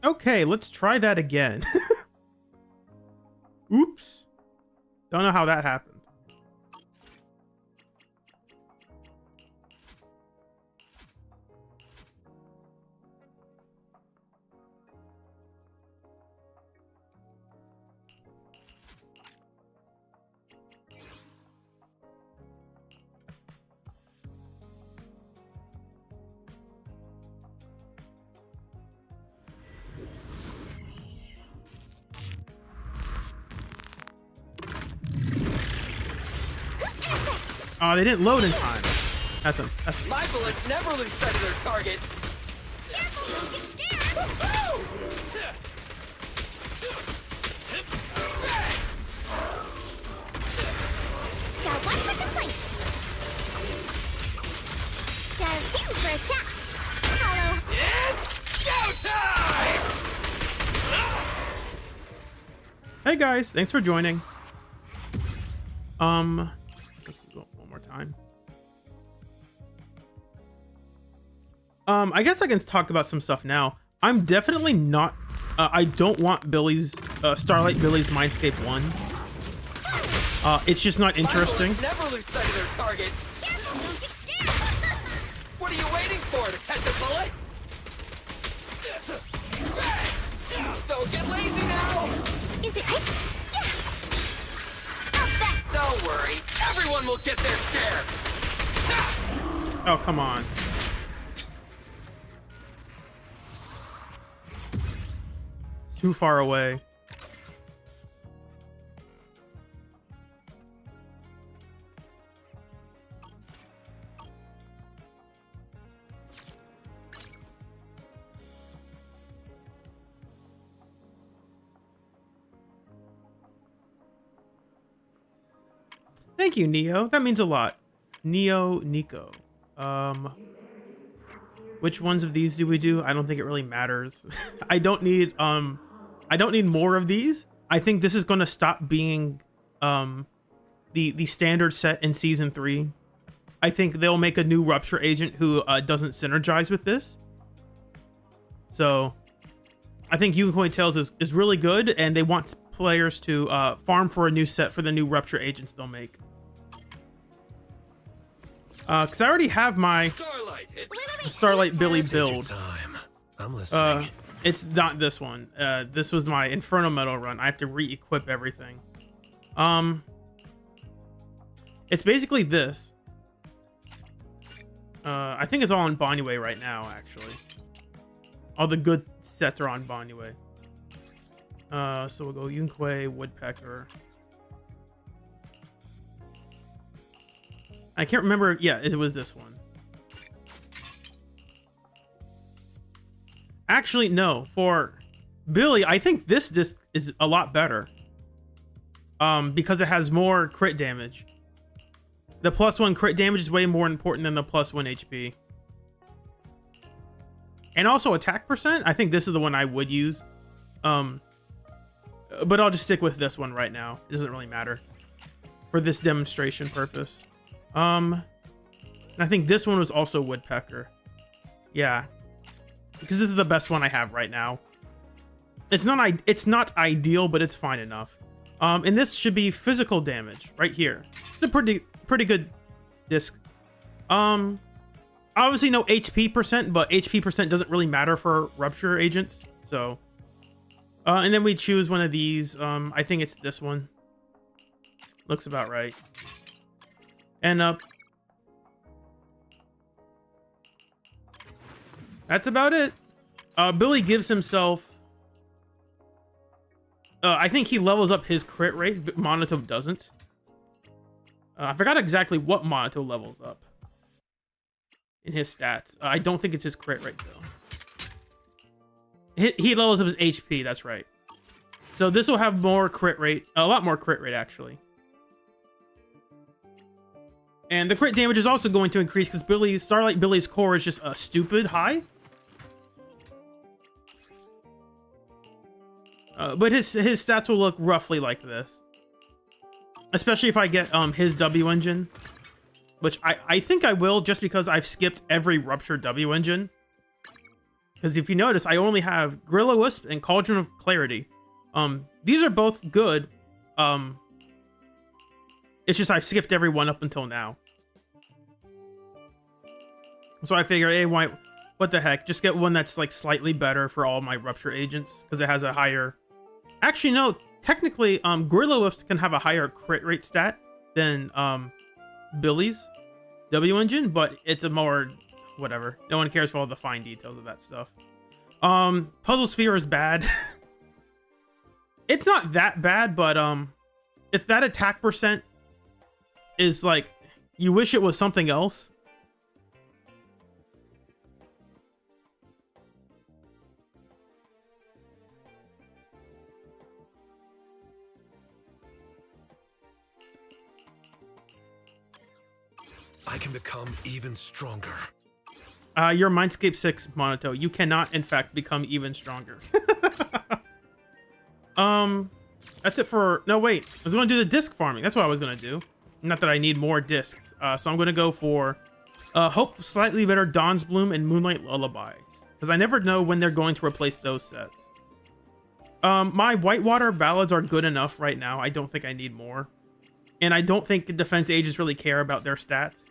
Okay, let's try that again. Oops. Don't know how that happened. Oh, they didn't load in time. That's My bullets never lose sight of their target. Careful, don't get scared. Got one for complaint. Got a few for a chat. Hello. It's showtime! Hey guys, thanks for joining. Let's do it one more time. I guess I can talk about some stuff now. I'm definitely not. I don't want Billy's Starlight Billy's Mindscape 1. It's just not interesting. Never lose sight of their target. Careful, don't get scared. What are you waiting for? To catch a bullet? So get lazy now. Is it right? Yeah. How's that? Don't worry, everyone will get their share. Oh, come on. It's too far away. Thank you, Neo. That means a lot. Nico. Which ones of these do we do? I don't think it really matters. I don't need more of these. I think this is going to stop being the standard set in season 3. I think they'll make a new Rupture agent who doesn't synergize with this. So I think Unicorn Tales is really good, and they want players to farm for a new set for the new Rupture agents they'll make. Because I already have my Starlight Billy build. I'm listening. It's not this one. This was my Inferno Metal run. I have to re-equip everything. It's basically this. I think it's all on Bonyue right now, actually. All the good sets are on Bonyue. So we'll go Yunque, Woodpecker. I can't remember. Yeah, it was this one. Actually, no. For Billy, I think this disc is a lot better. Because it has more crit damage. The +1 crit damage is way more important than the +1 HP. And also attack percent. I think this is the one I would use. But I'll just stick with this one right now. It doesn't really matter for this demonstration purpose. And I think this one was also Woodpecker. Yeah, because this is the best one I have right now. It's not ideal, but it's fine enough. And this should be physical damage right here. It's a pretty good disc. Obviously no HP percent, but HP percent doesn't really matter for Rupture agents. So, and then we choose one of these. I think it's this one. Looks about right. And that's about it. Billy gives himself. I think he levels up his crit rate, but Monotone doesn't. I forgot exactly what Monotone levels up in his stats. I don't think it's his crit rate though. He levels up his HP. That's right. So this will have more crit rate, a lot more crit rate actually. And the crit damage is also going to increase because Starlight Billy's core is just a stupid high. But his stats will look roughly like this. Especially if I get his W engine. Which I think I will, just because I've skipped every Rupture W engine. Because if you notice, I only have Gorilla Wisp and Cauldron of Clarity. These are both good. It's just I've skipped every one up until now. So I figure, hey, what the heck? Just get one that's like slightly better for all my Rupture agents because it has a higher. Actually, no. Technically, Gorilla Wisp can have a higher crit rate stat than Billy's W engine, but it's a more whatever. No one cares for all the fine details of that stuff. Puzzle Sphere is bad. It's not that bad, but if that attack percent is like you wish it was something else. I can become even stronger. Your Mindscape 6, Monoto. You cannot, in fact, become even stronger. That's it for... No, wait. I was going to do the disc farming. That's what I was going to do. Not that I need more discs. So I'm going to go for Hope Slightly Better, Dawn's Bloom, and Moonlight Lullabies. Because I never know when they're going to replace those sets. My Whitewater ballads are good enough right now. I don't think I need more. And I don't think defense agents really care about their stats.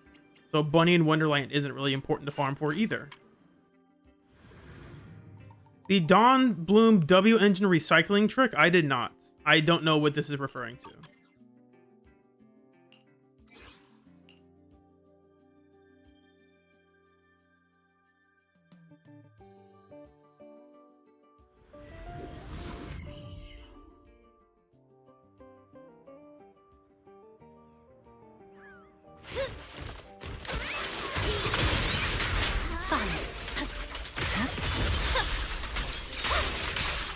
So Bunny and Wonderland isn't really important to farm for either. The Dawn Bloom W engine recycling trick, I did not. I don't know what this is referring to.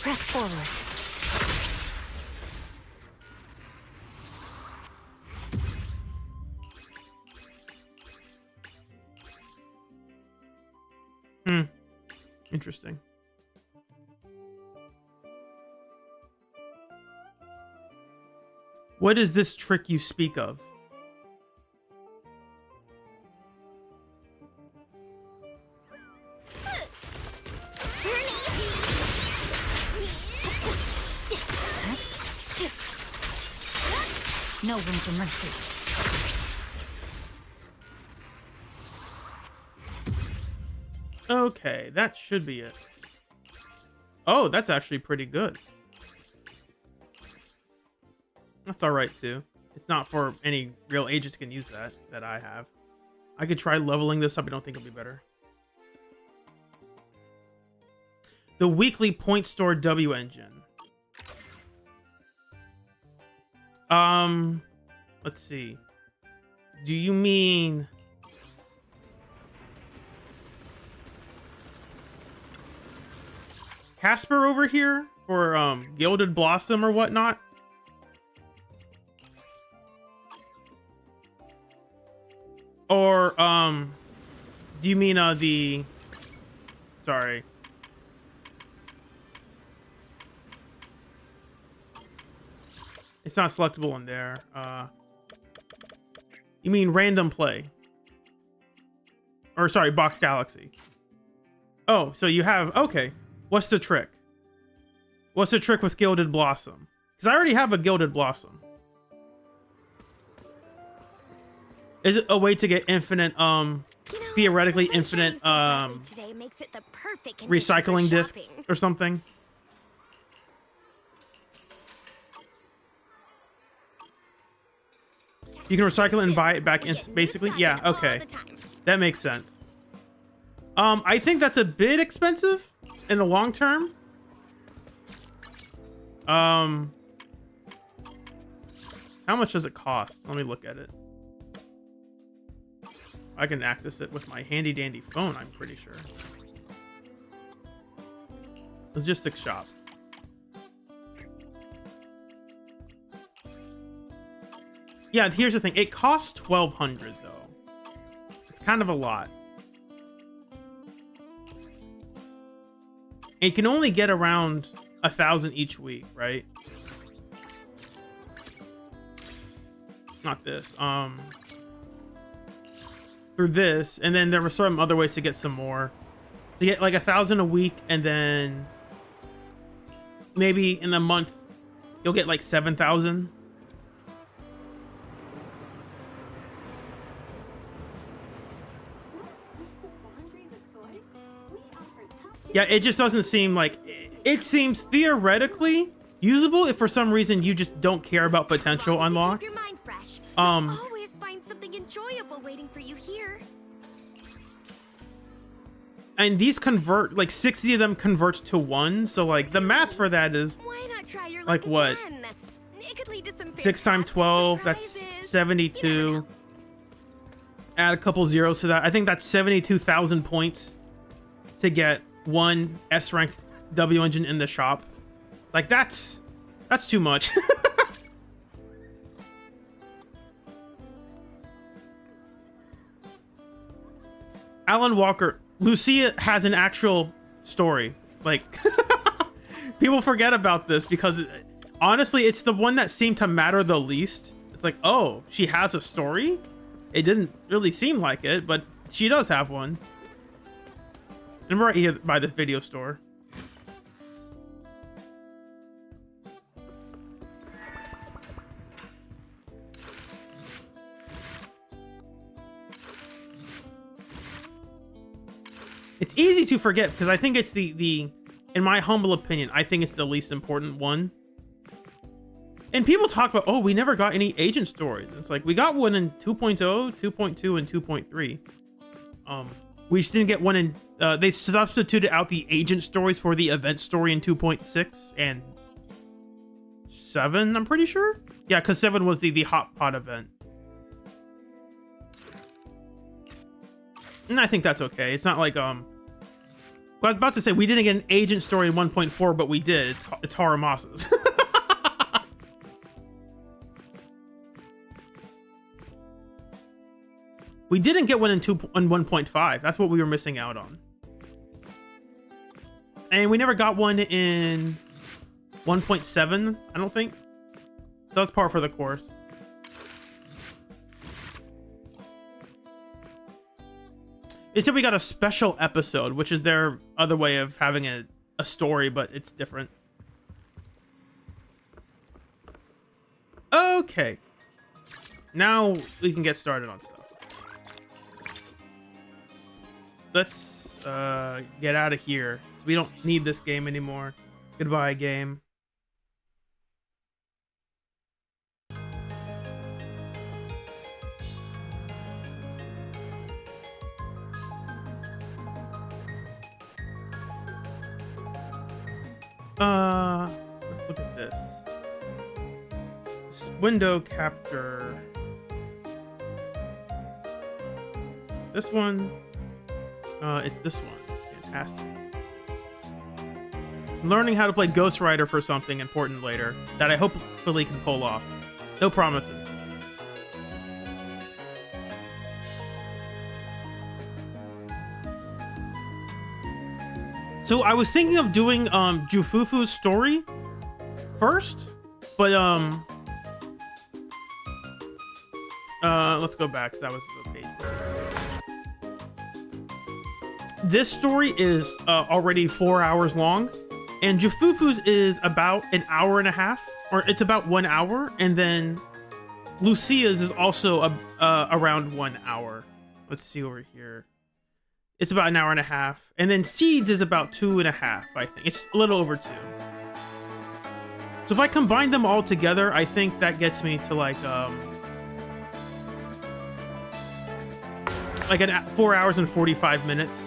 Press forward. Interesting. What is this trick you speak of? No room for mercy. Okay, that should be it. Oh, that's actually pretty good. That's alright too. It's not for any real agents can use that I have. I could try leveling this up. I don't think it'll be better. The weekly point store W engine. Let's see. Do you mean Casper over here for Gilded Blossom or whatnot? Or do you mean the sorry. It's not selectable in there. You mean random play? Or sorry, Box Galaxy. Oh, so you have okay. What's the trick? What's the trick with Gilded Blossom? Because I already have a Gilded Blossom. Is it a way to get infinite, theoretically infinite, recycling discs or something? You can recycle it and buy it back basically? Yeah, okay. That makes sense. I think that's a bit expensive in the long term. How much does it cost? Let me look at it. I can access it with my handy dandy phone, I'm pretty sure. Logistics shop. Yeah, here's the thing. It costs 1,200 though. It's kind of a lot. It can only get around 1,000 each week, right? Not this. Through this, and then there were some other ways to get some more. You get like 1,000 a week, and then maybe in the month you'll get like 7,000. Yeah, it just doesn't seem like it seems theoretically usable if for some reason you just don't care about potential unlocks. Keep your mind fresh. Um, You'll always find something enjoyable waiting for you here. And these convert, like 60 of them convert to 1, so like the math for that is Why not try your like luck what? again? It could lead to some 6 times 12, that's surprises. 72. You never know. Add a couple zeros to that. I think that's 72,000 points to get one S rank W engine in the shop. Like that's too much. Alan Walker, Lucia has an actual story. Like people forget about this because honestly, it's the one that seemed to matter the least. It's like, oh, she has a story? It didn't really seem like it, but she does have one. And we're right here by the video store. It's easy to forget because I think it's the in my humble opinion, I think it's the least important one. And people talk about, oh, we never got any agent stories. It's like we got one in 2.0, 2.2, and 2.3. We just didn't get one in. They substituted out the agent stories for the event story in 2.6 and 7. I'm pretty sure. Yeah, because 7 was the hot pot event. And I think that's okay. It's not like I was about to say we didn't get an agent story in 1.4, but we did. It's Haramasas. We didn't get one in 1.5. That's what we were missing out on. And we never got one in 1.7, I don't think. So that's par for the course. They said we got a special episode, which is their other way of having a story, but it's different. Okay. Now we can get started on stuff. Let's get out of here. We don't need this game anymore. Goodbye, game. Let's look at this. Window capture. This one. It's this one. Fantastic. Learning how to play Ghost Rider for something important later that I hopefully can pull off. No promises. So I was thinking of doing Jufufu's story first, but let's go back. That was the page. This story is already 4 hours long, and Jufufu's is about an hour and a half, or it's about 1 hour, and then Lucia's is also around 1 hour. Let's see over here. It's about an hour and a half, and then Seeds is about 2.5. I think it's a little over 2. So if I combine them all together, I think that gets me to like 4 hours and 45 minutes.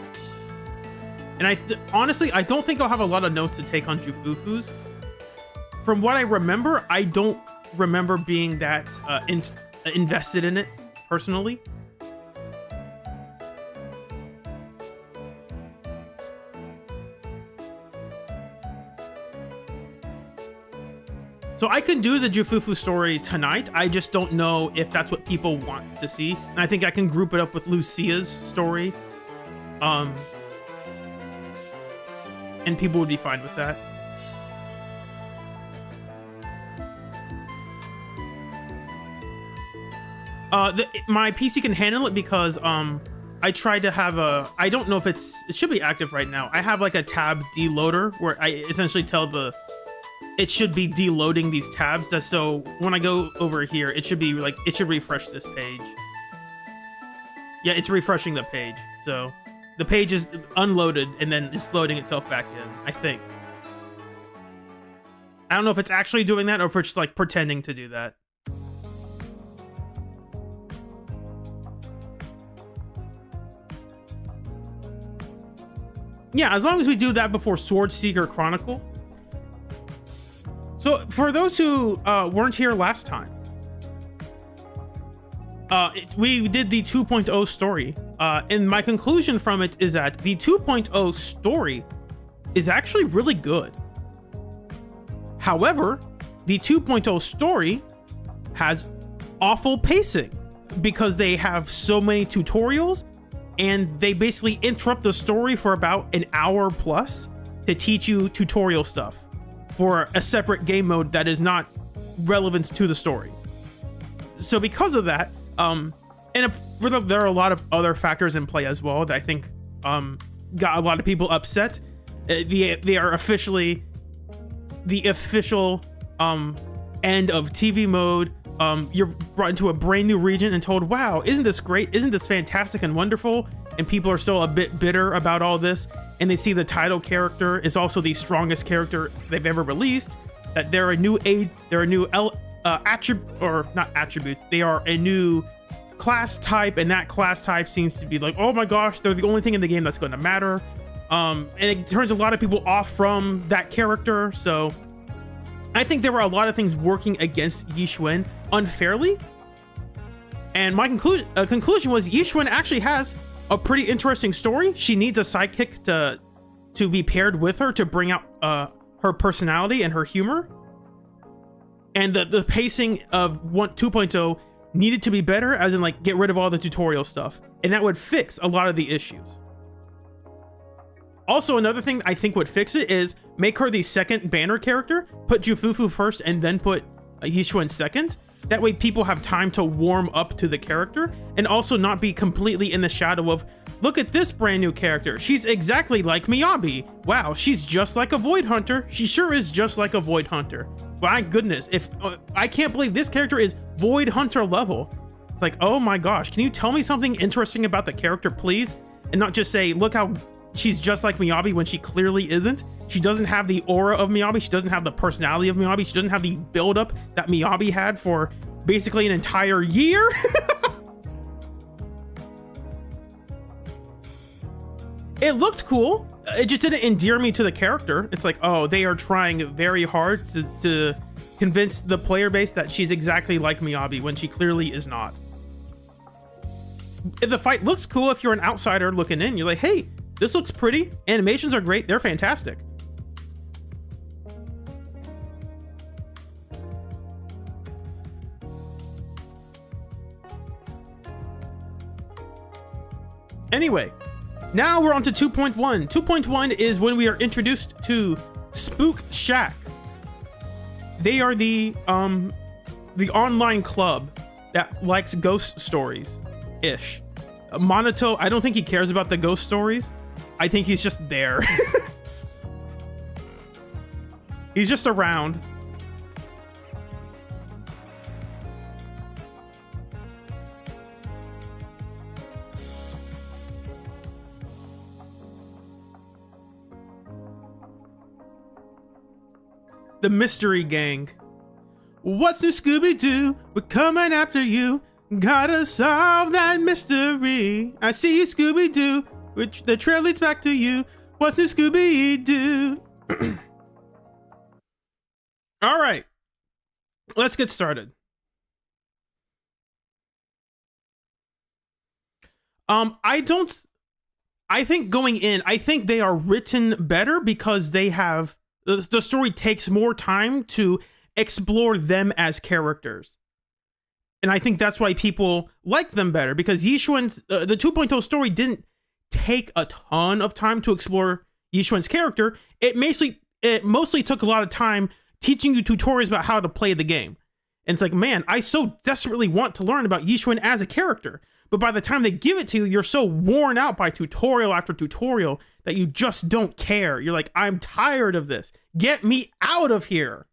And honestly, I don't think I'll have a lot of notes to take on Jufufu's. From what I remember, I don't remember being that invested in it personally. So I can do the Jufufu story tonight. I just don't know if that's what people want to see. And I think I can group it up with Lucia's story. And people would be fine with that. My PC can handle it because I tried to have I don't know if it should be active right now. I have like a tab deloader where I essentially tell it should be deloading these tabs. That's so when I go over here, it should be like, it should refresh this page. Yeah, it's refreshing the page. So the page is unloaded and then it's loading itself back in, I think. I don't know if it's actually doing that or if it's like pretending to do that. Yeah, as long as we do that before Sword Seeker Chronicle. So for those who weren't here last time, we did the 2.0 story, and my conclusion from it is that the 2.0 story is actually really good. However, the 2.0 story has awful pacing because they have so many tutorials and they basically interrupt the story for about an hour plus to teach you tutorial stuff for a separate game mode that is not relevant to the story. So because of that, there are a lot of other factors in play as well that I think got a lot of people upset. They are officially the official end of TV mode. You're brought into a brand new region and told, wow, isn't this great? Isn't this fantastic and wonderful? And people are still a bit bitter about all this. And they see the title character is also the strongest character they've ever released. That they're a new attribute, or not attribute. They are a new class type, and that class type seems to be like, oh my gosh, they're the only thing in the game that's going to matter. And it turns a lot of people off from that character. So I think there were a lot of things working against Yixuan unfairly. And my conclusion was Yixuan actually has a pretty interesting story. She needs a sidekick to be paired with her to bring out her personality and her humor. And the pacing of 2.0 needed to be better, as in like get rid of all the tutorial stuff. And that would fix a lot of the issues. Also, another thing I think would fix it is make her the second banner character, put Jufufu first and then put Yixuan second. That way people have time to warm up to the character and also not be completely in the shadow of, look at this brand new character. She's exactly like Miyabi. Wow, she's just like a Void Hunter. She sure is just like a Void Hunter. My goodness, if I can't believe this character is Void Hunter level. It's like, oh my gosh, can you tell me something interesting about the character, please? And not just say, look how she's just like Miyabi when she clearly isn't. She doesn't have the aura of Miyabi. She doesn't have the personality of Miyabi. She doesn't have the build-up that Miyabi had for basically an entire year. It looked cool. It just didn't endear me to the character. It's like, oh, they are trying very hard to convince the player base that she's exactly like Miyabi when she clearly is not. The fight looks cool if you're an outsider looking in. You're like, hey, this looks pretty. Animations are great. They're fantastic. Anyway, now we're on to 2.1. 2.1 is when we are introduced to Spook Shack. They are the online club that likes ghost stories-ish. Monato, I don't think he cares about the ghost stories. I think he's just there. He's just around. The Mystery Gang. What's new, Scooby-Doo? We're coming after you. Gotta solve that mystery. I see you, Scooby-Doo. Which the trail leads back to you. What's new, Scooby-Doo? All right, let's get started. I think going in, I think they are written better because they have, the story takes more time to explore them as characters. And I think that's why people like them better, because Yixuan's, the 2.0 story didn't take a ton of time to explore Yixuan's character. It mostly took a lot of time teaching you tutorials about how to play the game. And it's like, man, I so desperately want to learn about Yixuan as a character. But by the time they give it to you, you're so worn out by tutorial after tutorial that you just don't care. You're like, I'm tired of this. Get me out of here.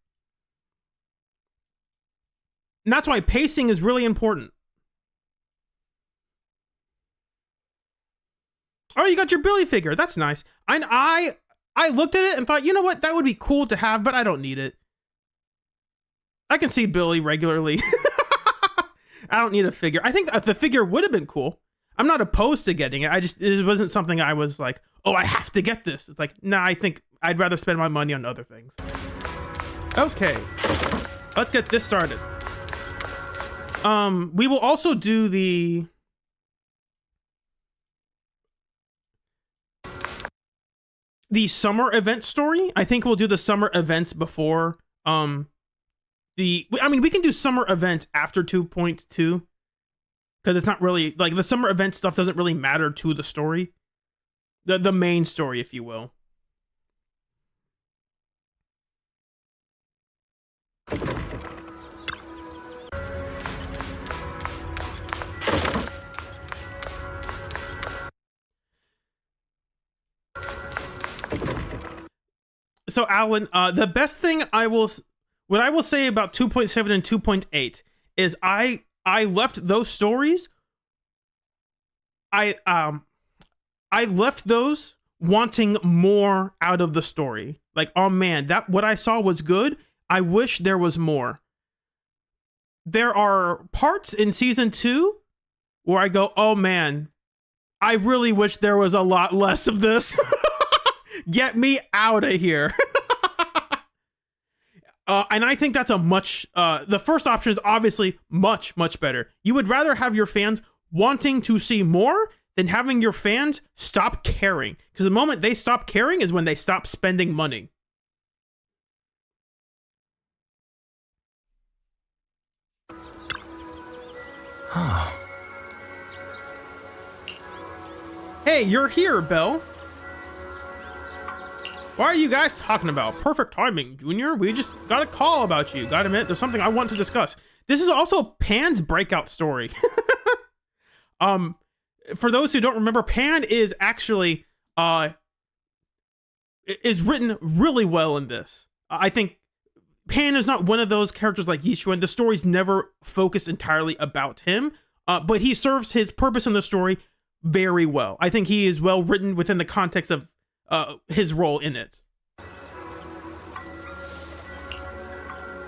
And that's why pacing is really important. Oh, you got your Billy figure. That's nice. I looked at it and thought, you know what? That would be cool to have, but I don't need it. I can see Billy regularly. I don't need a figure. I think the figure would have been cool. I'm not opposed to getting it. It wasn't something I was like, oh, I have to get this. It's like, nah, I think I'd rather spend my money on other things. Okay, let's get this started. We will also do the summer event story. I think we'll do the summer events before we can do summer event after 2.2 because it's not really like the summer event stuff doesn't really matter to the story, the main story, if you will. So Alan, the best thing what I will say about 2.7 and 2.8 is I left those stories. I left those wanting more out of the story. Like, oh man, that what I saw was good. I wish there was more. There are parts in season 2 where I go, oh man, I really wish there was a lot less of this. Get me out of here. And I think that's a much, the first option is obviously much, much better. You would rather have your fans wanting to see more than having your fans stop caring. Because the moment they stop caring is when they stop spending money. Hey, you're here, Belle. What are you guys talking about? Perfect timing, Junior. We just got a call about you. Gotta admit, there's something I want to discuss. This is also Pan's breakout story. For those who don't remember, Pan is actually is written really well in this. I think Pan is not one of those characters like Yishuan. The story's never focused entirely about him, but he serves his purpose in the story very well. I think he is well written within the context of his role in it.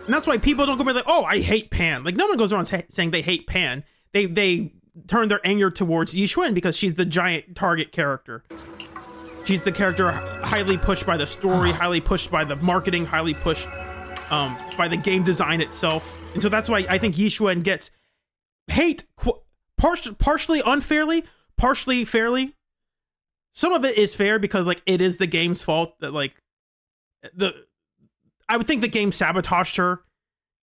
And that's why people don't go like, oh, I hate Pan. Like, no one goes around saying they hate Pan. They turn their anger towards Yishuan because she's the giant target character. She's the character highly pushed by the story, highly pushed by the marketing, highly pushed by the game design itself. And so that's why I think Yishuan gets hate partially unfairly, partially fairly. Some of it is fair because like it is the game's fault that like I would think the game sabotaged her,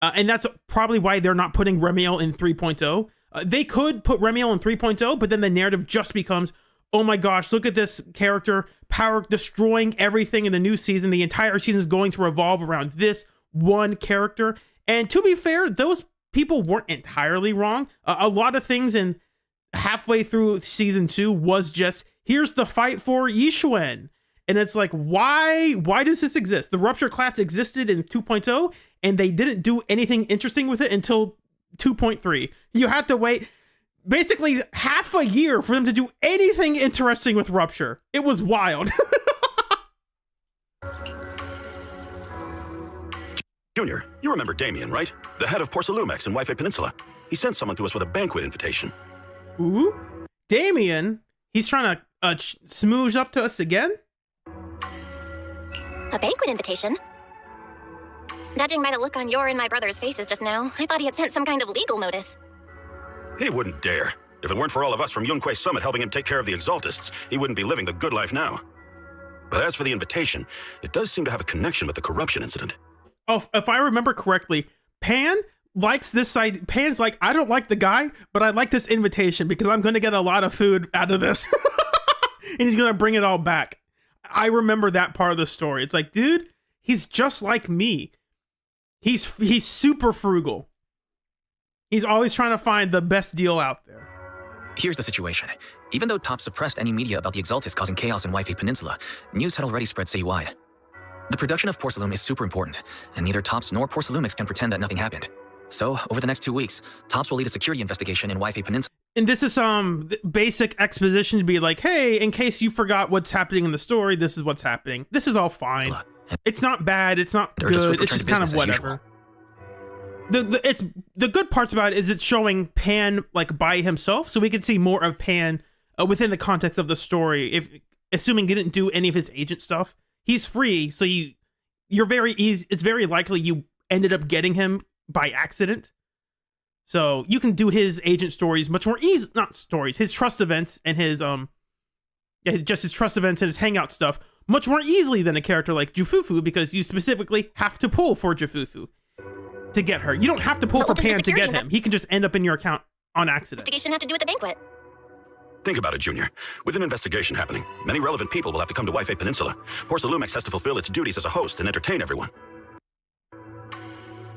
and that's probably why they're not putting Remiel in 3.0. They could put Remiel in 3.0, but then the narrative just becomes, oh my gosh, look at this character, power destroying everything in the new season. The entire season is going to revolve around this one character. And to be fair, those people weren't entirely wrong. A lot of things in halfway through season 2 was just, here's the fight for Yishuan. And it's like, why does this exist? The Rupture class existed in 2.0, and they didn't do anything interesting with it until 2.3. You had to wait basically half a year for them to do anything interesting with Rupture. It was wild. Junior, you remember Damien, right? The head of Porcelumex in Wi-Fi Peninsula. He sent someone to us with a banquet invitation. Ooh, Damien? He's trying to smooge up to us again? A banquet invitation? Judging by the look on your and my brother's faces just now, I thought he had sent some kind of legal notice. He wouldn't dare. If it weren't for all of us from Yunquei Summit helping him take care of the Exaltists, he wouldn't be living the good life now. But as for the invitation, it does seem to have a connection with the corruption incident. Oh, if I remember correctly, Pan likes this side. Pan's like, I don't like the guy, but I like this invitation because I'm going to get a lot of food out of this. And he's going to bring it all back. I remember that part of the story. It's like, dude, he's just like me. He's super frugal. He's always trying to find the best deal out there. Here's the situation. Even though Top suppressed any media about the Exaltis causing chaos in Wi-Fi Peninsula, news had already spread citywide. The production of Porcelain is super important, and neither Tops nor Porcelumix can pretend that nothing happened. So, over the next 2 weeks, Tops will lead a security investigation in Wi-Fi Peninsula. And this is some basic exposition to be like, hey, in case you forgot what's happening in the story, this is what's happening. This is all fine. It's not bad. It's not good. It's just kind of whatever. The good parts about it is it's showing Pan like by himself, so we can see more of Pan within the context of the story. If assuming he didn't do any of his agent stuff, he's free. So you're very easy. It's very likely you ended up getting him by accident. So you can do his agent stories much more easy. Not stories, his trust events and his his trust events and his hangout stuff much more easily than a character like Jufufu, because you specifically have to pull for Jufufu to get her. You don't have to pull for Pan to get him. He can just end up in your account on accident. Investigation have to do with the banquet. Think about it, Junior. With an investigation happening, many relevant people will have to come to Wi-Fi Peninsula. Porcelumix has to fulfill its duties as a host and entertain everyone.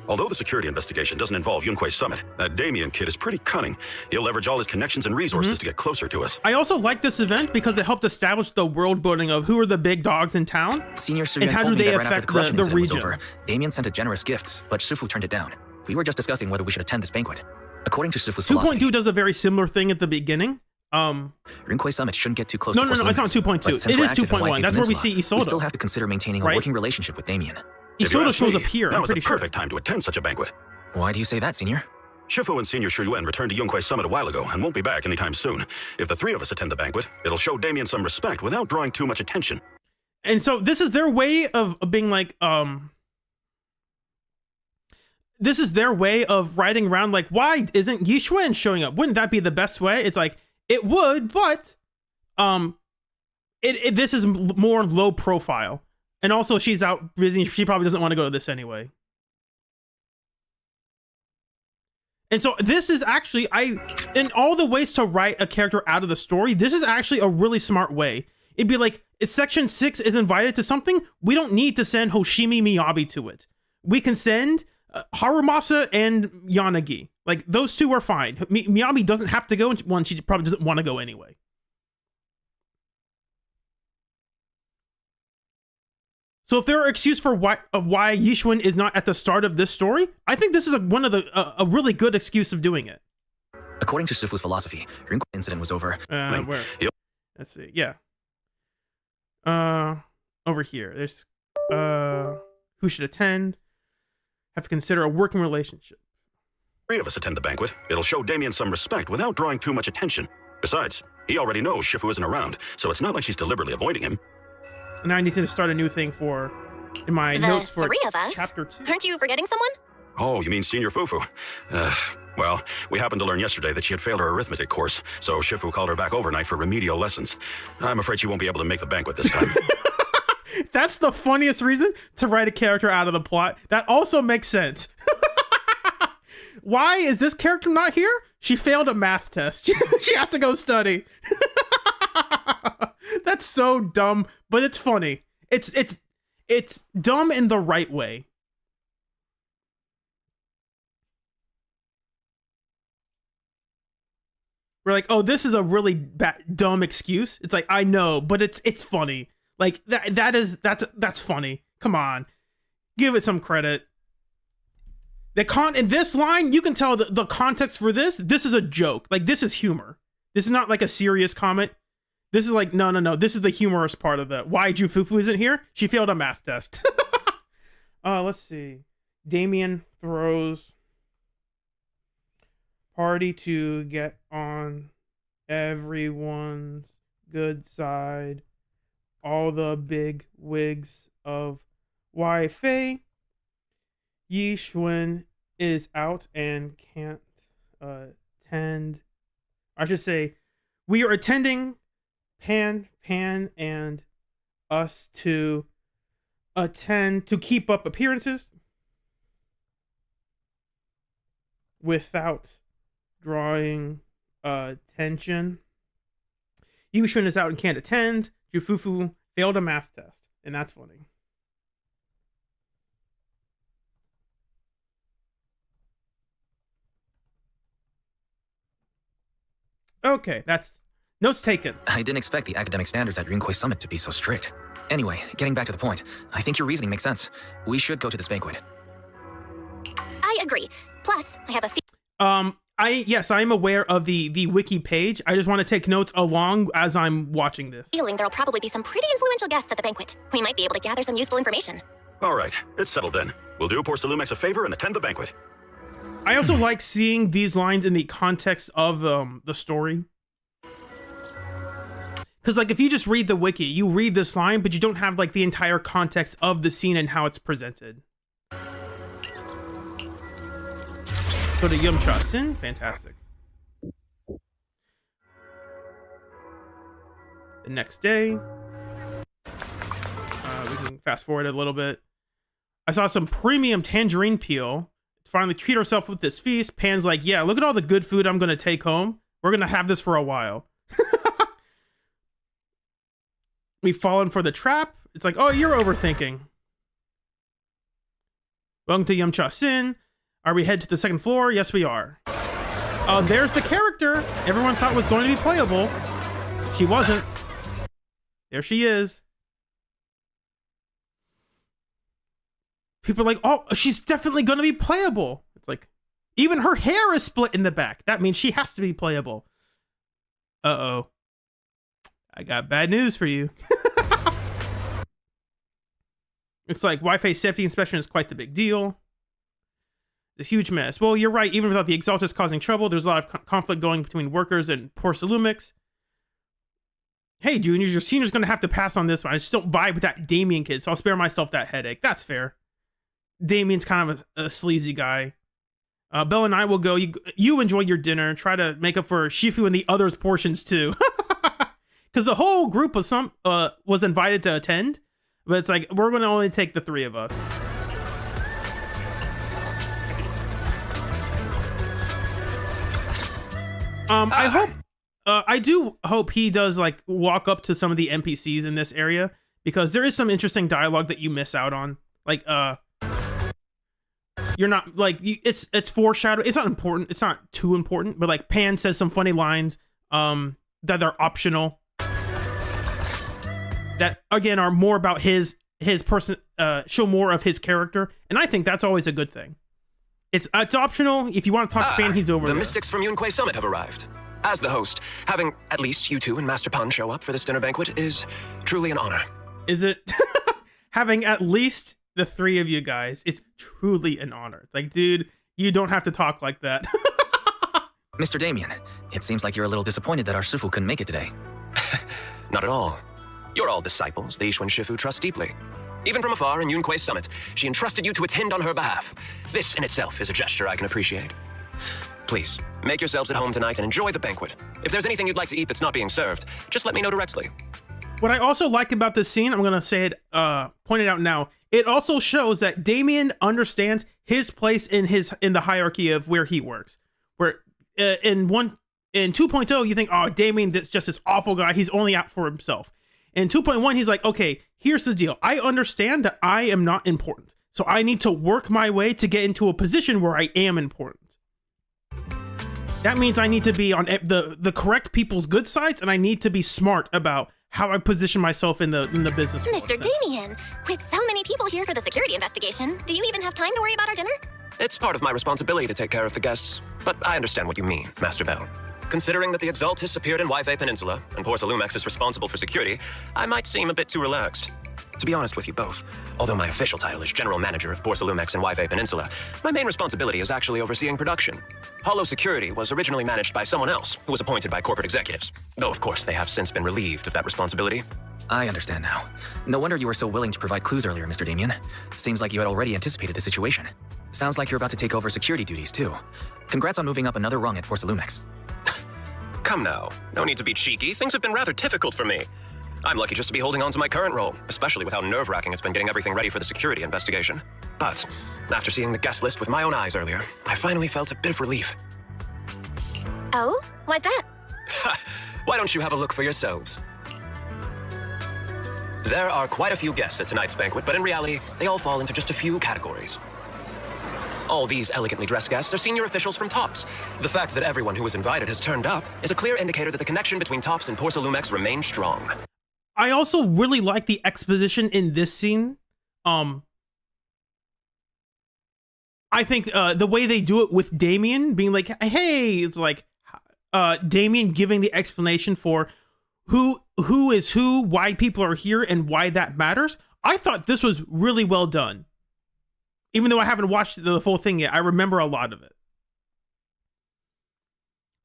Although the security investigation doesn't involve Yunque's summit, that Damien kid is pretty cunning. He'll leverage all his connections and resources to get closer to us. I also like this event because it helped establish the world building of who are the big dogs in town, Senior and how do they affect the region. Damien sent a generous gift, but Shifu turned it down. We were just discussing whether we should attend this banquet. According to Shifu's philosophy, 2.2 does a very similar thing at the beginning. Rinquay Summit shouldn't get too close to No, it's not 2.2. It is 2.1. That's where we see Isolde. We still have to consider maintaining a working relationship with Damien. Isolde shows up here, I'm pretty sure. Now is the perfect time to attend such a banquet. Why do you say that, Senior? Shifu and Senior Shuyuan returned to Yunque's Summit a while ago and won't be back anytime soon. If the three of us attend the banquet, it'll show Damien some respect without drawing too much attention. And so this is their way of being like, this is their way of riding around like, why isn't Yixuan showing up? Wouldn't that be the best way? It's like, it would, but this is more low profile. And also she's out busy. She probably doesn't want to go to this anyway. And so this is actually, in all the ways to write a character out of the story, this is actually a really smart way. It'd be like, if Section 6 is invited to something, we don't need to send Hoshimi Miyabi to it. We can send Harumasa and Yanagi. Like, those two are fine. Miyabi doesn't have to go, and one, she probably doesn't want to go anyway. So if there are excuses for why Yixuan is not at the start of this story, I think this is a really good excuse of doing it. According to Shifu's philosophy, Rinquay incident was over. Where? Let's see. Yeah. Over here. There's who should attend. Have to consider a working relationship. Three of us attend the banquet. It'll show Damien some respect without drawing too much attention. Besides, he already knows Shifu isn't around, so it's not like she's deliberately avoiding him. Now I need to start a new thing in my notes for three of us? chapter 2. Aren't you forgetting someone? Oh, you mean Senior Fufu? Well, we happened to learn yesterday that she had failed her arithmetic course, so Shifu called her back overnight for remedial lessons. I'm afraid she won't be able to make the banquet this time. That's the funniest reason to write a character out of the plot. That also makes sense. Why is this character not here? She failed a math test. She has to go study. That's so dumb, but it's funny. It's dumb in the right way. We're like, oh, this is a really dumb excuse. It's like, I know, but it's funny. Like that's funny. Come on, give it some credit. In this line, you can tell the context for this. This is a joke. Like, this is humor. This is not like a serious comment. This is like, no. This is the humorous part of it. Why Jufufu isn't here? She failed a math test. Let's see. Damien throws party to get on everyone's good side. All the big wigs of Wi-Fi. Yixuan is out and can't attend. I should say, we are attending Pan, and us to attend to keep up appearances without drawing attention. Yixuan is out and can't attend. Jufufu failed a math test, and that's funny. Okay, that's notes taken. I didn't expect the academic standards at Yunquei Summit to be so strict. Anyway, getting back to the point, I think your reasoning makes sense. We should go to this banquet. I agree. Plus, I have a Yes, I am aware of the wiki page. I just want to take notes along as I'm watching this. feeling there'll probably be some pretty influential guests at the banquet. We might be able to gather some useful information. All right, it's settled then. We'll do Porcelumex a favor and attend the banquet. I also like seeing these lines in the context of the story. Because, like, if you just read the wiki, you read this line, but you don't have, like, the entire context of the scene and how it's presented. Go to Yum-Cha-Sin. Fantastic. The next day. We can fast forward a little bit. I saw some premium tangerine peel. Finally treat herself with this feast. Pan's like, yeah, look at all the good food I'm going to take home. We're going to have this for a while. We've fallen for the trap. It's like, oh, you're overthinking. Welcome to Yum-Cha-Sin. Are we headed to the second floor? Yes, we are. There's the character everyone thought was going to be playable. She wasn't. There she is. People are like, oh, she's definitely going to be playable. It's like, even her hair is split in the back. That means she has to be playable. Uh-oh. I got bad news for you. It's like Wi-Fi safety inspection is quite the big deal. It's a huge mess. Well, you're right. Even without the Exaltus causing trouble, there's a lot of conflict going between workers and Porcelumix. Hey, juniors, your senior's going to have to pass on this one. I just don't vibe with that Damien kid, so I'll spare myself that headache. That's fair. Damien's kind of a sleazy guy. Belle and I will go. You enjoy your dinner. Try to make up for Shifu and the others' portions, too. Because the whole group was invited to attend, but it's like, we're going to only take the three of us. I do hope he does, like, walk up to some of the NPCs in this area, because there is some interesting dialogue that you miss out on. Like, you're not, like, it's foreshadowed. It's not important. It's not too important, but, like, Pan says some funny lines, that are optional. That, again, are more about his person, show more of his character, and I think that's always a good thing. It's optional. If you want to talk to Pan, he's over The there. mystics from Yunquei Summit have arrived. As the host, having at least you two and Master Pan show up for this dinner banquet is truly an honor. Is it? Having at least the three of you guys is truly an honor. It's like, dude, you don't have to talk like that. Mr. Damien, it seems like you're a little disappointed that our Shifu couldn't make it today. Not at all. You're all disciples the Yixuan Shifu trusts deeply. Even from afar in Yunquei Summit, she entrusted you to attend on her behalf. This in itself is a gesture I can appreciate. Please, make yourselves at home tonight and enjoy the banquet. If there's anything you'd like to eat that's not being served, just let me know directly. What I also like about this scene, I'm gonna say it, point it out now. It also shows that Damien understands his place in the hierarchy of where he works. Where in 2.0, you think, oh, Damien, that's just this awful guy. He's only out for himself. In 2.1, he's like, okay, here's the deal. I understand that I am not important, so I need to work my way to get into a position where I am important. That means I need to be on the correct people's good sides, and I need to be smart about how I position myself in the business world. Mr. Damien, with so many people here for the security investigation, do you even have time to worry about our dinner? It's part of my responsibility to take care of the guests, but I understand what you mean, Master Bell. Considering that the Exaltus appeared in Wi-Fi Peninsula, and Porcelumex is responsible for security, I might seem a bit too relaxed. To be honest with you both, although my official title is General Manager of Porcelumex and Wi-Fi Peninsula, my main responsibility is actually overseeing production. Hollow Security was originally managed by someone else, who was appointed by corporate executives. Though, of course, they have since been relieved of that responsibility. I understand now. No wonder you were so willing to provide clues earlier, Mr. Damien. Seems like you had already anticipated the situation. Sounds like you're about to take over security duties, too. Congrats on moving up another rung at Porcelumex. Come now, no need to be cheeky. Things have been rather difficult for me. I'm lucky just to be holding on to my current role, especially with how nerve-wracking it's been getting everything ready for the security investigation. But after seeing the guest list with my own eyes earlier, I finally felt a bit of relief. Oh? Why's that? Why don't you have a look for yourselves? There are quite a few guests at tonight's banquet, but in reality, they all fall into just a few categories. All these elegantly dressed guests are senior officials from TOPS. The fact that everyone who was invited has turned up is a clear indicator that the connection between TOPS and Porsalumex remains strong. I also really like the exposition in this scene. I think the way they do it with Damien being like, hey, it's like Damien giving the explanation for who is who, why people are here, and why that matters. I thought this was really well done. Even though I haven't watched the full thing yet, I remember a lot of it.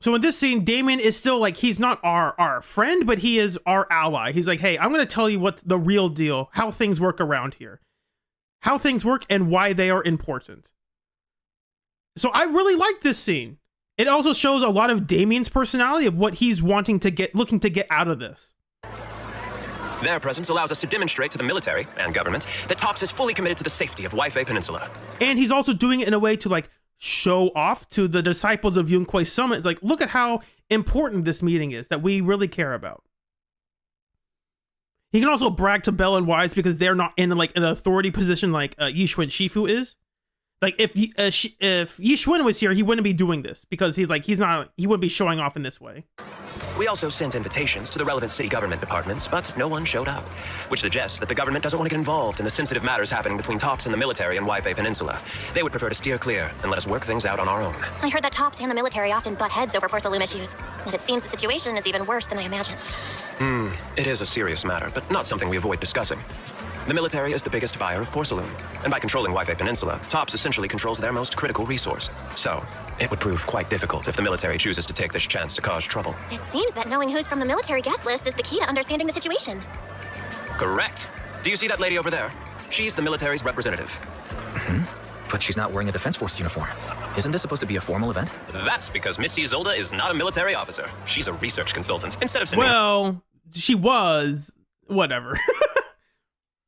So in this scene, Damien is still like, he's not our friend, but he is our ally. He's like, hey, I'm going to tell you what the real deal, how things work around here. How things work and why they are important. So I really like this scene. It also shows a lot of Damien's personality of what he's looking to get out of this. Their presence allows us to demonstrate to the military and government that TOPS is fully committed to the safety of Wi-Fi Peninsula. And he's also doing it in a way to like show off to the disciples of Yunquei Summit. Like, look at how important this meeting is that we really care about. He can also brag to Bell and Wise because they're not in like an authority position like Yishun Shifu is. Like if Yishun was here, he wouldn't be doing this because he wouldn't be showing off in this way. We also sent invitations to the relevant city government departments, but no one showed up, which suggests that the government doesn't want to get involved in the sensitive matters happening between TOPS and the military and Wi-Fi Peninsula. They would prefer to steer clear and let us work things out on our own. I heard that TOPS and the military often butt heads over Porsalume issues, and it seems the situation is even worse than I imagined. It is a serious matter, but not something we avoid discussing. The military is the biggest buyer of porcelain, and by controlling Wi-Fi Peninsula, TOPS essentially controls their most critical resource. So, it would prove quite difficult if the military chooses to take this chance to cause trouble. It seems that knowing who's from the military guest list is the key to understanding the situation. Correct. Do you see that lady over there? She's the military's representative. But she's not wearing a Defense Force uniform. Isn't this supposed to be a formal event? That's because Miss Isolda is not a military officer. She's a research consultant. Instead of sending Well, she was. Whatever.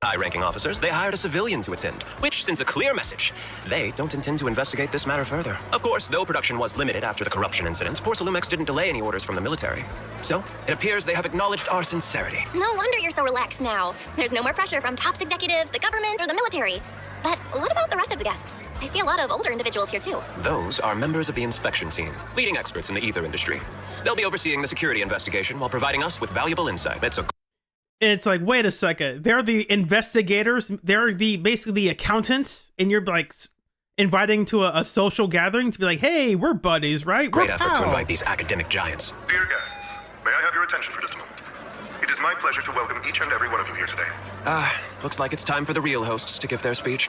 high-ranking officers, they hired a civilian to attend, which sends a clear message. They don't intend to investigate this matter further. Of course, though production was limited after the corruption incident, Porsalumex didn't delay any orders from the military. So, it appears they have acknowledged our sincerity. No wonder you're so relaxed now. There's no more pressure from TOPS executives, the government, or the military. But what about the rest of the guests? I see a lot of older individuals here too. Those are members of the inspection team, leading experts in the ether industry. They'll be overseeing the security investigation while providing us with valuable insight. It's like, wait a second. They're the investigators. They're basically the accountants, and you're like inviting to a social gathering to be like, hey, we're buddies, right? Great We're effort to pals. invite these academic giants. Dear guests, may I have your attention for just a moment? It is my pleasure to welcome each and every one of you here today. Looks like it's time for the real hosts to give their speech.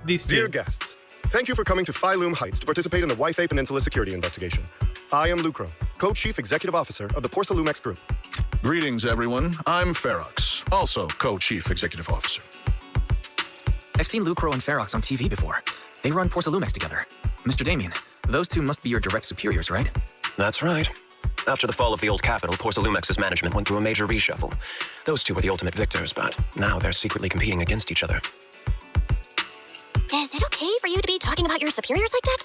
These two. Dear guests, thank you for coming to Phi-Lum Heights to participate in the Wi-Fi Peninsula security investigation. I am Lucro, Co-Chief Executive Officer of the Porsalumex Group. Greetings, everyone. I'm Ferox, also Co-Chief Executive Officer. I've seen Lucro and Ferox on TV before. They run Porsalumex together. Mr. Damien, those two must be your direct superiors, right? That's right. After the fall of the old capital, Porsalumex's management went through a major reshuffle. Those two were the ultimate victors, but now they're secretly competing against each other. Is it okay for you to be talking about your superiors like that?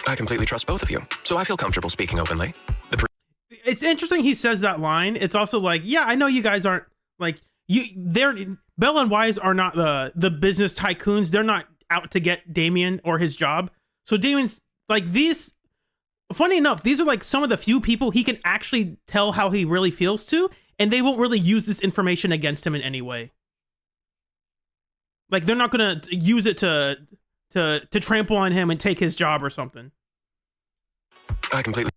I completely trust both of you, so I feel comfortable speaking openly. It's interesting he says that line. It's also like, yeah, I know you guys aren't like Bell and Wise are not the business tycoons. They're not out to get Damien or his job. So Damien's like these. Funny enough, these are like some of the few people he can actually tell how he really feels to, and they won't really use this information against him in any way. Like they're not gonna use it to trample on him and take his job or something. I completely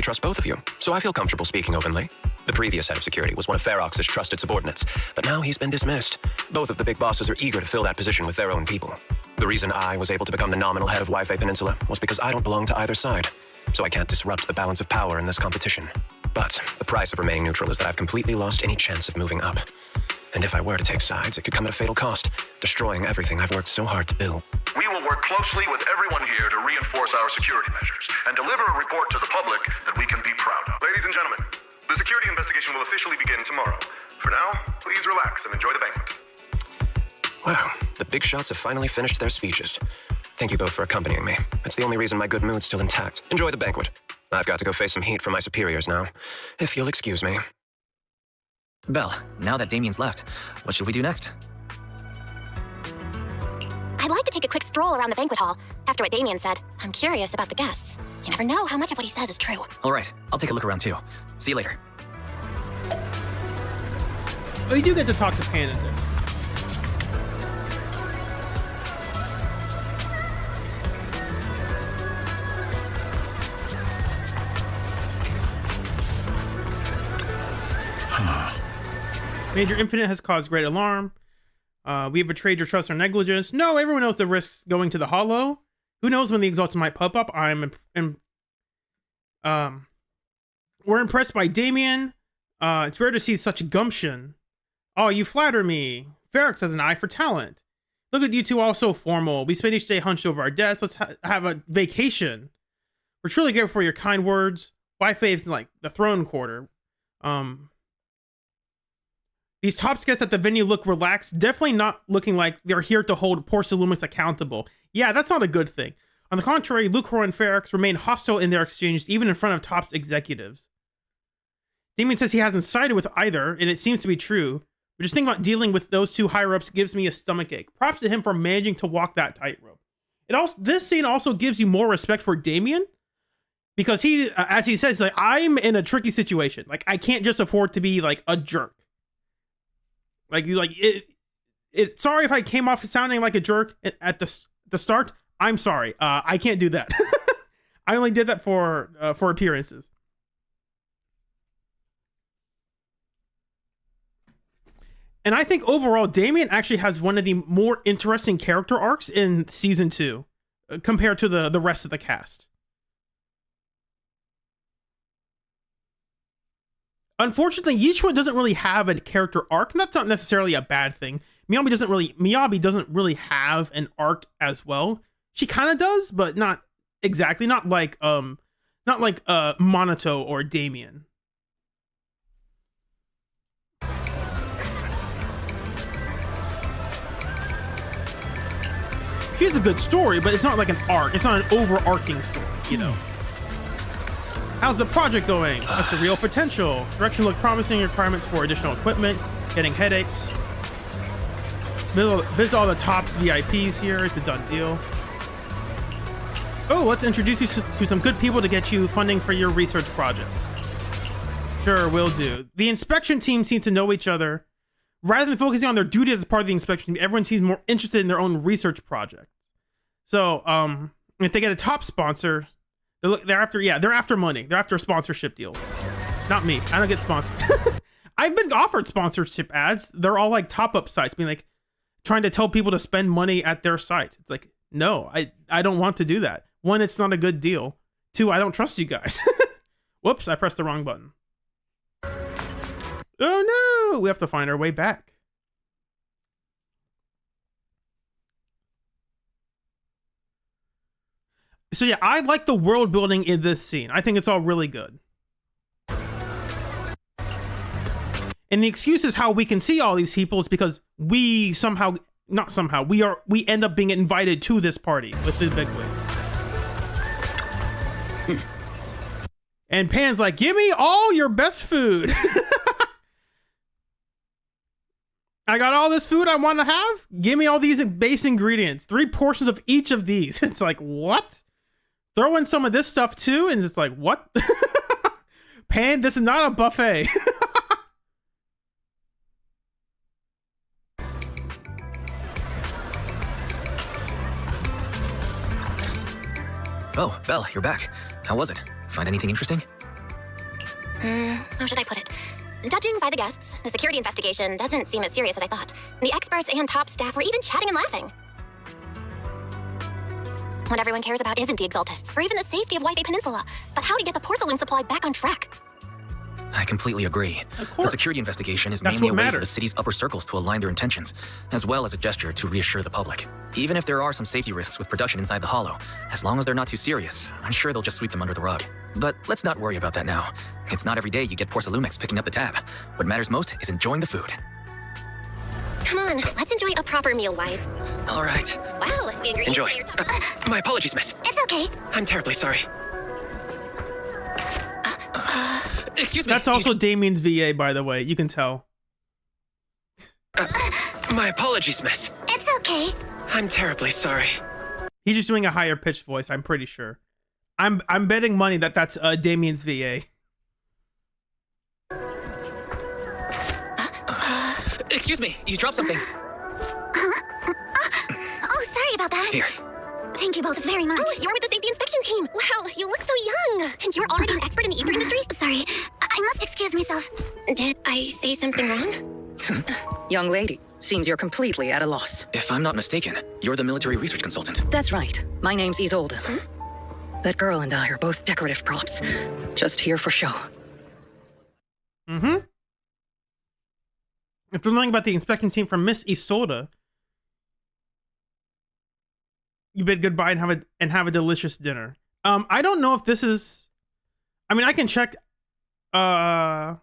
trust both of you, so I feel comfortable speaking openly. The previous head of security was one of Ferox's trusted subordinates, but now he's been dismissed. Both of the big bosses are eager to fill that position with their own people. The reason I was able to become the nominal head of Wi-Fi Peninsula was because I don't belong to either side, so I can't disrupt the balance of power in this competition. But the price of remaining neutral is that I've completely lost any chance of moving up. And if I were to take sides, it could come at a fatal cost, destroying everything I've worked so hard to build. We will work closely with everyone here to reinforce our security measures and deliver a report to the public that we can be proud of. Ladies and gentlemen, the security investigation will officially begin tomorrow. For now, please relax and enjoy the banquet. Wow, the big shots have finally finished their speeches. Thank you both for accompanying me. It's the only reason my good mood's still intact. Enjoy the banquet. I've got to go face some heat from my superiors now, if you'll excuse me. Belle, now that Damien's left, what should we do next? I'd like to take a quick stroll around the banquet hall. After what Damien said, I'm curious about the guests. You never know how much of what he says is true. All right, I'll take a look around too. See you later. Oh, you do get to talk to Pan in this. Major Infinite has caused great alarm. We have betrayed your trust or negligence. No, everyone knows the risks going to the Hollow. Who knows when the Exalted might pop up? We're impressed by Damien. It's rare to see such gumption. Oh, you flatter me. Ferox has an eye for talent. Look at you two, all so formal. We spend each day hunched over our desks. Let's have a vacation. We're truly grateful for your kind words. Wi-Fi is like the throne quarter. These Tops guests at the venue look relaxed, definitely not looking like they're here to hold Porcelumix accountable. Yeah, that's not a good thing. On the contrary, Lucro and Ferox remain hostile in their exchanges, even in front of Tops executives. Damien says he hasn't sided with either, and it seems to be true. But just thinking about dealing with those two higher-ups gives me a stomachache. Props to him for managing to walk that tightrope. This scene also gives you more respect for Damien, because he, as he says, like, I'm in a tricky situation. Like, I can't just afford to be like a jerk. Sorry if I came off sounding like a jerk at the start. I'm sorry. I can't do that. I only did that for appearances. And I think overall, Damien actually has one of the more interesting character arcs in season 2 compared to the rest of the cast. Unfortunately, Yichua doesn't really have a character arc, and that's not necessarily a bad thing. Miyabi doesn't really have an arc as well. She kind of does, but not exactly. Not like Monato or Damien. She has a good story, but it's not like an arc. It's not an overarching story, you know. How's the project going? What's the real potential? Direction look promising. Requirements for additional equipment. Getting headaches. Visit all the Tops VIPs here. It's a done deal. Oh, let's introduce you to some good people to get you funding for your research projects. Sure, will do. The inspection team seems to know each other. Rather than focusing on their duties as part of the inspection team, everyone seems more interested in their own research project. So, if they get a top sponsor, they're after money. They're after sponsorship deals. Not me. I don't get sponsored. I've been offered sponsorship ads. They're all like top-up sites, being like trying to tell people to spend money at their site. It's like, no, I don't want to do that. One, it's not a good deal. Two, I don't trust you guys. Whoops, I pressed the wrong button. Oh no, we have to find our way back. So yeah, I like the world building in this scene. I think it's all really good. And the excuse is how we can see all these people is because we we end up being invited to this party with the bigwigs. And Pan's like, give me all your best food. I got all this food I want to have. Give me all these base ingredients. 3 portions of each of these. It's like, what? Throw in some of this stuff too. And it's like, what? Pan, this is not a buffet. Oh, Belle, you're back. How was it? Find anything interesting? How should I put it? Judging by the guests, the security investigation doesn't seem as serious as I thought. The experts and top staff were even chatting and laughing. What everyone cares about isn't the Exaltists, or even the safety of Wi-Fi Peninsula, but how to get the porcelain supply back on track. I completely agree. Of course. The security investigation is That's mainly a what way for matters. the city's upper circles to align their intentions, as well as a gesture to reassure the public. Even if there are some safety risks with production inside the Hollow, as long as they're not too serious, I'm sure they'll just sweep them under the rug. But let's not worry about that now. It's not every day you get Porcelumix picking up the tab. What matters most is enjoying the food. Come on, let's enjoy a proper meal, Wise. All right. Wow, the ingredients Enjoy. that you're talking My apologies, miss. It's okay. I'm terribly sorry. Excuse me. That's also Damien's VA, by the way. You can tell. My apologies, miss. It's okay. I'm terribly sorry. He's just doing a higher pitched voice, I'm pretty sure. I'm betting money that that's Damien's VA. Excuse me, you dropped something. Oh, sorry about that. Here. Thank you both very much. Oh, you're with the safety inspection team. Wow, you look so young. And you're already an expert in the ether industry? Sorry, I must excuse myself. Did I say something wrong? Young lady, seems you're completely at a loss. If I'm not mistaken, you're the military research consultant. That's right. My name's Isolde. That girl and I are both decorative props. Just here for show. Mm-hmm. If you're learning about the inspection team from Miss Isolde, you bid goodbye and have a delicious dinner. I don't know if this is. I mean, I can check. Oh,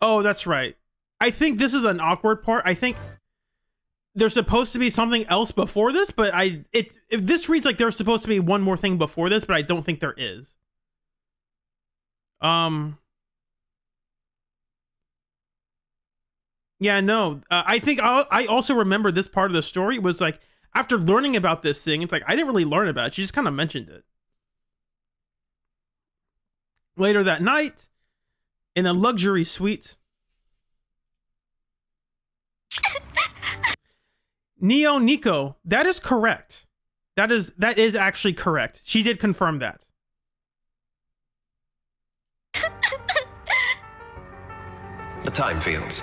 that's right. I think this is an awkward part. I think there's supposed to be something else before this, but if this reads like there's supposed to be one more thing before this, but I don't think there is. Yeah, no. I think I also remember this part of the story was like, after learning about this thing, it's like, I didn't really learn about it. She just kind of mentioned it. Later that night, in a luxury suite, Neo Nico, that is correct. That is actually correct. She did confirm that. The time fields.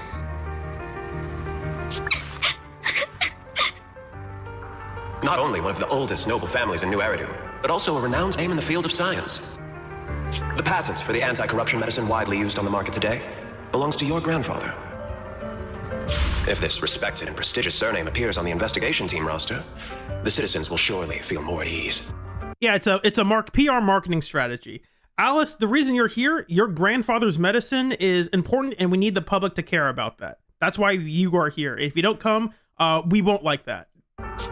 Not only one of the oldest noble families in New Eridu, but also a renowned name in the field of science. The patent for the anti-corruption medicine widely used on the market today belongs to your grandfather. If this respected and prestigious surname appears on the investigation team roster, the citizens will surely feel more at ease. Yeah, it's a PR marketing strategy. Alice, the reason you're here, your grandfather's medicine is important, and we need the public to care about that. That's why you are here. If you don't come, we won't like that.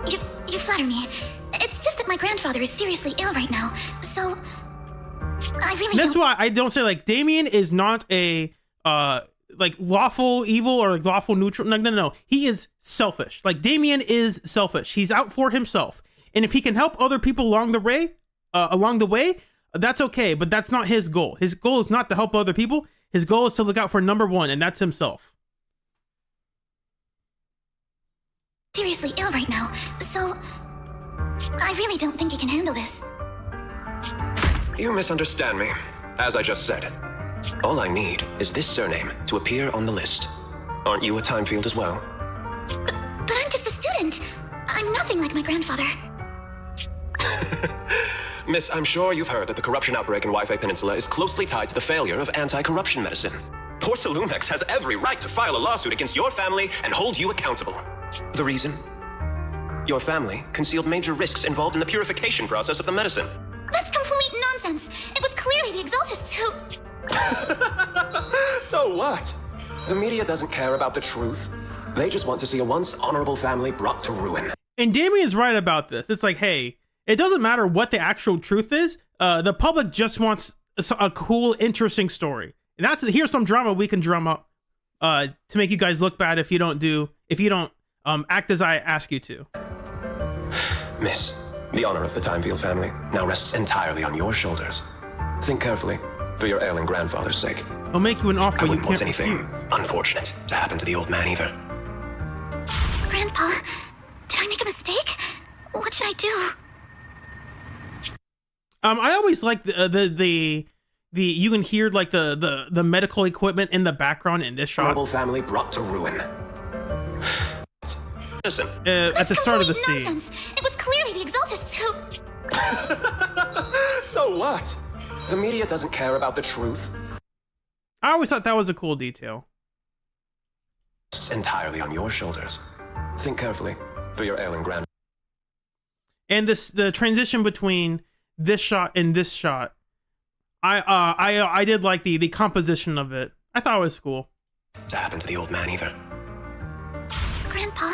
You flatter me. It's just that my grandfather is seriously ill right now, so I really That's why I don't say, like, Damien is not a like lawful evil or like lawful neutral. No. He is selfish. Like, Damien is selfish. He's out for himself. And if he can help other people along the way, that's okay. But that's not his goal. His goal is not to help other people. His goal is to look out for number one, and that's himself. seriously ill right now, so I really don't think he can handle this. You misunderstand me. As I just said, all I need is this surname to appear on the list. Aren't you a time field as well? But I'm just a student. I'm nothing like my grandfather. Miss, I'm sure you've heard that the corruption outbreak in Wi-Fi Peninsula is closely tied to the failure of anti-corruption medicine. Porcelumex has every right to file a lawsuit against your family and hold you accountable. The reason? Your family concealed major risks involved in the purification process of the medicine. That's complete nonsense. It was clearly the Exaltists who... So what? The media doesn't care about the truth. They just want to see a once honorable family brought to ruin. And Damien's right about this. It's like, hey, it doesn't matter what the actual truth is. The public just wants a cool, interesting story. And here's some drama we can drum up to make you guys look bad if you don't act as I ask you to. Miss, the honor of the Timefield family now rests entirely on your shoulders. Think carefully, for your ailing grandfather's sake. I'll make you an offer I you wouldn't can't want anything refuse. unfortunate to happen to the old man either. Grandpa, did I make a mistake? What should I do? I always like the you can hear like the medical equipment in the background in this shot. Honorable family brought to ruin. Listen. At the start of the scene. Nonsense. It was clearly the Exaltists who... So what? The media doesn't care about the truth. I always thought that was a cool detail. It's entirely on your shoulders. Think carefully, for your ailing grand. And the transition between this shot and this shot, I did like the composition of it. I thought it was cool. To happen to the old man either. Grandpa,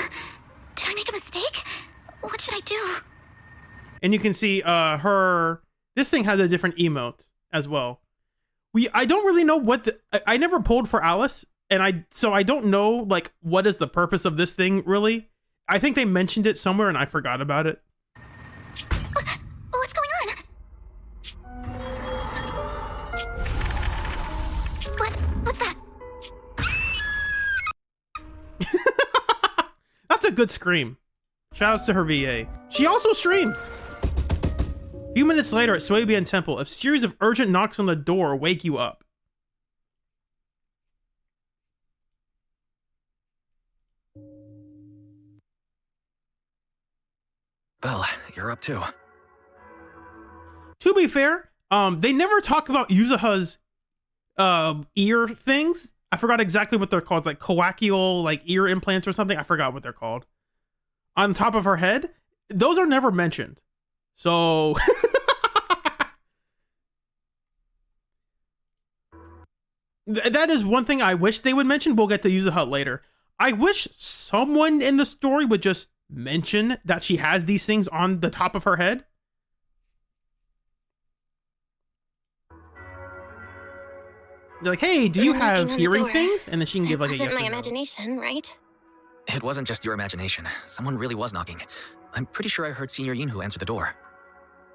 did I make a mistake? What should I do? And you can see this thing has a different emote as well. I don't really know what I never pulled for Alice, and I don't know like what is the purpose of this thing really. I think they mentioned it somewhere and I forgot about it. What's going on? What's that? That's a good scream. Shoutouts to her VA. She also streams. A few minutes later at Swabian Temple, a series of urgent knocks on the door wake you up. Belle, you're up too. To be fair, they never talk about Yuzuha's ear things. I forgot exactly what they're called, like coaxial, like ear implants or something. I forgot what they're called. On top of her head, those are never mentioned. So that is one thing I wish they would mention. We'll get to Yuzuha later. I wish someone in the story would just mention that she has these things on the top of her head. They're like, hey, do you have hearing things? And then she can give like a yes It wasn't or my no. imagination, right? It wasn't just your imagination. Someone really was knocking. I'm pretty sure I heard Senior Yinhu answer the door.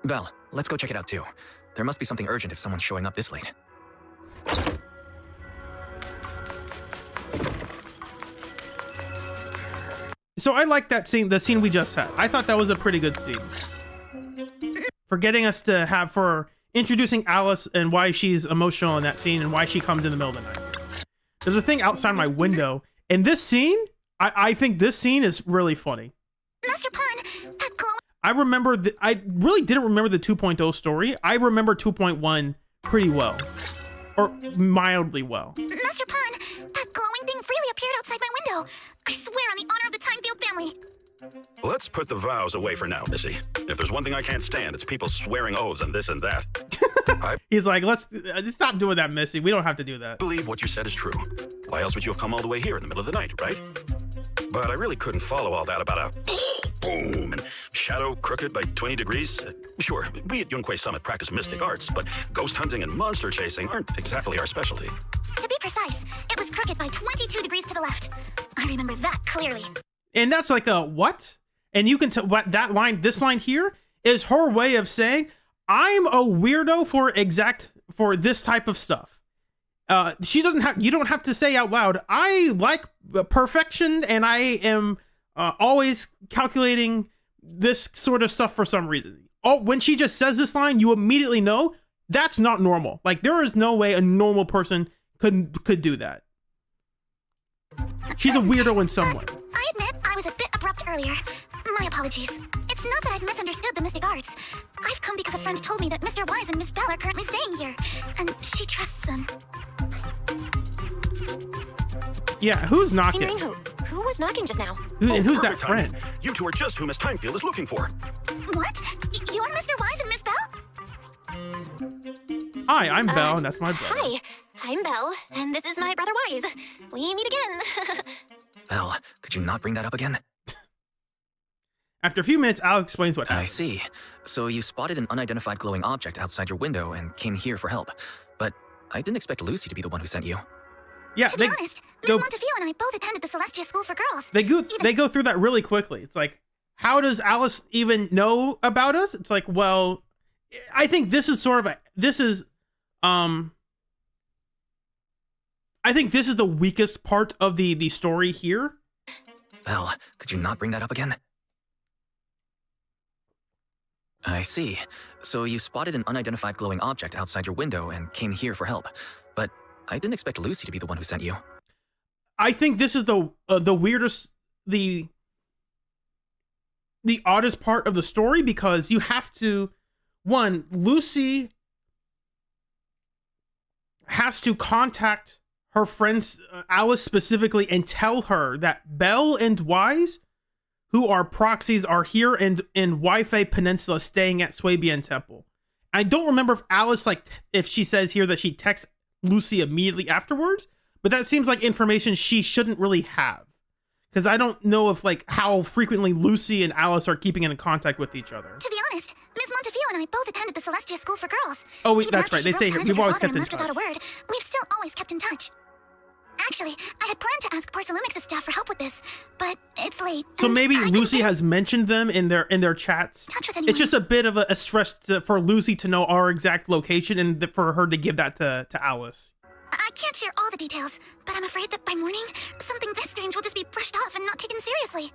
Belle, let's go check it out too. There must be something urgent if someone's showing up this late. So I like that scene, the scene we just had. I thought that was a pretty good scene. For getting us to have, for introducing Alice and why she's emotional in that scene and why she comes in the middle of the night. There's a thing outside my window, and this scene, I think this scene is really funny. Master Pawn, that glowing... I remember, I really didn't remember the 2.0 story. I remember 2.1 pretty well. Or mildly well. Master Pawn, that glowing thing freely appeared outside my window. I swear on the honor of the Timefield family. Let's put the vows away for now, Missy. If there's one thing I can't stand, it's people swearing oaths and this and that. I He's like, let's stop doing that, Missy. We don't have to do that. believe what you said is true. Why else would you have come all the way here in the middle of the night, right? But I really couldn't follow all that about a boom and shadow crooked by 20 degrees. Sure, we at Yunquay Summit practice mystic arts, but ghost hunting and monster chasing aren't exactly our specialty. To be precise, it was crooked by 22 degrees to the left. I remember that clearly. And that's like a what? And you can tell what that line, this line here is her way of saying, I'm a weirdo for this type of stuff. She doesn't have, you don't have to say out loud, I like perfection and I am always calculating this sort of stuff for some reason. Oh, when she just says this line, you immediately know that's not normal. Like there is no way a normal person could do that. She's a weirdo in some way. I admit I was a bit abrupt earlier. My apologies. It's not that I've misunderstood the mystic arts. I've come because a friend told me that Mr. Wise and Miss Bell are currently staying here, and she trusts them. Yeah, who's knocking? Senior Yinhu, who was knocking just now? And who's that Perfect timing. friend? You two are just who Miss Timefield is looking for. What? You're Mr. Wise and Miss Bell? Hi, I'm Belle, and that's my brother. Hi, I'm Belle, and this is my brother Wise. We meet again. Belle, could you not bring that up again? After a few minutes, Alex explains what I happened. see. So you spotted an unidentified glowing object outside your window and came here for help. But I didn't expect Lucy to be the one who sent you. Yeah, To be honest, Miss go- Montefiore and I both attended the Celestia School for Girls. they go through that really quickly. It's like, how does Alice even know about us? It's like, well, I think this is sort of I think this is the weakest part of the story here. Belle, could you not bring that up again? I see. So you spotted an unidentified glowing object outside your window and came here for help. But I didn't expect Lucy to be the one who sent you. I think this is the weirdest, the oddest part of the story, because you have to, one, Lucy has to contact her friends, Alice specifically, and tell her that Belle and Wise, who are proxies, are here in Wi-Fi Peninsula staying at Swabian Temple. I don't remember if Alice, if she says here that she texts Lucy immediately afterwards, but that seems like information she shouldn't really have. Because I don't know if, how frequently Lucy and Alice are keeping in contact with each other. To be honest, Miss Montefiore and I both attended the Celestia School for Girls. Oh, Even that's after right. she They say broke ties we've with her always father kept and in left touch. without a word, we've still always kept in touch. Actually, I had planned to ask Porcelumix's staff for help with this, but it's late. So and maybe I couldn't Lucy get has mentioned them in their chats. in touch with anyone. It's just a bit of a stress for Lucy to know our exact location and for her to give that to Alice. I can't share all the details, but I'm afraid that by morning, something this strange will just be brushed off and not taken seriously.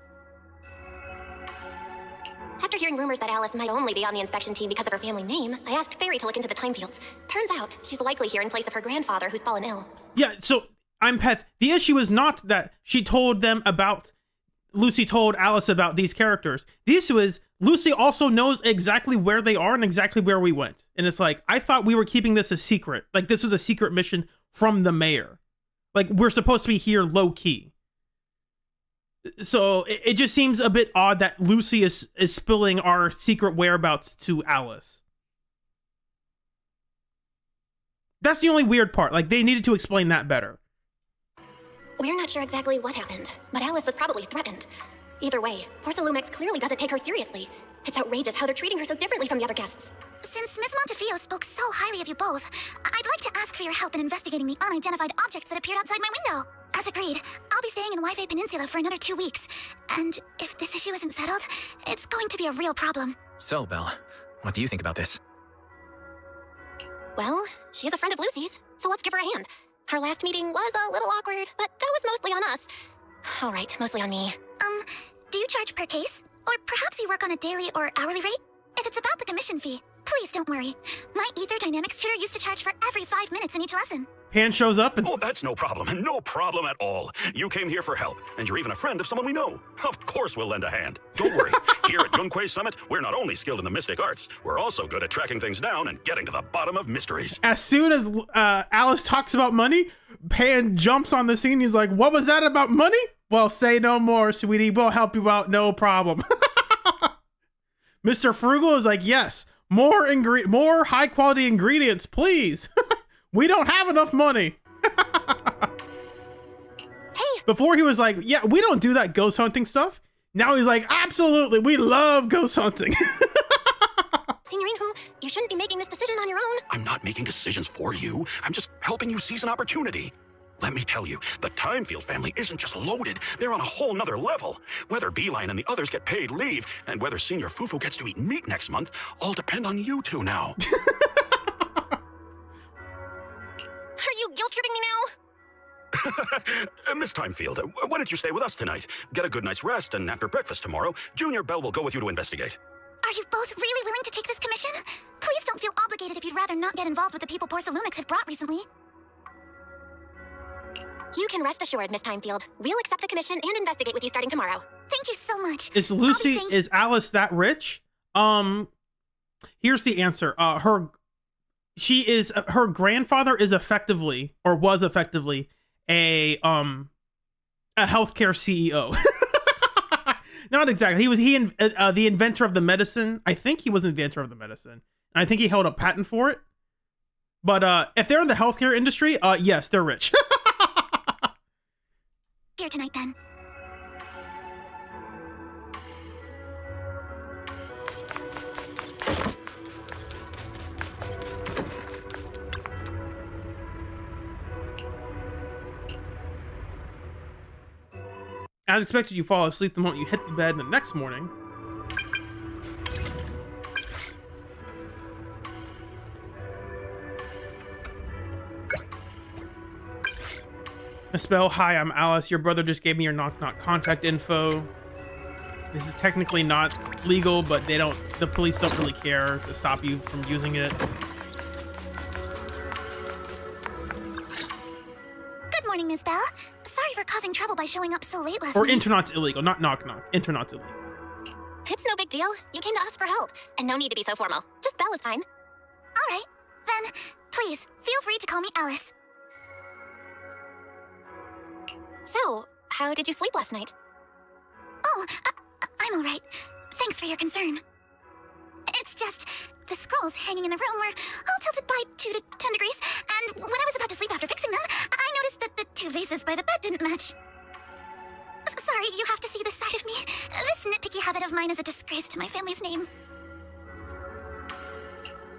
After hearing rumors that Alice might only be on the inspection team because of her family name, I asked Fairy to look into the time fields. Turns out, she's likely here in place of her grandfather who's fallen ill. Yeah, so I'm Peth. The issue is not that Lucy told Alice about these characters. The issue is Lucy also knows exactly where they are and exactly where we went. And it's like, I thought we were keeping this a secret. Like, this was a secret mission from the mayor. Like, we're supposed to be here low key. So it just seems a bit odd that Lucy is spilling our secret whereabouts to Alice. That's the only weird part. Like, they needed to explain that better. We're not sure exactly what happened, but Alice was probably threatened. Either way, Porcelumix clearly doesn't take her seriously. It's outrageous how they're treating her so differently from the other guests. Since Ms. Montefiore spoke so highly of you both, I'd like to ask for your help in investigating the unidentified objects that appeared outside my window. As agreed, I'll be staying in Wi-Fi Peninsula for another 2 weeks. And if this issue isn't settled, it's going to be a real problem. So, Belle, what do you think about this? Well, she's a friend of Lucy's, so let's give her a hand. Her last meeting was a little awkward, but that was mostly on us. All right, mostly on me. Do you charge per case? Or perhaps you work on a daily or hourly rate? If it's about the commission fee, please don't worry. My Ether Dynamics tutor used to charge for every 5 minutes in each lesson. Pan shows up and... Oh, that's no problem. No problem at all. You came here for help, and you're even a friend of someone we know. Of course we'll lend a hand. Don't worry. Here at Yunquei Summit, we're not only skilled in the mystic arts, we're also good at tracking things down and getting to the bottom of mysteries. As soon as Alice talks about money, Pan jumps on the scene. He's like, what was that about money? Well, say no more, sweetie. We'll help you out. No problem. Mr. Frugal is like, yes, more high quality ingredients, please. We don't have enough money. Hey! Before he was like, yeah, we don't do that ghost hunting stuff. Now he's like, absolutely, we love ghost hunting. Signorine, you shouldn't be making this decision on your own. I'm not making decisions for you. I'm just helping you seize an opportunity. Let me tell you, the Timefield family isn't just loaded, they're on a whole nother level. Whether Beeline and the others get paid leave, and whether Senior Fufu gets to eat meat next month, all depend on you two now. Are you guilt-tripping me now? Miss Timefield, why don't you stay with us tonight? Get a good night's rest, and after breakfast tomorrow, Junior Belle will go with you to investigate. Are you both really willing to take this commission? Please don't feel obligated if you'd rather not get involved with the people Porcelumix have brought recently. You can rest assured, Miss Timefield. We'll accept the commission and investigate with you starting tomorrow. Thank you so much. Is Alice that rich? Here's the answer. Her grandfather is effectively, or was effectively, a healthcare CEO. Not exactly. He was the inventor of the medicine. I think he was the inventor of the medicine. And I think he held a patent for it. But if they're in the healthcare industry, yes, they're rich. Here tonight, then. As expected, you fall asleep the moment you hit the bed the next morning. Miss Bell, hi, I'm Alice. Your brother just gave me your knock-knock contact info. This is technically not legal, but the police don't really care to stop you from using it. Good morning, Miss Bell. Sorry for causing trouble by showing up so late last Or night. internet's illegal, not knock-knock. Internet's illegal. It's no big deal. You came to us for help, and no need to be so formal. Just Belle is fine. All right, then please feel free to call me Alice. So, how did you sleep last night? Oh, I'm all right. Thanks for your concern. It's just the scrolls hanging in the room were all tilted by 2 to 10 degrees, and when I was about to sleep after fixing them, I noticed that the 2 vases by the bed didn't match. Sorry, you have to see this side of me. This nitpicky habit of mine is a disgrace to my family's name.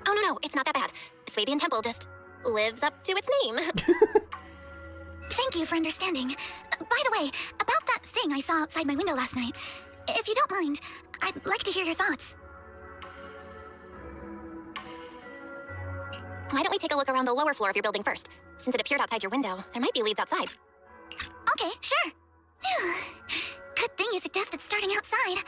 Oh, no, it's not that bad. Swabian Temple just lives up to its name. Thank you for understanding. By the way, about that thing I saw outside my window last night, if you don't mind, I'd like to hear your thoughts. Why don't we take a look around the lower floor of your building first? Since it appeared outside your window, there might be leads outside. Okay, sure. Good thing you suggested starting outside.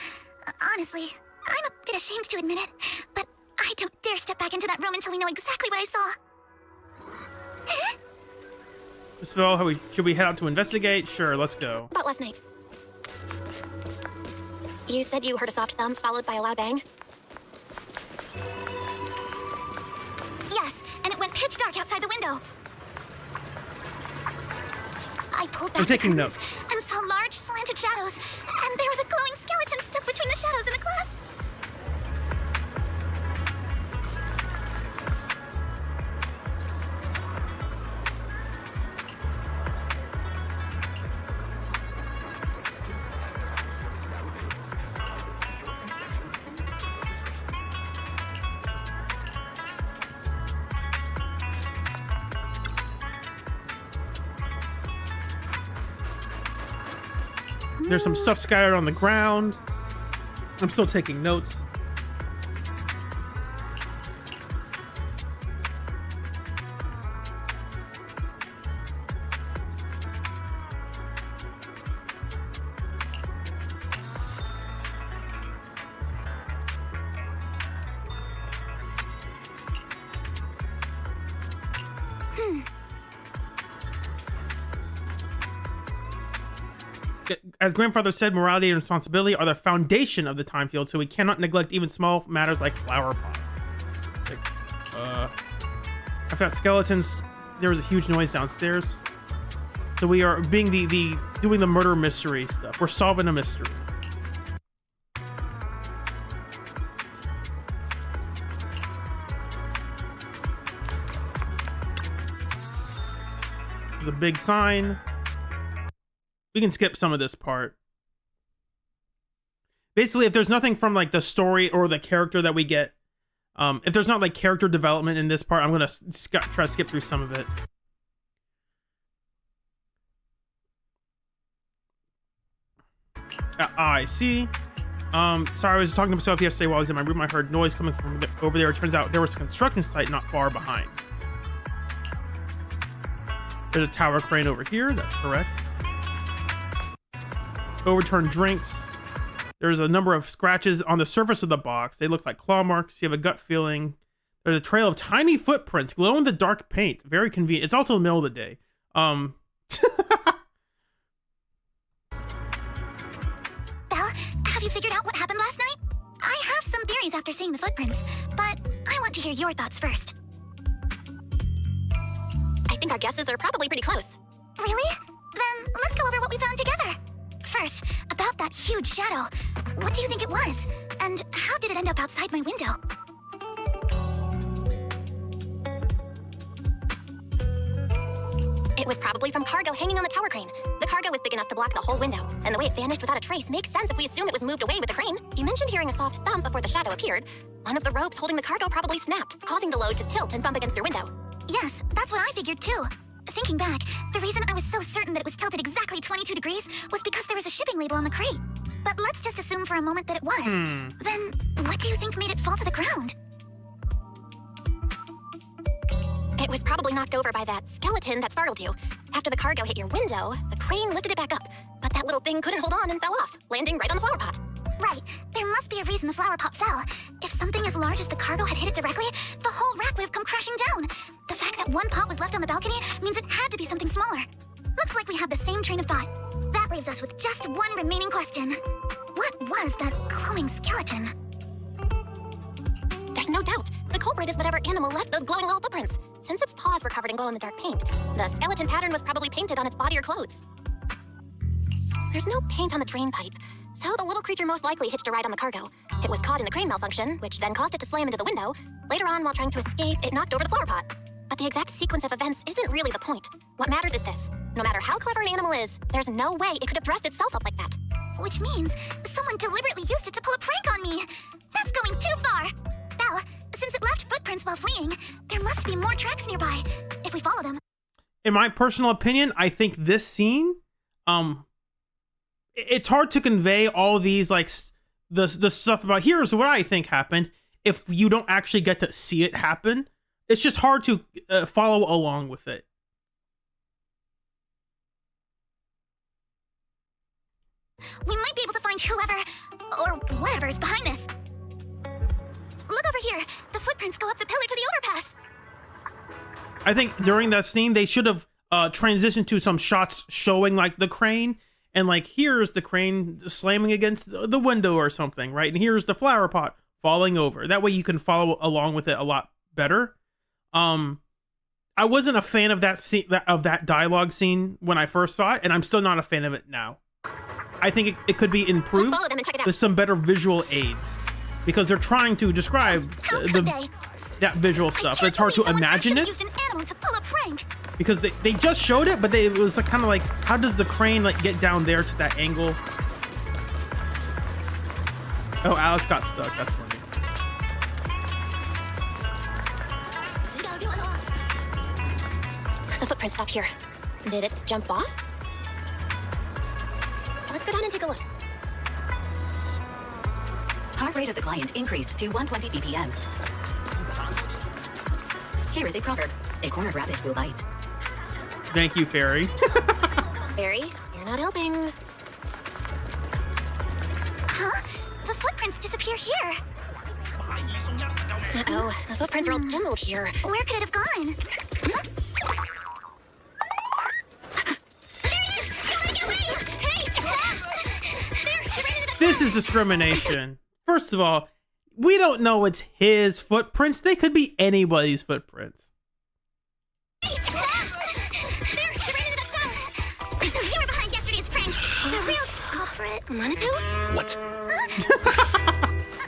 Honestly, I'm a bit ashamed to admit it, but I don't dare step back into that room until we know exactly what I saw. Miss Bell, should we head out to investigate? Sure, let's go. About last night. You said you heard a soft thump followed by a loud bang? Yes, and it went pitch dark outside the window. I pulled back I'm taking the notes. curtains and saw large slanted shadows, and there was a glowing skeleton stuck between the shadows in the glass. There's some stuff scattered on the ground. I'm still taking notes. As grandfather said, morality and responsibility are the foundation of the time field, so we cannot neglect even small matters like flower pots. I've got skeletons. There was a huge noise downstairs. So we are being doing the murder mystery stuff. We're solving a mystery. There's a big sign. We can skip some of this part. Basically, if there's nothing from like the story or the character that we get, if there's not like character development in this part, I'm gonna try to skip through some of it. I see. Sorry, I was talking to myself yesterday while I was in my room. I heard noise coming from over there. It turns out there was a construction site not far behind. There's a tower crane over here. That's correct. Overturned drinks. There's a number of scratches on the surface of the box. They look like claw marks. You have a gut feeling. There's a trail of tiny footprints, glow in the dark paint. Very convenient. It's also the middle of the day. Belle, have you figured out what happened last night? I have some theories after seeing the footprints, but I want to hear your thoughts first. I think our guesses are probably pretty close. Really? Then let's go over what we found together. First, about that huge shadow. What do you think it was? And how did it end up outside my window? It was probably from cargo hanging on the tower crane. The cargo was big enough to block the whole window, and the way it vanished without a trace makes sense if we assume it was moved away with the crane. You mentioned hearing a soft thump before the shadow appeared. One of the ropes holding the cargo probably snapped, causing the load to tilt and bump against your window. Yes, that's what I figured too. Thinking back, the reason I was so certain that it was tilted exactly 22 degrees was because there was a shipping label on the crate. But let's just assume for a moment that it was. Then, what do you think made it fall to the ground? It was probably knocked over by that skeleton that startled you. After the cargo hit your window, the crane lifted it back up, but that little thing couldn't hold on and fell off, landing right on the flower pot. Right. There must be a reason the flower pot fell. If something as large as the cargo had hit it directly, the whole rack would have come crashing down. The fact that one pot was left on the balcony means it had to be something smaller. Looks like we have the same train of thought. That leaves us with just one remaining question. What was that glowing skeleton? There's no doubt. The culprit is whatever animal left those glowing little footprints. Since its paws were covered in glow-in-the-dark paint, the skeleton pattern was probably painted on its body or clothes. There's no paint on the drain pipe, so the little creature most likely hitched a ride on the cargo. It was caught in the crane malfunction, which then caused it to slam into the window. Later on, while trying to escape, it knocked over the flower pot. But the exact sequence of events isn't really the point. What matters is this. No matter how clever an animal is, there's no way it could have dressed itself up like that. Which means someone deliberately used it to pull a prank on me. That's going too far. Belle, since it left footprints while fleeing, there must be more tracks nearby. If we follow them. in my personal opinion, I think this scene, it's hard to convey all these like the stuff about here's what I think happened if you don't actually get to see it happen. It's just hard to follow along with it. We might be able to find whoever or whatever's behind this. Look over here. The footprints go up the pillar to the overpass. I think during that scene, they should have transitioned to some shots showing like the crane and like, here's the crane slamming against the window or something, right? And here's the flower pot falling over. That way you can follow along with it a lot better. I wasn't a fan of that scene, of that dialogue scene when I first saw it, and I'm still not a fan of it now. I think it could be improved Let's follow them and check it out. with some better visual aids, because they're trying to describe that visual stuff. It's hard to imagine it Used an animal to pull a prank. because they just showed it, but it was like, kind of like, how does the crane like get down there to that angle? Oh, Alice got stuck. That's funny. The footprint stopped here. Did it jump off? Let's go down and take a look. Heart rate of the client increased to 120 BPM. Here is a proverb. A cornered rabbit will bite. Thank you, Fairy. Barry, you're not helping. Huh? The footprints disappear here. Uh-oh, the footprints are all jumbled here. Where could it have gone? Huh? This is discrimination. First of all, we don't know it's his footprints. They could be anybody's footprints. So you were behind yesterday's pranks. The real culprit. Manitou? What?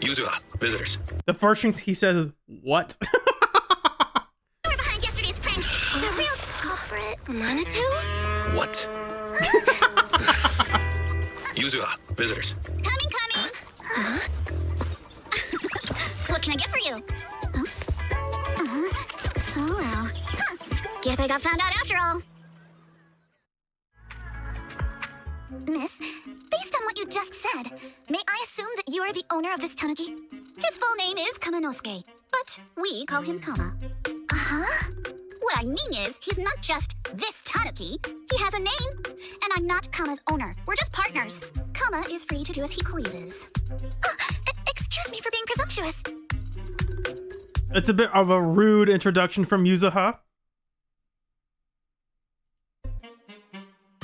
Yuzuha, visitors. The first thing he says is, what? You were behind yesterday's pranks. The real culprit. Manitou? What? Yuzuha, visitors. Coming. What can I get for you? Oh, well. Huh. Guess I got found out after all. Miss, based on what you just said, may I assume that you are the owner of this tanuki? His full name is Kamanosuke, but we call him Kama. Uh-huh. What I mean is, he's not just this tanuki. He has a name, and I'm not Kama's owner. We're just partners. Kama is free to do as he pleases. Excuse me for being presumptuous. It's a bit of a rude introduction from Yuzuha.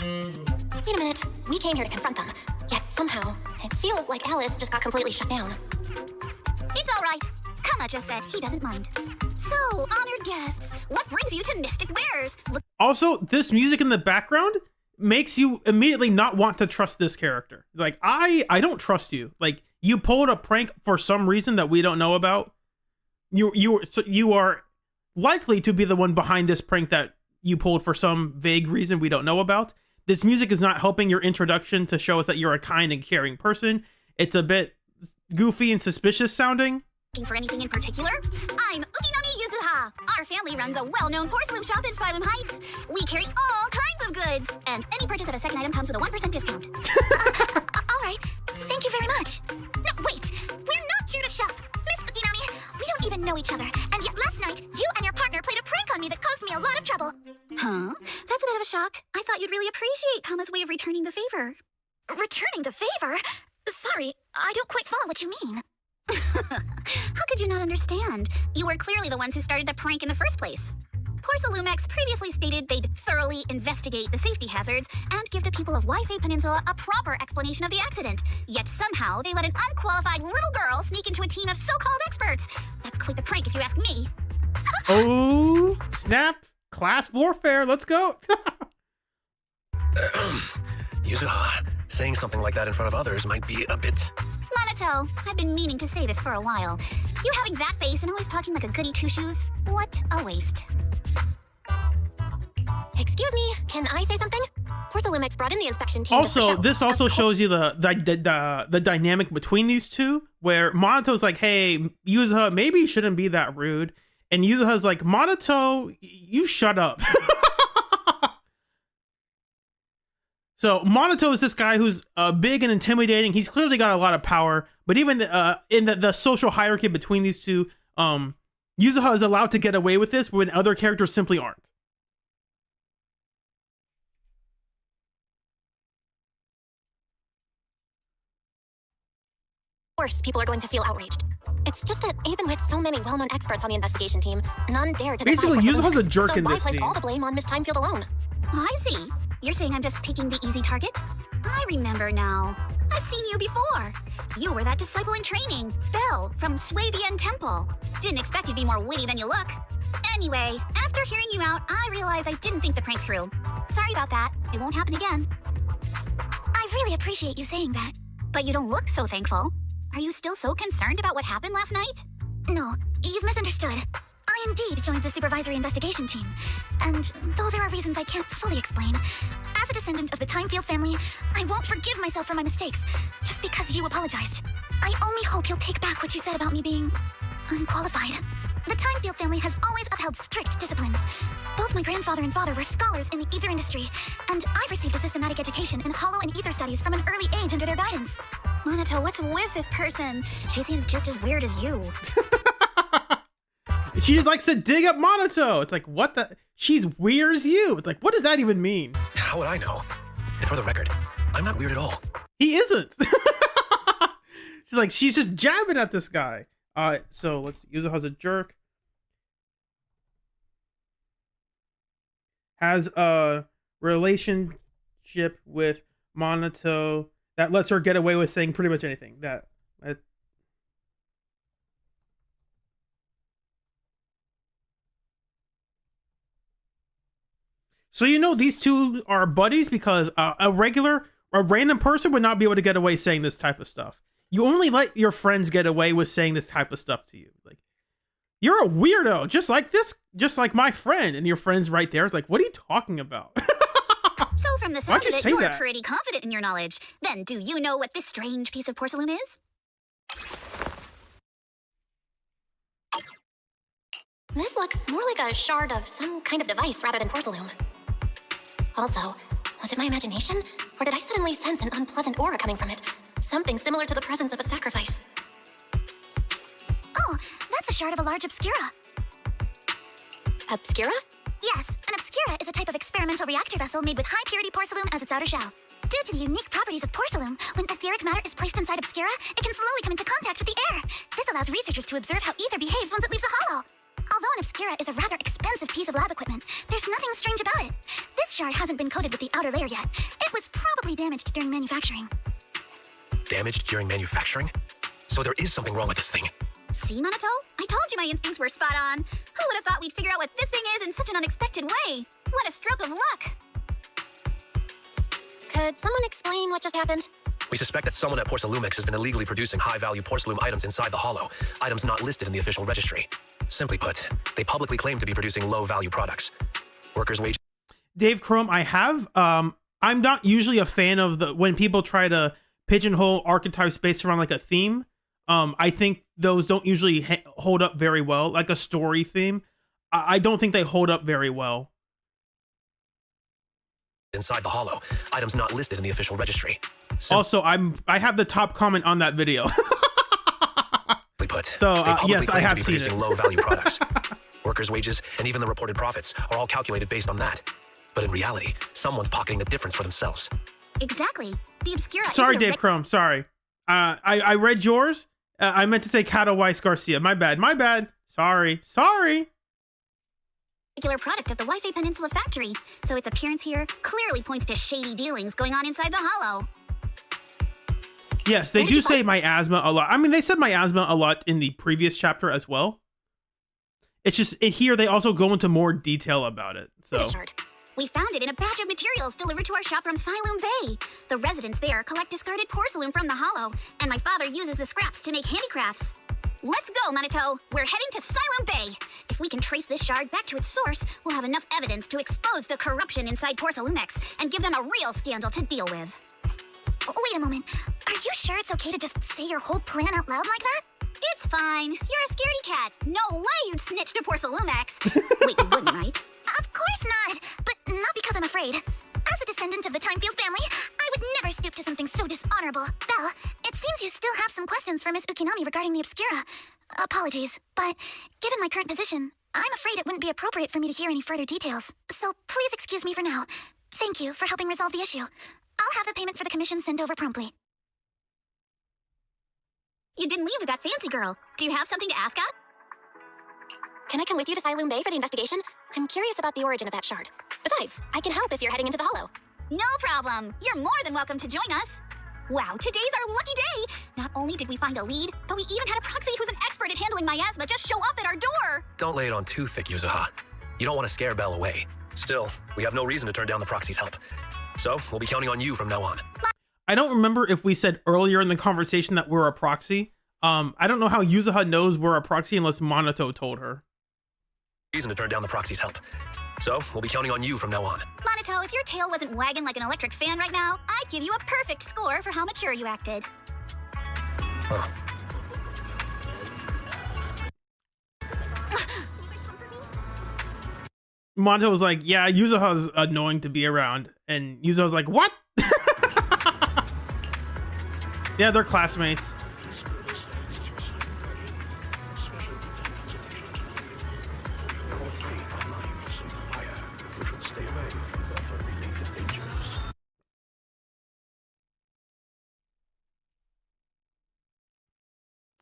Wait a minute. We came here to confront them. Yet somehow, it feels like Alice just got completely shut down. It's all right. Kama just said he doesn't mind. So, honored guests, what brings you to Mystic Bears? Also, this music in the background makes you immediately not want to trust this character. Like, I don't trust you. Like, you pulled a prank for some reason that we don't know about. You are likely to be the one behind this prank that you pulled for some vague reason we don't know about. This music is not helping your introduction to show us that you're a kind and caring person. It's a bit goofy and suspicious sounding. Looking for anything in particular? I'm Ukinami Yuzuha. Our family runs a well-known porcelain shop in Phylum Heights. We carry all kinds of goods, and any purchase of a second item comes with a 1% discount. All right. Thank you very much. No, wait. We're not here to shop. Miss Ukinami, we don't even know each other, and yet last night, you and your partner played a prank on me that caused me a lot of trouble. Huh? That's a bit of a shock. I thought you'd really appreciate Kama's way of returning the favor. Returning the favor? Sorry, I don't quite follow what you mean. How could you not understand? You were clearly the ones who started the prank in the first place. Porcelumex previously stated they'd thoroughly investigate the safety hazards and give the people of Wi-Fi Peninsula a proper explanation of the accident. Yet somehow they let an unqualified little girl sneak into a team of so-called experts. That's quite the prank if you ask me. Oh, snap. Class warfare. Let's go. Yuzuha, saying something like that in front of others might be a bit... Minato, I've been meaning to say this for a while. You having that face and always talking like a goody two-shoes? What a waste. Excuse me, can I say something? Porcelumex brought in the inspection team. Also, this also shows you the dynamic between these two, where Monato's like, hey, Yuzuha, maybe you shouldn't be that rude. And Yuzuha's like, Minato, you shut up. So Monato is this guy who's big and intimidating. He's clearly got a lot of power, but even in the social hierarchy between these two, Yuzuha is allowed to get away with this when other characters simply aren't. Of course, people are going to feel outraged. It's just that even with so many well-known experts on the investigation team, none dare to basically Yuzuha's a jerk so in why this place scene. all the blame on Miss Timefield alone? Oh, I see. You're saying I'm just picking the easy target? I remember now. I've seen you before. You were that disciple in training, Belle, from Swabian Temple. Didn't expect you'd be more witty than you look. Anyway, after hearing you out, I realized I didn't think the prank through. Sorry about that. It won't happen again. I really appreciate you saying that. But you don't look so thankful. Are you still so concerned about what happened last night? No, you've misunderstood. I indeed joined the supervisory investigation team. And though there are reasons I can't fully explain, as a descendant of the Timefield family, I won't forgive myself for my mistakes, just because you apologized. I only hope you'll take back what you said about me being unqualified. The Timefield family has always upheld strict discipline. Both my grandfather and father were scholars in the ether industry, and I've received a systematic education in hollow and ether studies from an early age under their guidance. Monato, what's with this person? She seems just as weird as you. She just likes to dig up Monato. It's like, what the? She's weird as you. It's like, what does that even mean? How would I know? And for the record, I'm not weird at all. He isn't. She's like, she's just jabbing at this guy. So let's use it as a jerk. Has a relationship with Monato that lets her get away with saying pretty much anything. That So you know these two are buddies because a random person would not be able to get away saying this type of stuff. You only let your friends get away with saying this type of stuff to you. Like, you're a weirdo, just like my friend, and your friend's right there. It's like, what are you talking about? So from the sound of it, say you're that? pretty confident in your knowledge. Then do you know what this strange piece of porcelain is? This looks more like a shard of some kind of device rather than porcelain. Also, was it my imagination? Or did I suddenly sense an unpleasant aura coming from it? Something similar to the presence of a sacrifice. Oh, that's a shard of a large obscura. Obscura? Yes, an obscura is a type of experimental reactor vessel made with high-purity porcelain as its outer shell. Due to the unique properties of porcelain, when etheric matter is placed inside obscura, it can slowly come into contact with the air. This allows researchers to observe how ether behaves once it leaves the hollow. Although an obscura is a rather expensive piece of lab equipment, there's nothing strange about it. This shard hasn't been coated with the outer layer yet. It was probably damaged during manufacturing. Damaged during manufacturing? So there is something wrong with this thing. See, Monato? I told you my instincts were spot on. Who would have thought we'd figure out what this thing is in such an unexpected way? What a stroke of luck! Could someone explain what just happened? We suspect that someone at Porcelumex has been illegally producing high-value porcelain items inside the hollow, items not listed in the official registry. Simply put, they publicly claim to be producing low-value products. Workers' wages... Dave Chrome, I have. I'm not usually a fan of when people try to pigeonhole archetypes based around like a theme. I think those don't usually hold up very well, like a story theme. I don't think they hold up very well. Inside the hollow, items not listed in the official registry. Also, I have the top comment on that video. Put, so yes, I have seen it. Low-value products. Workers' wages and even the reported profits are all calculated based on that. But in reality, someone's pocketing the difference for themselves. Exactly. The obscura. Sorry, Dave Chrome. Sorry. I read yours. I meant to say Cato Weiss Garcia. My bad. My bad. Sorry. Regular product of the Wi-Fi Peninsula factory, so its appearance here clearly points to shady dealings going on inside the hollow. Yes, they do say miasma a lot. I mean, they said miasma a lot in the previous chapter as well. It's just here they also go into more detail about it. So we found it in a batch of materials delivered to our shop from Siloam Bay. The residents there collect discarded porcelain from the hollow, and my father uses the scraps to make handicrafts. Let's go, Monato. We're heading to Siloam Bay. If we can trace this shard back to its source, we'll have enough evidence to expose the corruption inside Porcelumex and give them a real scandal to deal with. Wait a moment. Are you sure it's okay to just say your whole plan out loud like that? It's fine. You're a scaredy cat. No way you'd snitch to Porcelumex. Wait, you wouldn't, right? Of course not. But not because I'm afraid. As a descendant of the Timefield family, I would never stoop to something so dishonorable. Belle, it seems you still have some questions for Miss Ukinami regarding the Obscura. Apologies, but given my current position, I'm afraid it wouldn't be appropriate for me to hear any further details. So please excuse me for now. Thank you for helping resolve the issue. I'll have the payment for the commission sent over promptly. You didn't leave with that fancy girl. Do you have something to ask her? Can I come with you to Siloon Bay for the investigation? I'm curious about the origin of that shard. Besides, I can help if you're heading into the Hollow. No problem. You're more than welcome to join us. Wow, today's our lucky day. Not only did we find a lead, but we even had a proxy who's an expert at handling miasma just show up at our door. Don't lay it on too thick, Yuzuha. You don't want to scare Belle away. Still, we have no reason to turn down the proxy's help. So, we'll be counting on you from now on. I don't remember if we said earlier in the conversation that we're a proxy. I don't know how Yuzuha knows we're a proxy unless Monato told her. Reason to turn down the proxy's help. So, we'll be counting on you from now on. Monato, if your tail wasn't wagging like an electric fan right now, I'd give you a perfect score for how mature you acted. Huh. Monato was like, yeah, Yuzuha's annoying to be around. And Yuzuha's like, what? Yeah, they're classmates.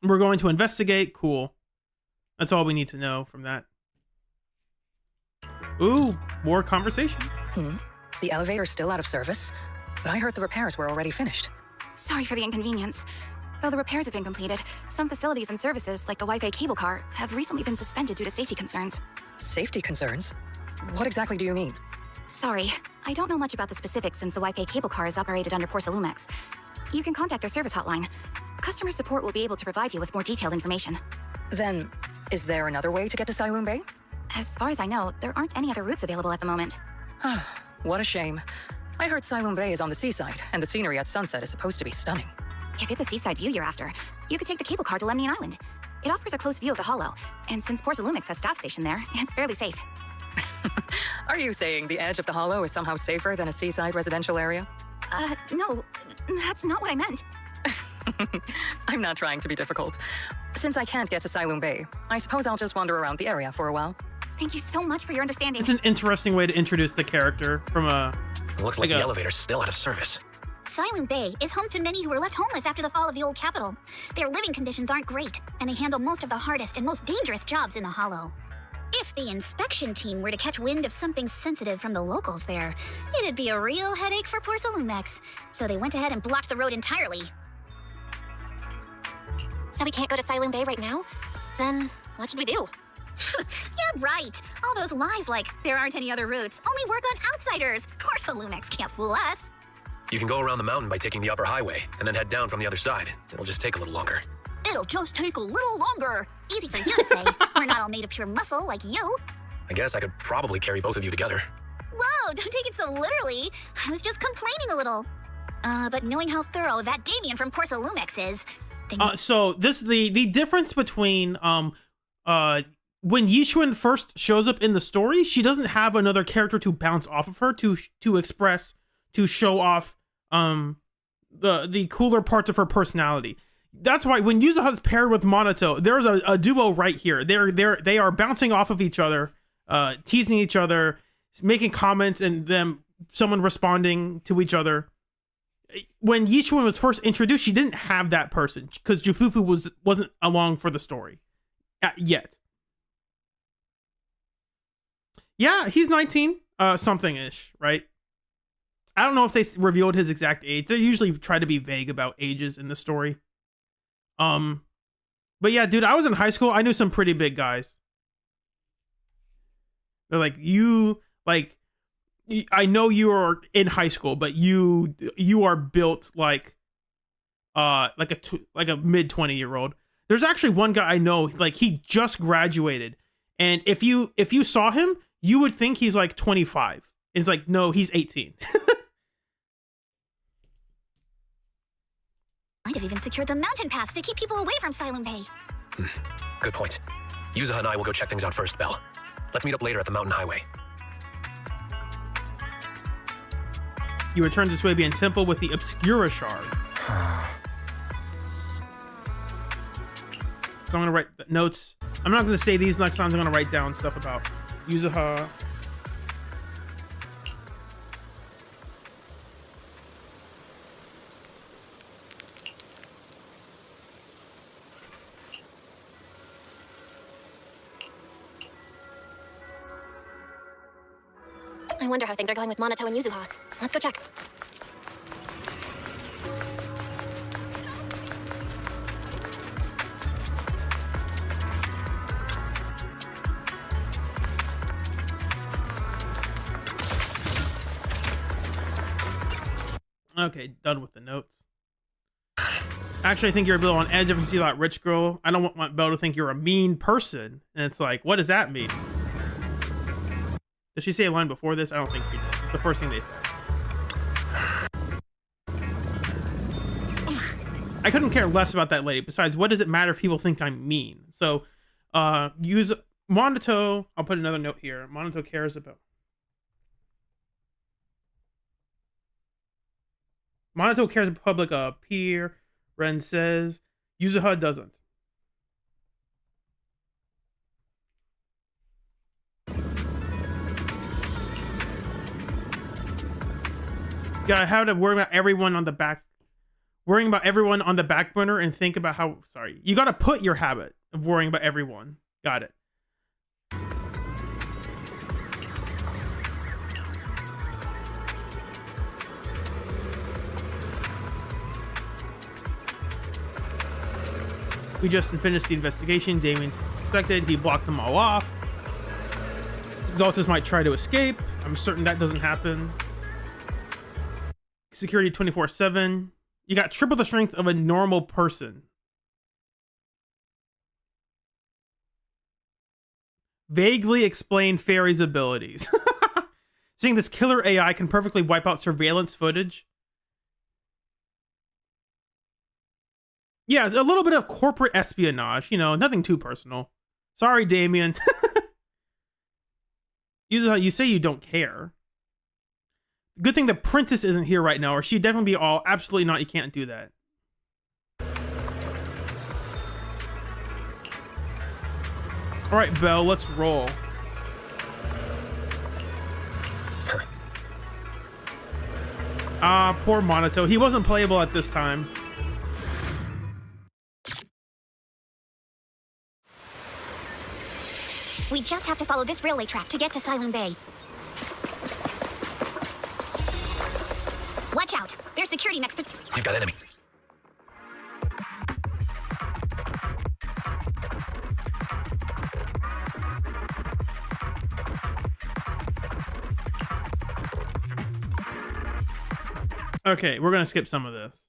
We're going to investigate. Cool. That's all we need to know from that. Ooh, more conversations. The elevator's still out of service, but I heard the repairs were already finished. Sorry for the inconvenience. Though the repairs have been completed, some facilities and services, like the Wi-Fi cable car, have recently been suspended due to safety concerns. Safety concerns? What exactly do you mean? Sorry, I don't know much about the specifics since the Wi-Fi cable car is operated under Porsalumex. You can contact their service hotline. Customer support will be able to provide you with more detailed information. Then, is there another way to get to Siloon Bay? As far as I know, there aren't any other routes available at the moment. What a shame. I heard Siloon Bay is on the seaside, and the scenery at sunset is supposed to be stunning. If it's a seaside view you're after, you could take the cable car to Lemnian Island. It offers a close view of the Hollow, and since Porsalumex has staff station there, it's fairly safe. Are you saying the edge of the Hollow is somehow safer than a seaside residential area? No, that's not what I meant. I'm not trying to be difficult. Since I can't get to Siloon Bay, I suppose I'll just wander around the area for a while. Thank you so much for your understanding. It's an interesting way to introduce the character from a... It looks like the elevator's still out of service. Siloon Bay is home to many who were left homeless after the fall of the old capital. Their living conditions aren't great, and they handle most of the hardest and most dangerous jobs in the Hollow. If the inspection team were to catch wind of something sensitive from the locals there, it'd be a real headache for Porsalumex. So they went ahead and blocked the road entirely. So we can't go to Siloon Bay right now? Then what should we do? Yeah, right. All those lies like, there aren't any other routes, only work on outsiders. Porsalumex can't fool us. You can go around the mountain by taking the upper highway, and then head down from the other side. It'll just take a little longer. It'll just take a little longer. Easy for you to say. We're not all made of pure muscle like you. I guess I could probably carry both of you together. Whoa, don't take it so literally. I was just complaining a little. But knowing how thorough that Damien from Porsalumex is... So this the difference between when Yichuan first shows up in the story, she doesn't have another character to bounce off of her to express, to show off the cooler parts of her personality. That's why when Yuzuha's paired with Monato, there's a duo right here. They are bouncing off of each other, teasing each other, making comments, and someone responding to each other. When Yichuan was first introduced, she didn't have that person because Jufufu wasn't along for the story yet. Yeah, he's 19 something-ish, right? I don't know if they revealed his exact age. They usually try to be vague about ages in the story. But yeah, dude, I was in high school. I knew some pretty big guys. They're like, I know you are in high school, but you are built like a mid 20-year-old. There's actually one guy I know, like he just graduated, and if you saw him, you would think he's like 25. And it's like, no, he's 18. Might have even secured the mountain paths to keep people away from Siloon Bay. Good point. Yuzuha and I will go check things out first, Belle. Let's meet up later at the mountain highway. You return to Swabian Temple with the Obscura Shard. So I'm gonna write notes. I'm not gonna say these next times. I'm gonna write down stuff about Yuzuha. I wonder how things are going with Monato and Yuzuha. Let's go check. Okay, done with the notes. Actually, I think you're a little on edge if you see that rich girl. I don't want Belle to think you're a mean person. And it's like, what does that mean? Did she say a line before this? I don't think she did. It's the first thing they said. I couldn't care less about that lady. Besides, what does it matter if people think I'm mean? So, use Monato. I'll put another note here. Monato cares about. Monato cares about public peer. Ren says. Yuzuha doesn't. You gotta have to worry about everyone on the back. Worrying about everyone on the back burner and think about how. Sorry. You gotta put your habit of worrying about everyone. Got it. We just finished the investigation. Damien's suspected. He blocked them all off. Exaltus might try to escape. I'm certain that doesn't happen. Security 24/7. You got triple the strength of a normal person. Vaguely explain Fairy's abilities. Seeing this killer AI can perfectly wipe out surveillance footage. Yeah, it's a little bit of corporate espionage, you know, nothing too personal. Sorry, Damien. You say you don't care. Good thing the princess isn't here right now, or she'd definitely be all, absolutely not, you can't do that. All right, Belle, let's roll. Poor Monato. He wasn't playable at this time. We just have to follow this railway track to get to Silent Bay. Watch out! There's security next. You've got enemy. Okay, we're gonna skip some of this.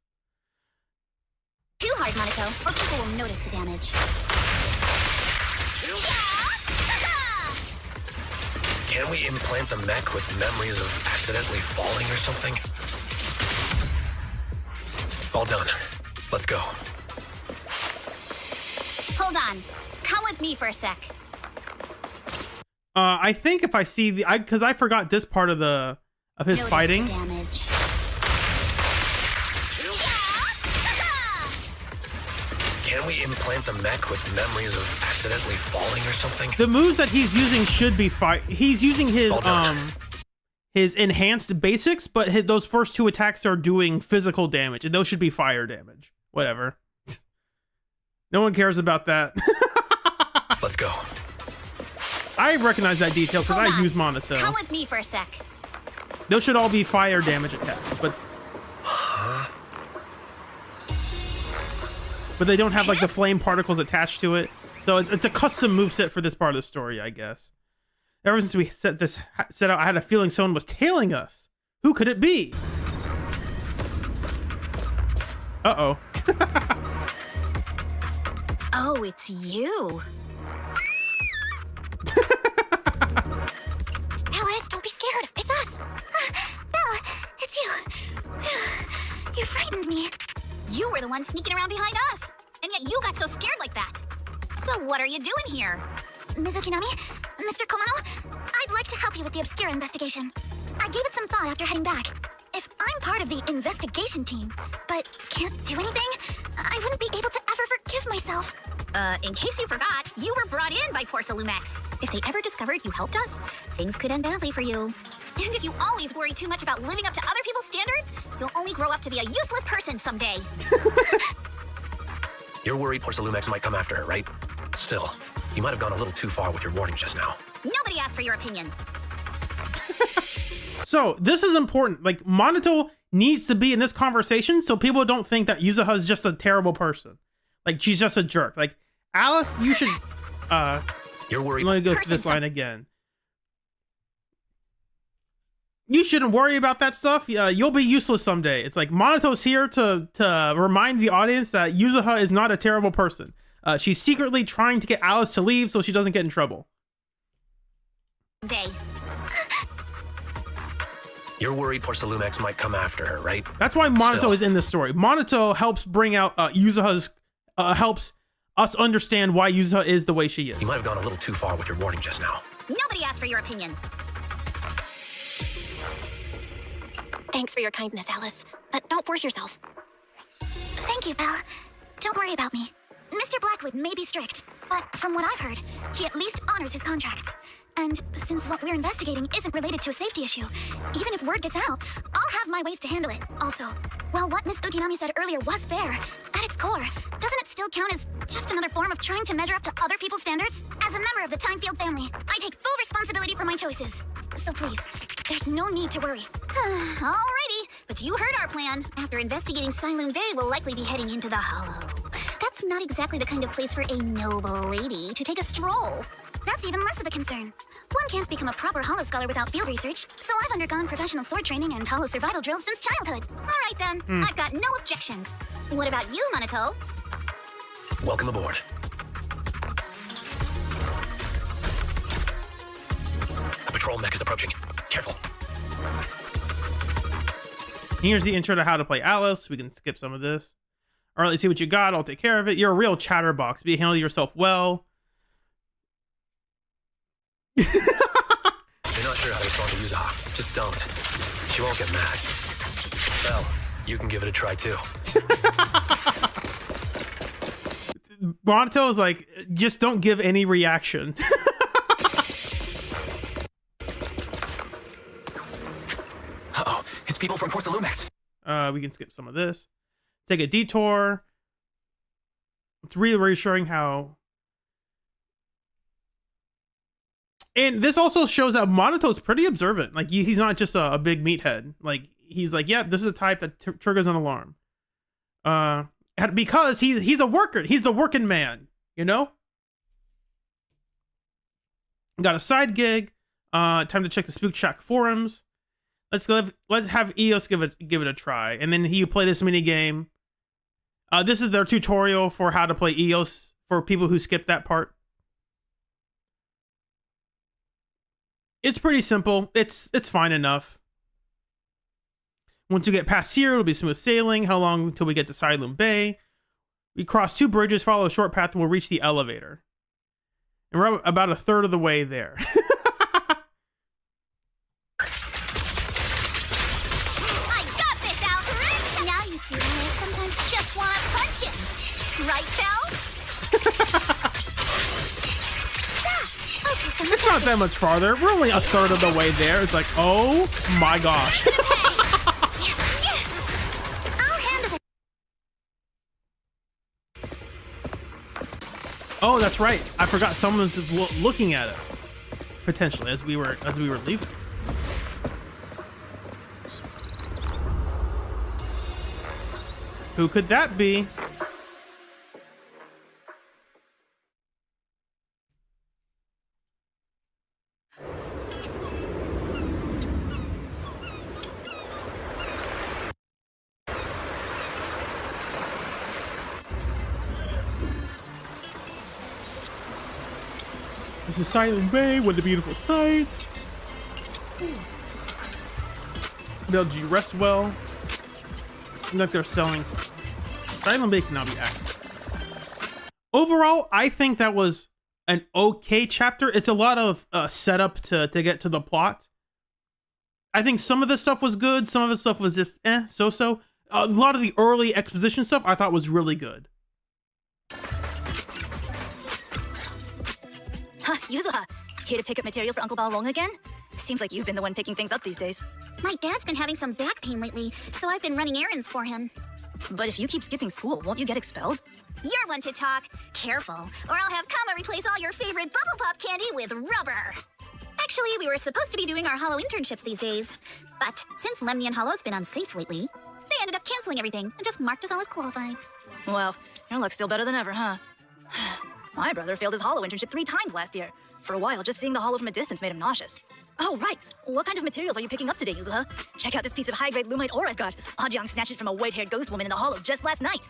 Too hard, Monaco, or people will notice the damage. Can we implant the mech with memories of accidentally falling or something? All done. Let's go. Hold on. Come with me for a sec. I think if I see the, because I forgot this part of his Notice fighting. the damage. Can we implant the mech with memories of accidentally falling or something? The moves that he's using should be fire. He's using his enhanced basics, but those first two attacks are doing physical damage, and those should be fire damage. Whatever. No one cares about that. Let's go. I recognize that detail because I use Monato. Come with me for a sec. Those should all be fire damage attacks, but they don't have like the flame particles attached to it. So it's a custom moveset for this part of the story, I guess. Ever since we set out, I had a feeling someone was tailing us. Who could it be? Uh-oh. Oh, it's you. Alice, don't be scared. It's us. Bella, it's you. You frightened me. You were the one sneaking around behind us. And yet you got so scared like that. So what are you doing here? Mizukinami, Mr. Komano, I'd like to help you with the Obscura investigation. I gave it some thought after heading back. If I'm part of the investigation team, but can't do anything? I wouldn't be able to ever forgive myself. In case you forgot, you were brought in by Porcelumex. If they ever discovered you helped us, things could end badly for you. And if you always worry too much about living up to other people's standards, you'll only grow up to be a useless person someday. You're worried Porcelumex might come after her, right? Still, you might have gone a little too far with your warning just now. Nobody asked for your opinion. So this is important. Like, Monato needs to be in this conversation so people don't think that Yuzuha is just a terrible person. Like, she's just a jerk. Like, Alice, you should You're worried. let me go through this line again. You shouldn't worry about that stuff. You'll be useless someday. It's like Monato's here to remind the audience that Yuzuha is not a terrible person. She's secretly trying to get Alice to leave so she doesn't get in trouble. Day. You're worried Porcelumex might come after her, right? That's why Monato Still. is in this story. Monato helps bring out Yuzuha's, helps us understand why Yuzuha is the way she is. You might have gone a little too far with your warning just now. Nobody asked for your opinion. Thanks for your kindness, Alice, but don't force yourself. Thank you, Belle. Don't worry about me. Mr. Blackwood may be strict, but from what I've heard, he at least honors his contracts. And since what we're investigating isn't related to a safety issue, even if word gets out, I'll have my ways to handle it. Also, while what Miss Ukinami said earlier was fair, at its core, doesn't it still count as just another form of trying to measure up to other people's standards? As a member of the Timefield family, I take full responsibility for my choices. So please, there's no need to worry. Alrighty, but you heard our plan. After investigating Silent Bay, we'll likely be heading into the Hollow. That's not exactly the kind of place for a noble lady to take a stroll. That's even less of a concern. One can't become a proper Hollow scholar without field research, so I've undergone professional sword training and Hollow survival drills since childhood. Alright then, I've got no objections. What about you, Monato? Welcome aboard. A patrol mech is approaching. Careful. Here's the intro to how to play Alice. We can skip some of this. All right, let's see what you got. I'll take care of it. You're a real chatterbox. Be handle yourself well. If you're not sure how to respond to Yuzuha, just don't. She won't get mad. Well, you can give it a try too. Monato is like, just don't give any reaction. Uh-oh, it's people from Porcelumex. We can skip some of this. Take a detour. It's really reassuring how... And this also shows that Monato's pretty observant. Like, he's not just a big meathead. Like, he's like, yeah, this is the type that triggers an alarm. Because he's a worker. He's the working man, you know? Got a side gig. Time to check the Spook Shack forums. Let's have Eos give it a try. And then you play this mini game. This is their tutorial for how to play Eos for people who skip that part. It's pretty simple. It's fine enough. Once you get past here, it'll be smooth sailing. How long until we get to Silent Bay? We cross 2 bridges, follow a short path, and we'll reach the elevator. And we're about a third of the way there. I got this, Alvarez! Now you see why I sometimes just want to punch him. Right, Belle? It's not that much farther. We're only a third of the way there. It's like, oh my gosh. Oh, that's right. I forgot someone's looking at us potentially as we were leaving. Who could that be? This is Silent Bay with a beautiful sight. They'll you rest well. Like they're selling something. Silent Bay cannot be accurate. Overall, I think that was an okay chapter. It's a lot of setup to get to the plot. I think some of the stuff was good. Some of the stuff was just so-so. A lot of the early exposition stuff I thought was really good. Huh, Yuzuha, here to pick up materials for Uncle Balrog again? Seems like you've been the one picking things up these days. My dad's been having some back pain lately, so I've been running errands for him. But if you keep skipping school, won't you get expelled? You're one to talk. Careful, or I'll have Kama replace all your favorite Bubble Pop candy with rubber. Actually, we were supposed to be doing our Hollow internships these days. But since Lemnian Hollow's been unsafe lately, they ended up canceling everything and just marked us all as qualified. Well, your luck's still better than ever, huh? My brother failed his Hollow internship 3 times last year. For a while, just seeing the Hollow from a distance made him nauseous. Oh, right. What kind of materials are you picking up today, Yuzuha? Check out this piece of high-grade lumite ore I've got. Ajang snatched it from a white-haired ghost woman in the Hollow just last night.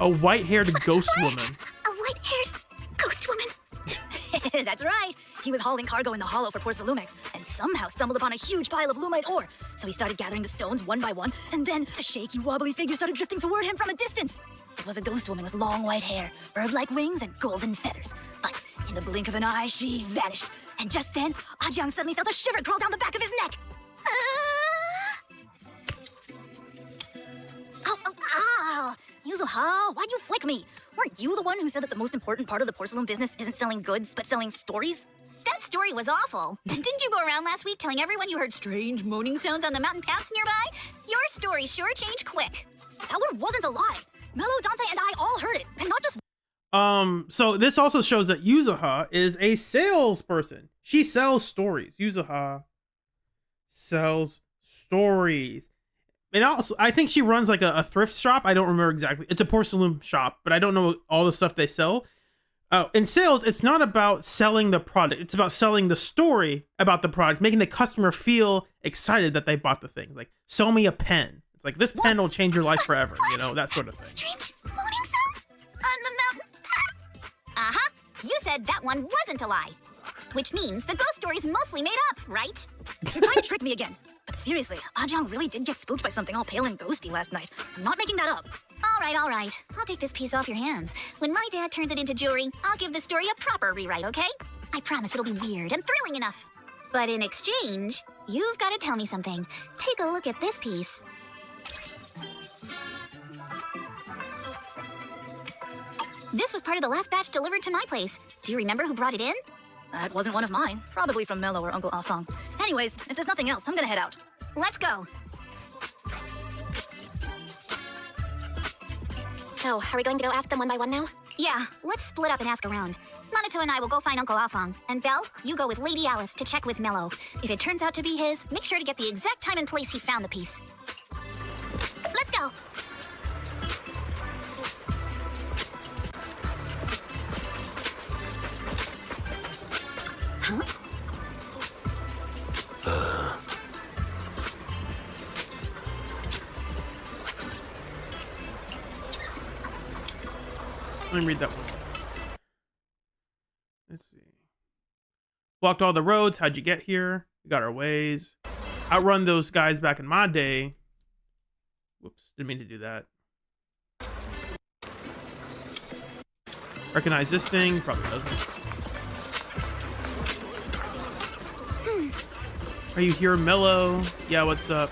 A white-haired ghost woman. A white-haired ghost woman? That's right. He was hauling cargo in the Hollow for Porsalumex and somehow stumbled upon a huge pile of lumite ore. So he started gathering the stones one by one, and then a shaky, wobbly figure started drifting toward him from a distance. It was a ghost woman with long white hair, bird-like wings, and golden feathers. But in the blink of an eye, she vanished. And just then, Ajang suddenly felt a shiver crawl down the back of his neck. Ow! Yuzuha, why'd you flick me? Weren't you the one who said that the most important part of the porcelain business isn't selling goods, but selling stories? That story was awful. Didn't you go around last week telling everyone you heard strange moaning sounds on the mountain paths nearby? Your story sure changed quick. That one wasn't a lie. Mello, Dante, and I all heard it, and not just... So this also shows that Yuzuha is a salesperson. She sells stories. Yuzuha sells stories. And also, I think she runs like a thrift shop. I don't remember exactly. It's a porcelain shop, but I don't know all the stuff they sell. In sales, it's not about selling the product. It's about selling the story about the product, making the customer feel excited that they bought the thing. Like, sell me a pen. It's like, this pen will change your life forever, you know, that sort of thing. Strange moaning sounds on the mountain path. Uh-huh. You said that one wasn't a lie. Which means the ghost story's mostly made up, right? You're trying to trick me again. But seriously, Ajang really did get spooked by something all pale and ghosty last night. I'm not making that up. All right. I'll take this piece off your hands. When my dad turns it into jewelry, I'll give the story a proper rewrite, okay? I promise it'll be weird and thrilling enough. But in exchange, you've got to tell me something. Take a look at this piece. This was part of the last batch delivered to my place. Do you remember who brought it in? That wasn't one of mine. Probably from Mello or Uncle Alfong. Anyways, if there's nothing else, I'm gonna head out. Let's go. So, are we going to go ask them one by one now? Yeah, let's split up and ask around. Minato and I will go find Uncle Alfong. And Belle, you go with Lady Alice to check with Mello. If it turns out to be his, make sure to get the exact time and place he found the piece. Let's go. Huh? Let me read that one. Let's see. Blocked all the roads. How'd you get here? We got our ways. Outrun those guys back in my day. Whoops, didn't mean to do that. Recognize this thing? Probably doesn't. Are you here, Mello? Yeah, what's up?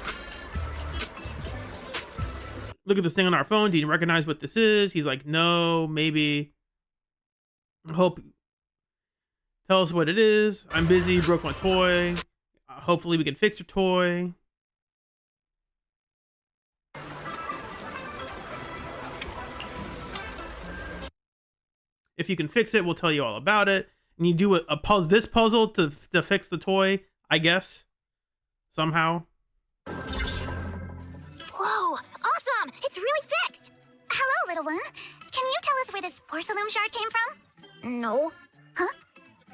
Look at this thing on our phone. Do you recognize what this is? He's like, no, maybe. Hope. Tell us what it is. I'm busy. Broke my toy. Hopefully we can fix your toy. If you can fix it, we'll tell you all about it. And you do a puzzle. This puzzle to fix the toy, I guess. Somehow. Whoa, awesome! It's really fixed! Hello, little one. Can you tell us where this porcelain shard came from? No. Huh?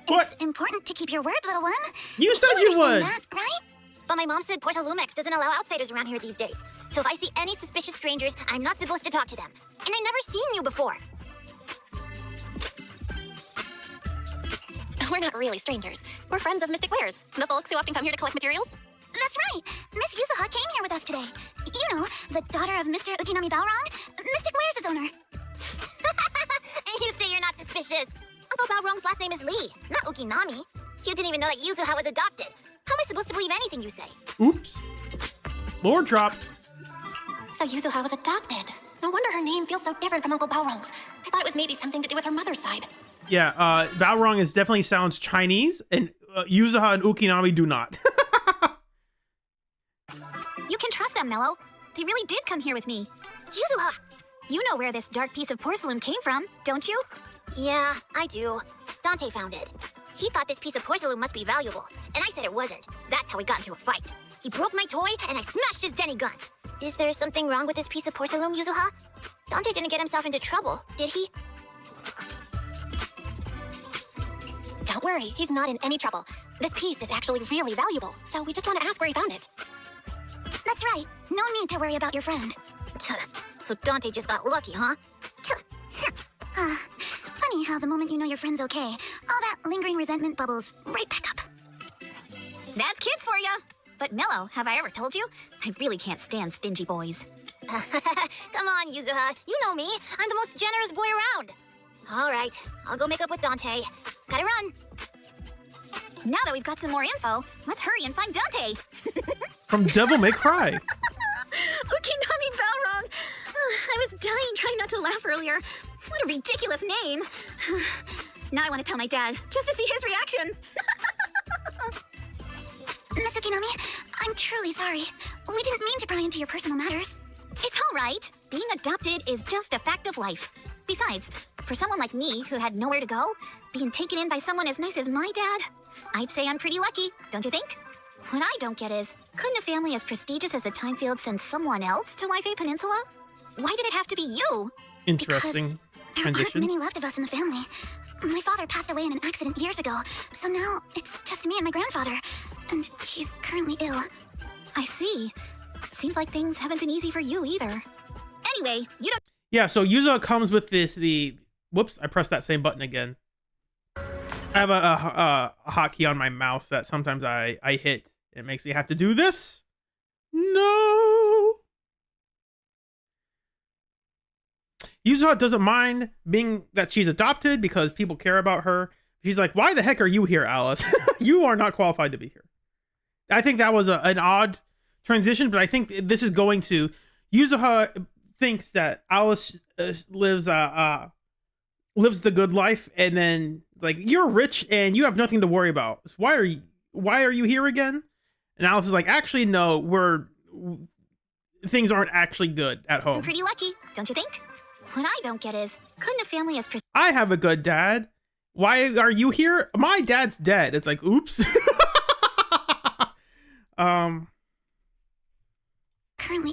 What? It's important to keep your word, little one. You said you would! That, right? But my mom said Porsalumex doesn't allow outsiders around here these days. So if I see any suspicious strangers, I'm not supposed to talk to them. And I've never seen you before. We're not really strangers. We're friends of Mystic Wares, the folks who often come here to collect materials. That's right. Miss Yuzuha came here with us today. You know, the daughter of Mr. Ukinami Balrog, Mystic Wares' owner. And you say you're not suspicious. Uncle Balrog's last name is Lee, not Ukinami. You didn't even know that Yuzuha was adopted. How am I supposed to believe anything you say? Oops. Lore drop. So Yuzuha was adopted. No wonder her name feels so different from Uncle Balrog's. I thought it was maybe something to do with her mother's side. Yeah, Balrog is definitely sounds Chinese, and Yuzuha and Ukinami do not. You can trust them, Mello. They really did come here with me. Yuzuha! You know where this dark piece of porcelain came from, don't you? Yeah, I do. Dante found it. He thought this piece of porcelain must be valuable, and I said it wasn't. That's how we got into a fight. He broke my toy, and I smashed his Denny gun. Is there something wrong with this piece of porcelain, Yuzuha? Dante didn't get himself into trouble, did he? Don't worry, he's not in any trouble. This piece is actually really valuable, so we just want to ask where he found it. That's right. No need to worry about your friend. So Dante just got lucky, huh? Funny how the moment you know your friend's okay, all that lingering resentment bubbles right back up. That's kids for ya. But Mello, have I ever told you? I really can't stand stingy boys. Come on, Yuzuha. You know me. I'm the most generous boy around. All right, I'll go make up with Dante. Gotta run. Now that we've got some more info, let's hurry and find Dante. From Devil May Cry. Ukinami Balrog. I was dying trying not to laugh earlier. What a ridiculous name. Now I want to tell my dad, just to see his reaction. Miss Ukinami, I'm truly sorry. We didn't mean to pry into your personal matters. It's all right. Being adopted is just a fact of life. Besides, for someone like me who had nowhere to go, being taken in by someone as nice as my dad, I'd say I'm pretty lucky, don't you think? What I don't get is, couldn't a family as prestigious as the Timefield send someone else to Wi-Fi Peninsula? Why did it have to be you? Interesting There aren't transition. many left of us in the family. My father passed away in an accident years ago, so now it's just me and my grandfather, and he's currently ill. I see. Seems like things haven't been easy for you either. Anyway, you don't... Yeah, so Yuzuha comes with whoops, I pressed that same button again. I have a hotkey on my mouse that sometimes I hit. It makes me have to do this. No. Yuzuha doesn't mind being that she's adopted because people care about her. She's like, why the heck are you here, Alice? You are not qualified to be here. I think that was an odd transition, but I think this is going to... Yuzuha thinks that Alice lives the good life, and then like, you're rich and you have nothing to worry about. So why are you here again? And Alice is like, actually, no, things aren't actually good at home. I'm pretty lucky, don't you think? What I don't get is, couldn't a family as I have a good dad. Why are you here? My dad's dead. It's like, oops. Currently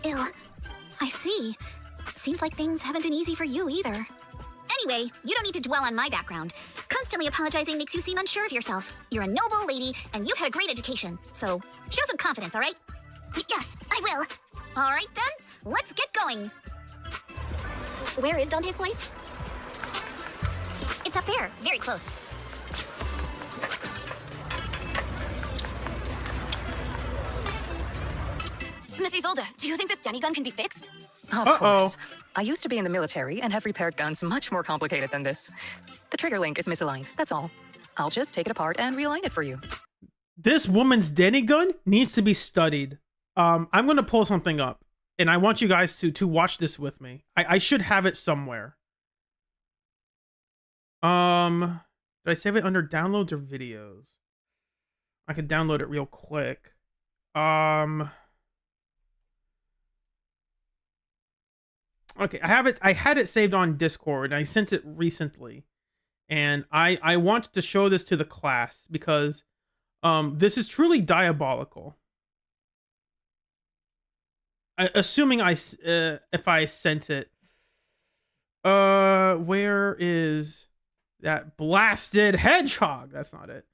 ill. I see. Seems like things haven't been easy for you either. Anyway, you don't need to dwell on my background. Constantly apologizing makes you seem unsure of yourself. You're a noble lady, and you've had a great education. So, show some confidence, all right? Yes, I will. All right, then. Let's get going. Where is Dante's place? It's up there, very close. Miss Isolde, do you think this Denny gun can be fixed? Of course. I used to be in the military and have repaired guns much more complicated than this. The trigger link is misaligned, that's all. I'll just take it apart and realign it for you. This woman's Denny gun needs to be studied. I'm going to pull something up, and I want you guys to watch this with me. I should have it somewhere. Did I save it under downloads or videos? I could download it real quick. Okay, I had it saved on Discord, and I sent it recently. And I wanted to show this to the class because this is truly diabolical. Assuming if I sent it, where is that blasted hedgehog? That's not it.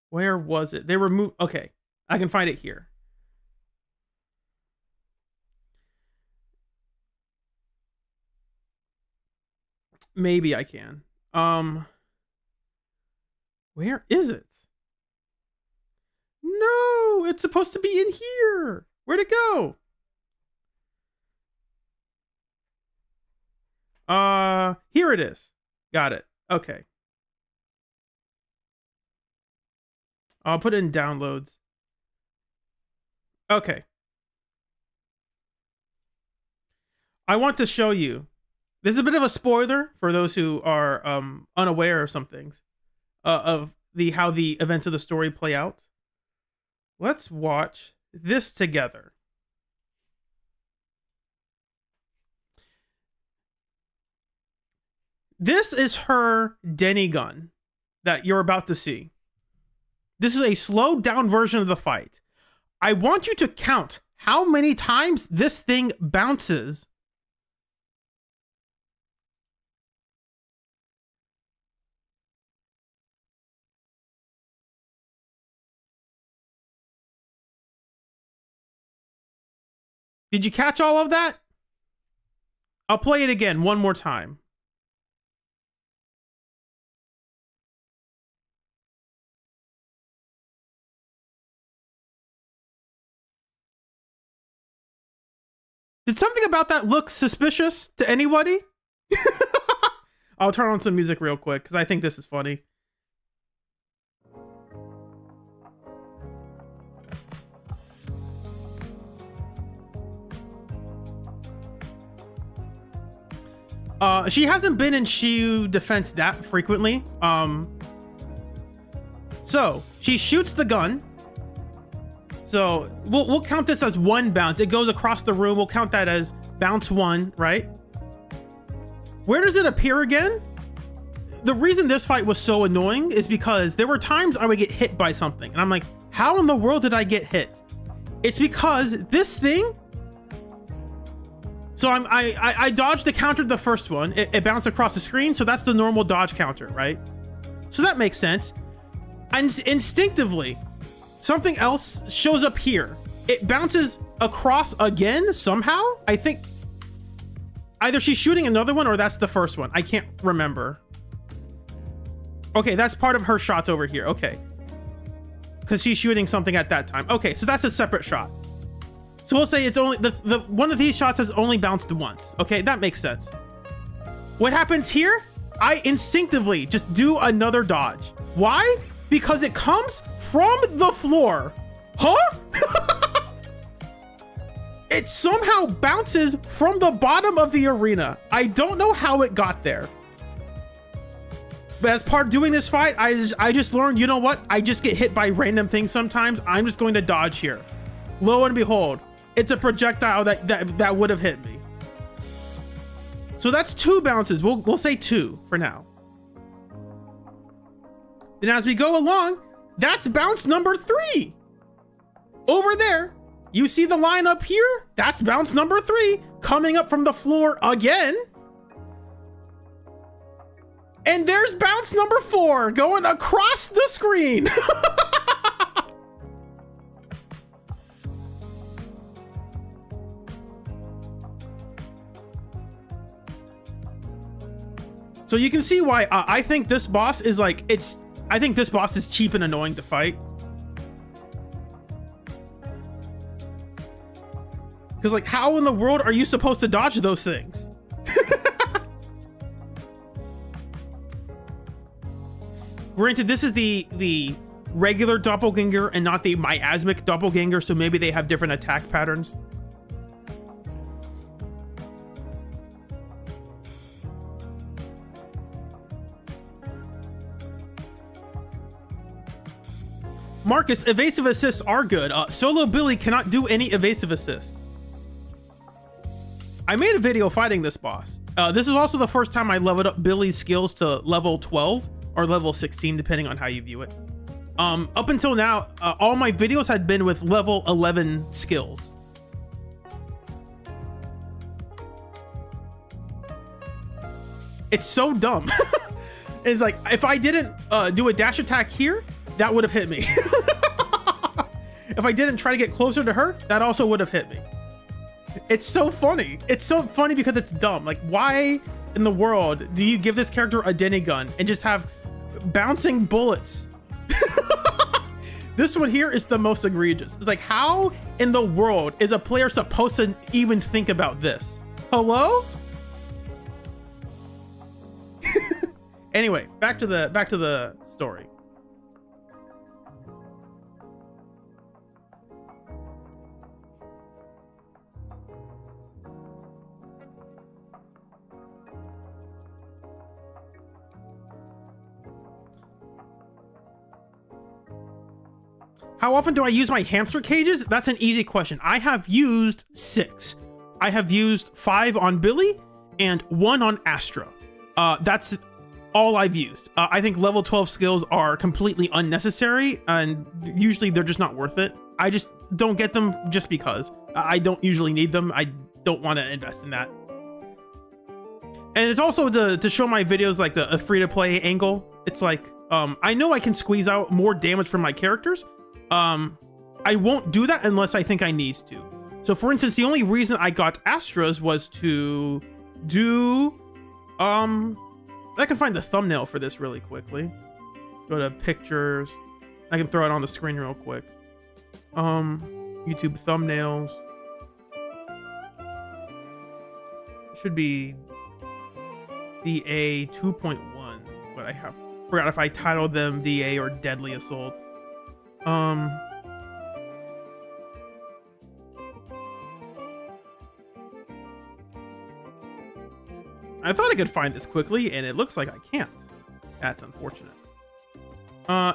Where was it? They removed. Okay, I can find it here. Maybe I can. Where is it? No, it's supposed to be in here. Where'd it go? Here it is. Got it. Okay. I'll put it in downloads. Okay. I want to show you. This is a bit of a spoiler for those who are unaware of some things of how the events of the story play out. Let's watch this together. This is her Denny gun that you're about to see. This is a slowed down version of the fight. I want you to count how many times this thing bounces. Did you catch all of that? I'll play it again one more time. Did something about that look suspicious to anybody? I'll turn on some music real quick because I think this is funny. She hasn't been in Shiyu defense that frequently. So she shoots the gun. So we'll count this as one bounce. It goes across the room. We'll count that as bounce one, right? Where does it appear again? The reason this fight was so annoying is because there were times I would get hit by something and I'm like, how in the world did I get hit? It's because this thing. So I dodged the counter the first one. It bounced across the screen. So that's the normal dodge counter, right? So that makes sense. And instinctively, something else shows up here. It bounces across again somehow. I think either she's shooting another one or that's the first one. I can't remember. Okay, that's part of her shots over here. Okay. Because she's shooting something at that time. Okay, so that's a separate shot. So we'll say it's only the one of these shots has only bounced once. Okay, that makes sense. What happens here? I instinctively just do another dodge. Why? Because it comes from the floor. Huh? It somehow bounces from the bottom of the arena. I don't know how it got there. But as part of doing this fight, I just learned, you know what? I just get hit by random things sometimes. I'm just going to dodge here. Lo and behold, it's a projectile that would have hit me. So that's two bounces. We'll say two for now. Then as we go along, that's bounce number 3. Over there, you see the line up here? That's bounce number 3 coming up from the floor again. And there's bounce number 4 going across the screen. So you can see why I think this boss is like, I think this boss is cheap and annoying to fight. Because like, how in the world are you supposed to dodge those things? Granted, this is the regular doppelganger and not the miasmic doppelganger, so maybe they have different attack patterns. Marcus, evasive assists are good. Solo Billy cannot do any evasive assists. I made a video fighting this boss. This is also the first time I leveled up Billy's skills to level 12 or level 16, depending on how you view it. Up until now, all my videos had been with level 11 skills. It's so dumb. It's like, if I didn't do a dash attack here, that would have hit me. If I didn't try to get closer to her, that also would have hit me. It's so funny. It's so funny because it's dumb. Like, why in the world do you give this character a Denny gun and just have bouncing bullets? This one here is the most egregious. It's like, how in the world is a player supposed to even think about this? Hello? Anyway, back to the story. How often do I use my hamster cages? That's an easy question. I have used 6. I have used 5 on Billy and 1 on Astra. That's all I've used. I think level 12 skills are completely unnecessary, and usually they're just not worth it. I just don't get them just because. I don't usually need them. I don't want to invest in that. And it's also to show my videos like a free-to-play angle. It's like, I know I can squeeze out more damage from my characters. I won't do that unless I think I need to. So for instance, the only reason I got Astras was to do, I can find the thumbnail for this really quickly. Go to pictures. I can throw it on the screen real quick. YouTube thumbnails. Should be DA 2.1, but I forgot if I titled them DA or Deadly Assault. I thought I could find this quickly, and it looks like I can't. That's unfortunate.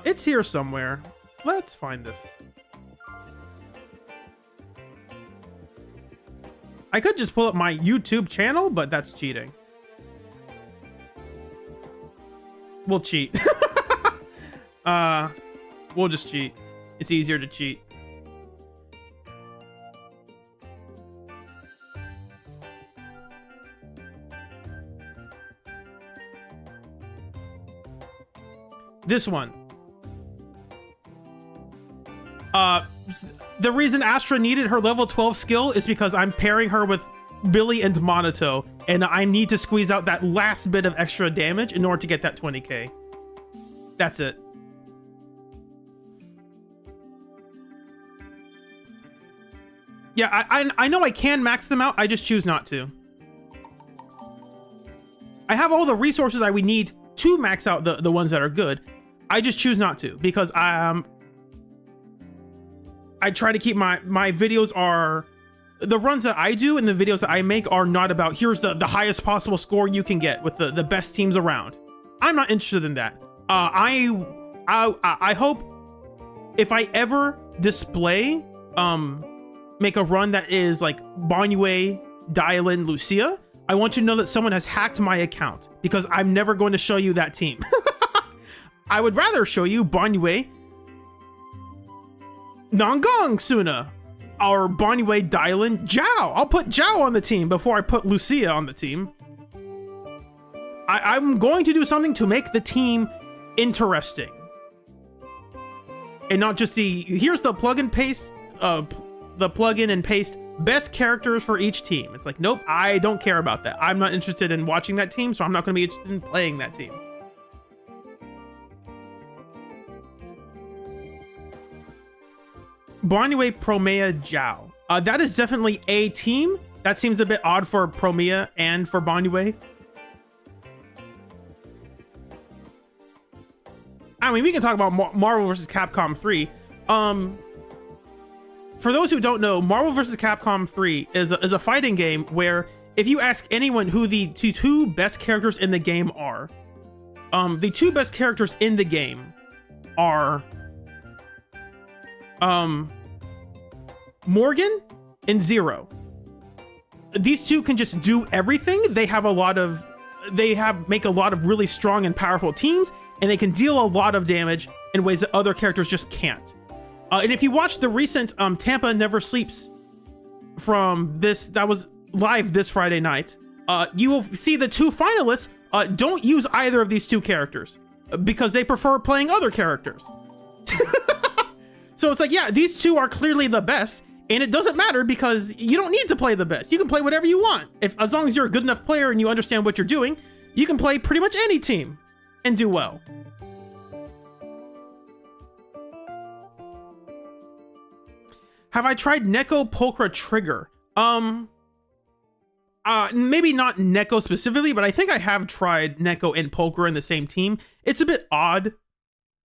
It's here somewhere. Let's find this. I could just pull up my YouTube channel, but that's cheating. We'll cheat. We'll just cheat. It's easier to cheat. This one. The reason Astra needed her level 12 skill is because I'm pairing her with Billy and Monato, and I need to squeeze out that last bit of extra damage in order to get that 20k. That's it. Yeah, I know I can max them out, I just choose not to. I have all the resources I would need to max out the ones that are good. I just choose not to because I try to keep my videos are, the runs that I do and the videos that I make are not about here's the highest possible score you can get with the best teams around. I'm not interested in that. I hope if I ever display make a run that is like Bonyue, Dylan, Lucia, I want you to know that someone has hacked my account because I'm never going to show you that team. I would rather show you Bonyue, Nangong Suna, or Bonyue, Dylan, Zhao. I'll put Zhao on the team before I put Lucia on the team. I'm going to do something to make the team interesting. And not just here's the plug and paste, the plug-in and paste best characters for each team. It's like, nope, I don't care about that. I'm not interested in watching that team, so I'm not going to be interested in playing that team. Bonyue, Promea, Zhao. That is definitely a team. That seems a bit odd for Promea and for Bonyue. I mean, we can talk about Marvel vs. Capcom 3. For those who don't know, Marvel vs. Capcom 3 is a fighting game where if you ask anyone who the two best characters in the game are, the 2 best characters in the game are Morgan and Zero. These 2 can just do everything. They have make a lot of really strong and powerful teams, and they can deal a lot of damage in ways that other characters just can't. And if you watch the recent Tampa Never Sleeps from this, that was live this Friday night, you will see the 2 finalists don't use either of these 2 characters because they prefer playing other characters. So it's like, yeah, these 2 are clearly the best, and it doesn't matter because you don't need to play the best. You can play whatever you want. As long as you're a good enough player and you understand what you're doing, you can play pretty much any team and do well. Have I tried Neko Pulchra Trigger? Maybe not Neko specifically, but I think I have tried Neko and Pulchra in the same team. It's a bit odd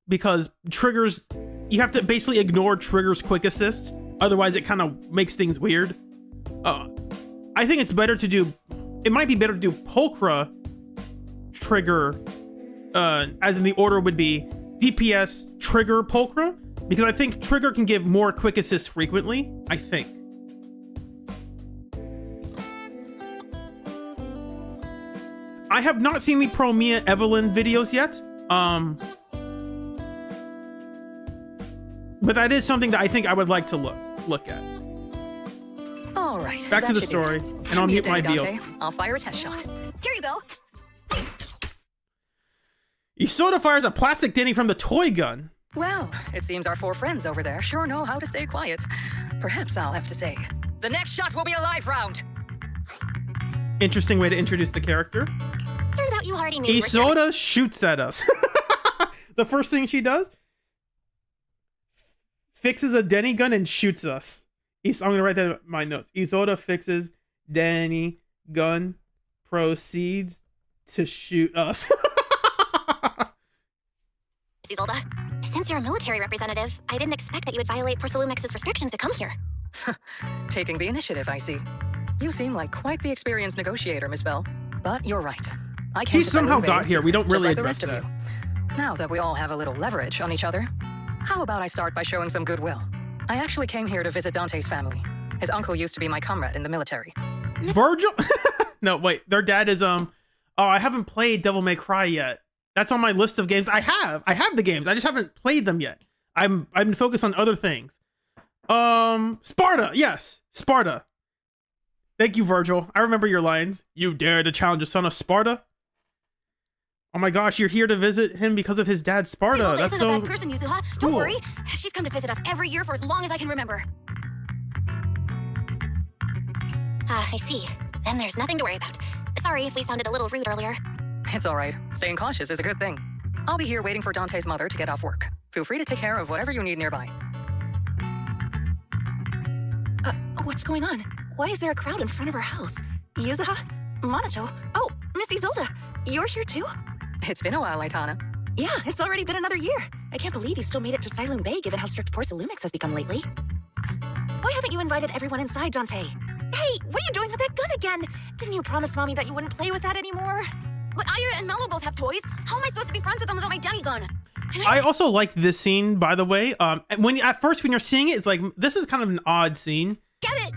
because Trigger's, you have to basically ignore Trigger's quick assist. Otherwise it kind of makes things weird. I think it's better to do, it might be better to do Pulchra Trigger, as in the order would be DPS Trigger Pulchra, Because I think Trigger can give more quick assist frequently, I think. I have not seen the Pro Mia Evelyn videos yet. But that is something that I think I would like to look at. All right. Back to that the should do story, it. and Show I'll me mute your my Dante. deals. I'll fire a test shot. Here you go. Isoda fires a plastic Denny from the toy gun. Well, it seems our 4 friends over there sure know how to stay quiet. Perhaps I'll have to say, the next shot will be a live round. Interesting way to introduce the character. Turns out you already knew you were here. Isoda shoots at us. The first thing she does, fixes a Denny gun and shoots us. I'm gonna write that in my notes. Isoda fixes Denny gun, proceeds to shoot us. Isolde, since you're a military representative, I didn't expect that you would violate Porcelumex's restrictions to come here. Taking the initiative, I see. You seem like quite the experienced negotiator, Miss Bell. But you're right. I can't She somehow got here. We don't really address that. Now that we all have a little leverage on each other, how about I start by showing some goodwill? I actually came here to visit Dante's family. His uncle used to be my comrade in the military. Virgil? No, wait. Their dad is Oh, I haven't played Devil May Cry yet. That's on my list of games. I have the games. I just haven't played them yet. I've been focused on other things. Sparta. Yes, Sparta. Thank you, Virgil. I remember your lines. You dare to challenge a son of Sparta? Oh my gosh, you're here to visit him because of his dad, Sparta. Isolde That's isn't so a bad person, Yuzuha. Don't cool. worry. She's come to visit us every year for as long as I can remember. Ah, I see. Then there's nothing to worry about. Sorry if we sounded a little rude earlier. It's all right. Staying cautious is a good thing. I'll be here waiting for Dante's mother to get off work. Feel free to take care of whatever you need nearby. What's going on? Why is there a crowd in front of her house? Yuzuha? Monato? Oh, Miss Isolde, you're here too? It's been a while, Aitana. Yeah, it's already been another year. I can't believe you still made it to Silent Bay given how strict Porcelumix has become lately. Why haven't you invited everyone inside, Dante? Hey, what are you doing with that gun again? Didn't you promise Mommy that you wouldn't play with that anymore? But Aya and Mello both have toys. How am I supposed to be friends with them without my Denny gun? I also like this scene, by the way. When you're seeing it, it's like, this is kind of an odd scene. Get it?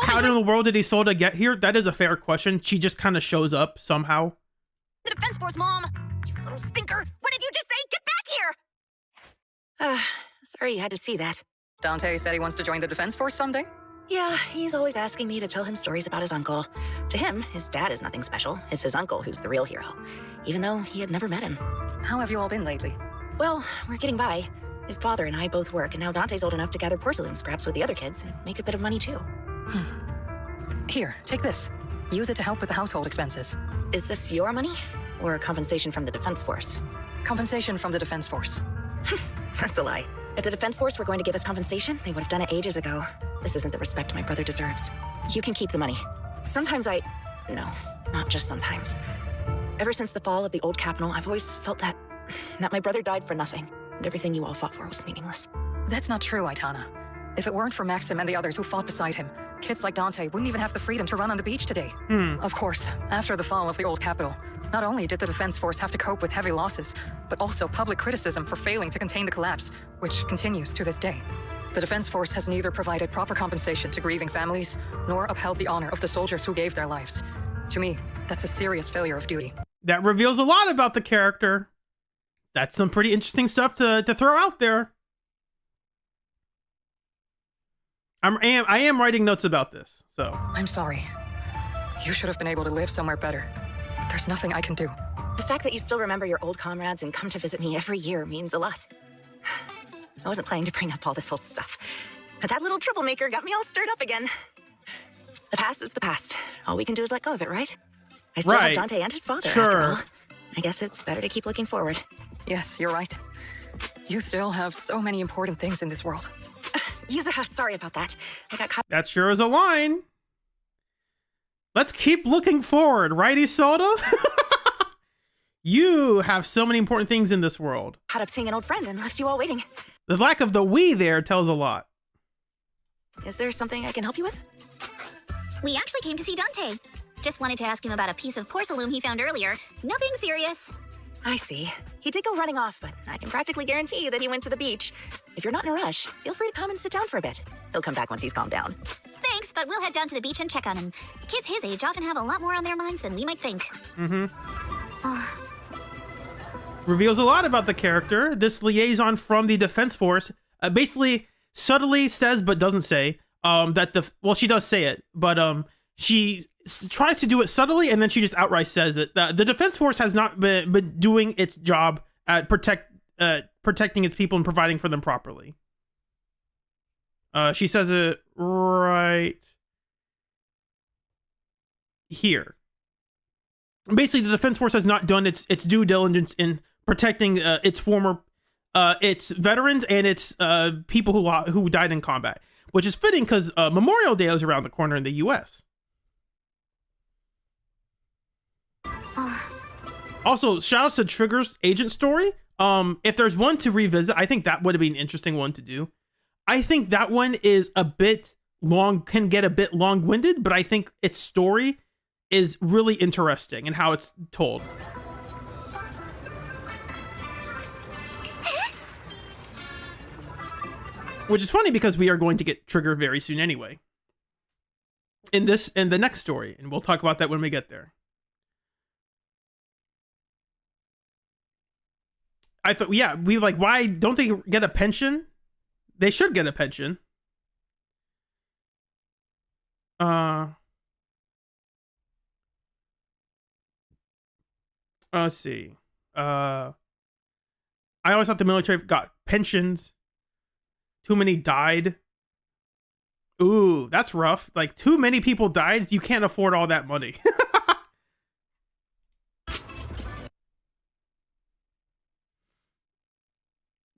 How in the world did Isolde get here? That is a fair question. She just kind of shows up somehow. The Defense Force, Mom. You little stinker! What did you just say? Get back here! Sorry you had to see that. Dante said he wants to join the Defense Force someday? Yeah, he's always asking me to tell him stories about his uncle. To him, his dad is nothing special. It's his uncle who's the real hero, even though he had never met him. How have you all been lately? Well, we're getting by. His father and I both work, and now Dante's old enough to gather porcelain scraps with the other kids and make a bit of money too. Here, take this. Use it to help with the household expenses. Is this your money? Or compensation from the Defense Force? Compensation from the Defense Force. That's a lie. If the Defense Force were going to give us compensation, they would have done it ages ago. This isn't the respect my brother deserves. You can keep the money. Sometimes No, not just sometimes. Ever since the fall of the old capital, I've always felt that my brother died for nothing, and everything you all fought for was meaningless. That's not true, Aitana. If it weren't for Maxim and the others who fought beside him, kids like Dante wouldn't even have the freedom to run on the beach today. Of course, after the fall of the old capital, not only did the Defense Force have to cope with heavy losses, but also public criticism for failing to contain the collapse, which continues to this day. The Defense Force has neither provided proper compensation to grieving families, nor upheld the honor of the soldiers who gave their lives. To me, that's a serious failure of duty. That reveals a lot about the character. That's some pretty interesting stuff to throw out there. I am writing notes about this, so. I'm sorry. You should have been able to live somewhere better. But there's nothing I can do. The fact that you still remember your old comrades and come to visit me every year means a lot. I wasn't planning to bring up all this old stuff, but that little troublemaker got me all stirred up again. The past is the past. All we can do is let go of it, right? I still have Dante and his father, after all. I guess it's better to keep looking forward. Yes, you're right. You still have so many important things in this world. Yuzuha, sorry about that. I got caught. That sure is a line. Let's keep looking forward, right, Isolde? You have so many important things in this world. Caught up seeing an old friend and left you all waiting. The lack of the we there tells a lot. Is there something I can help you with? We actually came to see Dante. Just wanted to ask him about a piece of porcelain he found earlier. Nothing serious. I see. He did go running off, but I can practically guarantee that he went to the beach. If you're not in a rush, feel free to come and sit down for a bit. He'll come back once he's calmed down. Thanks, but we'll head down to the beach and check on him. Kids his age often have a lot more on their minds than we might think. Reveals a lot about the character. This liaison from the Defense Force basically subtly says but doesn't say that she does say it, but she tries to do it subtly, and then she just outright says it. The Defense Force has not been doing its job at protecting its people and providing for them properly. She says it right here. Basically, the Defense Force has not done its due diligence in protecting its veterans and its people who died in combat, which is fitting because Memorial Day is around the corner in the U.S. Also, shout out to Trigger's agent story. If there's one to revisit, I think that would have been an interesting one to do. I think that one is a bit long, can get a bit long-winded, but I think its story is really interesting and how it's told. Which is funny because we are going to get Trigger very soon anyway. In the next story, and we'll talk about that when we get there. I thought, yeah, we like, why don't they get a pension? They should get a pension. Let's see. I always thought the military got pensions. Too many died. Ooh, that's rough. Like, too many people died. You can't afford all that money.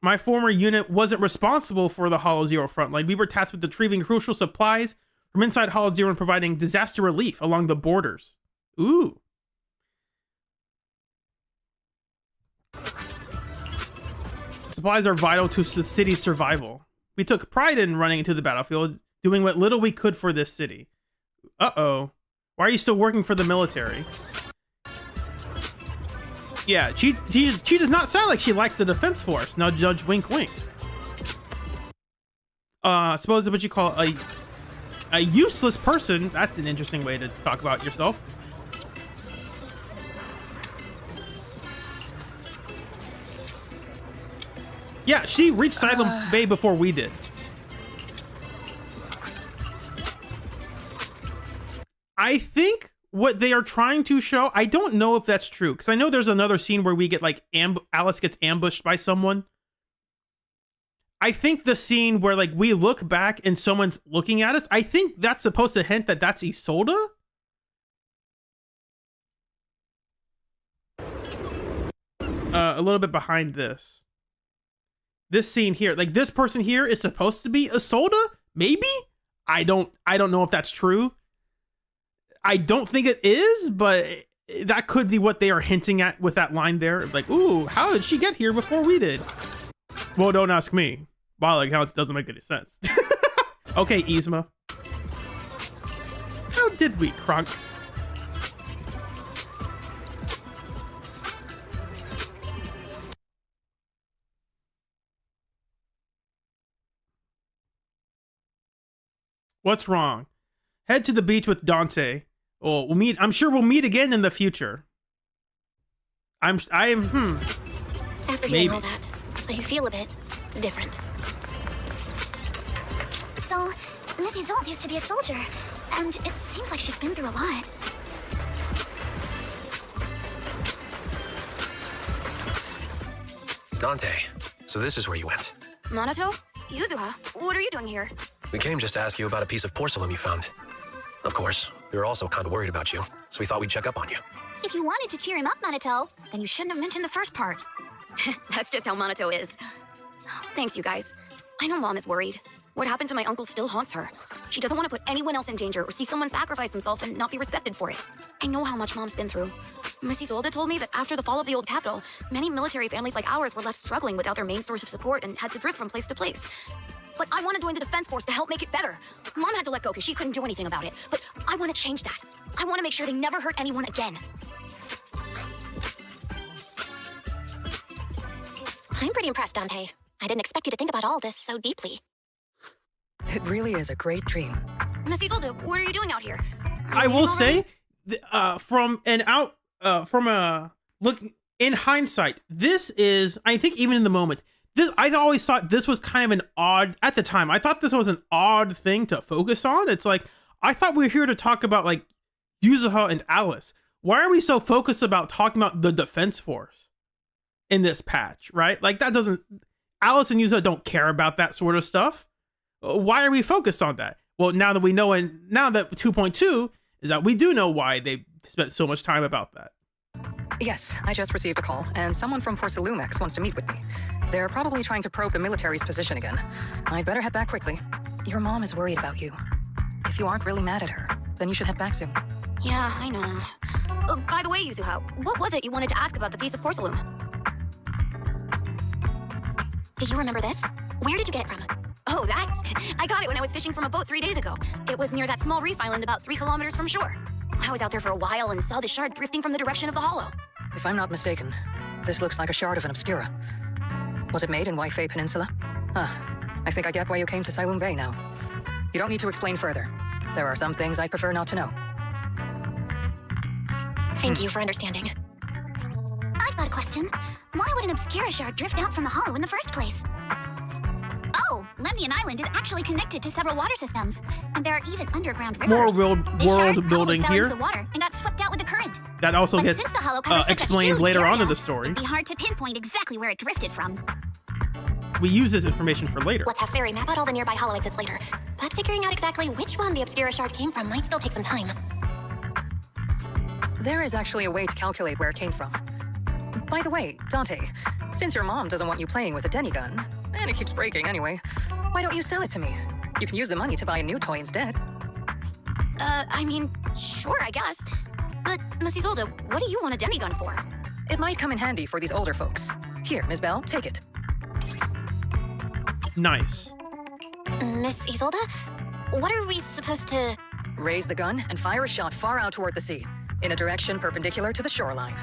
My former unit wasn't responsible for the Hollow Zero frontline. We were tasked with retrieving crucial supplies from inside Hollow Zero and providing disaster relief along the borders. Ooh. Supplies are vital to the city's survival. We took pride in running into the battlefield, doing what little we could for this city. Uh-oh. Why are you still working for the military? Yeah, she does not sound like she likes the Defense Force. Now, Judge wink wink. Suppose what you call a useless person. That's an interesting way to talk about yourself. Yeah, she reached Silent Bay before we did. I think what they are trying to show, I don't know if that's true, because I know there's another scene where we get like Alice gets ambushed by someone. I think the scene where like we look back and someone's looking at us, I think that's supposed to hint that that's Isolde. A little bit behind this. This scene here, like this person here is supposed to be Isolde? Maybe? I don't know if that's true. I don't think it is, but that could be what they are hinting at with that line there. Like, ooh, how did she get here before we did? Well, don't ask me. Wow, like how it doesn't make any sense. Okay, Yzma. How did we, Kronk? What's wrong? Head to the beach with Dante. Oh, we'll meet. I'm sure we'll meet again in the future. I am. After hearing all that, I feel a bit different. So, Miss Isolde used to be a soldier, and it seems like she's been through a lot. Dante, so this is where you went. Minato? Yuzuha? What are you doing here? We came just to ask you about a piece of porcelain you found. Of course, we were also kind of worried about you, so we thought we'd check up on you. If you wanted to cheer him up, Minato, then you shouldn't have mentioned the first part. That's just how Minato is. Thanks, you guys. I know Mom is worried. What happened to my uncle still haunts her. She doesn't want to put anyone else in danger or see someone sacrifice themselves and not be respected for it. I know how much Mom's been through. Miss Isolde told me that after the fall of the old capital, many military families like ours were left struggling without their main source of support and had to drift from place to place. But I want to join the Defense Force to help make it better. Mom had to let go because she couldn't do anything about it. But I want to change that. I want to make sure they never hurt anyone again. I'm pretty impressed, Dante. I didn't expect you to think about all this so deeply. It really is a great dream. Miss Isolde, what are you doing out here? I will say, from a look in hindsight, this is, I think even in the moment, I always thought this was kind of an odd, at the time, I thought this was an odd thing to focus on. It's like, I thought we were here to talk about like Yuzuha and Alice. Why are we so focused about talking about the Defense Force in this patch, right? Like that doesn't, Alice and Yuzuha don't care about that sort of stuff. Why are we focused on that? Well, now that we know, and now that 2.2 is that we do know why they spent so much time about that. Yes, I just received a call, and someone from Porsalumex wants to meet with me. They're probably trying to probe the military's position again. I'd better head back quickly. Your mom is worried about you. If you aren't really mad at her, then you should head back soon. Yeah, I know. By the way, Yuzuha, what was it you wanted to ask about the piece of porcelain? Did you remember this? Where did you get it from? Oh, that? I got it when I was fishing from a boat 3 days ago. It was near that small reef island about 3 kilometers from shore. I was out there for a while and saw the shard drifting from the direction of the hollow. If I'm not mistaken, this looks like a shard of an Obscura. Was it made in Waifei Peninsula? I think I get why you came to Silum Bay now. You don't need to explain further. There are some things I'd prefer not to know. Thank you for understanding. I've got a question. Why would an Obscura shard drift out from the hollow in the first place? Oh, Lemnian Island is actually connected to several water systems, and there are even underground rivers. More world building fell here. into the water and got swept out with the current. That also But gets since the hollow covers such a explained huge later on area, in the story. It'd be hard to pinpoint exactly where it drifted from. We use this information for later. Let's have Fairy map out all the nearby hollow exits later. But figuring out exactly which one the Obscura shard came from might still take some time. There is actually a way to calculate where it came from. By the way, Dante, since your mom doesn't want you playing with a Denny gun, and it keeps breaking anyway, why don't you sell it to me? You can use the money to buy a new toy instead. I mean, sure, I guess. But, Miss Isolde, what do you want a demi-gun for? It might come in handy for these older folks. Here, Ms. Bell, take it. Nice. Miss Isolde? What are we supposed to... Raise the gun and fire a shot far out toward the sea, in a direction perpendicular to the shoreline.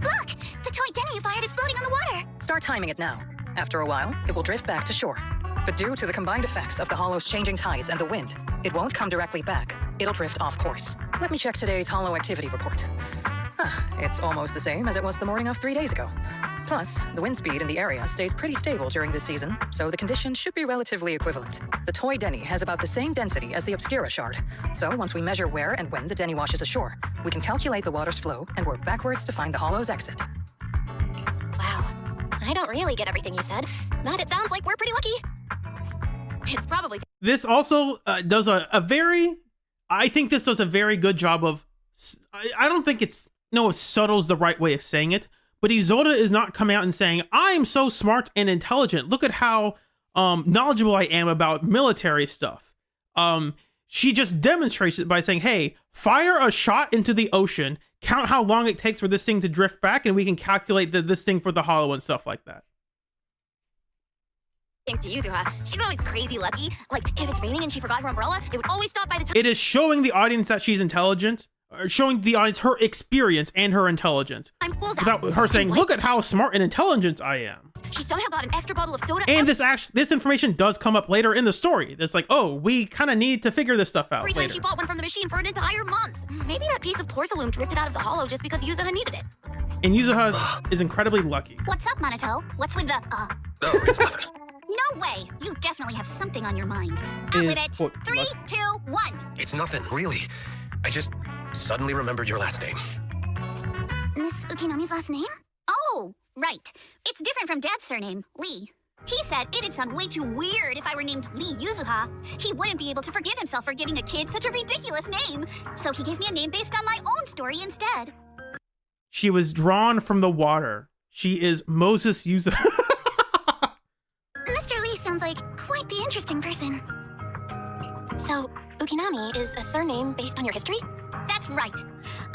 Look! The toy Denny you fired is floating on the water! Start timing it now. After a while, it will drift back to shore. But due to the combined effects of the hollow's changing tides and the wind, it won't come directly back. It'll drift off course. Let me check today's hollow activity report. It's almost the same as it was the morning of 3 days ago. Plus, the wind speed in the area stays pretty stable during this season, so the conditions should be relatively equivalent. The toy Denny has about the same density as the Obscura shard. So once we measure where and when the Denny washes ashore, we can calculate the water's flow and work backwards to find the hollow's exit. Wow. I don't really get everything you said, but it sounds like we're pretty lucky. It's probably... This also does a very, I think this does a very good job of, I don't think it's, no, subtle's the right way of saying it, but Isolde is not coming out and saying, I'm so smart and intelligent. Look at how knowledgeable I am about military stuff. She just demonstrates it by saying, hey, fire a shot into the ocean, count how long it takes for this thing to drift back, and we can calculate this thing for the hollow and stuff like that. Thanks to Yuzuha, she's always crazy lucky. Like, if it's raining and she forgot her umbrella, it would always stop by the time... It is showing the audience that she's intelligent, or showing the audience her experience and her intelligence. Without her saying, look at how smart and intelligent I am. She somehow got an extra bottle of soda. And this information does come up later in the story. It's like, oh, we kind of need to figure this stuff out Every time later. she bought one from the machine for an entire month. Maybe that piece of porcelain drifted out of the hollow just because Yuzuha needed it. And Yuzuha is incredibly lucky. What's up, Monato? What's with the, Oh, it's nothing. No way! You definitely have something on your mind. Out with it. 3, 2, 1. It's nothing, really. I just suddenly remembered your last name. Miss Ukinami's last name? Oh, right. It's different from Dad's surname, Lee. He said it'd sound way too weird if I were named Lee Yuzuha. He wouldn't be able to forgive himself for giving a kid such a ridiculous name. So he gave me a name based on my own story instead. She was drawn from the water. She is Moses Yuzuha. Mr. Lee sounds like quite the interesting person. So, Ukinami is a surname based on your history? That's right.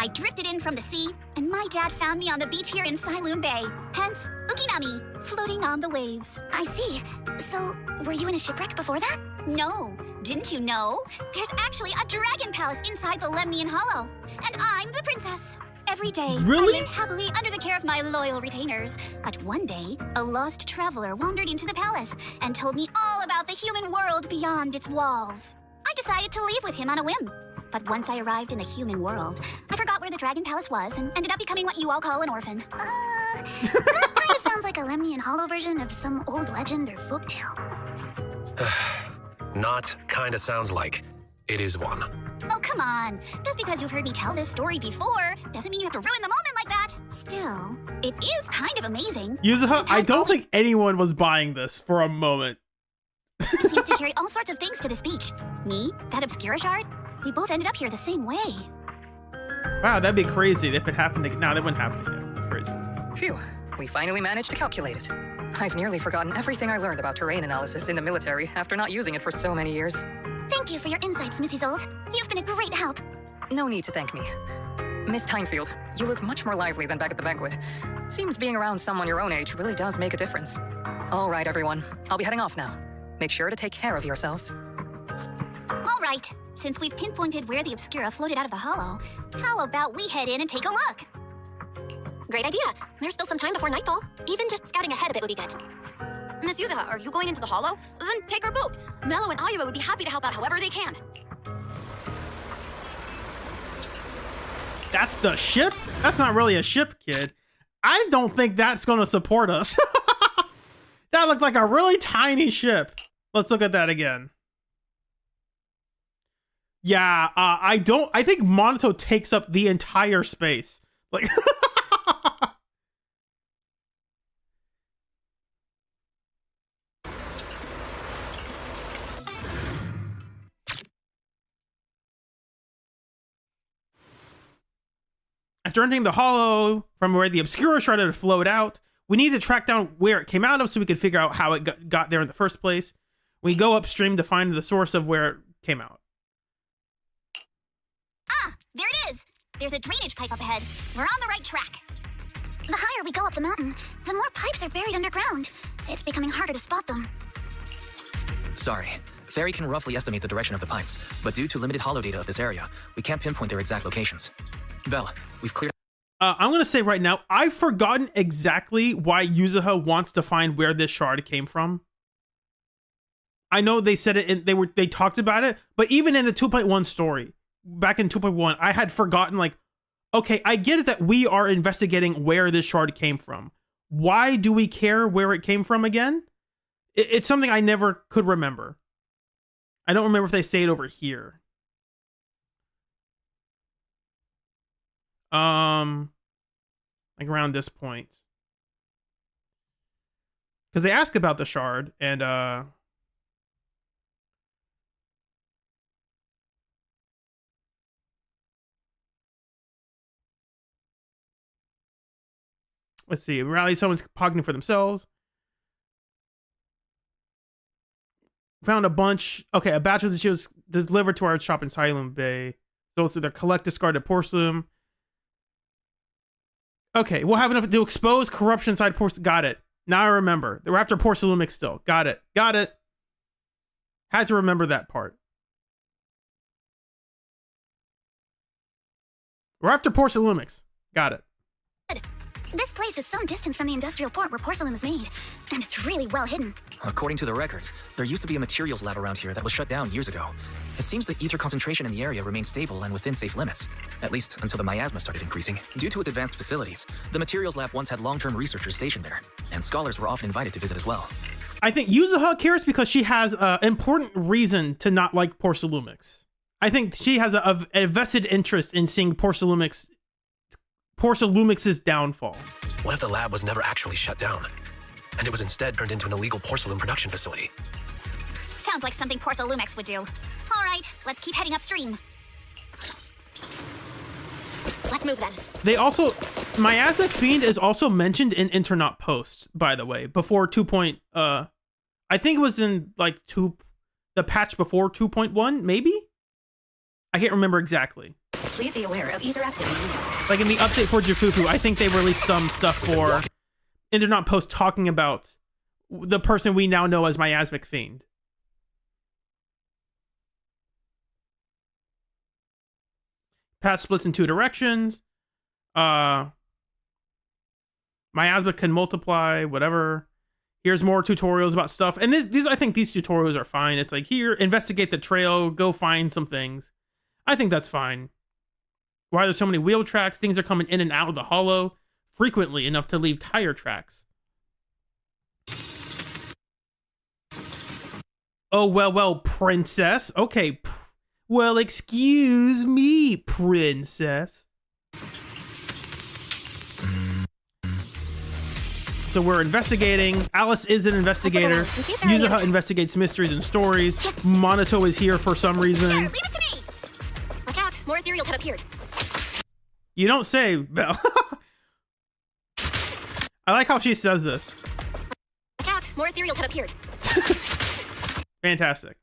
I drifted in from the sea, and my dad found me on the beach here in Silum Bay. Hence, Ukinami, floating on the waves. I see. So, were you in a shipwreck before that? No. Didn't you know? There's actually a dragon palace inside the Lemnian Hollow. And I'm the princess. every day. Really? I lived happily under the care of my loyal retainers. But one day, a lost traveler wandered into the palace and told me all about the human world beyond its walls. I decided to leave with him on a whim. But once I arrived in the human world, I forgot where the Dragon Palace was and ended up becoming what you all call an orphan. That kind of sounds like a Lemnian Hollow version of some old legend or folktale. Not kinda sounds like. It is one. Oh, come on. Just because you've heard me tell this story before doesn't mean you have to ruin the moment like that. Still, it is kind of amazing. Yuzuha, I don't think anyone was buying this for a moment. He seems to carry all sorts of things to this beach. Me, that Obscura shard, we both ended up here the same way. Wow, that'd be crazy if it happened again. No, that wouldn't happen again. It's crazy. Phew, we finally managed to calculate it. I've nearly forgotten everything I learned about terrain analysis in the military after not using it for so many years. Thank you for your insights, Mrs. Zolt. You've been a great help. No need to thank me. Miss Tynefield, you look much more lively than back at the banquet. Seems being around someone your own age really does make a difference. All right, everyone. I'll be heading off now. Make sure to take care of yourselves. All right, since we've pinpointed where the Obscura floated out of the hollow, how about we head in and take a look? Great idea. There's still some time before nightfall. Even just scouting ahead a bit would be good. Miss Yuzuha, are you going into the hollow? Then take our boat. Mello and Ayuba would be happy to help out however they can. That's the ship? That's not really a ship, kid. I don't think that's gonna support us. That looked like a really tiny ship. Let's look at that again. Yeah, I think Monato takes up the entire space. Like, after entering the hollow from where the Obscura shard had flowed out, we need to track down where it came out of so we could figure out how it got there in the first place. We go upstream to find the source of where it came out. Ah, there it is. There's a drainage pipe up ahead. We're on the right track. The higher we go up the mountain, the more pipes are buried underground. It's becoming harder to spot them. Sorry. Fairy can roughly estimate the direction of the pipes, but due to limited hollow data of this area, we can't pinpoint their exact locations. Belle, we've cleared... I'm going to say right now, I've forgotten exactly why Yuzuha wants to find where this shard came from. I know they said it, and they talked about it, but even in the 2.1 story, back in 2.1, I had forgotten, like, okay, I get it that we are investigating where this shard came from. Why do we care where it came from again? It's something I never could remember. I don't remember if they say it over here. Like around this point. Because they ask about the shard, and let's see. Rally, someone's pocketing for themselves. Found a bunch. Okay, a batch of the shields delivered to our shop in Silent Bay. Those are the collect discarded porcelain. Okay, we'll have enough to expose corruption inside porcelain. Got it. Now I remember. We're after porcelain still. Got it. Got it. Had to remember that part. We're after porcelain. Got it. This place is some distance from the industrial port where porcelain is made, and it's really well hidden. According to the records, there used to be a materials lab around here that was shut down years ago. It seems the ether concentration in the area remained stable and within safe limits, at least until the miasma started increasing. Due to its advanced facilities, the materials lab once had long-term researchers stationed there, and scholars were often invited to visit as well. I think Yuzuha cares because she has an important reason to not like Porcelumix. I think she has a vested interest in seeing Porcelumix's downfall. What if the lab was never actually shut down, and it was instead turned into an illegal porcelain production facility? Sounds like something Porcelumix would do. All right, let's keep heading upstream. Let's move then. They also, Miasmic Fiend is also mentioned in Internet posts, by the way, before 2. I think it was in like the patch before 2.1, maybe? I can't remember exactly. Please be aware of ether activity. Like in the update for Jufufu, I think they released some stuff for Internet post talking about the person we now know as Miasmic Fiend. Path splits in 2 directions. Miasma can multiply, whatever. Here's more tutorials about stuff. And these I think these tutorials are fine. It's like, here, investigate the trail, go find some things. I think that's fine. Why there's so many wheel tracks, things are coming in and out of the hollow frequently enough to leave tire tracks. Oh, well, princess. Okay. Well, excuse me, princess. So we're investigating. Alice is an investigator. Yuzuha investigates mysteries and stories. Monato is here for some reason. Sure, leave it to me. Watch out, more ethereals have appeared. You don't say, Belle. I like how she says this. Watch out, more ethereals have appeared. Fantastic.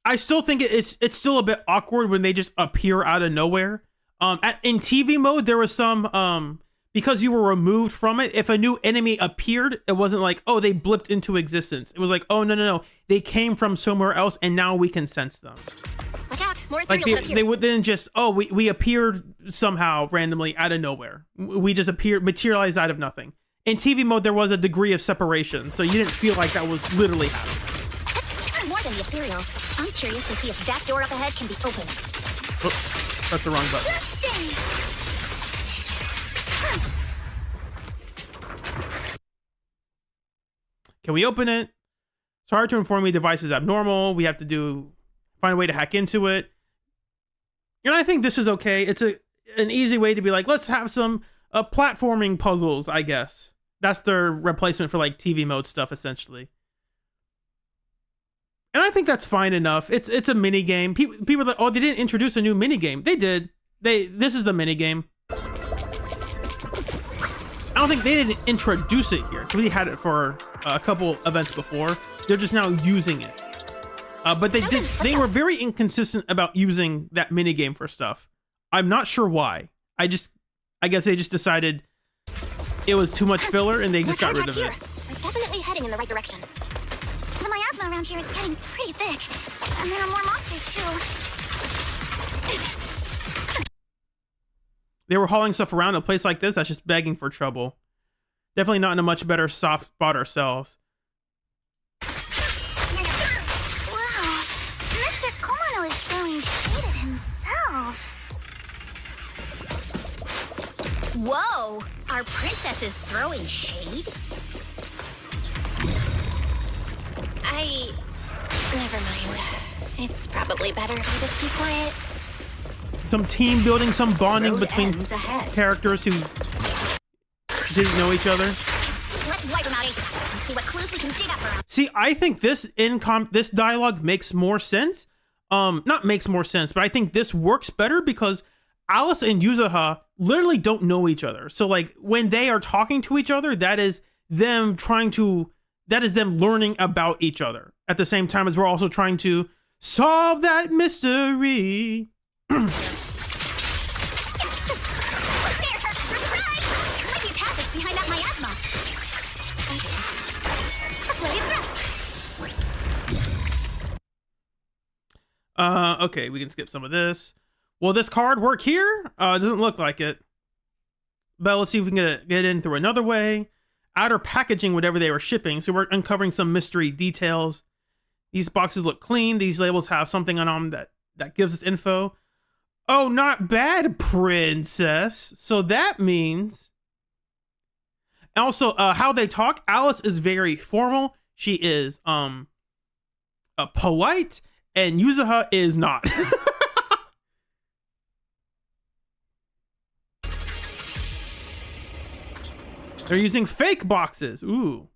I still think it's still a bit awkward when they just appear out of nowhere. In TV mode, there was some because you were removed from it. If a new enemy appeared, it wasn't like, oh, they blipped into existence. It was like, oh, no, they came from somewhere else, and now we can sense them. Watch out, more ethereals Like have appeared. they wouldn't just, oh, we appeared somehow randomly out of nowhere. We just materialized out of nothing. In TV mode, there was a degree of separation, so you didn't feel like that was literally happening. More than the ethereals. I'm curious to see if that door up ahead can be opened. Oh, that's the wrong button. Can we open it? It's hard to inform me device is abnormal. We have to find a way to hack into it. And I think this is okay. It's an easy way to be like, let's have some platforming puzzles, I guess. That's their replacement for like TV mode stuff, essentially. And I think that's fine enough. It's a mini game. People are like, oh, they didn't introduce a new mini game. They did. This is the mini game. I don't think they didn't introduce it here. We had it for a couple events before. They're just now using it. But they were very inconsistent about using that mini game for stuff. I'm not sure why. I guess they just decided it was too much filler and they just got rid of it. We're definitely heading in the right direction. The miasma around here is getting pretty thick. And there are more monsters, too. They were hauling stuff around a place like this that's just begging for trouble. Definitely not in a much better soft spot ourselves. Wow. Mr. Komano is throwing shade at himself. Whoa! Our princess is throwing shade? Never mind. It's probably better if I just be quiet. Some team building, some bonding Road between ends ahead. characters who didn't know each other. Let's wipe them out ASAP and see what clues we can dig up around. See, I think this dialogue makes more sense. Not makes more sense, but I think this works better because Alice and Yuzuha literally don't know each other. So like when they are talking to each other, that is them learning about each other at the same time as we're also trying to solve that mystery. Okay, we can skip some of this. Will this card work here? It doesn't look like it. But let's see if we can get in through another way. Outer packaging, whatever they were shipping. So we're uncovering some mystery details. These boxes look clean. These labels have something on them that gives us info. Oh, not bad, princess. So that means... Also, how they talk. Alice is very formal. She is polite. And Yuzuha is not. They're using fake boxes. Ooh.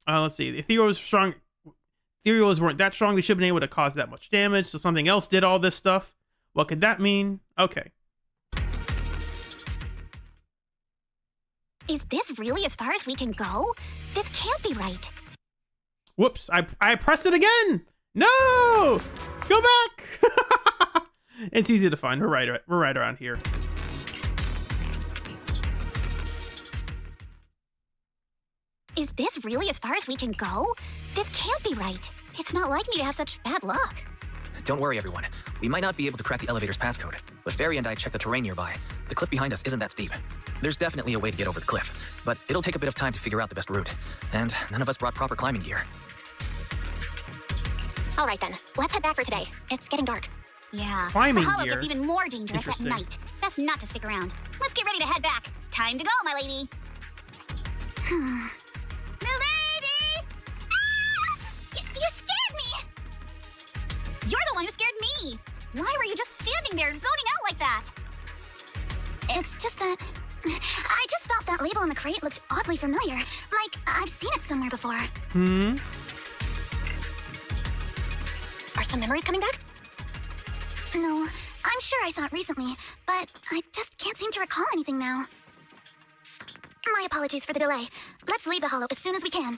Let's see. The ethereals weren't that strong. They should have been able to cause that much damage. So something else did all this stuff. What could that mean? Okay. Is this really as far as we can go? This can't be right. Whoops. I pressed it again. No! Go back! It's easy to find. We're right around here. Is this really as far as we can go? This can't be right. It's not like me to have such bad luck. Don't worry, everyone. We might not be able to crack the elevator's passcode, but Fairy and I checked the terrain nearby. The cliff behind us isn't that steep. There's definitely a way to get over the cliff, but it'll take a bit of time to figure out the best route. And none of us brought proper climbing gear. All right then, let's head back for today. It's getting dark. Yeah. Climbing the hollow gear. gets even more dangerous at Interesting. night. Best not to stick around. Let's get ready to head back. Time to go, my lady. Milady! Ah! You scared me! You're the one who scared me. Why were you just standing there zoning out like that? It's just that I just felt that label on the crate looked oddly familiar. Like I've seen it somewhere before. Are some memories coming back? No, I'm sure I saw it recently, but I just can't seem to recall anything now. My apologies for the delay. Let's leave the hollow as soon as we can.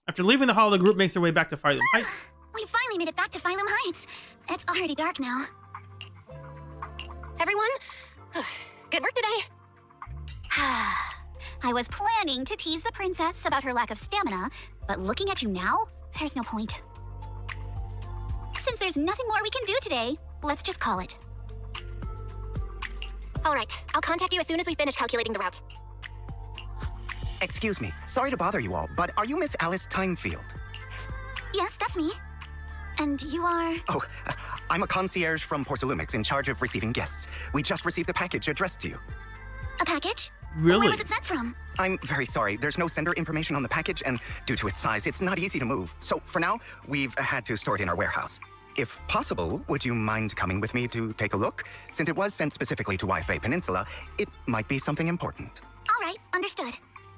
After leaving the hall, the group makes their way back to Phylum Heights. We finally made it back to Phylum Heights. It's already dark now. Everyone? Good work today. I was planning to tease the princess about her lack of stamina, but looking at you now, there's no point. Since there's nothing more we can do today, let's just call it. All right, I'll contact you as soon as we finish calculating the route. Excuse me, sorry to bother you all, but are you Miss Alice Timefield? Yes, that's me. And you are? Oh, I'm a concierge from Porcelumix in charge of receiving guests. We just received a package addressed to you. A package? Really? Where was it sent from? I'm very sorry, there's no sender information on the package, and due to its size, it's not easy to move. So for now, we've had to store it in our warehouse. If possible, would you mind coming with me to take a look? Since it was sent specifically to Wi-Fi Peninsula, it might be something important. All right, understood.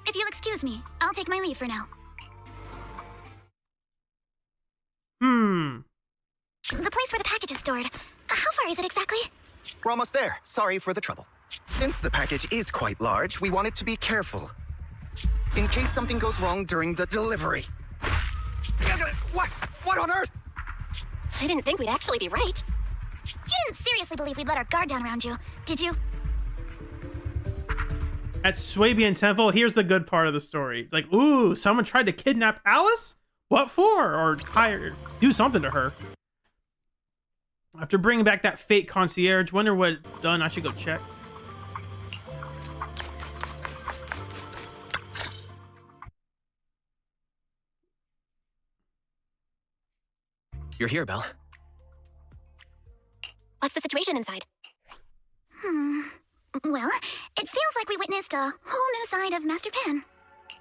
If you'll excuse me, I'll take my leave for now. The place where the package is stored. How far is it exactly? We're almost there. Sorry for the trouble. Since the package is quite large, we wanted to be careful. In case something goes wrong during the delivery. What? What on earth? I didn't think we'd actually be right. You didn't seriously believe we'd let our guard down around you, did you? At Swabian Temple, here's the good part of the story. Like, ooh, someone tried to kidnap Alice? What for? Or do something to her. After bringing back that fake concierge, wonder what done. I should go check. You're here, Belle. What's the situation inside? Well, it feels like we witnessed a whole new side of Master Pan.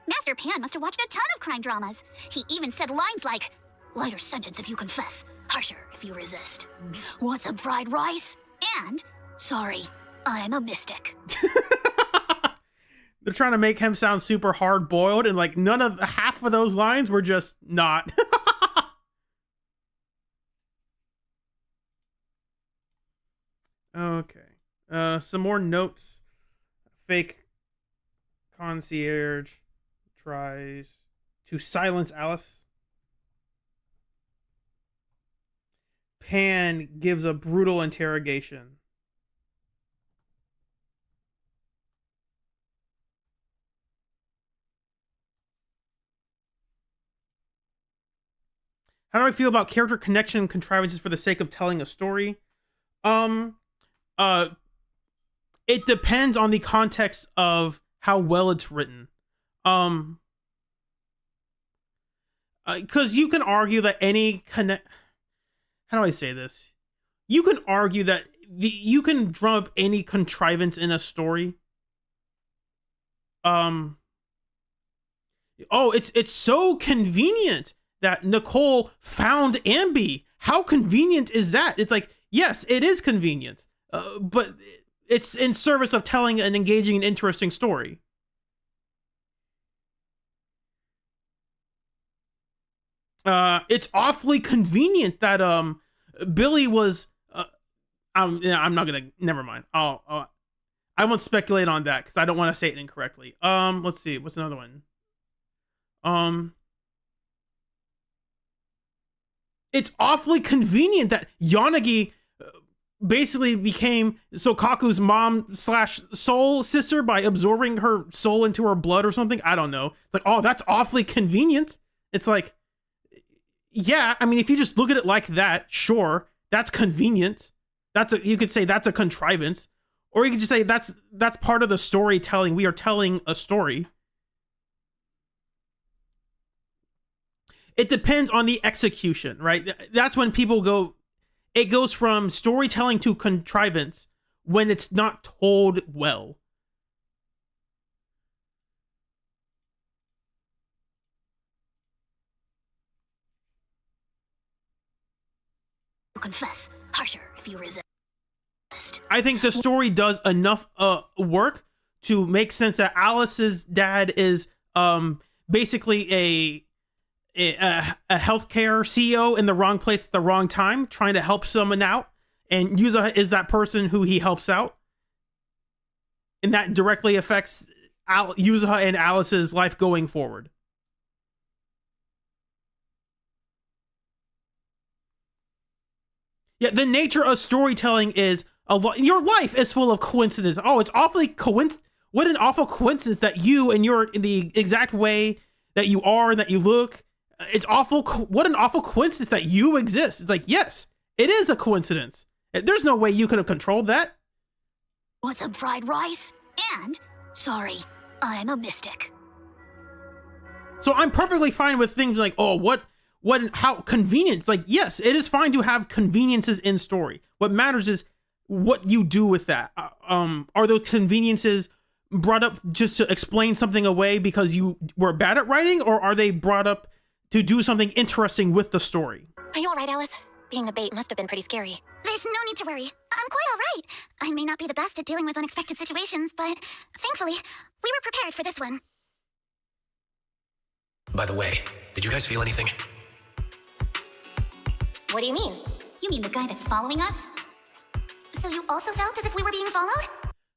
Master Pan must have watched a ton of crime dramas. He even said lines like, "Lighter sentence if you confess, harsher if you resist. Want some fried rice? And, sorry, I'm a mystic." They're trying to make him sound super hard-boiled, and like half of those lines were just not. Okay. Some more notes. Fake concierge tries to silence Alice. Pan gives a brutal interrogation. How do I feel about character connection contrivances for the sake of telling a story? It depends on the context of how well it's written. Because you can argue that how do I say this? You can argue that you can drum up any contrivance in a story. Oh, it's so convenient that Nicole found Ambi. How convenient is that? It's like, yes, it is convenience, but it's in service of telling an engaging and interesting story. It's awfully convenient that Billy was. I'm not gonna. Never mind. I won't speculate on that because I don't want to say it incorrectly. Let's see. What's another one? It's awfully convenient that Yanagi basically became Sokaku's mom slash soul sister by absorbing her soul into her blood or something. I don't know. Like, oh, that's awfully convenient. It's like, yeah, I mean, if you just look at it like that, sure, that's convenient. You could say that's a contrivance, or you could just say that's part of the storytelling. We are telling a story. It depends on the execution, right? That's when people go, it goes from storytelling to contrivance when it's not told well. Confess, harsher if you resist. I think the story does enough work to make sense that Alice's dad is basically a healthcare CEO in the wrong place at the wrong time, trying to help someone out, and Yuza is that person who he helps out, and that directly affects Yuza and Alice's life going forward. Yeah, the nature of storytelling is your life is full of coincidence. Oh, it's awfully what an awful coincidence that you and you're in the exact way that you are and that you look. It's awful. What an awful coincidence that you exist. It's like, yes, it is a coincidence. There's no way you could have controlled that. Want some fried rice? And, sorry, I'm a mystic. So I'm perfectly fine with things like, oh, how convenient. Like, yes, it is fine to have conveniences in story. What matters is what you do with that. Are those conveniences brought up just to explain something away because you were bad at writing, or are they brought up to do something interesting with the story? Are you all right, Alice? Being the bait must have been pretty scary. There's no need to worry. I'm quite all right. I may not be the best at dealing with unexpected situations, but thankfully, we were prepared for this one. By the way, did you guys feel anything? What do you mean? You mean the guy that's following us? So you also felt as if we were being followed?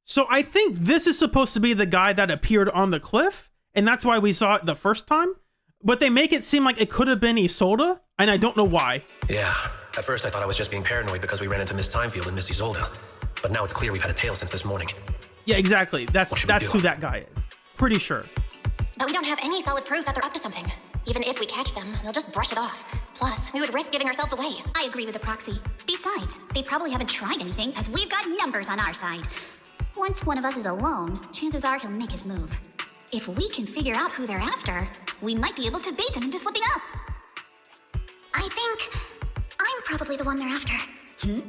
So I think this is supposed to be the guy that appeared on the cliff, and that's why we saw it the first time. But they make it seem like it could have been Isolde, and I don't know why. Yeah, at first I thought I was just being paranoid because we ran into Miss Timefield and Miss Isolde. But now it's clear we've had a tail since this morning. Yeah, exactly. That's who that guy is. Pretty sure. But we don't have any solid proof that they're up to something. Even if we catch them, they'll just brush it off. Plus, we would risk giving ourselves away. I agree with the proxy. Besides, they probably haven't tried anything because we've got numbers on our side. Once one of us is alone, chances are he'll make his move. If we can figure out who they're after, we might be able to bait them into slipping up. I think I'm probably the one they're after.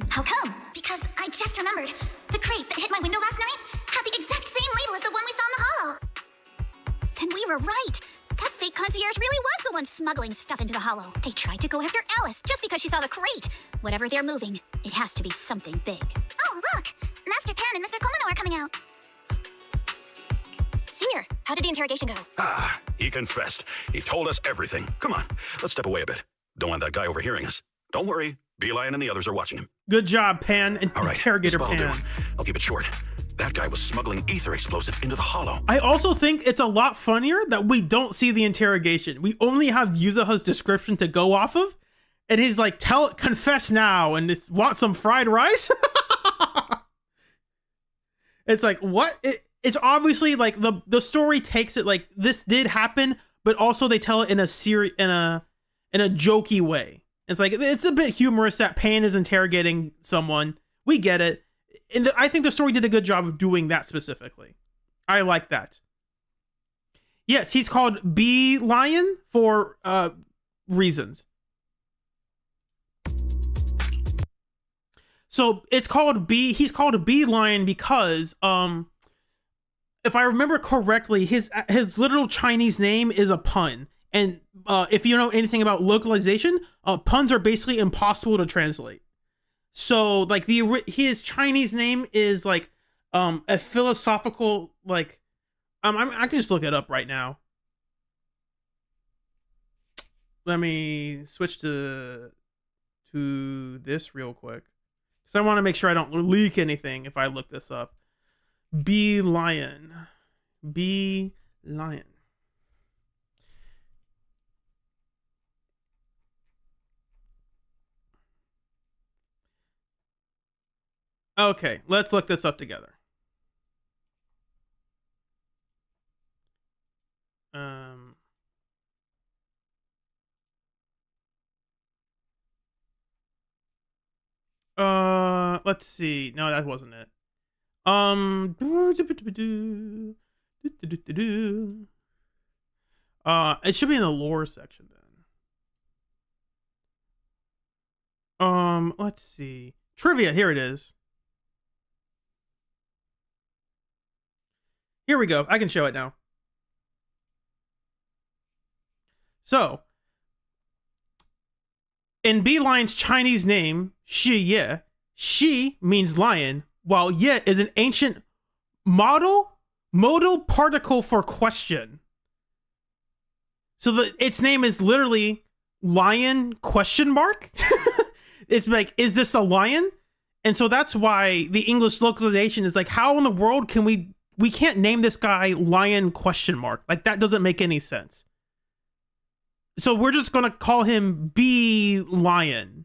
How come? Because I just remembered. The crate that hit my window last night had the exact same label as the one we saw in the hollow. Then we were right. That fake concierge really was the one smuggling stuff into the hollow. They tried to go after Alice just because she saw the crate. Whatever they're moving, it has to be something big. Oh, look! Master Pan and Mr. Komino are coming out. Senior, how did the interrogation go? He confessed. He told us everything. Come on, let's step away a bit. Don't want that guy overhearing us. Don't worry, Beeline and the others are watching him. Good job, Pan. And all right, Interrogator Pan. I'll keep it short. That guy was smuggling ether explosives into the hollow. I also think it's a lot funnier that we don't see the interrogation. We only have Yuzaha's description to go off of, and he's like, confess now, and it's want some fried rice? It's like, what? It's obviously like the story takes it like this did happen, but also they tell it in a jokey way. It's like, it's a bit humorous that Pan is interrogating someone. We get it. And I think the story did a good job of doing that specifically. I like that. Yes, he's called Bee Lion for reasons. So it's called he's called a Bee Lion because if I remember correctly, his literal Chinese name is a pun. And if you know anything about localization, puns are basically impossible to translate. So like his Chinese name is like a philosophical like I can just look it up right now. Let me switch to this real quick because I want to make sure I don't leak anything if I look this up. Bee Lion. Okay, let's look this up together. Let's see. No, that wasn't it. It should be in the lore section then. Let's see. Trivia, here it is. Here we go. I can show it now. So, in Beeline's Chinese name, Shi Ye, Shi means lion, while Ye is an ancient modal particle for question. So its name is literally lion question mark. It's like, is this a lion? And so that's why the English localization is like, how in the world can we can't name this guy lion question mark? Like, that doesn't make any sense. So we're just going to call him B Lion.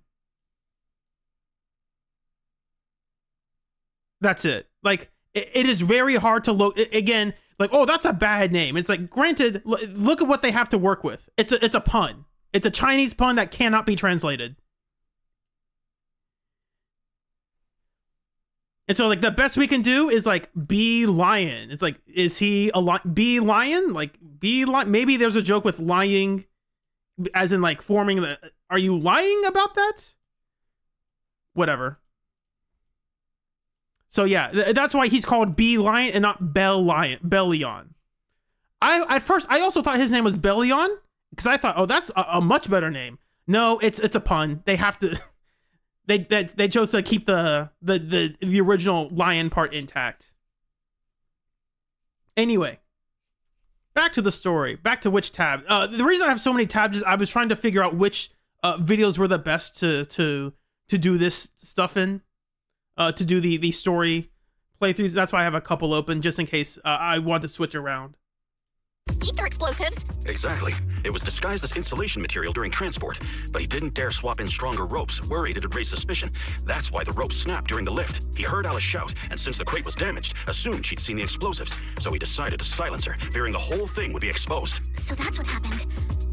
That's it. Like, it is very hard to look again, like, oh, that's a bad name. It's like, granted, look at what they have to work with. It's a pun. It's a Chinese pun that cannot be translated. And so, like, the best we can do is, like, B Lion. It's like, is he a B Lion? Like, B Lion? Maybe there's a joke with lying, as in, like, forming the... Are you lying about that? Whatever. So, yeah, that's why he's called B Lion and not Bellion. At first, I also thought his name was Bellion, because I thought, oh, that's a much better name. No, it's a pun. They have to... They chose to keep the original lion part intact. Anyway, back to the story. Back to which tab. The reason I have so many tabs is I was trying to figure out which videos were the best to do this stuff in, to do the story playthroughs. That's why I have a couple open, just in case I want to switch around. Ether explosives? Exactly. It was disguised as insulation material during transport, but he didn't dare swap in stronger ropes, worried it'd raise suspicion. That's why the rope snapped during the lift. He heard Alice shout, and since the crate was damaged, assumed she'd seen the explosives. So he decided to silence her, fearing the whole thing would be exposed. So that's what happened.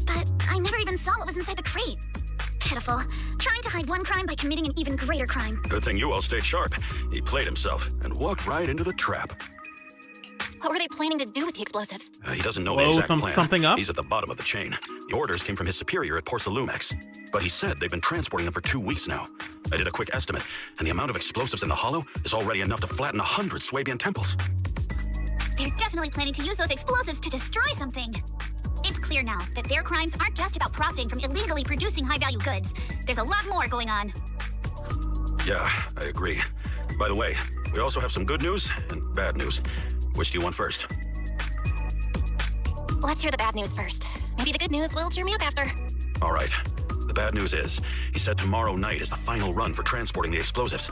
But I never even saw what was inside the crate. Pitiful. Trying to hide one crime by committing an even greater crime. Good thing you all stayed sharp. He played himself and walked right into the trap. What were they planning to do with the explosives? He doesn't know the exact plan. Something up? He's at the bottom of the chain. The orders came from his superior at Porcelumex. But he said they've been transporting them for 2 weeks now. I did a quick estimate, and the amount of explosives in the hollow is already enough to flatten 100 Swabian temples. They're definitely planning to use those explosives to destroy something. It's clear now that their crimes aren't just about profiting from illegally producing high-value goods. There's a lot more going on. Yeah, I agree. By the way, we also have some good news and bad news. Which do you want first? Let's hear the bad news first. Maybe the good news will cheer me up after. All right. The bad news is, he said tomorrow night is the final run for transporting the explosives.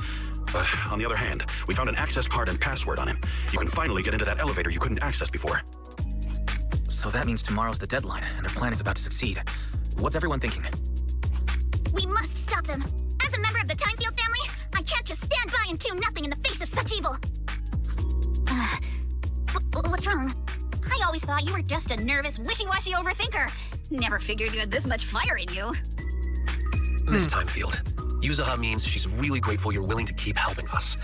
But on the other hand, we found an access card and password on him. You can finally get into that elevator you couldn't access before. So that means tomorrow's the deadline, and their plan is about to succeed. What's everyone thinking? We must stop them. As a member of the Timefield family, I can't just stand by and do nothing in the face of such evil. What's wrong? I always thought you were just a nervous, wishy-washy overthinker. Never figured you had this much fire in you. Miss Timefield, Yuzaha means she's really grateful you're willing to keep helping us.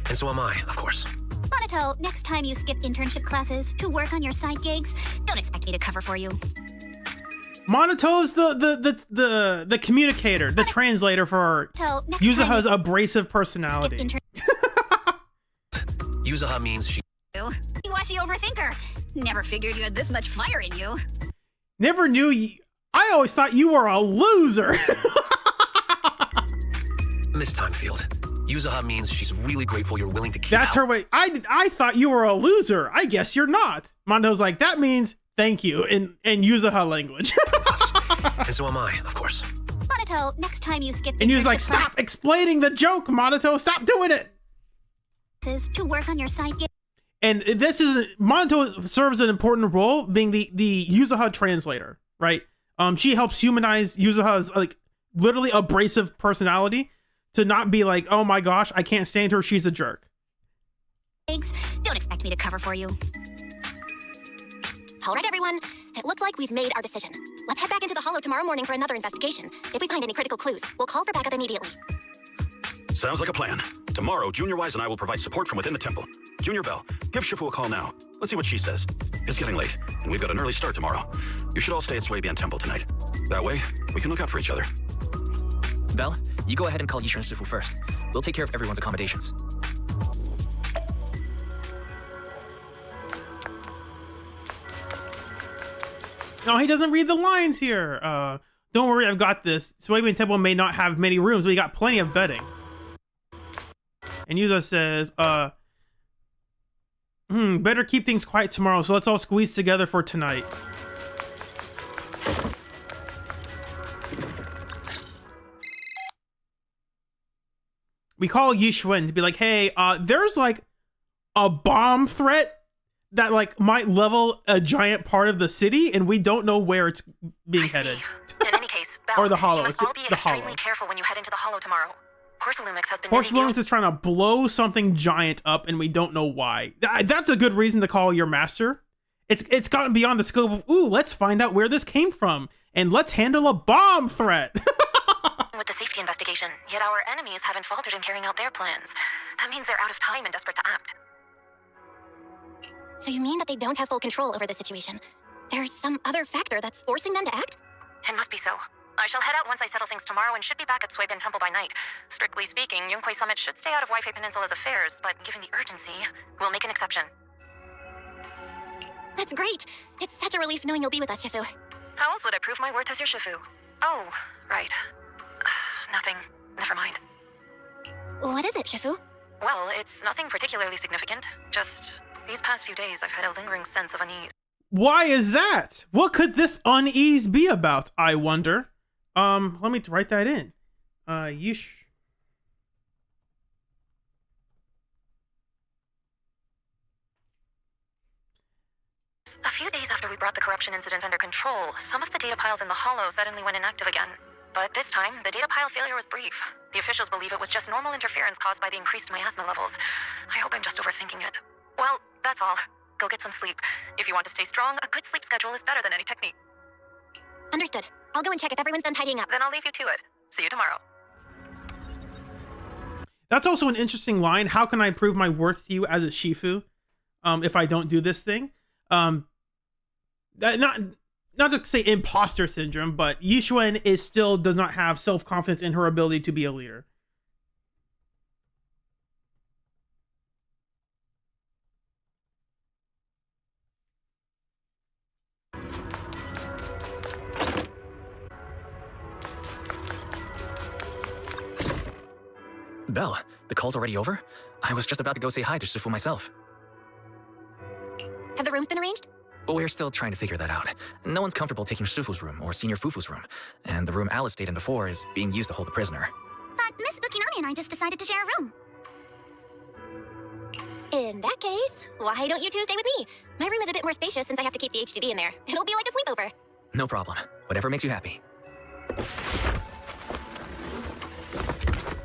And so am I, of course. Monato, next time you skip internship classes to work on your side gigs, don't expect me to cover for you. Monato is the communicator, the translator for Yuzaha's abrasive personality. Yuzaha means she... Wishy-washy overthinker. Never figured you had this much fire in you. Never knew you... I always thought you were a loser. Miss Timefield, Yuzaha means she's really grateful you're willing to keep... That's her way. I thought you were a loser. I guess you're not. Mondo's like, that means thank you in Yuzaha language. And so am I, of course. Monato, next time you skip... And he was like, stop explaining the joke, Monato. Stop doing it. To work on your side gig. And this is... Monato serves an important role being the Yuzaha translator, right? She helps humanize Yuzaha's, like, literally abrasive personality to not be like, oh my gosh, I can't stand her, she's a jerk. Thanks. Don't expect me to cover for you. All right, everyone. It looks like we've made our decision. Let's head back into the Hollow tomorrow morning for another investigation. If we find any critical clues, we'll call for backup immediately. Sounds like a plan. Tomorrow, Junior Wise and I will provide support from within the temple. Junior Bell, give Shifu a call now. Let's see what she says. It's getting late, and we've got an early start tomorrow. You should all stay at Swabian Temple tonight. That way, we can look out for each other. Belle, you go ahead and call Yishu and Shifu first. We'll take care of everyone's accommodations. No, he doesn't read the lines here. Don't worry, I've got this. Swabian Temple may not have many rooms, but we got plenty of bedding. And Yuza says, better keep things quiet tomorrow, so let's all squeeze together for tonight. We call Yishun to be like, hey, there's like a bomb threat that like might level a giant part of the city, and we don't know where it's being headed. In any case, Belle, or the Hollow. you It's must all be the extremely Hollow. careful when you head into the Hollow tomorrow. Porcelumix has been Porcelumix is trying to blow something giant up, and we don't know why. That's a good reason to call your master. It's gotten beyond the scope of, ooh, let's find out where this came from, and let's handle a bomb threat. with the safety investigation, yet our enemies haven't faltered in carrying out their plans. That means they're out of time and desperate to act. So you mean that they don't have full control over the situation? There's some other factor that's forcing them to act? It must be so. I shall head out once I settle things tomorrow and should be back at Swabian Temple by night. Strictly speaking, Yunquay Summit should stay out of Waifei Peninsula's affairs, but given the urgency, we'll make an exception. That's great! It's such a relief knowing you'll be with us, Shifu. How else would I prove my worth as your Shifu? Oh, right. Nothing. Never mind. What is it, Shifu? Well, it's nothing particularly significant. Just, these past few days I've had a lingering sense of unease. Why is that? What could this unease be about, I wonder? Let me write that in. Yish. A few days after we brought the corruption incident under control, some of the data piles in the Hollow suddenly went inactive again. But this time, the data pile failure was brief. The officials believe it was just normal interference caused by the increased miasma levels. I hope I'm just overthinking it. Well, that's all. Go get some sleep. If you want to stay strong, a good sleep schedule is better than any technique. Understood. I'll go and check if everyone's done tidying up. Then I'll leave you to it. See you tomorrow. That's also an interesting line. How can I prove my worth to you as a Shifu if I don't do this thing? Not to say imposter syndrome, but Yishuan does not have self-confidence in her ability to be a leader. Belle, the call's already over? I was just about to go say hi to Shifu myself. Have the rooms been arranged? But we're still trying to figure that out. No one's comfortable taking Shifu's room or Senior Fufu's room, and the room Alice stayed in before is being used to hold the prisoner. But Miss Ukinami and I just decided to share a room. In that case, why don't you two stay with me? My room is a bit more spacious since I have to keep the HDV in there. It'll be like a sleepover. No problem. Whatever makes you happy.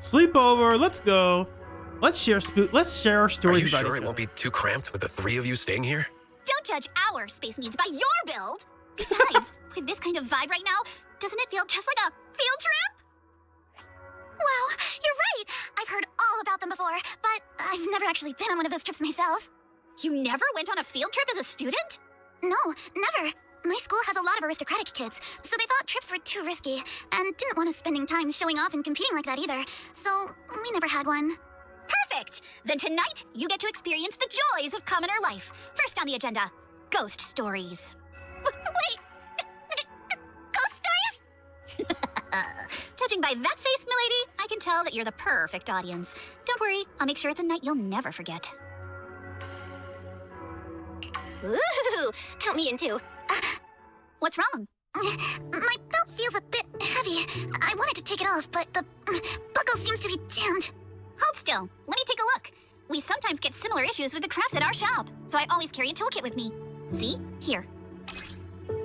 Sleepover, let's go. Let's share our stories Are you about sure each it won't be too cramped with the three of you staying here? Don't judge our space needs by your build. Besides, with this kind of vibe right now, doesn't it feel just like a field trip? Wow, you're right. I've heard all about them before, but I've never actually been on one of those trips myself. You never went on a field trip as a student? No, never. My school has a lot of aristocratic kids, so they thought trips were too risky, and didn't want us spending time showing off and competing like that either. So we never had one. Perfect! Then tonight, you get to experience the joys of commoner life. First on the agenda, ghost stories. Wait! Ghost stories? Judging by that face, milady, I can tell that you're the perfect audience. Don't worry, I'll make sure it's a night you'll never forget. Ooh, count me in too. What's wrong? My belt feels a bit heavy. I wanted to take it off, but the buckle seems to be jammed. Hold still. Let me take a look. We sometimes get similar issues with the crafts at our shop, so I always carry a toolkit with me. See? Here.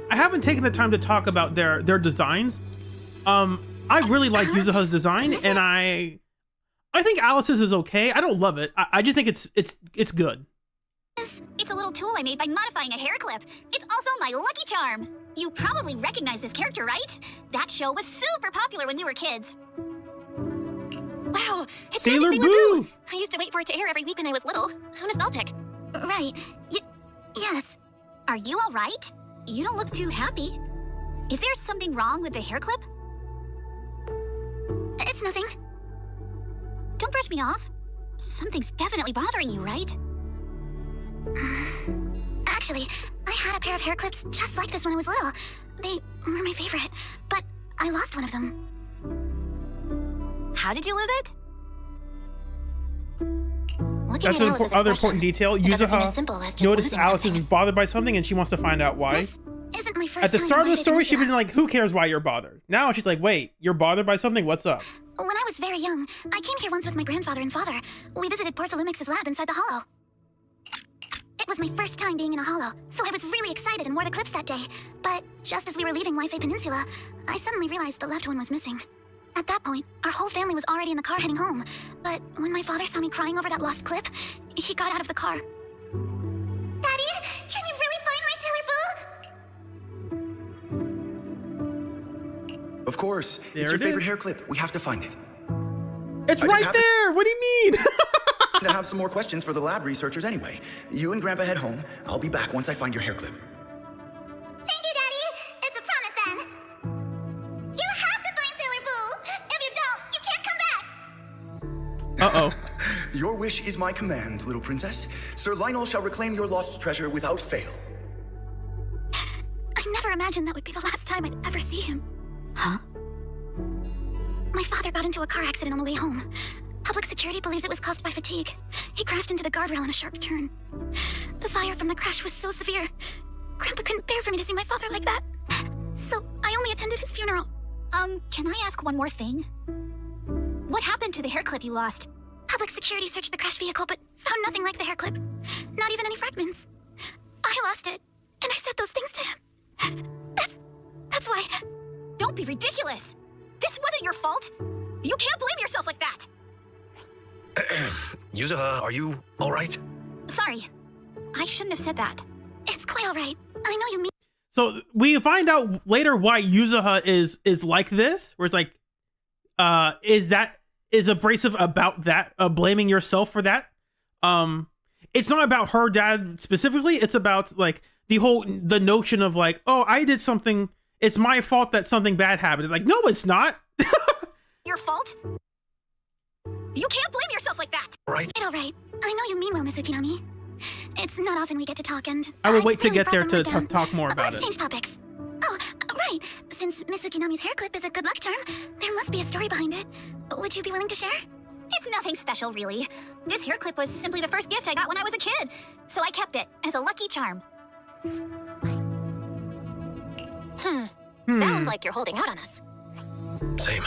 I haven't taken the time to talk about their designs. I really like Yuzuha's design, and I I think Alice's is okay. I don't love it. I just think it's good. It's a little tool I made by modifying a hair clip. It's also my lucky charm. You probably recognize this character, right? That show was super popular when we were kids. Wow, it's Sailor Sailor Boo! I used to wait for it to air every week when I was little. How nostalgic. Right. Yes. Are you all right? You don't look too happy. Is there something wrong with the hair clip? It's nothing. Don't brush me off. Something's definitely bothering you, right? Actually, I had a pair of hair clips just like this when I was little. They were my favorite, but I lost one of them. How did you lose it? That's an other important detail. Yuzuha noticed Alice is bothered by something and she wants to find out why. This isn't my first At the time start of in the my story, she'd Peninsula. been like, who cares why you're bothered? Now she's like, wait, you're bothered by something? What's up? When I was very young, I came here once with my grandfather and father. We visited Porcelumix's lab inside the hollow. It was my first time being in a hollow, so I was really excited and wore the clips that day. But just as we were leaving Wi-Fi Peninsula, I suddenly realized the left one was missing. At that point, our whole family was already in the car heading home. But when my father saw me crying over that lost clip, he got out of the car. Daddy, can you really find my Sailor Boo? Of course. There It's your it favorite is. hair clip. We have to find it. It's I just right happen there! What do you mean? to have some more questions for the lab researchers anyway. You and Grandpa head home. I'll be back once I find your hair clip. Thank you, Daddy. It's a promise then. You have to find Sailor Boo. If you don't, you can't come back. Uh-oh. Your wish is my command, little princess. Sir Lionel shall reclaim your lost treasure without fail. I never imagined that would be the last time I'd ever see him. Huh? My father got into a car accident on the way home. Public security believes it was caused by fatigue. He crashed into the guardrail on a sharp turn. The fire from the crash was so severe. Grandpa couldn't bear for me to see my father like that. So I only attended his funeral. Can I ask one more thing? What happened to the hair clip you lost? Public security searched the crash vehicle, but found nothing like the hair clip. Not even any fragments. I lost it, and I said those things to him. That's why. Don't be ridiculous. This wasn't your fault. You can't blame yourself like that. Yuzuha, are you all right? Sorry. I shouldn't have said that. It's quite all right. I know you mean. So we find out later why Yuzuha is like this, where it's like, is abrasive about that, blaming yourself for that. It's not about her dad specifically. It's about like the notion of like, oh, I did something. It's my fault that something bad happened. It's like, no, it's not. Your fault? You can't blame yourself like that. Right. It's all right. I know you mean well, Miss Ukinami. It's not often we get to talk, and I would wait to really get there brought to them right down. talk more about Let's it. change topics. Oh, right. Since Miss Ukinami's hair clip is a good luck charm, there must be a story behind it. Would you be willing to share? It's nothing special, really. This hair clip was simply the first gift I got when I was a kid, so I kept it as a lucky charm. Sounds like you're holding out on us. Same.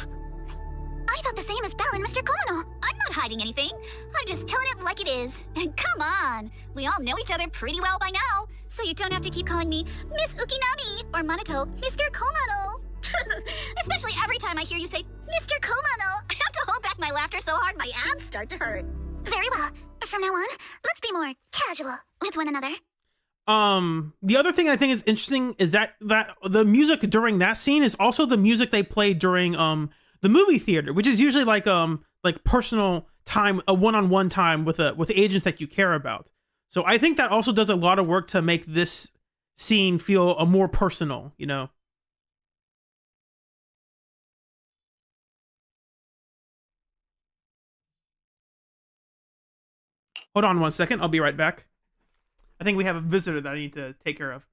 I thought the same as Belle and Mr. Komono. I'm not hiding anything. I'm just telling it like it is. And come on, we all know each other pretty well by now, so you don't have to keep calling me Miss Ukinami or Monato Mr. Komono. Especially every time I hear you say Mr. Komono, I have to hold back my laughter so hard my abs start to hurt. Very well. From now on, let's be more casual with one another. The other thing I think is interesting is that the music during that scene is also the music they play during the movie theater, which is usually like personal time, a one-on-one time with agents that you care about. So I think that also does a lot of work to make this scene feel more personal, you know. Hold on one second, I'll be right back. I think we have a visitor that I need to take care of.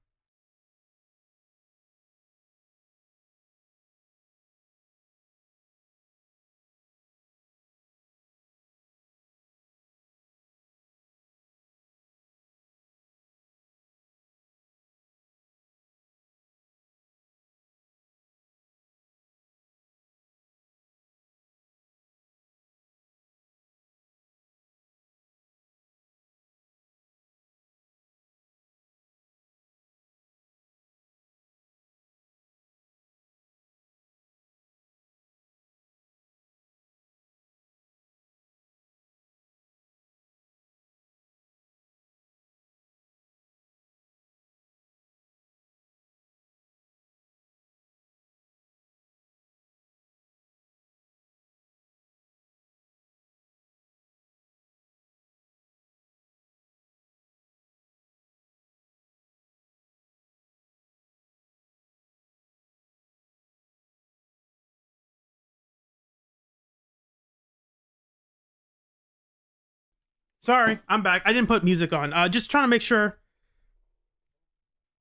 Sorry, I'm back. I didn't put music on. Just trying to make sure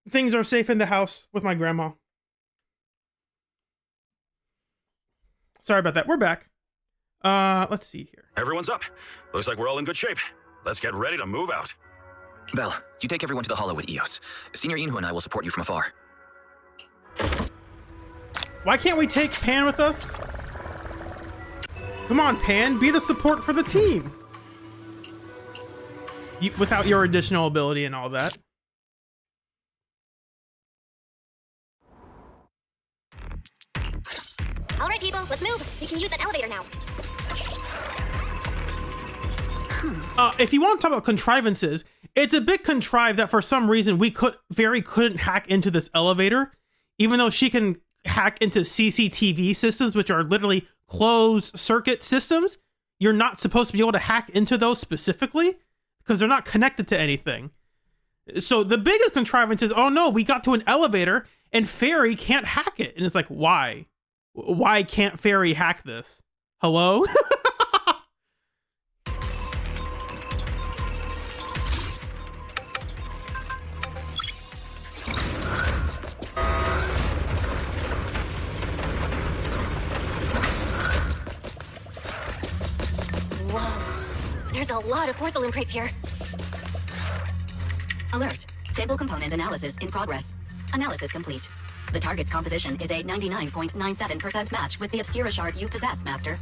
things are safe in the house with my grandma. Sorry about that. We're back. Let's see here. Everyone's up. Looks like we're all in good shape. Let's get ready to move out. Belle, you take everyone to the Hollow with Eos. Senior Inhu and I will support you from afar. Why can't we take Pan with us? Come on, Pan. Be the support for the team. Without your additional ability and all that. All right, people, let's move. We can use that elevator now. If you want to talk about contrivances, it's a bit contrived that for some reason Fairy couldn't hack into this elevator, even though she can hack into CCTV systems, which are literally closed circuit systems. You're not supposed to be able to hack into those specifically because they're not connected to anything. So the biggest contrivance is, oh no, we got to an elevator and Fairy can't hack it. And it's like, why? Why can't Fairy hack this? Hello? There's a lot of porcelain crates here. Alert. Sample component analysis in progress. Analysis complete. The target's composition is a 99.97% match with the Obscura shard you possess, Master.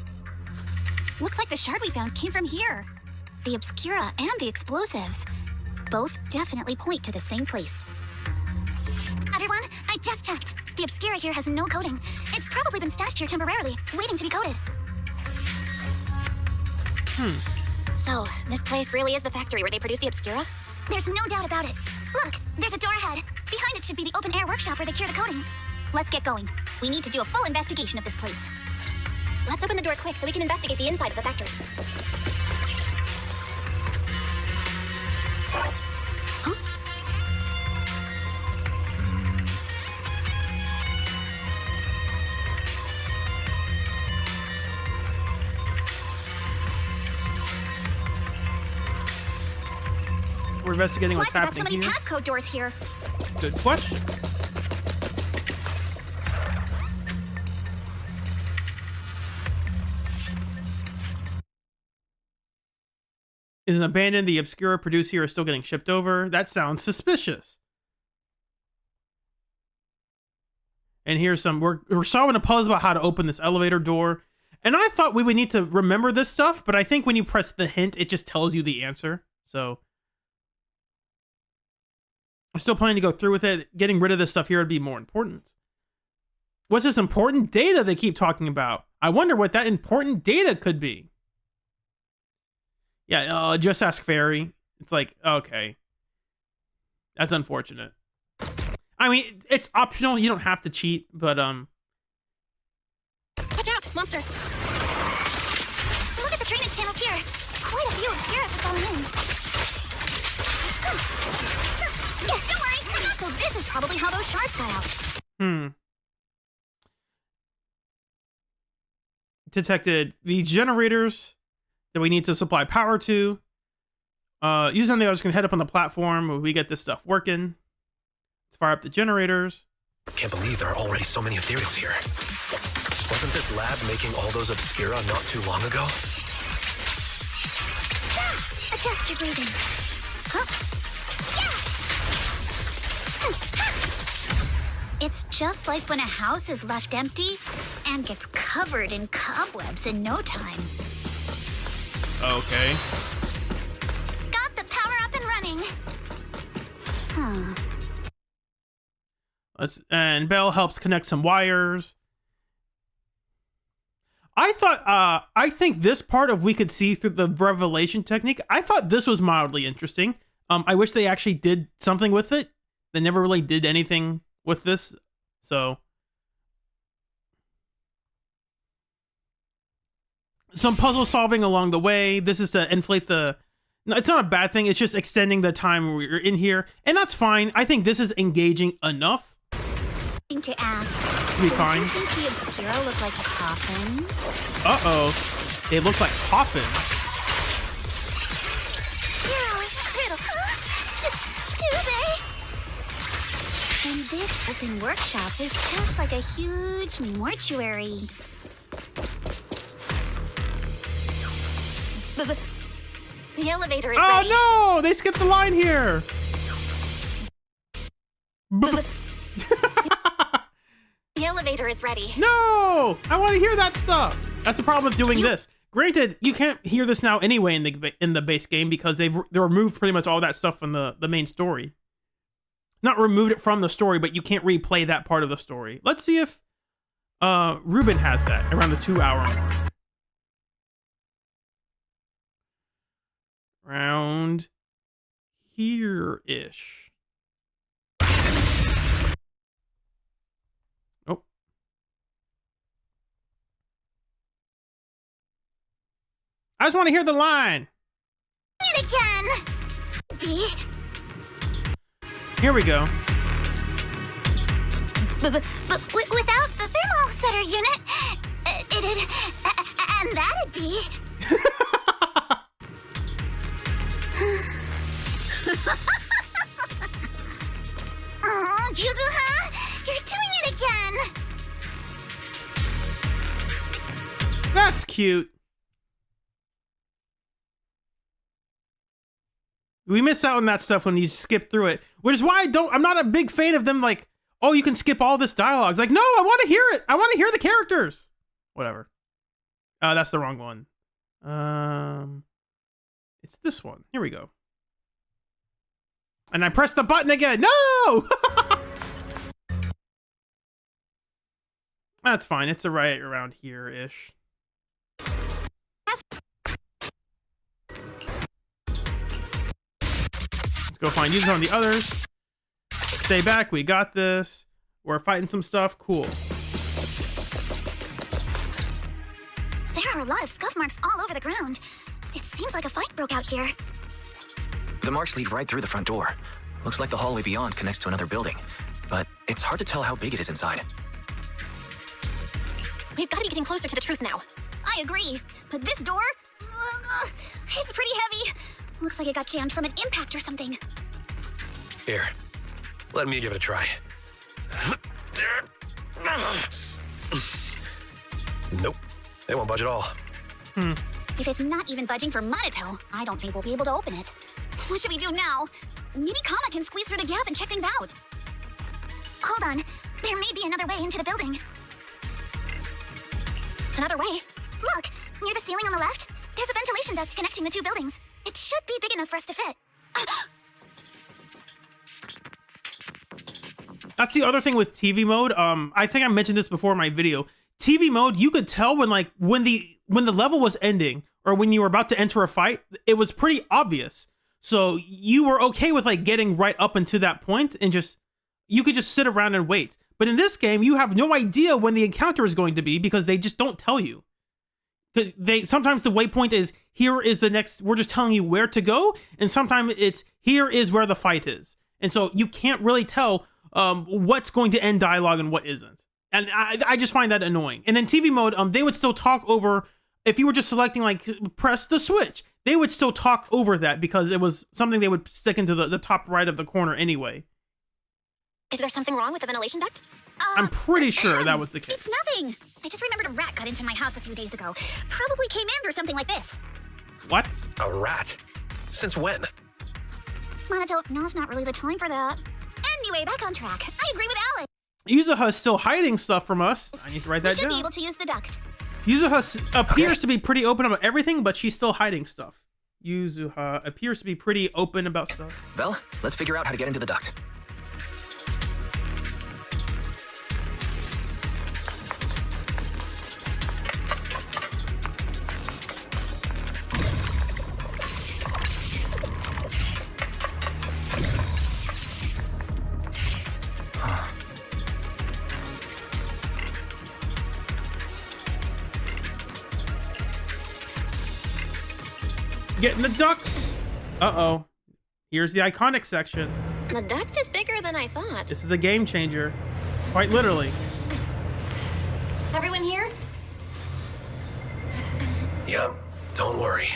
Looks like the shard we found came from here. The Obscura and the explosives. Both definitely point to the same place. Everyone, I just checked. The Obscura here has no coding. It's probably been stashed here temporarily, waiting to be coded. So, this place really is the factory where they produce the Obscura? There's no doubt about it. Look, there's a door ahead. Behind it should be the open-air workshop where they cure the coatings. Let's get going. We need to do a full investigation of this place. Let's open the door quick so we can investigate the inside of the factory. We're investigating what's Why got so happening many here. passcode doors here? Good question. Is an abandoned the Obscura produced here is still getting shipped over? That sounds suspicious. And here's some, we're solving a puzzle about how to open this elevator door. And I thought we would need to remember this stuff, but I think when you press the hint, it just tells you the answer. So I'm still planning to go through with it. Getting rid of this stuff here would be more important. What's this important data they keep talking about? I wonder what that important data could be. Yeah, just ask Fairy. It's like, okay. That's unfortunate. I mean, it's optional. You don't have to cheat, but Watch out, monsters! Look at the drainage channels here. Quite a few Obscuras have fallen in. Yeah, don't worry. So this is probably how those shards got out. Detected the generators that we need to supply power to. Using the others can head up on the platform where we get this stuff working. Let's fire up the generators. Can't believe there are already so many ethereals here. Wasn't this lab making all those Obscura not too long ago? Adjust your breathing. Huh? Yeah! It's just like when a house is left empty and gets covered in cobwebs in no time. Okay. Got the power up and running. Huh. And Belle helps connect some wires. I think this part of we could see through the revelation technique, I thought this was mildly interesting. I wish they actually did something with it. They never really did anything with this. So some puzzle solving along the way. This is to inflate the... No, it's not a bad thing. It's just extending the time we're in here. And that's fine. I think this is engaging enough. To ask, Be don't fine. you think the Obscura look like coffins? Uh-oh. They look like coffins. This open workshop is just like a huge mortuary. The elevator is Oh ready. no! They skipped the line here. The elevator is ready. No! I want to hear that stuff. That's the problem with doing this. Granted, you can't hear this now anyway in the base game because they removed pretty much all that stuff from the main story. Not removed it from the story, but you can't replay that part of the story. Let's see if Ruben has that around the 2-hour mark. Around here-ish. Oh. I just want to hear the line. It again. B. Here we go. But without the thermal setter unit, it'd and that'd be. Oh, Yuzuha, you're doing it again. That's cute. We miss out on that stuff when you skip through it, which is why I'm not a big fan of them like, oh, you can skip all this dialogue. It's like, no, I want to hear it. I want to hear the characters. Whatever. That's the wrong one. It's this one. Here we go. And I pressed the button again. No! That's fine. It's right around here-ish. Let's go find users on the others. Stay back. We got this. We're fighting some stuff. Cool. There are a lot of scuff marks all over the ground. It seems like a fight broke out here. The marks lead right through the front door. Looks like the hallway beyond connects to another building, but it's hard to tell how big it is inside. We've got to be getting closer to the truth now. I agree, but this door, it's pretty heavy. Looks like it got jammed from an impact or something. Here, let me give it a try. Nope, they won't budge at all. If it's not even budging for Minato, I don't think we'll be able to open it. What should we do now? Maybe Kama can squeeze through the gap and check things out. Hold on. There may be another way into the building. Another way? Look, near the ceiling on the left, there's a ventilation duct connecting the two buildings. It should be big enough for us to fit. That's the other thing with TV mode. I think I mentioned this before in my video. TV mode, you could tell when the level was ending or when you were about to enter a fight, it was pretty obvious. So you were okay with like getting right up into that point and you could just sit around and wait. But in this game, you have no idea when the encounter is going to be because they just don't tell you. Because sometimes the waypoint is here is the next. We're just telling you where to go, and sometimes it's here is where the fight is, and so you can't really tell what's going to end dialogue and what isn't. And I just find that annoying. And in TV mode, they would still talk over. If you were just selecting like press the switch, they would still talk over that because it was something they would stick into the top right of the corner anyway. Is there something wrong with the ventilation duct? I'm pretty sure that was the case. It's nothing. I just remembered a rat got into my house a few days ago. Probably came in through something like this. What? A rat? Since when? Minato, now's not really the time for that. Anyway, back on track. I agree with Alex. Yuzuha is still hiding stuff from us. I need to write that We should down. be able to use the duct. Yuzuha appears to be pretty open about everything, but she's still hiding stuff. Yuzuha appears to be pretty open about stuff. Well, let's figure out how to get into the duct. Getting the ducts. Uh-oh. Here's the iconic section. The duct is bigger than I thought. This is a game changer. Quite literally. Everyone here? Yep, don't worry.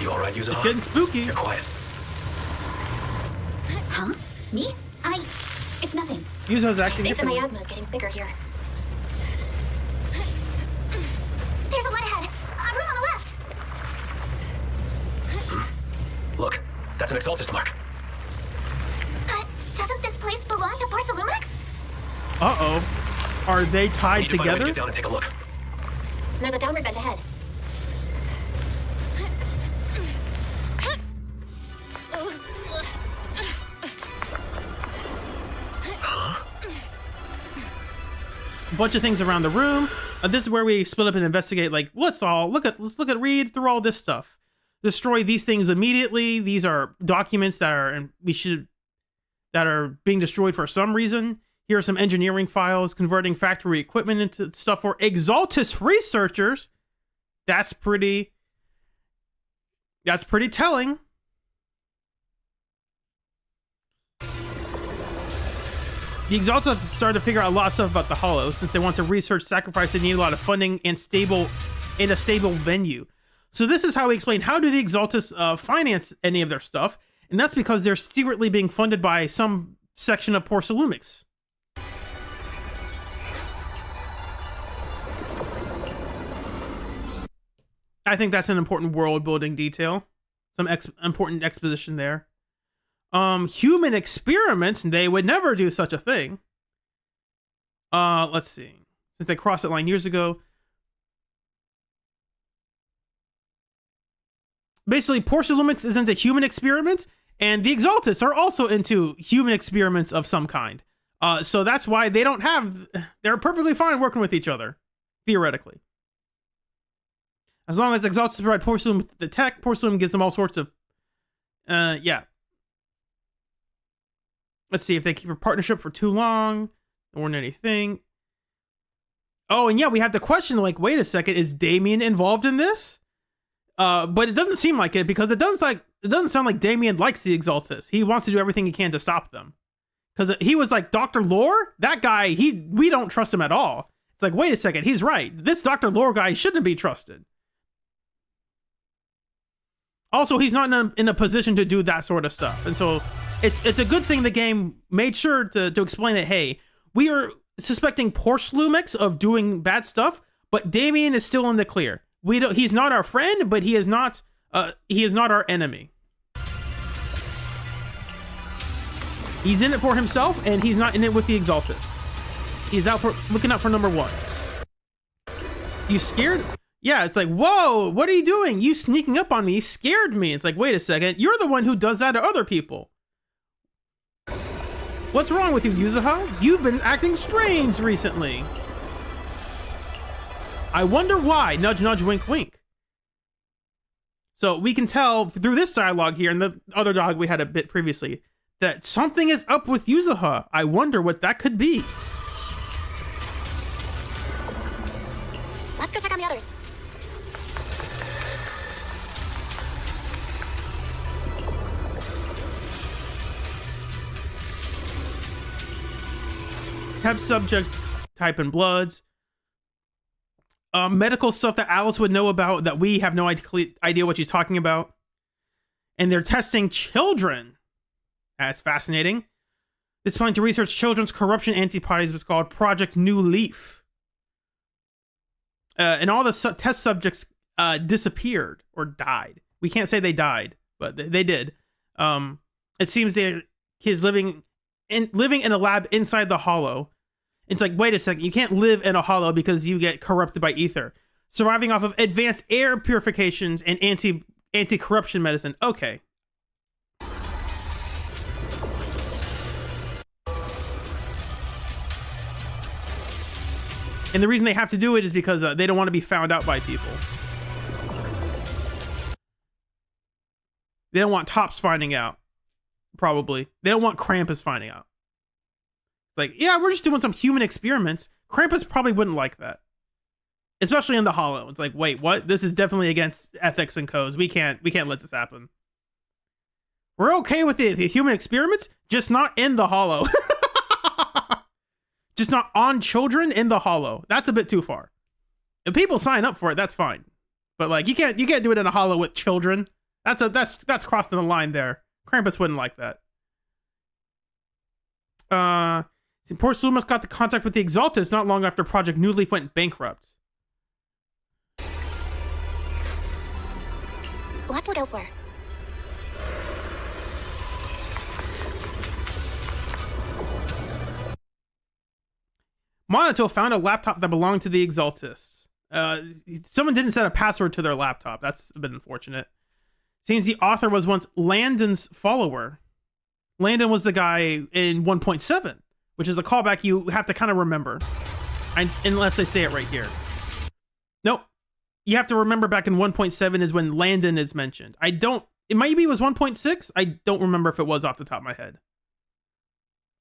You all right, Yuzo? It's getting spooky. You're quiet. Huh? Me? It's nothing. Yuzo's acting I think the differently. miasma is getting bigger here. There's a light ahead. A room on the left. Look, that's an Exaltist mark. Doesn't this place belong to Porcelumex? Uh-oh. Are they tied Need to find a way to together? get down and take a look. There's a downward bend ahead. A bunch of things around the room. This is where we split up and investigate. Like, let's read through all this stuff. Destroy these things immediately. These are documents that are that are being destroyed for some reason. Here are some engineering files converting factory equipment into stuff for Exaltus researchers. That's pretty telling. The Exalted have started to figure out a lot of stuff about the Hollow. Since they want to research sacrifice, they need a lot of funding and a stable venue. So this is how we explain, how do the Exaltus finance any of their stuff? And that's because they're secretly being funded by some section of Porcelumix. I think that's an important world building detail. Some important exposition there. Human experiments, they would never do such a thing. Let's see. Since they crossed that line years ago. Basically, Porcelumix is into human experiments, and the Exaltus are also into human experiments of some kind. So that's why they're perfectly fine working with each other, theoretically. As long as Exaltus provide Porcelain with the tech, Porcelain gives them all sorts of, yeah. Let's see if they keep a partnership for too long. There weren't anything. Oh, and yeah, we have the question, like, wait a second, is Damien involved in this? But it doesn't seem like it, because it doesn't sound like Damien likes the Exaltus. He wants to do everything he can to stop them. Because he was like, Dr. Lore? That guy, we don't trust him at all. It's like, wait a second, he's right. This Dr. Lore guy shouldn't be trusted. Also, he's not in a position to do that sort of stuff. And so it's a good thing the game made sure to explain that, hey, we are suspecting Porcelumix of doing bad stuff, but Damien is still in the clear. He's not our friend, but he is not our enemy. He's in it for himself, and he's not in it with the Exaltists. He's looking out for number one. You scared? Yeah, it's like, whoa, what are you doing? You sneaking up on me scared me. It's like, wait a second, you're the one who does that to other people. What's wrong with you, Yuzuha? You've been acting strange recently. I wonder why. Nudge, nudge, wink, wink. So we can tell through this dialogue here and the other dialogue we had a bit previously that something is up with Yuzuha. I wonder what that could be. Let's go check on the others. Have subject type in bloods. Medical stuff that Alice would know about that we have no idea what she's talking about. And they're testing children. That's fascinating. It's planning to research children's corruption antibodies. It's called Project New Leaf. And all the test subjects disappeared or died. We can't say they died, but they did. It seems he's living in a lab inside the Hollow. It's like, wait a second, you can't live in a Hollow because you get corrupted by ether. Surviving off of advanced air purifications and anti-corruption medicine. Okay. And the reason they have to do it is because they don't want to be found out by people. They don't want Tops finding out. Probably. They don't want Krampus finding out. Like, yeah, we're just doing some human experiments. Krampus probably wouldn't like that. Especially in the Hollow. It's like, wait, what? This is definitely against ethics and codes. We can't let this happen. We're okay with the human experiments, just not in the Hollow. Just not on children in the Hollow. That's a bit too far. If people sign up for it, that's fine. But like, you can't do it in a Hollow with children. That's crossing the line there. Krampus wouldn't like that. Portia Loomis got the contact with the Exaltus not long after Project New Leaf went bankrupt. Let's look elsewhere. Monato found a laptop that belonged to the Exaltus. Someone didn't set a password to their laptop. That's a bit unfortunate. Seems the author was once Landon's follower. Landon was the guy in 1.7, which is a callback you have to kind of remember. Unless they say it right here. Nope. You have to remember back in 1.7 is when Landon is mentioned. It maybe it was 1.6. I don't remember if it was off the top of my head.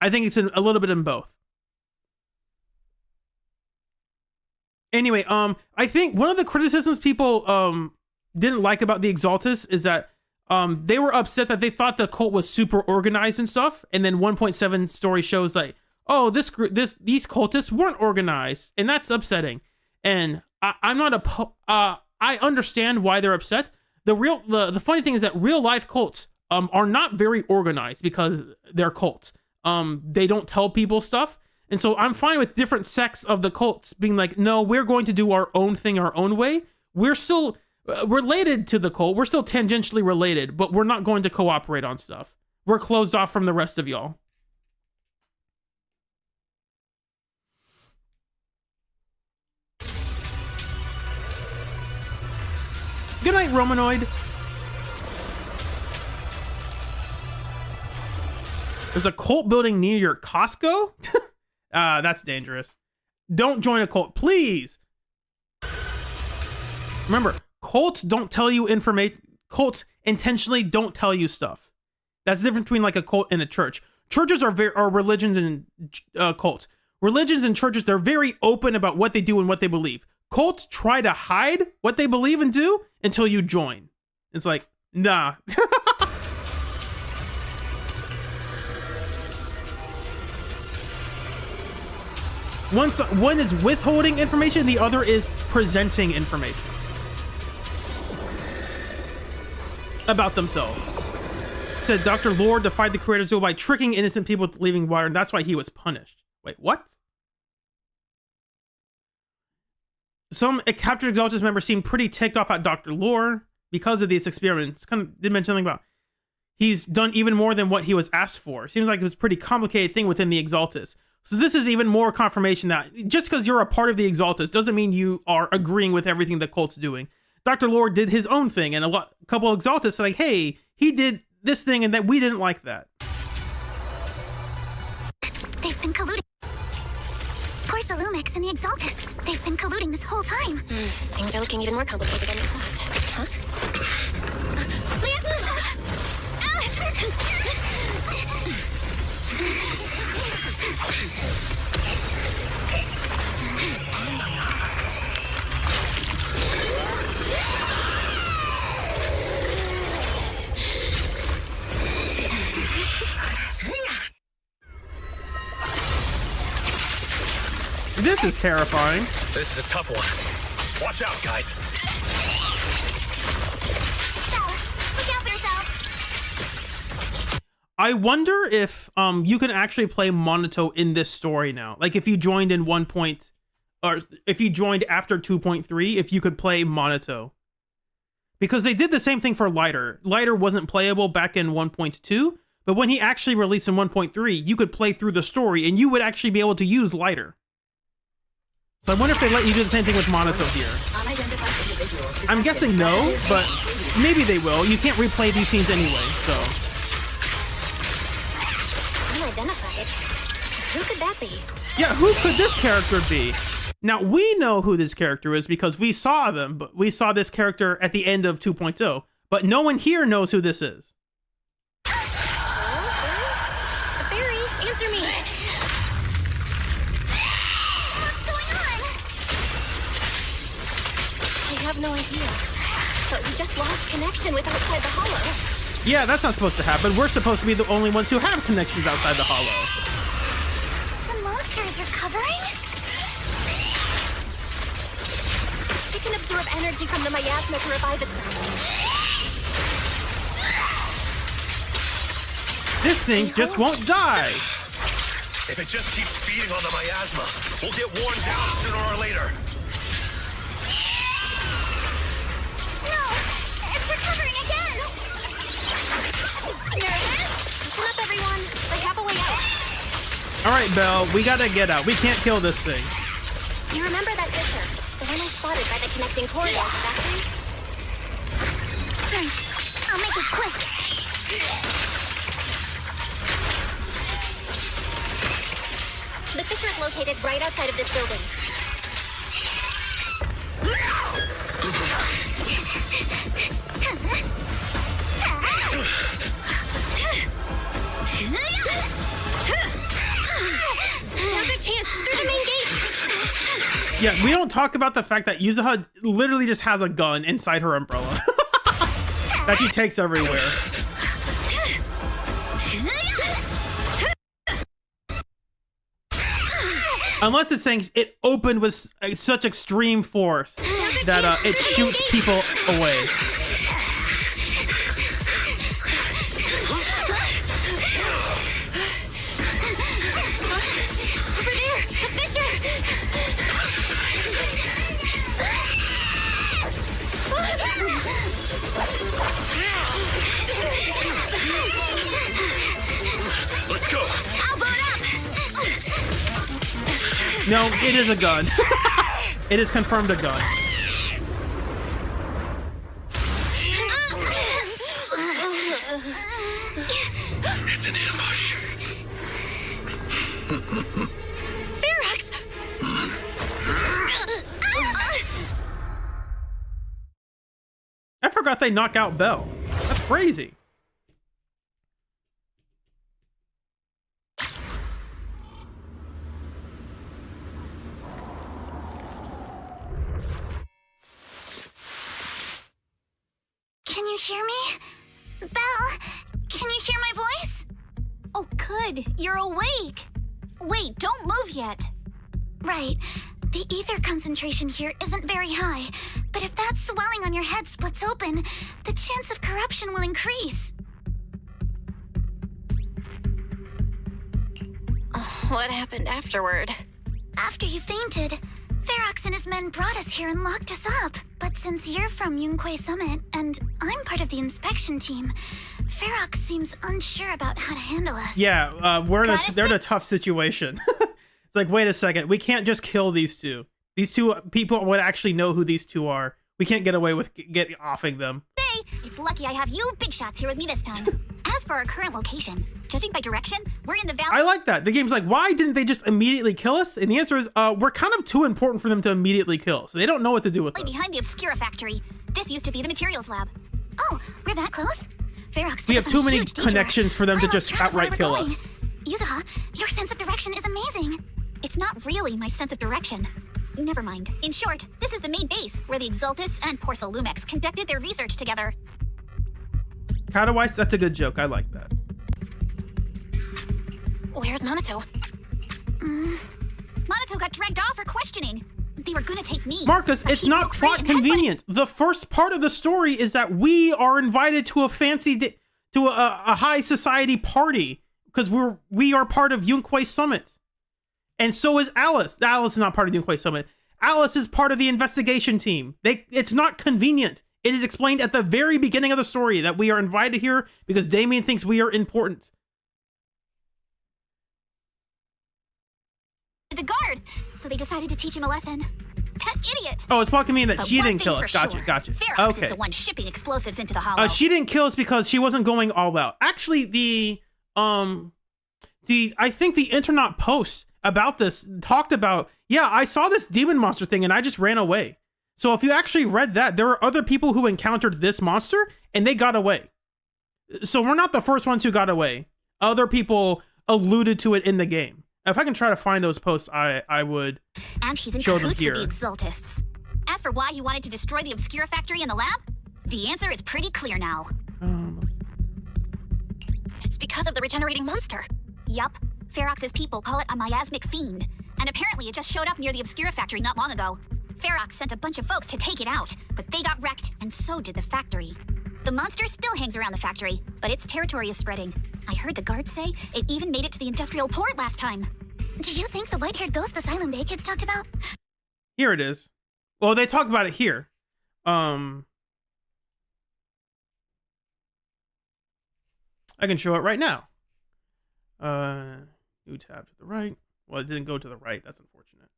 I think it's a little bit in both. Anyway, I think one of the criticisms people didn't like about the Exaltus is that they were upset that they thought the cult was super organized and stuff, and then 1.7 story shows like, oh, these cultists weren't organized, and that's upsetting. And I'm not I understand why they're upset. The funny thing is that real life cults are not very organized because they're cults. They don't tell people stuff. And so I'm fine with different sects of the cults being like, no, we're going to do our own thing our own way. We're still related to the cult. We're still tangentially related, but we're not going to cooperate on stuff. We're closed off from the rest of y'all. Good night, Romanoid. There's a cult building near your Costco? That's dangerous. Don't join a cult, please. Remember, cults don't tell you information. Cults intentionally don't tell you stuff. That's the difference between like a cult and a church. Churches are religions and cults. Religions and churches, they're very open about what they do and what they believe. Cults try to hide what they believe and do until you join. It's like, nah. One is withholding information, the other is presenting information about themselves. It said Dr. Lord defied the creator's will by tricking innocent people with leaving water, and that's why he was punished. Wait, what? Some captured Exaltus members seem pretty ticked off at Dr. Lore because of these experiments. Kind of did mention something about he's done even more than what he was asked for. Seems like it was a pretty complicated thing within the Exaltus. So this is even more confirmation that just because you're a part of the Exaltus doesn't mean you are agreeing with everything the cult's doing. Dr. Lord did his own thing, and a couple of Exaltus are like, hey, he did this thing and that we didn't like that. They've been colluding. Portia Lumix and the Exaltus. They've been colluding this whole time. Things are looking even more complicated than we thought. This is terrifying. This is a tough one. Watch out, guys. Look out for yourself. I wonder if you can actually play Monato in this story now. Like if you joined in or if you joined after 2.3, if you could play Monato. Because they did the same thing for Lighter. Lighter wasn't playable back in 1.2, but when he actually released in 1.3, you could play through the story and you would actually be able to use Lighter. So I wonder if they let you do the same thing with Monato here. I'm guessing no, but maybe they will. You can't replay these scenes anyway, so. Unidentified? Who could that be? Yeah, who could this character be? Now, we know who this character is because we saw them, but we saw this character at the end of 2.0, but no one here knows who this is. The fairies, answer me! I have no idea. But we just lost connection with outside the hollow. Yeah, that's not supposed to happen. We're supposed to be the only ones who have connections outside the hollow. The monster is recovering? It can absorb energy from the miasma to revive itself. This thing just won't die. If it just keeps feeding on the miasma, we'll get worn down sooner or later. No! It's recovering again! Listen up, everyone. I have a way out. All right, Belle, we gotta get out. We can't kill this thing. You remember that fissure? The one I spotted by the connecting corridor at the factory? Right. I'll make it quick. The fissure is located right outside of this building. Now's our chance through the main gate. Yeah, we don't talk about the fact that Yuzuha literally just has a gun inside her umbrella that she takes everywhere. Unless it's saying it opened with such extreme force that it shoots people away. Over there, the fissure. Let's go. I'll boot up. No, it is a gun. It is confirmed a gun. It's an ambush. Ferox! I forgot they knock out Belle. That's crazy. Can you hear me? Belle, can you hear my voice? Oh, good. You're awake. Wait, don't move yet. Right. The ether concentration here isn't very high, but if that swelling on your head splits open, the chance of corruption will increase. What happened afterward? After you fainted, Ferox and his men brought us here and locked us up. But since you're from Yunquay Summit, and I'm part of the inspection team, Ferox seems unsure about how to handle us. Yeah, they're in a tough situation. It's like, wait a second, we can't just kill these two. These two people would actually know who these two are. We can't get away with offing them. Hey, it's lucky I have you big shots here with me this time. As for our current location, judging by direction, we're in the valley. I like that. The game's like, why didn't they just immediately kill us? And the answer is, we're kind of too important for them to immediately kill. So they don't know what to do with us. Behind the Obscura factory. This used to be the materials lab. Oh, we're that close? Ferox We have too many connections for them to just outright kill us. Yuzuha, your sense of direction is amazing. It's not really my sense of direction. Never mind. In short, this is the main base where the Exaltis and Porcelumex conducted their research together. Katawice, that's a good joke. I like that. Where's Monato? Monato got dragged off for questioning. They were gonna take me. Marcus, it's not plot convenient. The first part of the story is that we are invited to a fancy, to a high society party because we are part of Yunquay Summit. And so is Alice. Alice is not part of the Yunquay Summit. Alice is part of the investigation team. It's not convenient. It is explained at the very beginning of the story that we are invited here because Damien thinks we are important. The guard, so they decided to teach him a lesson. That idiot. Oh, it's plot convenient that But she one didn't kill thing's us. for Gotcha, sure. gotcha. Ferox Okay. is the one shipping explosives into the hollow. She didn't kill us because she wasn't going all out. Actually, I think the internet post about this talked about, yeah, I saw this demon monster thing and I just ran away. So if you actually read that, there are other people who encountered this monster and they got away. So we're not the first ones who got away. Other people alluded to it in the game. If I can try to find those posts, I would And he's in show them cahoots here. with the Exaltists. As for why he wanted to destroy the Obscura factory and the lab, the answer is pretty clear now. It's because of the regenerating monster. Yup. Ferox's people call it a miasmic fiend. And apparently it just showed up near the Obscura factory not long ago. Ferox sent a bunch of folks to take it out, but they got wrecked, and so did the factory. The monster still hangs around the factory, but its territory is spreading. I heard the guards say it even made it to the industrial port last time. Do you think the white-haired ghost the Asylum Bay kids talked about? Here it is. Well, they talk about it here. I can show it right now. New tab to the right. Well, it didn't go to the right. That's unfortunate.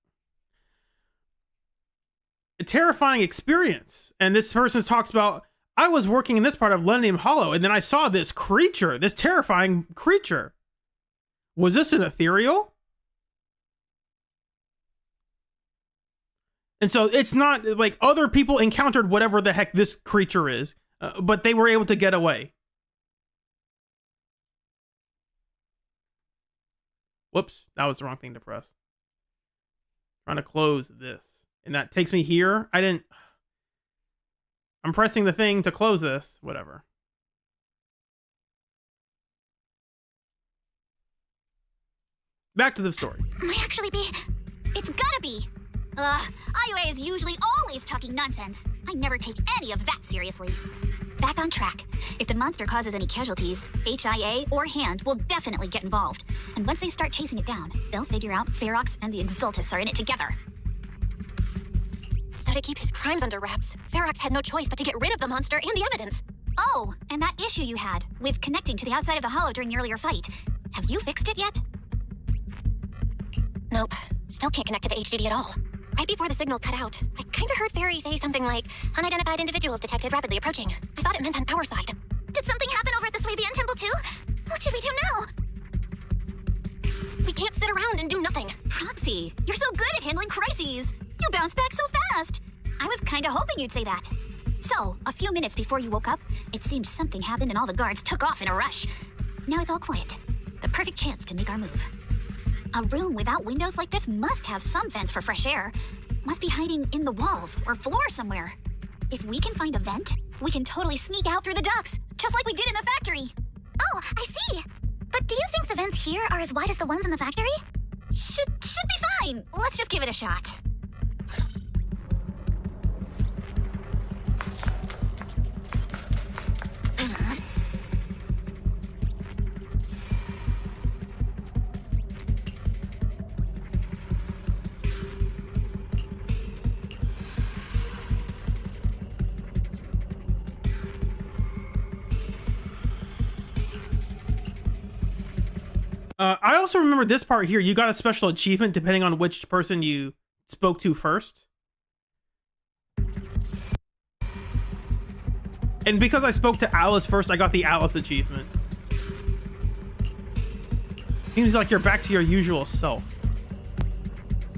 A terrifying experience. And this person talks about, I was working in this part of Lennium Hollow, and then I saw this creature, this terrifying creature. Was this an ethereal? And so it's not like other people encountered whatever the heck this creature is, but they were able to get away. Whoops, that was the wrong thing to press. Trying to close this. And that takes me here. I'm pressing the thing to close this. Whatever. Back to the story. Might actually be. It's gotta be. IUA is usually always talking nonsense. I never take any of that seriously. Back on track. If the monster causes any casualties, HIA or Hand will definitely get involved. And once they start chasing it down, they'll figure out Ferox and the Exaltus are in it together. So to keep his crimes under wraps, Ferox had no choice but to get rid of the monster and the evidence. Oh, and that issue you had with connecting to the outside of the hollow during the earlier fight. Have you fixed it yet? Nope. Still can't connect to the HDD at all. Right before the signal cut out, I kinda heard Fairy say something like, unidentified individuals detected rapidly approaching. I thought it meant on our side. Did something happen over at the Swabian Temple too? What should we do now? We can't sit around and do nothing. Proxy, you're so good at handling crises. You bounce back so fast. I was kinda hoping you'd say that. So, a few minutes before you woke up, it seemed something happened and all the guards took off in a rush. Now it's all quiet. The perfect chance to make our move. A room without windows like this must have some vents for fresh air. Must be hiding in the walls or floor somewhere. If we can find a vent, we can totally sneak out through the ducts, just like we did in the factory. Oh, I see. But do you think the vents here are as wide as the ones in the factory? Should be fine. Let's just give it a shot. I also remember this part here. You got a special achievement depending on which person you spoke to first. And because I spoke to Alice first, I got the Alice achievement. Seems like you're back to your usual self.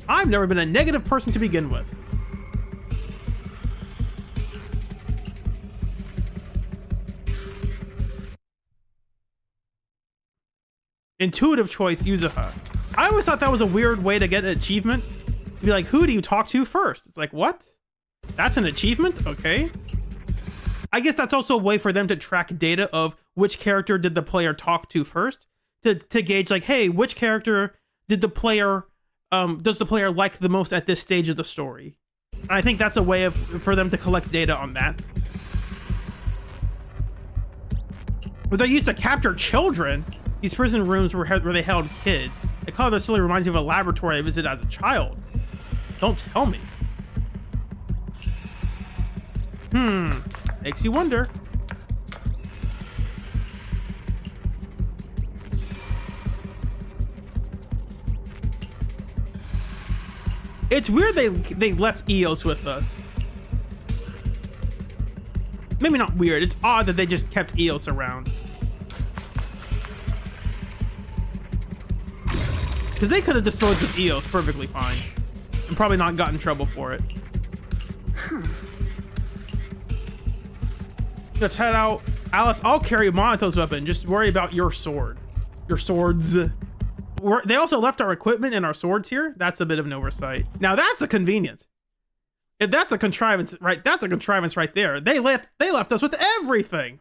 I've never been a negative person to begin with. Intuitive choice, Yuzuha. I always thought that was a weird way to get an achievement. To be like, who do you talk to first? It's like, what? That's an achievement? Okay. I guess that's also a way for them to track data of which character did the player talk to first. To gauge like, hey, which character did the player, does the player like the most at this stage of the story? And I think that's a way for them to collect data on that. But they used to capture children. These prison rooms where they held kids. The color of the facility reminds me of a laboratory I visited as a child. Don't tell me. Makes you wonder. It's weird they left Eos with us. Maybe not weird. It's odd that they just kept Eos around. Because they could have disposed of Eos perfectly fine. And probably not got in trouble for it. Let's head out. Alice, I'll carry Monato's weapon. Just worry about your sword. Your swords. They also left our equipment and our swords here. That's a bit of an oversight. Now that's a convenience. If that's a contrivance, right? That's a contrivance right there. They left us with everything.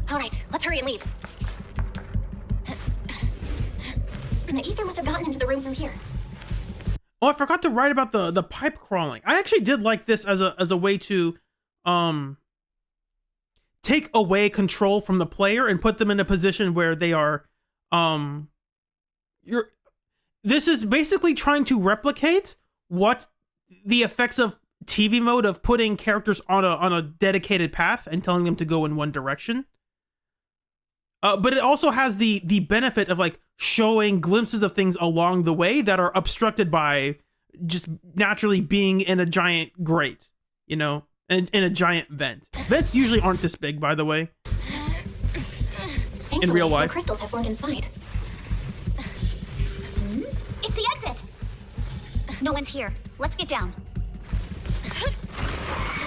All right, let's hurry and leave. The ether must have gotten into the room from here. Oh, I forgot to write about the pipe crawling. I actually did like this as a way to take away control from the player and put them in a position where they are this is basically trying to replicate what the effects of TV mode of putting characters on a dedicated path and telling them to go in one direction. But it also has the benefit of like showing glimpses of things along the way that are obstructed by just naturally being in a giant grate, you know, in a giant vent. Vents usually aren't this big, by the way. In real life. The crystals have formed inside. It's the exit. No one's here. Let's get down.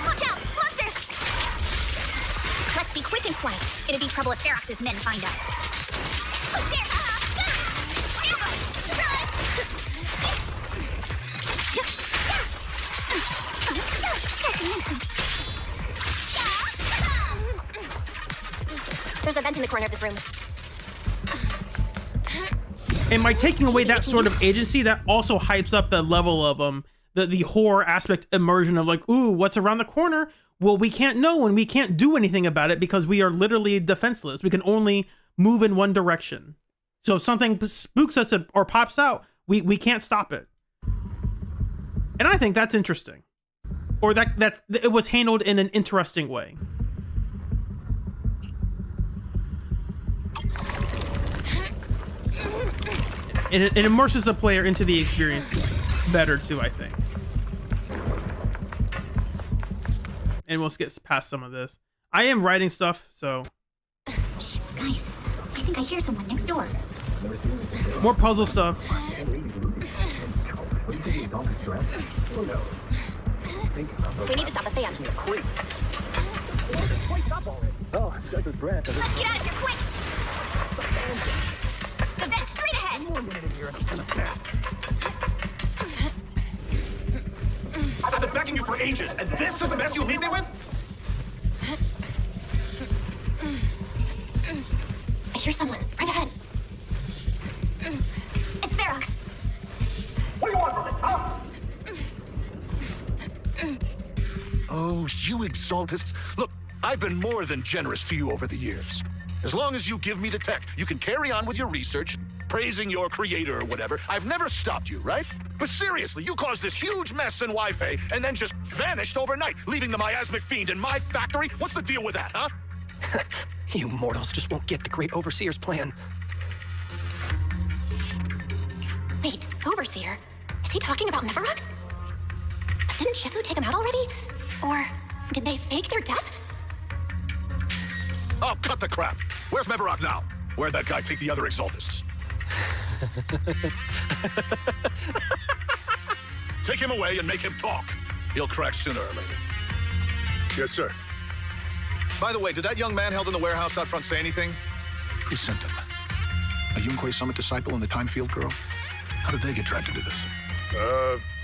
Watch out! Monsters! Let's be quick and quiet. It'd be trouble if Ferox's men find us. Oh, there! There's a vent in the corner of this room. And by taking away that sort of agency, that also hypes up the level of the horror aspect immersion of like, ooh, what's around the corner? Well, we can't know and we can't do anything about it because we are literally defenseless. We can only move in one direction. So if something spooks us or pops out, we can't stop it. And I think that's interesting. Or that it was handled in an interesting way. And it immerses the player into the experience better too, I think. And we'll skip past some of this. I am writing stuff, so. Shh, guys. I think I hear someone next door. More puzzle stuff. We need to stop the fan. Let's get out of here quick! The vent's straight ahead! I've been begging you for ages, and this is the mess you leave me with? I hear someone right ahead. It's Ferox. What do you want from me, huh? Oh, you exaltists. Look, I've been more than generous to you over the years. As long as you give me the tech, you can carry on with your research, praising your creator or whatever. I've never stopped you, right? But seriously, you caused this huge mess in Wi-Fi and then just vanished overnight, leaving the miasmic fiend in my factory? What's the deal with that, huh? You mortals just won't get the Great Overseer's plan. Wait, Overseer? Is he talking about Mevarok? Didn't Shifu take him out already? Or did they fake their death? Oh, cut the crap. Where's Mevarok now? Where'd that guy take the other exaltists? Take him away and make him talk. He'll crack sooner or later. Yes, sir. By the way, did that young man held in the warehouse out front say anything? Who sent them? A Yunque Summit disciple and the Time Field girl? How did they get dragged into this?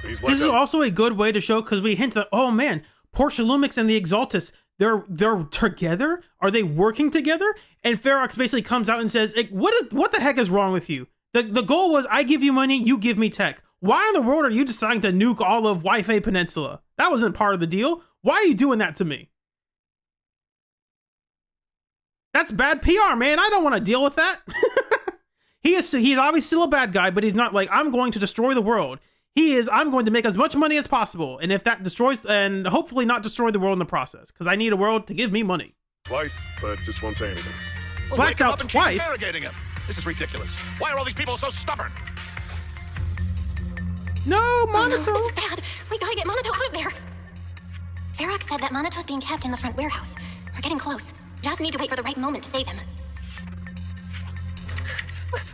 This is also a good way to show, because we hint that, oh man, Portia Lumix and the Exaltus, they're together? Are they working together? And Ferox basically comes out and says, what the heck is wrong with you? The goal was, I give you money, you give me tech. Why in the world are you deciding to nuke all of Wi-Fi Peninsula? That wasn't part of the deal. Why are you doing that to me? That's bad PR, man. I don't want to deal with that. He's obviously still a bad guy, but he's not like, I'm going to destroy the world. He is, I'm going to make as much money as possible. And if that destroys, and hopefully not destroy the world in the process, because I need a world to give me money. Twice, but just won't say anything. Well, blacked out twice. Interrogating him. This is ridiculous. Why are all these people so stubborn? No, Monato. Oh, no, this is bad. We gotta get Monato out of there. Ferox said that Monato's being kept in the front warehouse. We're getting close. Just need to wait for the right moment to save him.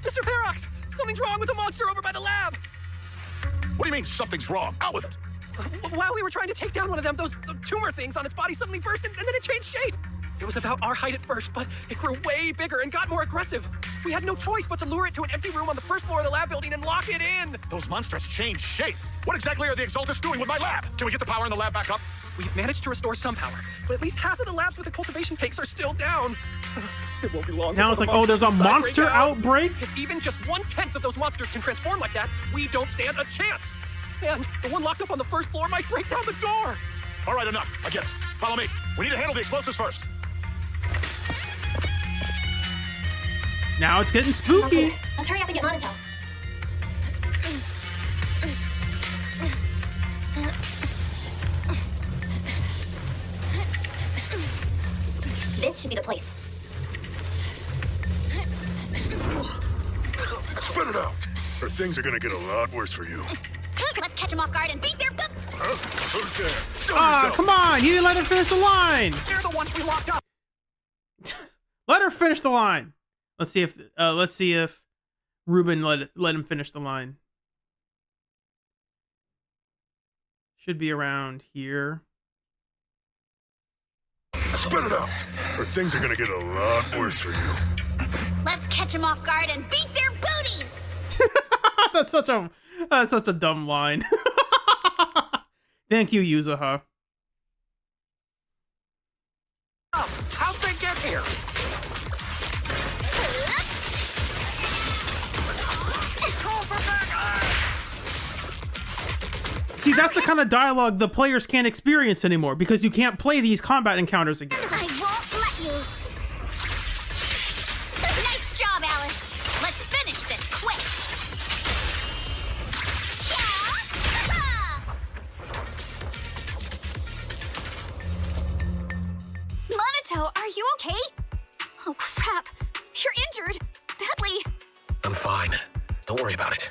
Mr. Ferox! Something's wrong with the monster over by the lab! What do you mean something's wrong? Out with it. While we were trying to take down one of them, those tumor things on its body suddenly burst and then it changed shape. It was about our height at first, but it grew way bigger and got more aggressive. We had no choice but to lure it to an empty room on the first floor of the lab building and lock it in. Those monsters changed shape. What exactly are the Exaltus doing with my lab? Can we get the power in the lab back up? We've managed to restore some power, but at least half of the labs with the cultivation tanks are still down. It won't be long. Now it's like, oh, there's a monster outbreak? If even just 1/10 of those monsters can transform like that, we don't stand a chance. And the one locked up on the first floor might break down the door. All right, enough. I get it. Follow me. We need to handle the explosives first. Now it's getting spooky. Okay, let's hurry up and get Monato. This should be the place. Spit it out, or things are gonna get a lot worse for you. Let's catch them off guard and beat their book. Huh? Who's there? Show Ah, yourself. come on! You didn't let her finish the line. They're the ones we locked up. Let her finish the line. Let's see if Ruben let him finish the line. Should be around here. Spit it out, or things are gonna get a lot worse for you. Let's catch them off guard and beat their booties. That's such a dumb line. Thank you, Yuzuha. How'd they get here? See, that's the kind of dialogue the players can't experience anymore because you can't play these combat encounters again. I won't let you. Nice job, Alice. Let's finish this quick. Monato, are you okay? Oh, crap. You're injured. Badly. I'm fine. Don't worry about it.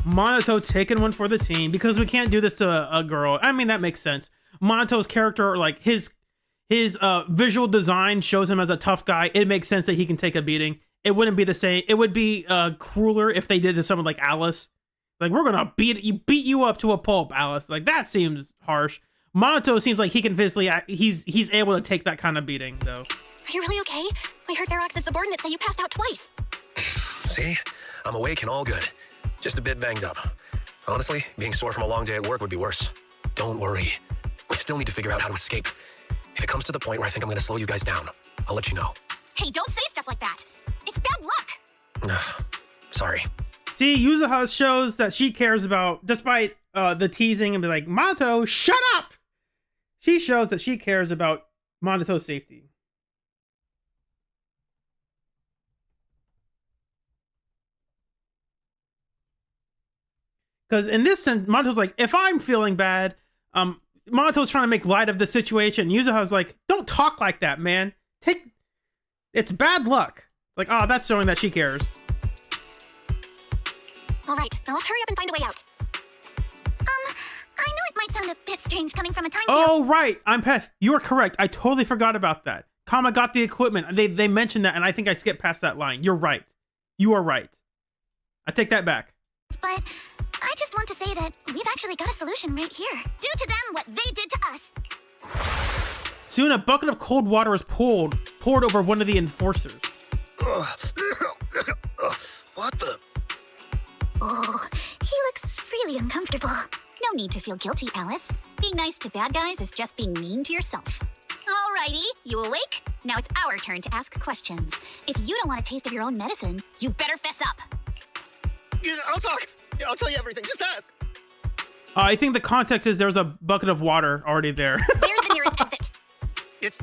Monato taking one for the team because we can't do this to a girl. I mean, that makes sense. Monato's character, like his visual design shows him as a tough guy. It makes sense that he can take a beating. It wouldn't be the same. It would be crueler if they did to someone like Alice. Like, we're gonna beat you up to a pulp, Alice. Like, that seems harsh. Monato seems like he can physically he's able to take that kind of beating though. Are you really okay? We heard Ferox's subordinates say you passed out twice. See? I'm awake and all good. Just a bit banged up. Honestly, being sore from a long day at work would be worse. Don't worry. We still need to figure out how to escape. If it comes to the point where I think I'm gonna slow you guys down, I'll let you know. Hey, don't say stuff like that. It's bad luck. Sorry. See, Yuzuha shows that she cares about, despite the teasing and be like, Monato, shut up! She shows that she cares about Monato's safety. Because in this sense, Monato's like, if I'm feeling bad, Monato's trying to make light of the situation. Yuzuha's like, don't talk like that, man. It's bad luck. Like, oh, that's showing that she cares. All right, now let's hurry up and find a way out. I know it might sound a bit strange coming from a time Oh, right. I'm Peth. You are correct. I totally forgot about that. Kama got the equipment. They mentioned that, and I think I skipped past that line. You're right. You are right. I take that back. But I just want to say that we've actually got a solution right here. Do to them what they did to us. Soon, a bucket of cold water is poured over one of the enforcers. What the? Oh, he looks really uncomfortable. No need to feel guilty, Alice. Being nice to bad guys is just being mean to yourself. Alrighty, you awake? Now it's our turn to ask questions. If you don't want a taste of your own medicine, you better fess up. Yeah, I'll talk. Yeah, I'll tell you everything. Just ask. I think the context is there's a bucket of water already there. Where's the nearest exit? It's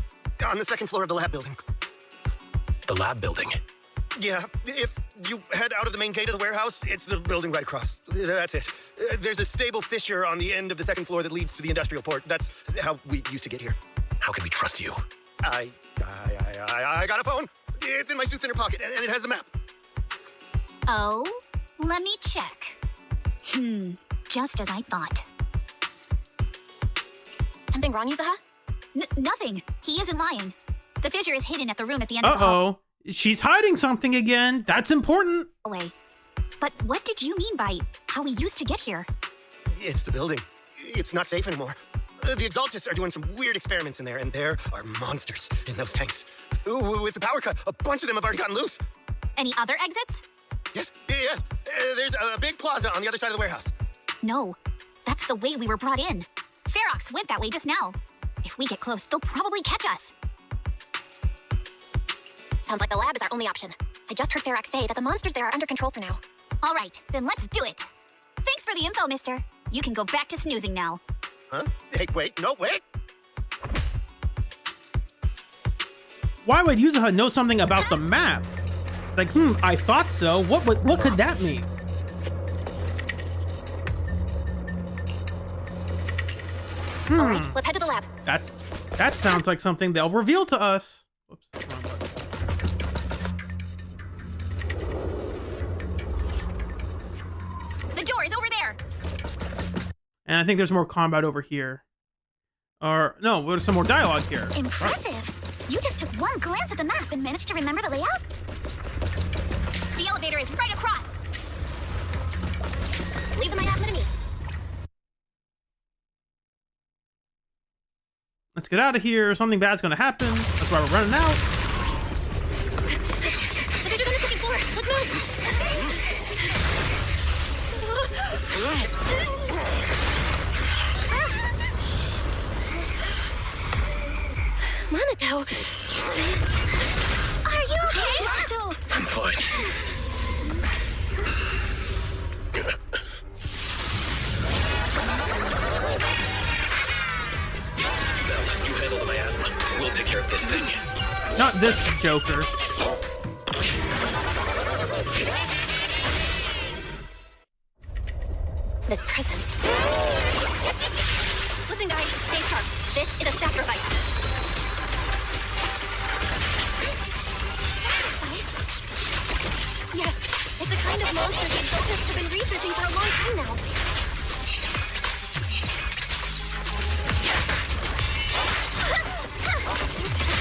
on the second floor of the lab building. The lab building? Yeah, if you head out of the main gate of the warehouse, it's the building right across. That's it. There's a stable fissure on the end of the second floor that leads to the industrial port. That's how we used to get here. How can we trust you? I got a phone. It's in my suit's inner pocket, and it has the map. Oh, let me check. Just as I thought. Something wrong, Yuzuha? Nothing. He isn't lying. The fissure is hidden at the room at the end of the hall. Uh-oh. She's hiding something again. That's important. But what did you mean by how we used to get here? It's the building. It's not safe anymore. The Exaltists are doing some weird experiments in there, and there are monsters in those tanks. With the power cut, a bunch of them have already gotten loose. Any other exits? Yes. There's a big plaza on the other side of the warehouse. No, that's the way we were brought in. Ferox went that way just now. If we get close, they'll probably catch us. Sounds like the lab is our only option. I just heard Ferox say that the monsters there are under control for now. All right, then let's do it. Thanks for for the info, mister. You can go back to snoozing now. Huh? Hey, wait, no, wait. Why would Yuzuha know something about the map? Like, I thought so. What could that mean? All right, let's head to the lab. That sounds like something they'll reveal to us. Whoops, wrong button. The door is over there. And I think there's more combat over here. Or no, there's some more dialogue here. Impressive. You just took one glance at the map and managed to remember the layout? The elevator is right across. Leave the miasma to me. Let's get out of here. Something bad's gonna happen. That's why we're running out. The picture's on the second floor. Let's move. Monato. Are you okay, Monato? I'm fine. You handle the miasma. We'll take care of this thing. Not this Joker. This presence. Listen, guys, stay sharp. This is a sacrifice. Sacrifice? Yes, it's a kind of monster that scientists have been researching for a long time now.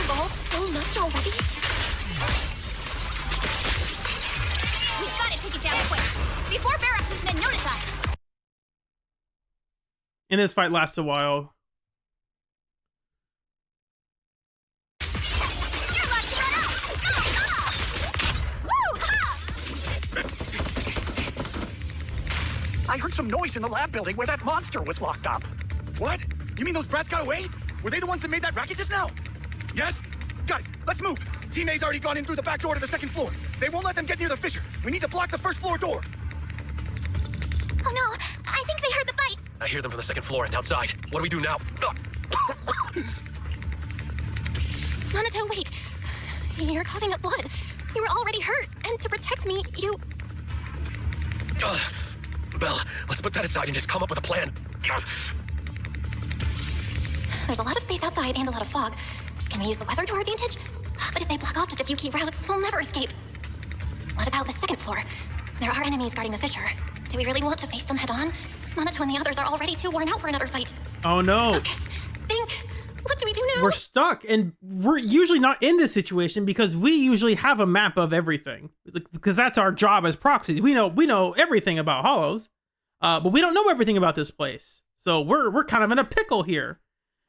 Evolved so much already? We've got to take it down quick, before Barracks' men notice us. And this fight lasts a while. You're lucky to run out. Woo! Ha! I heard some noise in the lab building where that monster was locked up. What? You mean those brats got away? Were they the ones that made that racket just now? Yes? Got it. Let's move. Team A's already gone in through the back door to the second floor. They won't let them get near the fissure. We need to block the first floor door. Oh no, I think they heard the fight. I hear them from the second floor and outside. What do we do now? Monato, wait. You're coughing up blood. You were already hurt, and to protect me, you... Belle, let's put that aside and just come up with a plan. There's a lot of space outside and a lot of fog. Can we use the weather to our advantage? But if they block off just a few key routes, we'll never escape. What about the second floor? There are enemies guarding the fissure. Do we really want to face them head on? Monato and the others are already too worn out for another fight. Oh no. Focus. Think. What do we do now? We're stuck, and we're usually not in this situation because we usually have a map of everything. Because that's our job as proxies. We know everything about Hollows, but we don't know everything about this place. So we're kind of in a pickle here.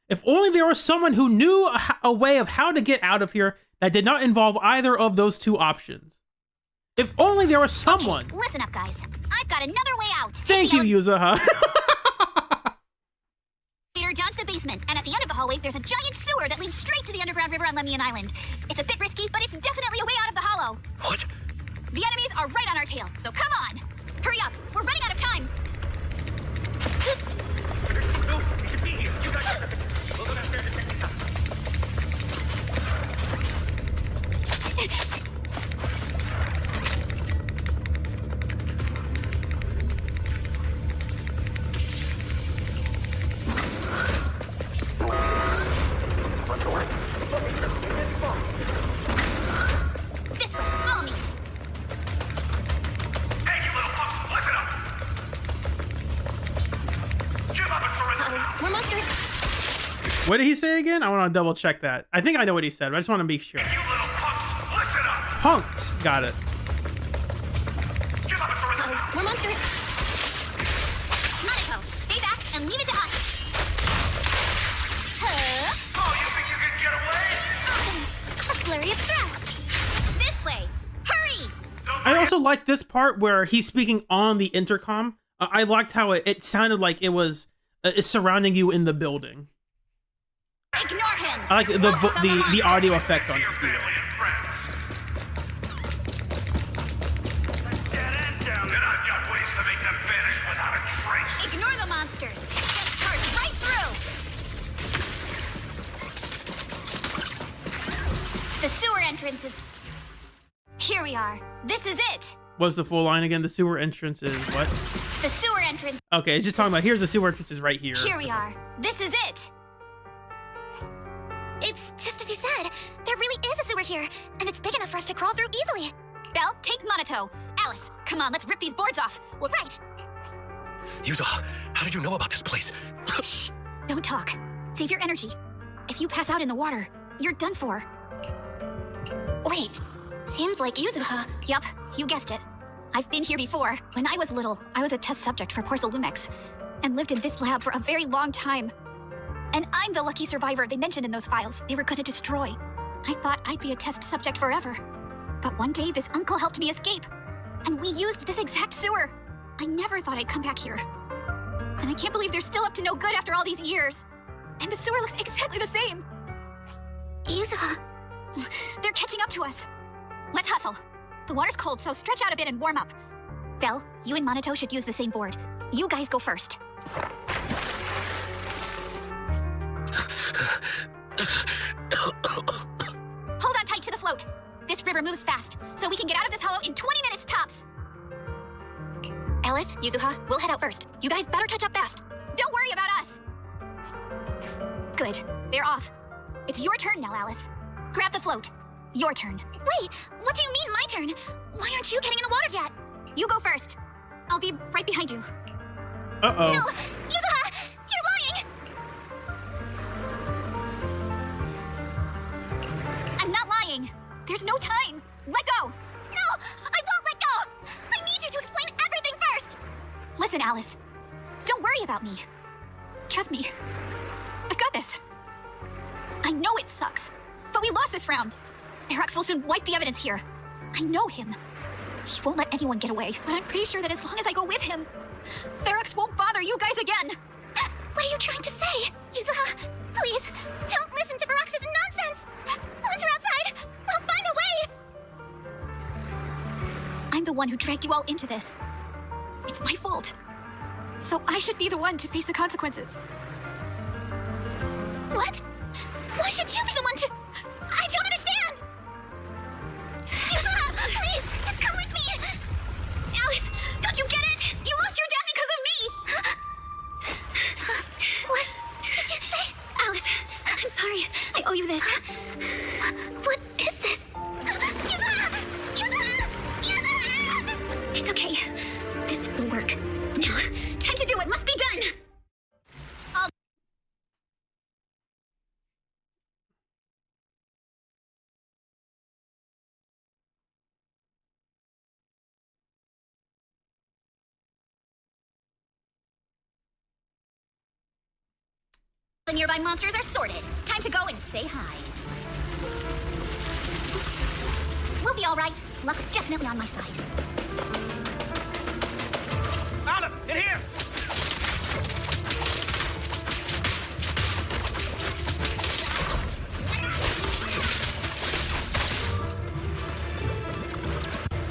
If only there was someone who knew a way of how to get out of here that did not involve either of those two options. If only there was someone. Okay, listen up, guys. I've got another way out. Thank you, Yuzuha. Peter, down to the basement, and at the end of the hallway, there's a giant sewer that leads straight to the underground river on Lemian Island. It's a bit risky, but it's definitely a way out of the hollow. What? The enemies are right on our tail, so come on. Hurry up, we're running out of time. No, we should be here. You guys we'll go downstairs and check things out. This way, follow me. Hey, you little punks, listen up! Give up and surrender now! More monsters. What did he say again? I want to double check that. I think I know what he said, but I just want to be sure. You little punks, listen up! Punked. Got it. Give up and surrender now! More monsters. Monaco, stay back and leave it to us. Huh? Oh, you think you can get away? A flurry of thrusts. This way. Hurry! I also like this part where he's speaking on the intercom. I liked how it sounded like it was surrounding you in the building. Ignore him. I like the audio effect on it. Family and friends. Get in down there. And I've got ways to make them vanish without a entrance is... Here we are. This is it. What's the full line again? The sewer entrance is what? The sewer entrance. Okay, it's just talking about here's the sewer entrance is right here. Here we are. This is it. It's just as you said. There really is a sewer here, and it's big enough for us to crawl through easily. Belle, take Monato. Alice, come on, let's rip these boards off. Well, right. Yuza, how did you know about this place? Shh. Don't talk. Save your energy. If you pass out in the water, you're done for. Wait. Seems like Yuzuha. Yup, you guessed it. I've been here before. When I was little, I was a test subject for Porcelumex and lived in this lab for a very long time. And I'm the lucky survivor they mentioned in those files they were gonna destroy. I thought I'd be a test subject forever. But one day this uncle helped me escape, and we used this exact sewer. I never thought I'd come back here. And I can't believe they're still up to no good after all these years. And the sewer looks exactly the same. Yuzuha. They're catching up to us. Let's hustle. The water's cold, so stretch out a bit and warm up. Belle, you and Monato should use the same board. You guys go first. Hold on tight to the float. This river moves fast, so we can get out of this hollow in 20 minutes tops. Alice, Yuzuha, we'll head out first. You guys better catch up fast. Don't worry about us. Good. They're off. It's your turn now, Alice. Grab the float. Your turn. Wait, what do you mean my turn? Why aren't you getting in the water yet? You go first. I'll be right behind you. Uh-oh. No! Yuzuha! You're lying! I'm not lying. There's no time. Let go! No! I won't let go! I need you to explain everything first! Listen, Alice. Don't worry about me. Trust me. I've got this. I know it sucks, but we lost this round. Ferox will soon wipe the evidence here. I know him. He won't let anyone get away, but I'm pretty sure that as long as I go with him, Ferox won't bother you guys again. What are you trying to say? Yuzuha, please, don't listen to Ferox's nonsense. Once we're outside, we'll find a way. I'm the one who dragged you all into this. It's my fault. So I should be the one to face the consequences. What? Why should you be the one to... I don't understand! Yuzuha, please, just come with me! Alice, don't you get it? You lost your dad because of me! What did you say? Alice, I'm sorry. I owe you this. What is this? Yuzuha! Yuzuha! Yuzuha! It's okay. This will work. Now, time to do what must be done! The nearby monsters are sorted. Time to go and say hi. We'll be all right. Luck's definitely on my side. Found him! In here!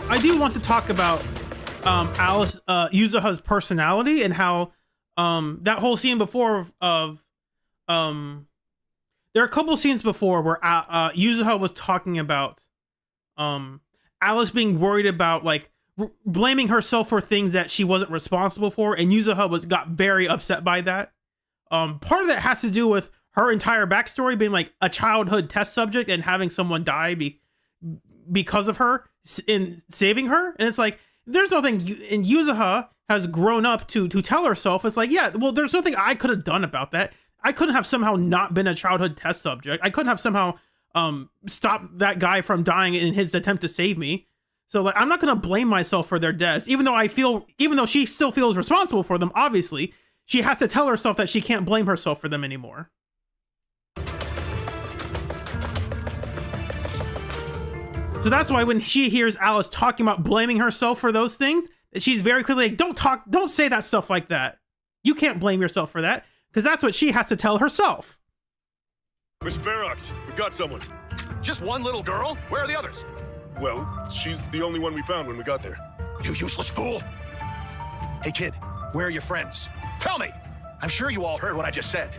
I do want to talk about Alice Yuzuha's personality and how that whole scene before of there are a couple scenes before where Yuzuha was talking about Alice being worried about like blaming herself for things that she wasn't responsible for, and Yuzuha got very upset by that. Part of that has to do with her entire backstory being like a childhood test subject and having someone die because of her in saving her, and it's like there's nothing. And Yuzuha has grown up to tell herself it's like, yeah, well, there's nothing I could have done about that. I couldn't have somehow not been a childhood test subject. I couldn't have somehow stopped that guy from dying in his attempt to save me. So like, I'm not gonna blame myself for their deaths, even though she still feels responsible for them. Obviously, she has to tell herself that she can't blame herself for them anymore. So that's why when she hears Alice talking about blaming herself for those things, she's very clearly like, don't say that stuff like that. You can't blame yourself for that, because that's what she has to tell herself. Miss Ferox, we got someone. Just one little girl? Where are the others? Well, she's the only one we found when we got there. You useless fool! Hey kid, where are your friends? Tell me! I'm sure you all heard what I just said.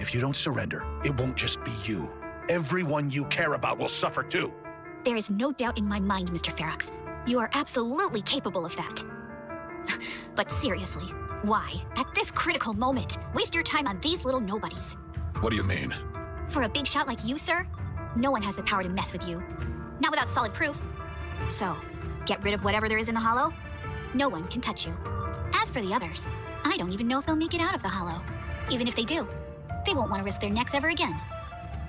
If you don't surrender, it won't just be you. Everyone you care about will suffer too. There is no doubt in my mind, Mr. Ferox. You are absolutely capable of that. But seriously, why, at this critical moment, waste your time on these little nobodies? What do you mean? For a big shot like you, sir, no one has the power to mess with you. Not without solid proof. So, get rid of whatever there is in the Hollow. No one can touch you. As for the others, I don't even know if they'll make it out of the Hollow. Even if they do, they won't want to risk their necks ever again.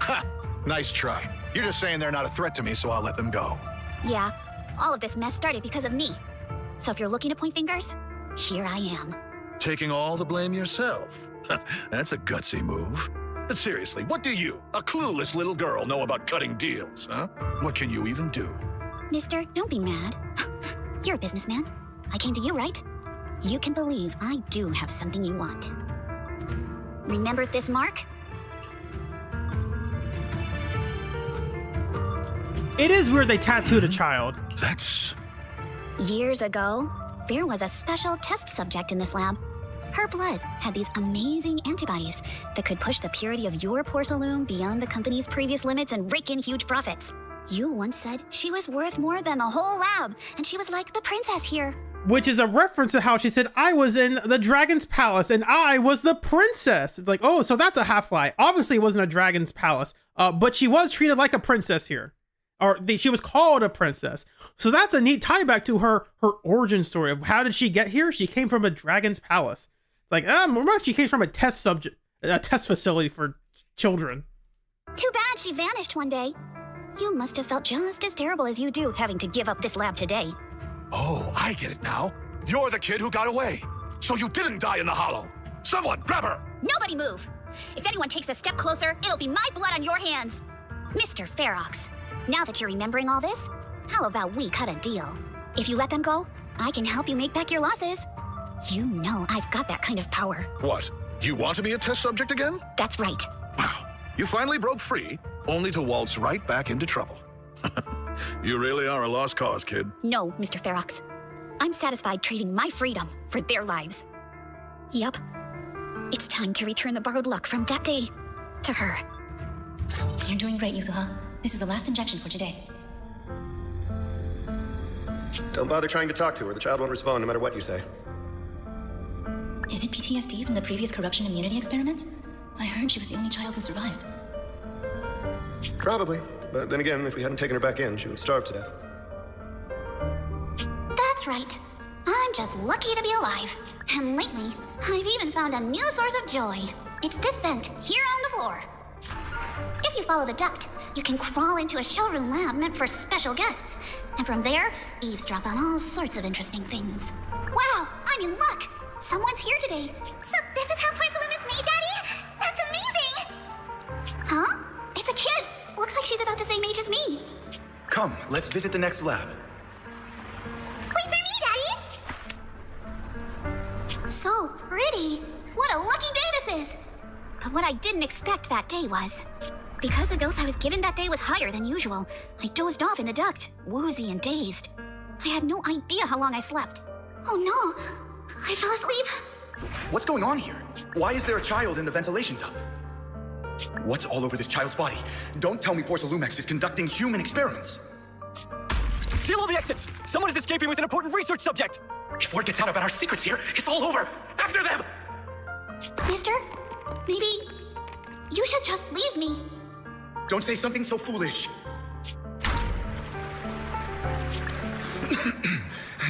Ha! Nice try. You're just saying they're not a threat to me, so I'll let them go. Yeah, all of this mess started because of me. So if you're looking to point fingers, here I am. Taking all the blame yourself. That's a gutsy move. But seriously, what do you, a clueless little girl, know about cutting deals, huh? What can you even do? Mister, don't be mad. You're a businessman. I came to you, right? You can believe I do have something you want. Remember this mark? It is weird they tattooed a child. That's... Years ago, there was a special test subject in this lab. Her blood had these amazing antibodies that could push the purity of your porcelain beyond the company's previous limits and rake in huge profits. You once said she was worth more than the whole lab, and she was like the princess here. Which is a reference to how she said, I was in the dragon's palace and I was the princess. It's like, oh, so that's a half-lie. Obviously it wasn't a dragon's palace, but she was treated like a princess here. Or she was called a princess. So that's a neat tie back to her origin story of how did she get here? She came from a dragon's palace. It's like, remember she came from a test facility for children. Too bad she vanished one day. You must have felt just as terrible as you do having to give up this lab today. Oh, I get it now. You're the kid who got away. So you didn't die in the Hollow. Someone, grab her! Nobody move! If anyone takes a step closer, it'll be my blood on your hands. Mr. Ferox, now that you're remembering all this, how about we cut a deal? If you let them go, I can help you make back your losses. You know I've got that kind of power. What? You want to be a test subject again? That's right. Wow. You finally broke free, only to waltz right back into trouble. You really are a lost cause, kid. No, Mr. Ferox. I'm satisfied trading my freedom for their lives. Yup. It's time to return the borrowed luck from that day to her. You're doing great, Yuzuha. This is the last injection for today. Don't bother trying to talk to her. The child won't respond no matter what you say. Is it PTSD from the previous corruption immunity experiment? I heard she was the only child who survived. Probably. But then again, if we hadn't taken her back in, she would starve to death. That's right. I'm just lucky to be alive. And lately, I've even found a new source of joy. It's this vent here on the floor. If you follow the duct, you can crawl into a showroom lab meant for special guests. And from there, eavesdrop on all sorts of interesting things. Wow, I'm in luck. Someone's here today. So this is how porcelain is made, Daddy? That's amazing! Huh? It's a kid. Looks like she's about the same age as me. Come, let's visit the next lab. Wait for me, Daddy! So pretty. What a lucky day this is. But what I didn't expect that day was, because the dose I was given that day was higher than usual, I dozed off in the duct, woozy and dazed. I had no idea how long I slept. Oh no, I fell asleep. What's going on here? Why is there a child in the ventilation duct? What's all over this child's body? Don't tell me Porcelumex is conducting human experiments. Seal all the exits! Someone is escaping with an important research subject! If word gets out about our secrets here, it's all over! After them! Mister, maybe you should just leave me. Don't say something so foolish.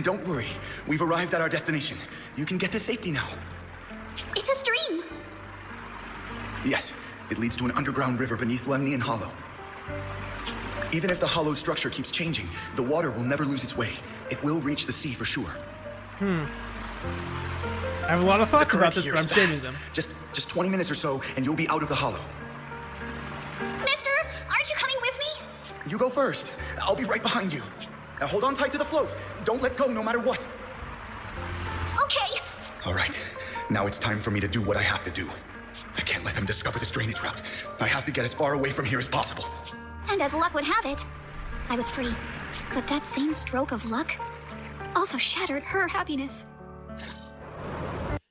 Don't worry. We've arrived at our destination. You can get to safety now. It's a stream. Yes, it leads to an underground river beneath Lemnian Hollow. Even if the hollow's structure keeps changing, the water will never lose its way. It will reach the sea for sure. I have a lot of thoughts about this, but I'm saving them. Just 20 minutes or so, and you'll be out of the hollow. Mister, aren't you coming with me? You go first. I'll be right behind you. Now hold on tight to the float. Don't let go no matter what. Okay. All right. Now it's time for me to do what I have to do. I can't let them discover this drainage route. I have to get as far away from here as possible. And as luck would have it, I was free. But that same stroke of luck also shattered her happiness.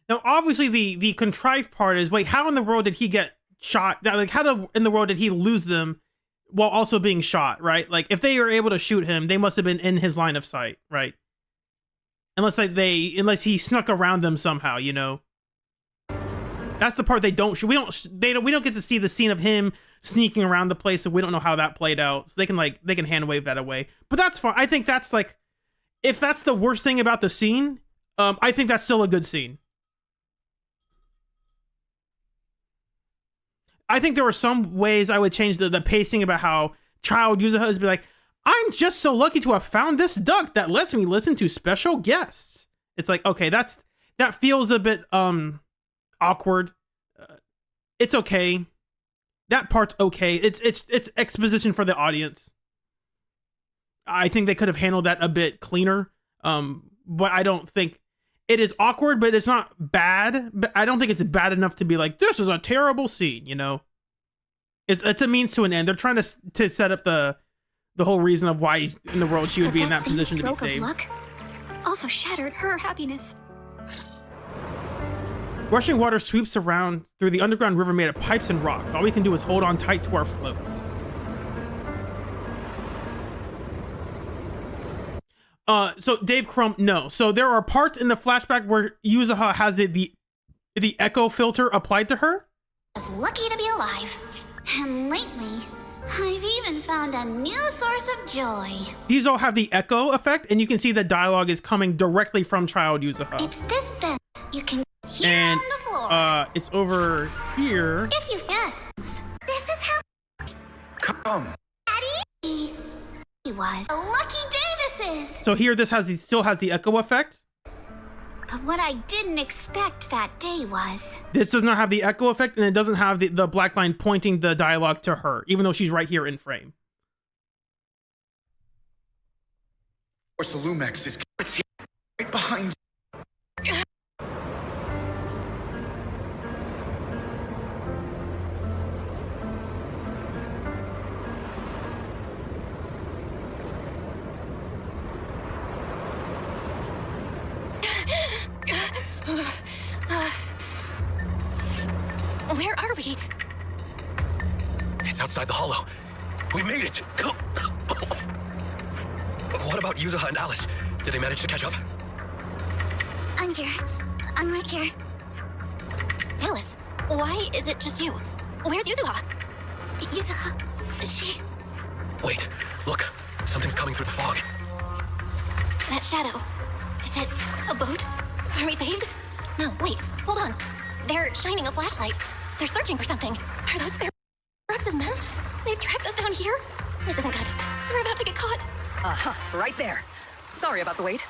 Now, obviously, the contrived part is, wait, how in the world did he get shot? Like, how in the world did he lose them while also being shot, right? Like if they were able to shoot him, they must have been in his line of sight, right? Unless unless he snuck around them somehow, you know. That's the part they don't show. We don't get to see the scene of him sneaking around the place, so we don't know how that played out. So they can hand wave that away. But that's fine. I think that's like, if that's the worst thing about the scene, I think that's still a good scene. I think there were some ways I would change the pacing about how Child Yuzuha is be like, I'm just so lucky to have found this duck that lets me listen to special guests. It's like, okay, that feels a bit awkward. It's okay. That part's okay. It's exposition for the audience. I think they could have handled that a bit cleaner. But I don't think it is awkward, but it's not bad. But I don't think it's bad enough to be like, this is a terrible scene, you know? It's a means to an end. They're trying to set up the whole reason of why in the world she would be in that position to be saved. Luck also shattered her happiness. Rushing water sweeps around through the underground river made of pipes and rocks. All we can do is hold on tight to our floats. So Dave Crumb, no. So there are parts in the flashback where Yuzuha has the echo filter applied to her. I was lucky to be alive. And lately, I've even found a new source of joy. These all have the echo effect, and you can see the dialogue is coming directly from Child Yuzuha. It's this vent you can hear and, on the floor. It's over here. If you guess, this is how Come. Daddy was. A lucky day this is. So here, this still has the echo effect. But what I didn't expect that day was... This does not have the echo effect, and it doesn't have the black line pointing the dialogue to her, even though she's right here in frame. Lumex is right behind. Where are we? It's outside the hollow. We made it. What about Yuzuha and Alice? Did they manage to catch up? I'm here. I'm right here. Alice, why is it just you? Where's Yuzuha? Yuzuha, she... Wait, look. Something's coming through the fog. That shadow. Is it a boat? Are we saved? No, wait, hold on. They're shining a flashlight. They're searching for something. Are those Ferox's men? They've tracked us down here? This isn't good. We're about to get caught. Right there. Sorry about the wait.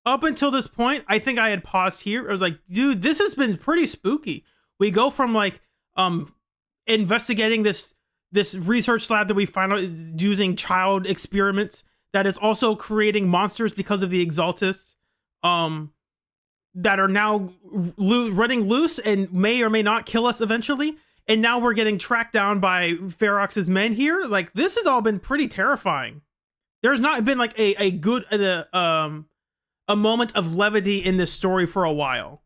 Up until this point, I think I had paused here. I was like, dude, this has been pretty spooky. We go from like investigating this research lab that we found out is using child experiments that is also creating monsters because of the Exaltists that are now running loose and may or may not kill us eventually. And now we're getting tracked down by Ferox's men here. Like, this has all been pretty terrifying. There's not been like a good a moment of levity in this story for a while.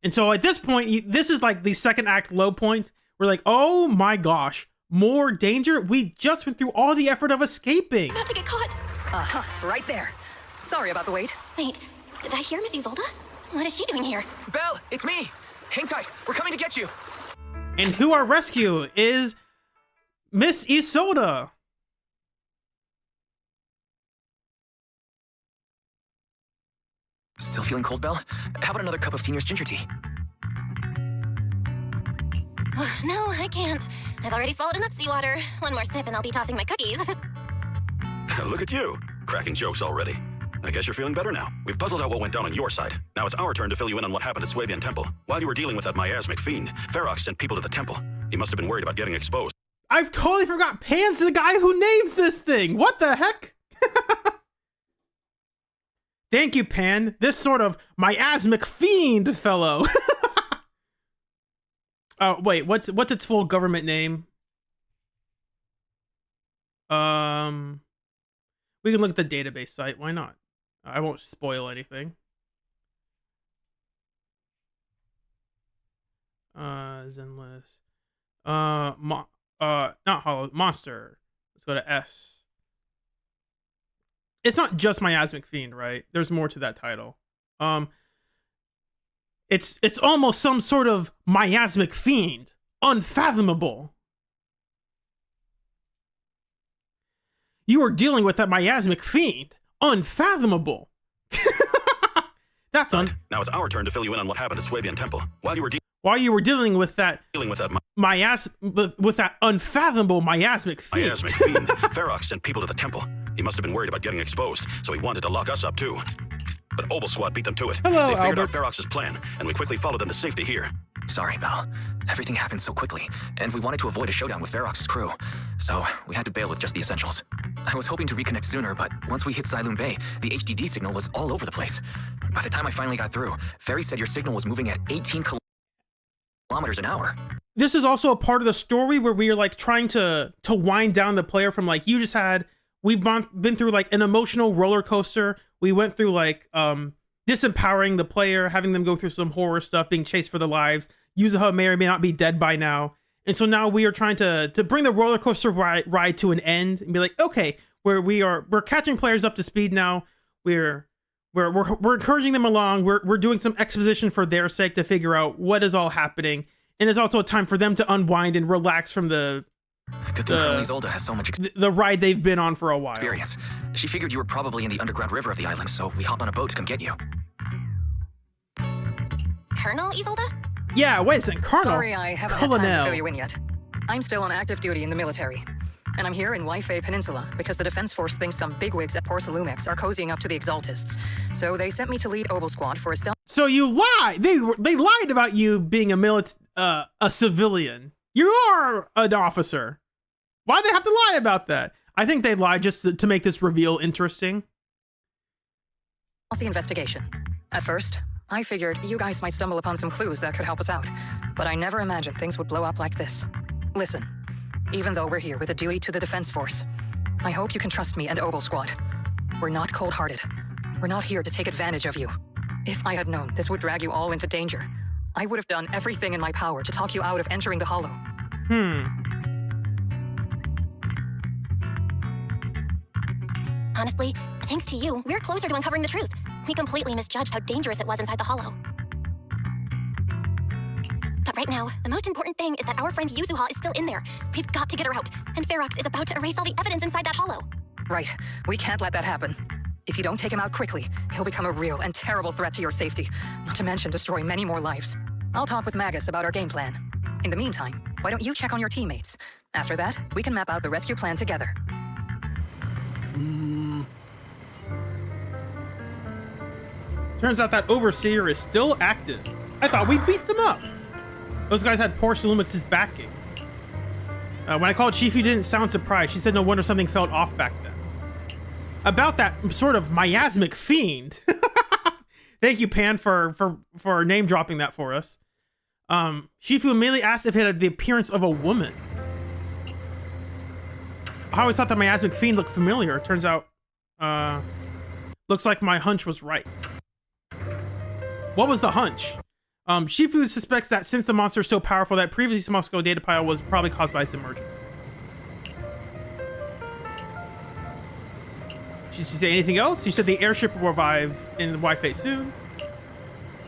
And so at this point, this is like the second act low point. We're like, oh my gosh, more danger. We just went through all the effort of escaping. About to get caught. Right there. Sorry about the wait. Wait, did I hear Miss Isolde? What is she doing here? Belle, it's me. Hang tight. We're coming to get you. And who our rescue is Miss Isolde. Still feeling cold, Belle? How about another cup of Senior's ginger tea? No, I can't. I've already swallowed enough seawater. One more sip and I'll be tossing my cookies. Look at you, cracking jokes already. I guess you're feeling better now. We've puzzled out what went down on your side. Now it's our turn to fill you in on what happened at Swabian Temple. While you were dealing with that miasmic fiend, Ferox sent people to the temple. He must have been worried about getting exposed. I've totally forgot Pan's the guy who names this thing. What the heck? Thank you, Pan. This sort of miasmic fiend fellow. Oh, wait, what's its full government name? We can look at the database site. Why not? I won't spoil anything. Zenless. not Hollow Monster. Let's go to S. It's not just Miasmic Fiend, right? There's more to that title. It's almost some sort of Miasmic Fiend, unfathomable. You are dealing with that Miasmic Fiend, unfathomable. That's Now it's our turn to fill you in on what happened at Swabian Temple. While you were dealing with that with that unfathomable miasmic fiend. Miasmic Fiend, Ferox sent people to the temple. He must have been worried about getting exposed, so he wanted to lock us up too. But Obel Squad beat them to it. Hello, they figured Albert. out Ferox's plan, and we quickly followed them to safety here. Sorry, Belle. Everything happened so quickly, and we wanted to avoid a showdown with Ferox's crew. So, we had to bail with just the essentials. I was hoping to reconnect sooner, but once we hit Xylum Bay, the HDD signal was all over the place. By the time I finally got through, Ferry said your signal was moving at 18 kilometers an hour. This is also a part of the story where we are like trying to wind down the player from like we've been through like an emotional roller coaster. We went through like disempowering the player, having them go through some horror stuff, being chased for their lives. Yuzuha may or may not be dead by now. And so now we are trying to bring the roller coaster ride to an end and be like, okay, we're catching players up to speed now. We're encouraging them along. We're doing some exposition for their sake to figure out what is all happening. And it's also a time for them to unwind and relax from the Isolde has so much the ride they've been on for a while. Experience. She figured you were probably in the underground river of the island, so we hopped on a boat to come get you. Colonel Isolde? Yeah, wait a second, Colonel. Sorry, I haven't had time to fill you in yet. I'm still on active duty in the military. And I'm here in Waifei Peninsula because the Defense Force thinks some bigwigs at Porcelumex are cozying up to the Exaltists. So they sent me to lead Obel Squad for a stealth. So you lied. They lied about you being a civilian. You are an officer. Why'd they have to lie about that? I think they lied just to make this reveal interesting. The investigation. At first, I figured you guys might stumble upon some clues that could help us out, but I never imagined things would blow up like this. Listen, even though we're here with a duty to the Defense Force, I hope you can trust me and Obel Squad. We're not cold-hearted. We're not here to take advantage of you. If I had known this would drag you all into danger, I would have done everything in my power to talk you out of entering the Hollow. Honestly, thanks to you, we're closer to uncovering the truth. We completely misjudged how dangerous it was inside the Hollow. But right now, the most important thing is that our friend Yuzuha is still in there. We've got to get her out, and Ferox is about to erase all the evidence inside that Hollow. Right. We can't let that happen. If you don't take him out quickly, he'll become a real and terrible threat to your safety, not to mention destroy many more lives. I'll talk with Magus about our game plan. In the meantime, why don't you check on your teammates? After that, we can map out the rescue plan together. Turns out that Overseer is still active. I thought we beat them up. Those guys had Porcelumex's backing. When I called Shifu, didn't sound surprised. She said no wonder something felt off back then. About that sort of miasmic fiend. Thank you, Pan, for name dropping that for us. Shifu immediately asked if it had the appearance of a woman. I always thought the miasmic fiend looked familiar. Turns out, looks like my hunch was right. What was the hunch? Shifu suspects that since the monster is so powerful that previously Moscow data pile was probably caused by its emergence. Did she say anything else? She said the airship will arrive in the Wi-Fi soon.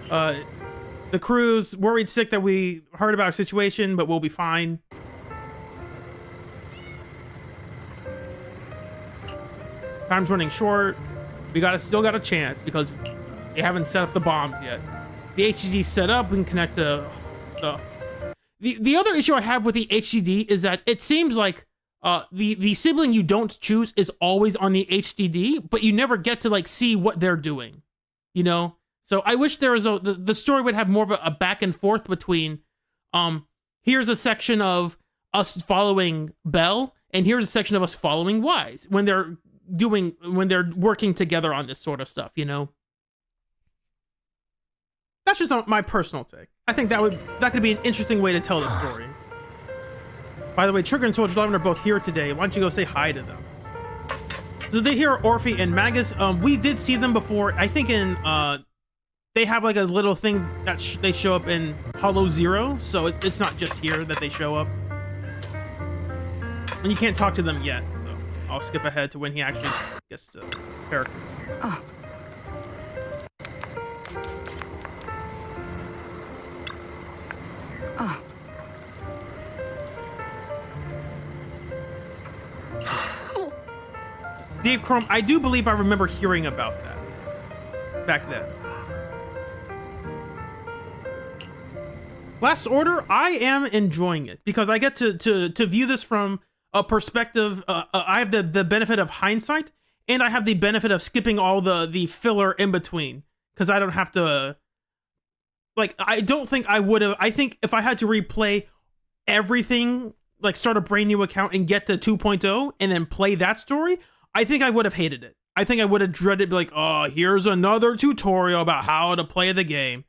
The crew's worried sick that we heard about our situation, but we'll be fine. Time's running short. We still got a chance because they haven't set up the bombs yet. The HDD set up, we can connect to the other issue I have with the HDD is that it seems like the sibling you don't choose is always on the HDD, but you never get to like see what they're doing, you know? So I wish there was the story would have more of a back and forth between here's a section of us following Belle and here's a section of us following Wise when they're working together on this sort of stuff, you know? That's just my personal take. I think that could be an interesting way to tell the story. By the way, Trigger and Soldier 11 are both here today. Why don't you go say hi to them? So they here are Orphe and Magus. We did see them before. I think in they have like a little thing that they show up in Hollow Zero. So it's not just here that they show up. And you can't talk to them yet, so I'll skip ahead to when he actually gets to characters. Oh. Oh. Dave Chrome, I do believe I remember hearing about that back then. Last Order, I am enjoying it because I get to view this from a perspective. I have the benefit of hindsight, and I have the benefit of skipping all the filler in between because I don't have to. Like, I don't think I would have. I think if I had to replay everything, like start a brand new account and get to 2.0 and then play that story, I think I would have hated it. I think I would have dreaded, like, oh, here's another tutorial about how to play the game.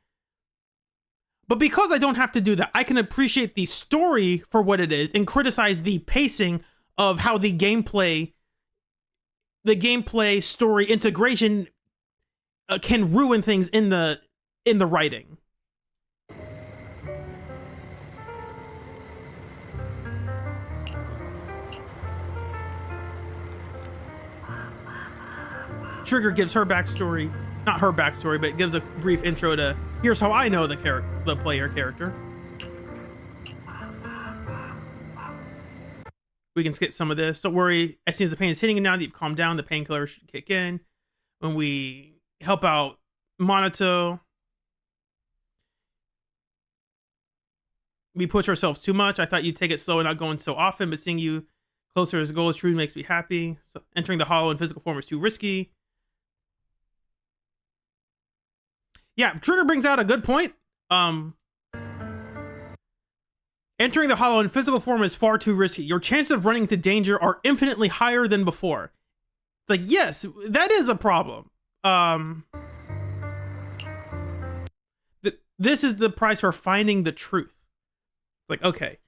But because I don't have to do that, I can appreciate the story for what it is and criticize the pacing of how the gameplay story integration can ruin things in the writing. Trigger gives her backstory, not her backstory, but gives a brief intro to here's how I know the player character. We can skip some of this. Don't worry, as soon as the pain is hitting you now that you've calmed down, the painkiller should kick in. When we help out Monato, we push ourselves too much. I thought you'd take it slow and not going so often, but seeing you closer as the goal is true makes me happy. So entering the hollow in physical form is too risky. Yeah, Trigger brings out a good point. Entering the hollow in physical form is far too risky. Your chances of running into danger are infinitely higher than before. Like, yes, that is a problem. This is the price for finding the truth. Like, okay,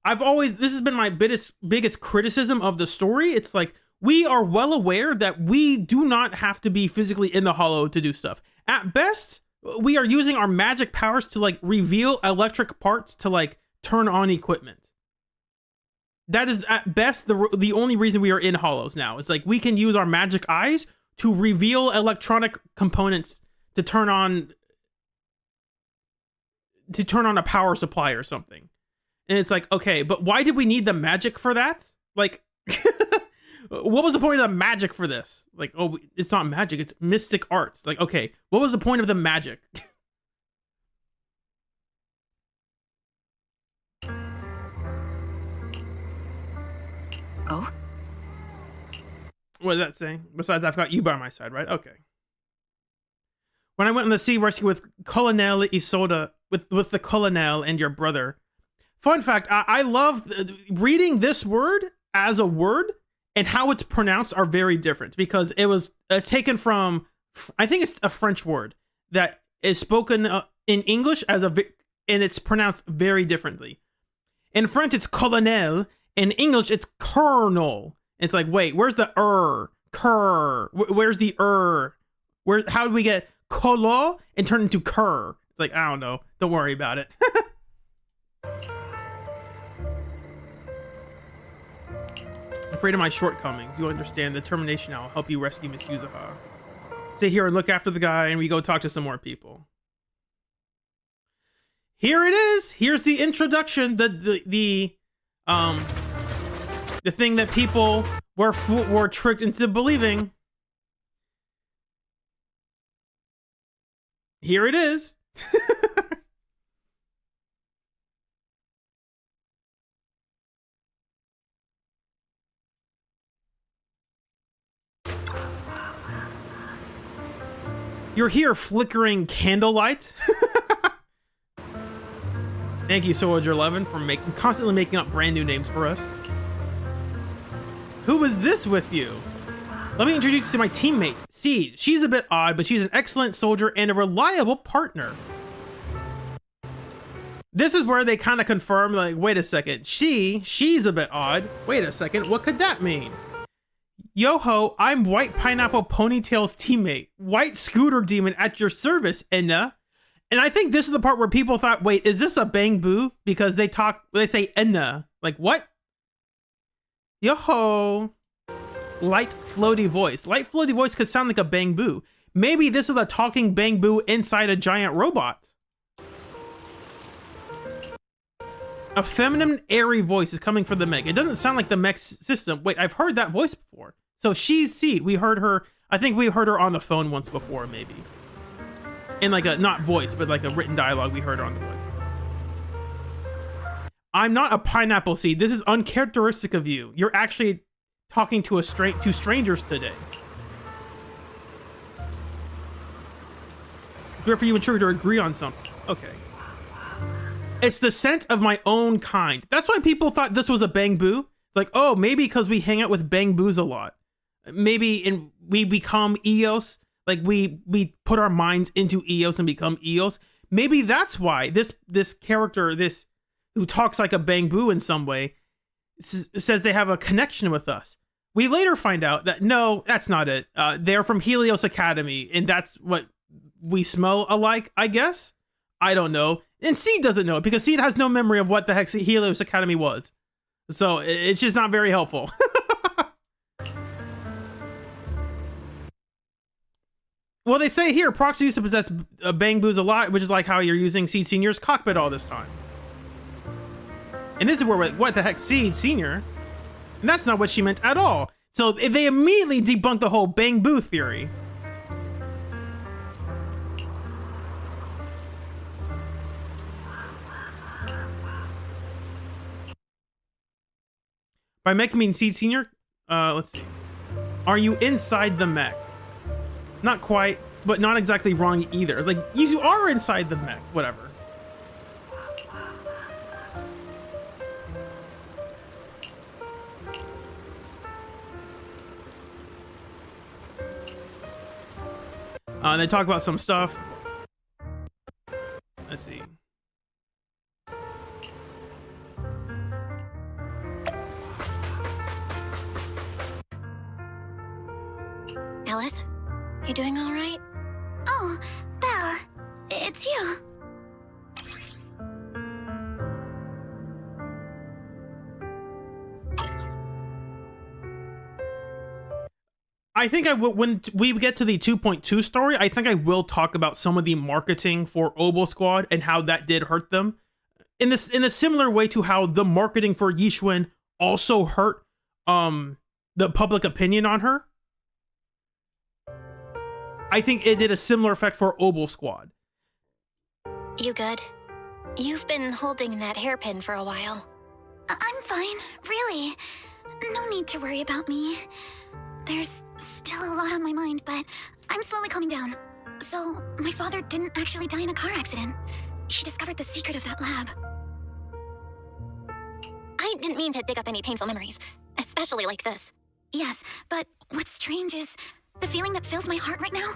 this has been my biggest criticism of the story. It's like, we are well aware that we do not have to be physically in the hollow to do stuff. At best, we are using our magic powers to like reveal electric parts to like turn on equipment. That is at best the only reason we are in hollows now. It's like we can use our magic eyes to reveal electronic components to turn on a power supply or something. And it's like, okay, but why did we need the magic for that? Like, what was the point of the magic for this? Like, oh, it's not magic, it's mystic arts. Like, okay, what was the point of the magic? Oh? What does that say? Besides, I've got you by my side, right? Okay. When I went on the sea rescue with Colonel Isoda, with the Colonel and your brother. Fun fact, I love reading this word as a word, and how it's pronounced are very different because it's taken from, I think it's a French word that is spoken in English and it's pronounced very differently. In French, it's colonel. In English, it's colonel. It's like, wait, where's the cur? Where's the how did we get colo and turn into cur? It's like, I don't know. Don't worry about it. Afraid of my shortcomings. You understand. Determination now will help you rescue Miss Yuzuha. Stay here and look after the guy, and we go talk to some more people. Here it is. Here's the introduction. The thing that people were tricked into believing. Here it is. You're here, flickering candlelight. Thank you, Soldier 11, for constantly making up brand new names for us. Who is this with you? Let me introduce you to my teammate, Seed. She's a bit odd, but she's an excellent soldier and a reliable partner. This is where they kind of confirm, like, wait a second, she's a bit odd. Wait a second, what could that mean? Yo-ho, I'm White Pineapple Ponytail's teammate. White Scooter Demon at your service, Enna. And I think this is the part where people thought, wait, is this a Bang Boo? Because they say Enna. Like, what? Yo-ho! Light floaty voice. Light floaty voice could sound like a Bang Boo. Maybe this is a talking Bang Boo inside a giant robot. A feminine, airy voice is coming from the mech. It doesn't sound like the mech's system. Wait, I've heard that voice before. So she's Seed. We heard her, I think we heard her on the phone once before, maybe. In like a, not voice, but like a written dialogue, we heard her on the voice. I'm not a pineapple seed. This is uncharacteristic of you. You're actually talking to to strangers today. Good for you and Trigger to agree on something. Okay. It's the scent of my own kind. That's why people thought this was a Bang Boo. Like, oh, maybe because we hang out with Bang Boos a lot. Maybe we become Eos. Like we put our minds into Eos and become Eos. Maybe that's why this character, this who talks like a Bang Boo in some way, says they have a connection with us. We later find out that no, that's not it. They're from Helios Academy, and that's what we smell alike, I guess. I don't know. And Seed doesn't know it because Seed has no memory of what the heck Helios Academy was. So it's just not very helpful. Well, they say here, Proxy used to possess Bang Boos a lot, which is like how you're using Seed Senior's cockpit all this time. And this is where we're like, what the heck, Seed Senior? And that's not what she meant at all. So they immediately debunked the whole Bang Boo theory. By mech, I mean Seed Senior? Let's see. Are you inside the mech? Not quite, but not exactly wrong either. Like, you are inside the mech, whatever. They talk about some stuff. Let's see. Alice, you doing all right? Oh, Belle, it's you. I think I will, when we get to the 2.2 story, I think I will talk about some of the marketing for Oboe Squad and how that did hurt them. In a similar way to how the marketing for Yishun also hurt the public opinion on her. I think it did a similar effect for Oboe Squad. You good? You've been holding that hairpin for a while. I'm fine, really. No need to worry about me. There's still a lot on my mind, but I'm slowly calming down. So, my father didn't actually die in a car accident. He discovered the secret of that lab. I didn't mean to dig up any painful memories, especially like this. Yes, but what's strange is the feeling that fills my heart right now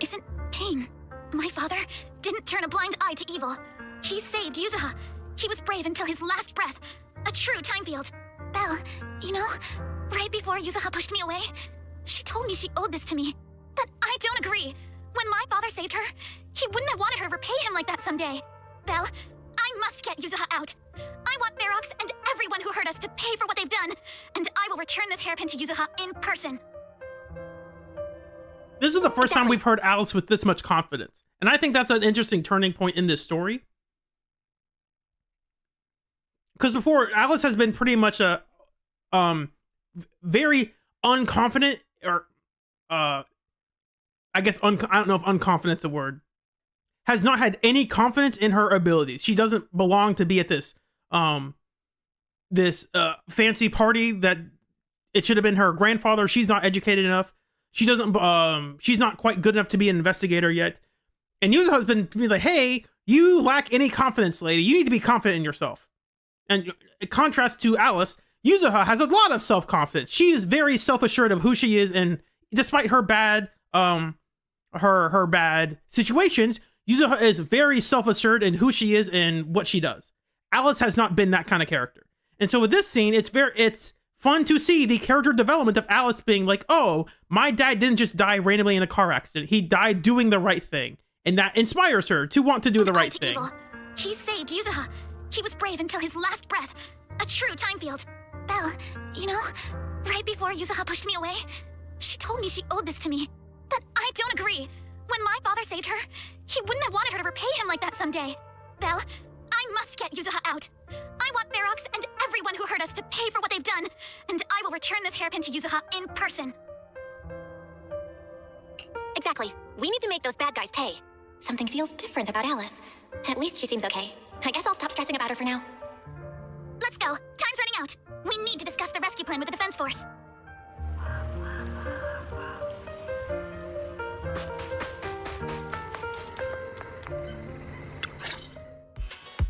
isn't pain. My father didn't turn a blind eye to evil. He saved Yuzuha. He was brave until his last breath. A true time field. Belle, you know, right before Yuzuha pushed me away, she told me she owed this to me. But I don't agree. When my father saved her, he wouldn't have wanted her to repay him like that someday. Belle, I must get Yuzuha out. I want Ferox and everyone who hurt us to pay for what they've done. And I will return this hairpin to Yuzuha in person. This is the first time we've heard Alice with this much confidence. And I think that's an interesting turning point in this story. Because before, Alice has been pretty much a very unconfident, or I guess I don't know if unconfident's a word. Has not had any confidence in her abilities. She doesn't belong to be at this fancy party that it should have been her grandfather. She's not educated enough. She doesn't she's not quite good enough to be an investigator yet. And Yuzuha's been like, hey, you lack any confidence, lady. You need to be confident in yourself. And in contrast to Alice, Yuzuha has a lot of self-confidence. She is very self-assured of who she is, and despite her bad her bad situations, Yuzuha is very self-assured in who she is and what she does. Alice has not been that kind of character. And so with this scene, it's fun to see the character development of Alice being like, oh, my dad didn't just die randomly in a car accident. He died doing the right thing. And that inspires her to want to do the right thing. Evil. He saved Yuzuha. He was brave until his last breath. A true time field. Belle, you know, right before Yuzuha pushed me away, she told me she owed this to me. But I don't agree. When my father saved her, he wouldn't have wanted her to repay him like that someday. Belle, I must get Yuzuha out. I want Ferox and everyone who hurt us to pay for what they've done, and I will return this hairpin to Yuzuha in person. Exactly. We need to make those bad guys pay. Something feels different about Alice. At least she seems okay. I guess I'll stop stressing about her for now. Let's go. Time's running out. We need to discuss the rescue plan with the Defense Force.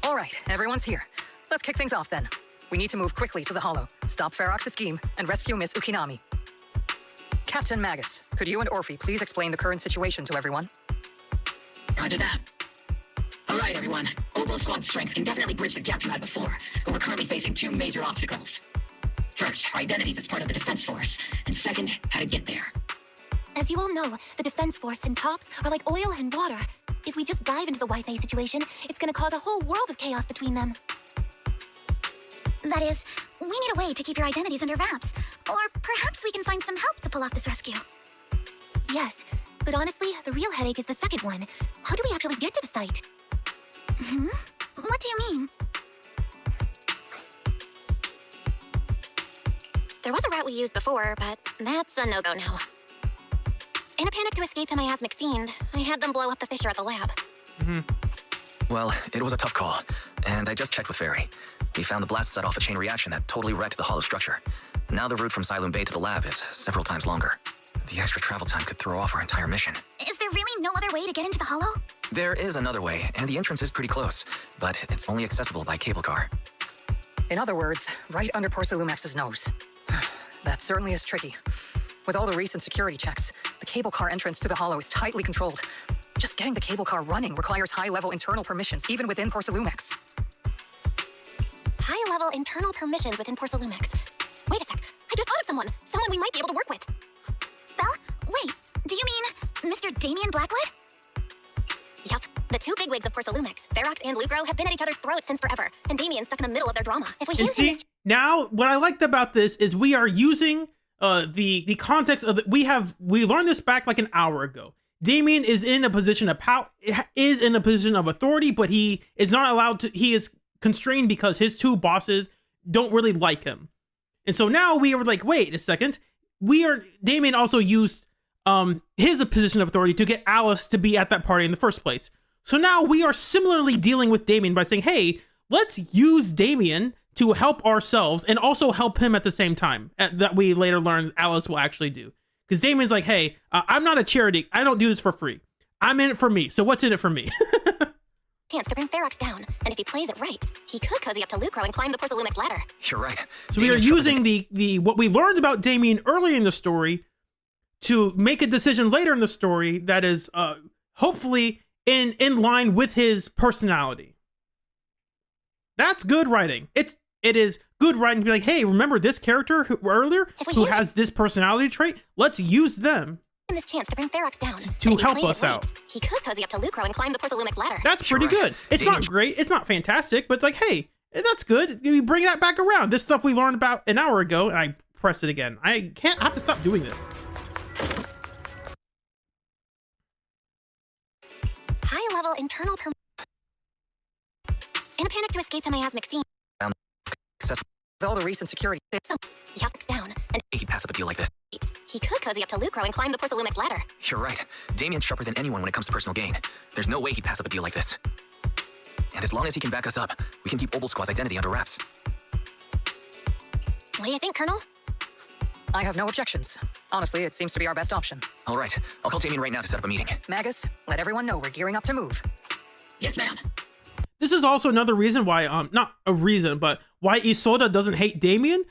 All right, everyone's here. Let's kick things off then. We need to move quickly to the Hollow, stop Ferox's scheme, and rescue Miss Ukinami. Captain Magus, could you and Orphe please explain the current situation to everyone? Roger that. All right, everyone. Opal Squad's strength can definitely bridge the gap you had before, but we're currently facing two major obstacles. First, our identities as part of the Defense Force, and second, how to get there. As you all know, the Defense Force and TOPS are like oil and water. If we just dive into the Wi-Fi situation, it's gonna cause a whole world of chaos between them. That is, we need a way to keep your identities under wraps. Or perhaps we can find some help to pull off this rescue. Yes, but honestly, the real headache is the second one. How do we actually get to the site? Hmm? What do you mean? There was a route we used before, but that's a no-go now. In a panic to escape the miasmic fiend, I had them blow up the fissure at the lab. Well, it was a tough call, and I just checked with Fairy. We found the blast set off a chain reaction that totally wrecked the hollow structure. Now the route from Siloon Bay to the lab is several times longer. The extra travel time could throw off our entire mission. Is there really no other way to get into the Hollow? There is another way, and the entrance is pretty close, but it's only accessible by cable car. In other words, right under Porcelumex's nose. That certainly is tricky. With all the recent security checks, the cable car entrance to the Hollow is tightly controlled. Just getting the cable car running requires high-level internal permissions, even within Porcelumex. High-level internal permissions within Porcelumex. Wait a sec, I just thought of someone we might be able to work with. Belle, wait, do you mean Mr. Damien Blackwood? Yup, the two bigwigs of Porcelumex, Ferox and Lucro, have been at each other's throats since forever, and Damien's stuck in the middle of their drama. If we And see, now what I liked about this is we are using the context of we learned this back like an hour ago. Damien is in a position of power, is in a position of authority, but he is not allowed to. He is constrained because his two bosses don't really like him, and so now we are like, wait a second, Damien also used his position of authority to get Alice to be at that party in the first place. So now we are similarly dealing with Damien by saying, hey, let's use Damien to help ourselves and also help him at the same time, that we later learn Alice will actually do. Because Damien's like, hey, I'm not a charity. I don't do this for free. I'm in it for me. So what's in it for me? Chance to bring Ferox down, and if he plays it right, he could cozy up to Lucro and climb the Porcelumex ladder. You're right. So we are using the what we learned about Damien early in the story to make a decision later in the story that is hopefully in line with his personality. That's good writing. It is good writing to be like, hey, remember this character who has this personality trait? Let's use them this chance to bring Ferox down to help us out. He could cozy up to Lucro and climb the Porcelumex ladder. That's pretty good. It's not great. It's not fantastic, but it's like, hey, that's good. We bring that back around. This stuff we learned about an hour ago, and I pressed it again. I have to stop doing this. High-level internal in a panic to escape the miasmic fiend. With all the recent security. Yup, it's down. And he'd pass up a deal like this. He could cozy up to Lucro and climb the Porcelumex ladder. You're right. Damien's sharper than anyone when it comes to personal gain. There's no way he'd pass up a deal like this. And as long as he can back us up, we can keep Opal Squad's identity under wraps. What do you think, Colonel? I have no objections. Honestly, it seems to be our best option. All right. I'll call Damien right now to set up a meeting. Magus, let everyone know we're gearing up to move. Yes, ma'am. This is also another reason why, not a reason, but why Isolde doesn't hate Damien.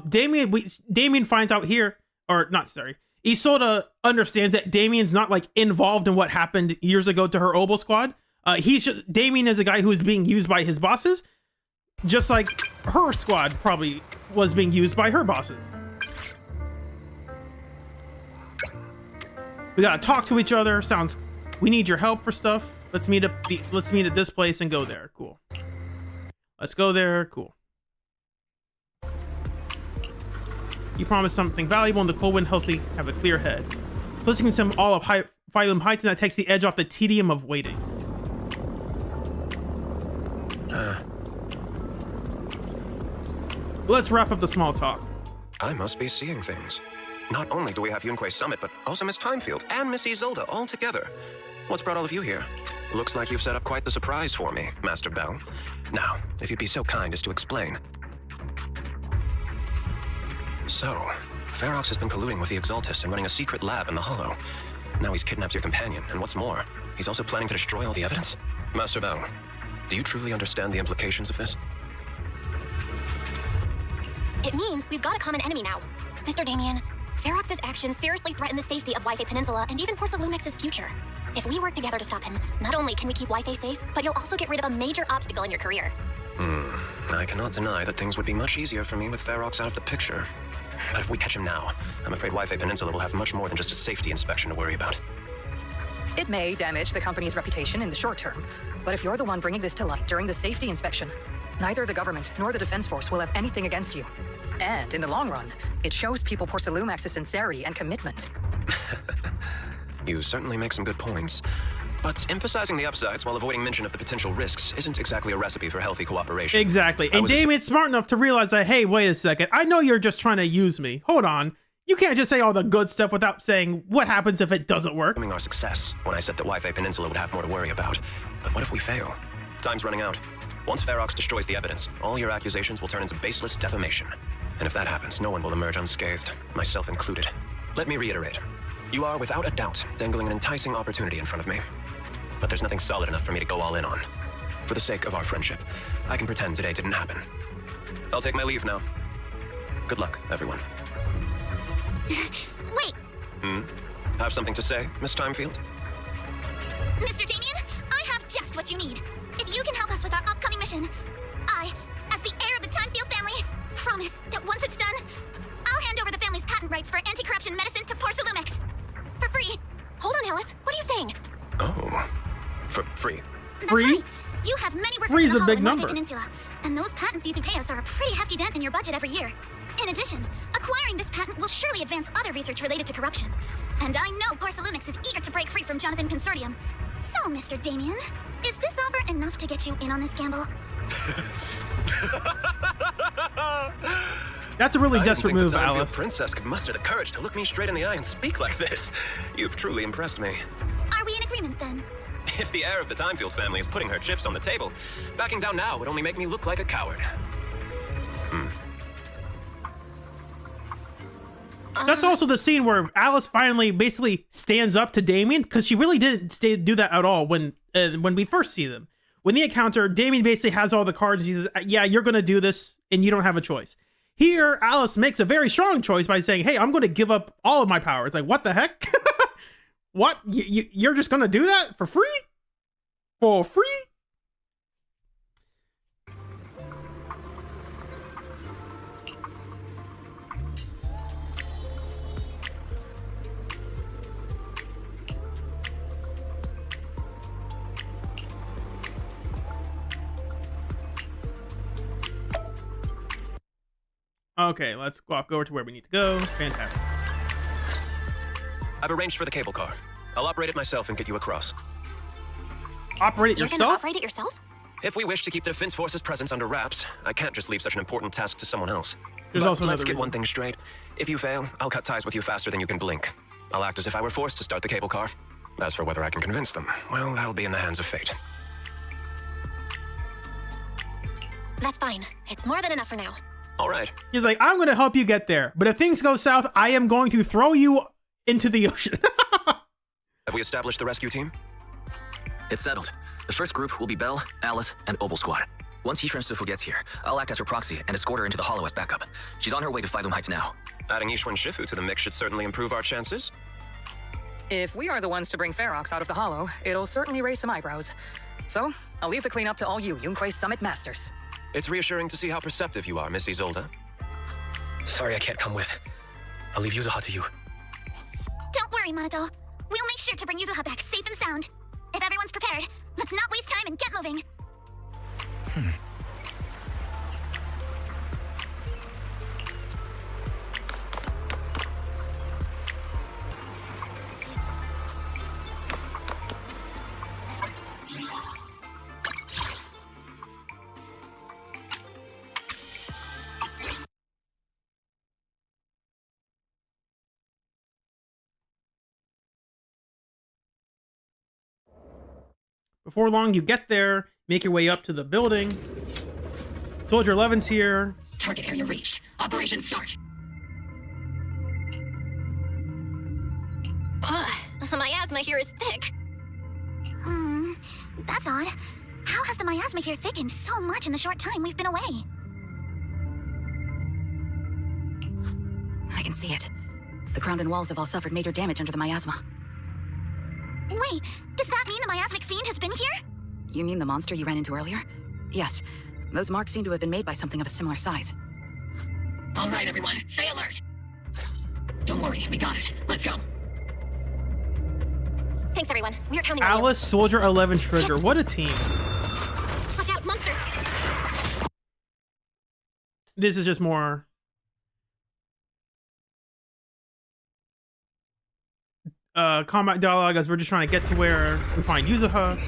Damien finds out here, or not, sorry. Isolde understands that Damien's not like involved in what happened years ago to her Opal Squad. Damien is a guy who's being used by his bosses, just like her squad probably was being used by her bosses. We gotta talk to each other. We need your help for stuff. Let's meet at this place and go there. Cool. Let's go there. Cool. You promise something valuable, and the cold wind helps me have a clear head. Listening to some all of Phylum Heights, and that takes the edge off the tedium of waiting. Let's wrap up the small talk. I must be seeing things. Not only do we have Yunquei Summit, but also Miss Timefield and Miss Isolde all together. What's brought all of you here? Looks like you've set up quite the surprise for me, Master Bell. Now, if you'd be so kind as to explain. So, Ferox has been colluding with the Exaltists and running a secret lab in the Hollow. Now he's kidnapped your companion, and what's more, he's also planning to destroy all the evidence? Master Bell, do you truly understand the implications of this? It means we've got a common enemy now. Mr. Damien, Ferox's actions seriously threaten the safety of Wi-Fi Peninsula and even Porcelumex's future. If we work together to stop him, not only can we keep Wi-Fi safe, but you'll also get rid of a major obstacle in your career. I cannot deny that things would be much easier for me with Ferox out of the picture. But if we catch him now, I'm afraid Wi-Fi Peninsula will have much more than just a safety inspection to worry about. It may damage the company's reputation in the short term, but if you're the one bringing this to light during the safety inspection, neither the government nor the Defense Force will have anything against you. And in the long run, it shows people Porcelumex's sincerity and commitment. You certainly make some good points. But emphasizing the upsides while avoiding mention of the potential risks isn't exactly a recipe for healthy cooperation. Exactly. And Damien's smart enough to realize that, hey, wait a second. I know you're just trying to use me. Hold on. You can't just say all the good stuff without saying what happens if it doesn't work. Our success when I said that Wi-Fi Peninsula would have more to worry about. But what if we fail? Time's running out. Once Ferox destroys the evidence, all your accusations will turn into baseless defamation. And if that happens, no one will emerge unscathed, myself included. Let me reiterate. You are without a doubt dangling an enticing opportunity in front of me. But there's nothing solid enough for me to go all in on. For the sake of our friendship, I can pretend today didn't happen. I'll take my leave now. Good luck, everyone. Wait, Have something to say, Miss Timefield? Mr. Damien, I have just what you need. If you can help us with our upcoming mission, I, as the heir of the Timefield family, promise that once it's done, I'll hand over the family's patent rights for anti-corruption medicine to Porcelumex. For free. Hold on, Alice. What are you saying? Oh, for free. That's right. You have many workers Free's in the a Hollow big and Wi-Fi number. Peninsula, and those patent fees you pay us are a pretty hefty dent in your budget every year. In addition, acquiring this patent will surely advance other research related to corruption. And I know Porcelumex is eager to break free from Jonathan Consortium. So, Mr. Damien, is this offer enough to get you in on this gamble? That's a really desperate move, The Timefield Alice. princess could muster the courage to look me straight in the eye and speak like this. You've truly impressed me. Are we in agreement then? If the heir of the Timefield family is putting her chips on the table, backing down now would only make me look like a coward. That's also the scene where Alice finally basically stands up to Damien, because she really didn't do that at all when we first see them. When they encounter, Damien basically has all the cards and she says, yeah, you're going to do this and you don't have a choice. Here, Alice makes a very strong choice by saying, hey, I'm going to give up all of my powers. Like, what the heck? What? You're just going to do that for free? For free? Okay, let's go over to where we need to go. Fantastic. I've arranged for the cable car. I'll operate it myself and get you across. Operate it You're gonna yourself? operate it yourself? If we wish to keep the Defense Force's presence under wraps, I can't just leave such an important task to someone else. There's But also let's another get one reason. thing straight. If you fail, I'll cut ties with you faster than you can blink. I'll act as if I were forced to start the cable car. As for whether I can convince them, well, that'll be in the hands of fate. That's fine. It's more than enough for now. All right. He's like, I'm going to help you get there. But if things go south, I am going to throw you into the ocean. Have we established the rescue team? It's settled. The first group will be Belle, Alice, and Obel Squad. Once Yishuan gets here, I'll act as her proxy and escort her into the Hollow as backup. She's on her way to Phylum Heights now. Adding Yishuan Shifu to the mix should certainly improve our chances. If we are the ones to bring Ferox out of the Hollow, it'll certainly raise some eyebrows. So, I'll leave the cleanup to all you Yunquei Summit Masters. It's reassuring to see how perceptive you are, Miss Isolde. Sorry I can't come with. I'll leave Yuzuha to you. Don't worry, Monato. We'll make sure to bring Yuzuha back safe and sound. If everyone's prepared, let's not waste time and get moving. Before long, you get there, make your way up to the building. Soldier 11's here. Target area reached. Operation start. Ugh, the miasma here is thick. That's odd. How has the miasma here thickened so much in the short time we've been away? I can see it. The ground and walls have all suffered major damage under the miasma. Wait, does that mean the miasmic fiend has been here? You mean the monster you ran into earlier? Yes. Those marks seem to have been made by something of a similar size. All right, everyone, stay alert. Don't worry, we got it. Let's go. Thanks, everyone. We're counting on you. Alice, Soldier 11, Trigger. What a team. Watch out, monsters! This is just more... combat dialogue as we're just trying to get to where we find Yuzuha.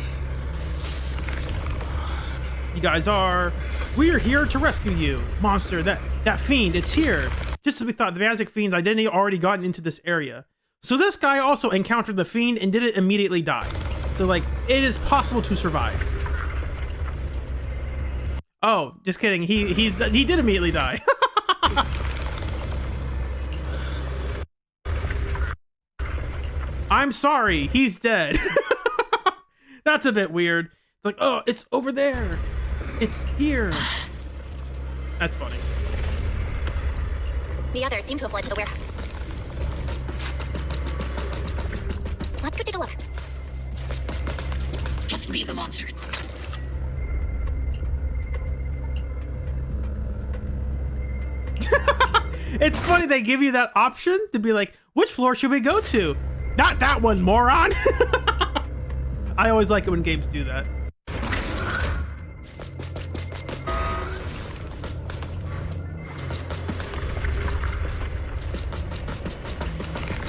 You guys are... We are here to rescue you. Monster, that fiend, it's here. Just as we thought, the Miasmic Fiend's identity already gotten into this area. So this guy also encountered the fiend and didn't immediately die. So like, it is possible to survive. Oh, just kidding. He did immediately die. I'm sorry, he's dead. That's a bit weird. Like, oh, it's over there. It's here. That's funny. The others seem to have fled to the warehouse. Let's go take a look. Just leave the monster. It's funny they give you that option to be like, which floor should we go to? Not that one, moron. I always like it when games do that.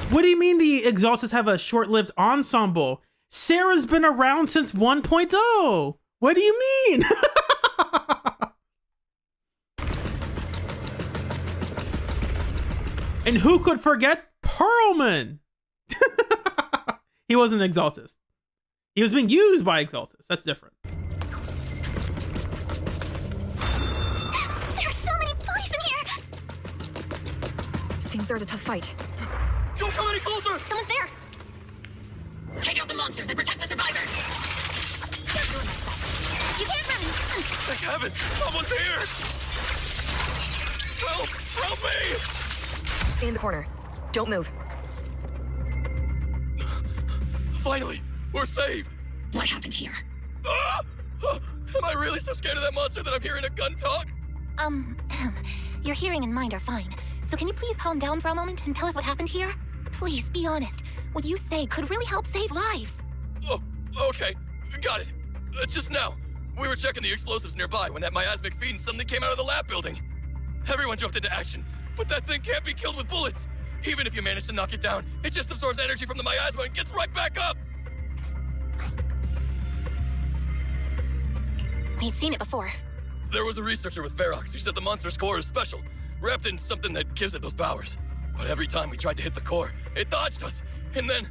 What do you mean the Exaltists have a short-lived ensemble? Sarah's been around since 1.0. What do you mean? And who could forget Pearlman? He wasn't an Exaltist. He was being used by Exaltists. That's different. There are so many bodies in here! Seems there was a tough fight. Don't come any closer! Someone's there! Take out the monsters and protect the survivors! You can't run! Thank heavens! Someone's here! Help! Help me! Stay in the corner. Don't move. Finally, we're saved! What happened here? Ah! Am I really so scared of that monster that I'm hearing a gun talk? Your hearing and mind are fine. So can you please calm down for a moment and tell us what happened here? Please, be honest. What you say could really help save lives. Oh, okay. Got it. Just now, we were checking the explosives nearby when that miasmic fiend suddenly came out of the lab building. Everyone jumped into action, but that thing can't be killed with bullets. Even if you manage to knock it down, it just absorbs energy from the miasma and gets right back up. We've seen it before. There was a researcher with Ferox who said the monster's core is special, wrapped in something that gives it those powers. But every time we tried to hit the core, it dodged us. And then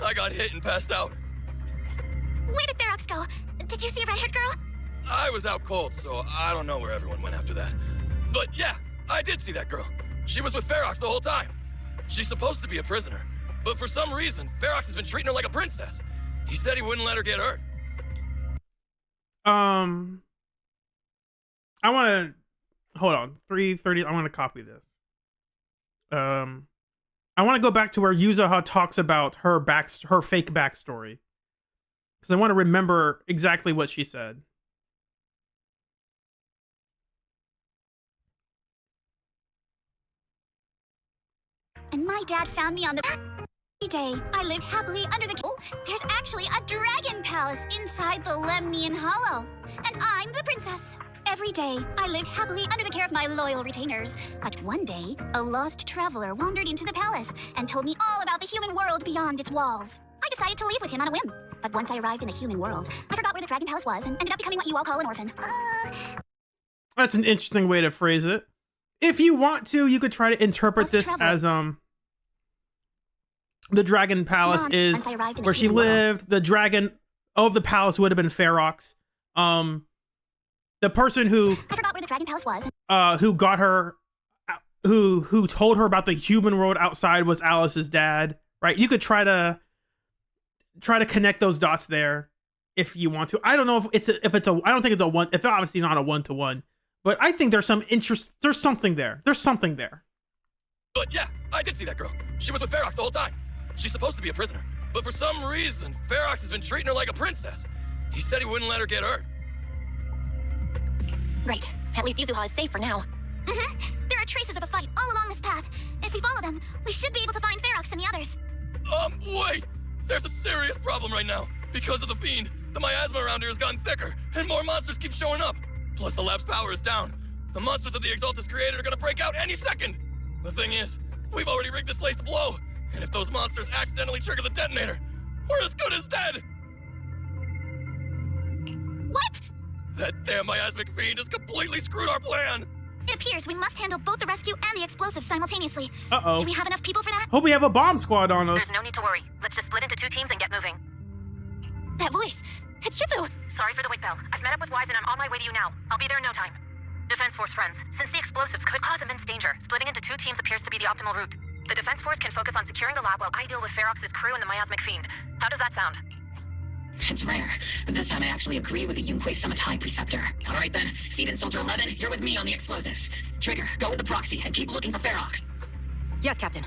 I got hit and passed out. Where did Ferox go? Did you see a red-haired girl? I was out cold, so I don't know where everyone went after that. But yeah, I did see that girl. She was with Ferox the whole time. She's supposed to be a prisoner, but for some reason, Ferox has been treating her like a princess. He said he wouldn't let her get hurt. I want to hold on. 3:30. I want to copy this. I want to go back to where Yuzuha talks about her fake backstory, because I want to remember exactly what she said. And my dad found me on the day. I lived happily under the... Oh, there's actually a dragon palace inside the Lemnian Hollow. And I'm the princess. Every day, I lived happily under the care of my loyal retainers. But one day, a lost traveler wandered into the palace and told me all about the human world beyond its walls. I decided to leave with him on a whim. But once I arrived in the human world, I forgot where the dragon palace was and ended up becoming what you all call an orphan. That's an interesting way to phrase it. If you want to, you could try to interpret this as the dragon palace is where she lived. The dragon of the palace would have been Ferox. The person who I forgot where the Dragon Palace was. who got her, who told her about the human world outside was Alice's dad, right? You could try to connect those dots there if you want to. I don't know if I don't think it's a one. It's obviously not a 1-to-1, but I think there's some interest. There's something there. There's something there. But yeah, I did see that girl. She was with Ferox the whole time. She's supposed to be a prisoner, but for some reason, Ferox has been treating her like a princess. He said he wouldn't let her get hurt. Right. At least Yuzuha is safe for now. There are traces of a fight all along this path. If we follow them, we should be able to find Ferox and the others. Wait! There's a serious problem right now. Because of the fiend, the miasma around here has gotten thicker, and more monsters keep showing up. Plus, the lab's power is down. The monsters that the Exaltus created are gonna break out any second. The thing is, we've already rigged this place to blow, and if those monsters accidentally trigger the detonator, we're as good as dead! What? That damn miasmic fiend has completely screwed our plan! It appears we must handle both the rescue and the explosives simultaneously. Uh-oh. Do we have enough people for that? Hope we have a bomb squad on us. There's no need to worry. Let's just split into 2 teams and get moving. That voice. It's Shifu. Sorry for the wait, Belle. I've met up with Wise and I'm on my way to you now. I'll be there in no time. Defense Force friends, since the explosives could cause immense danger, splitting into 2 teams appears to be the optimal route. The Defense Force can focus on securing the lab while I deal with Ferox's crew and the miasmic fiend. How does that sound? It's rare, but this time I actually agree with the Yunque Summit High Preceptor. All right then, Steven Soldier 11, you're with me on the explosives. Trigger, go with the proxy and keep looking for Ferox. Yes, Captain.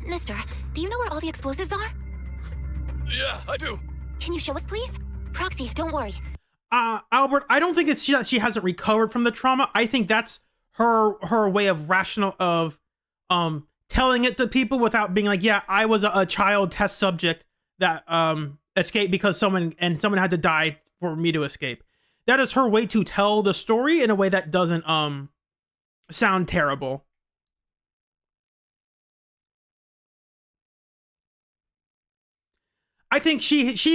Mister, do you know where all the explosives are? Yeah, I do. Can you show us, please? Proxy, don't worry. Albert, I don't think it's that she hasn't recovered from the trauma. I think that's her way of telling it to people without being like, yeah, I was a child test subject that escaped because someone had to die for me to escape. That is her way to tell the story in a way that doesn't sound terrible. I think she's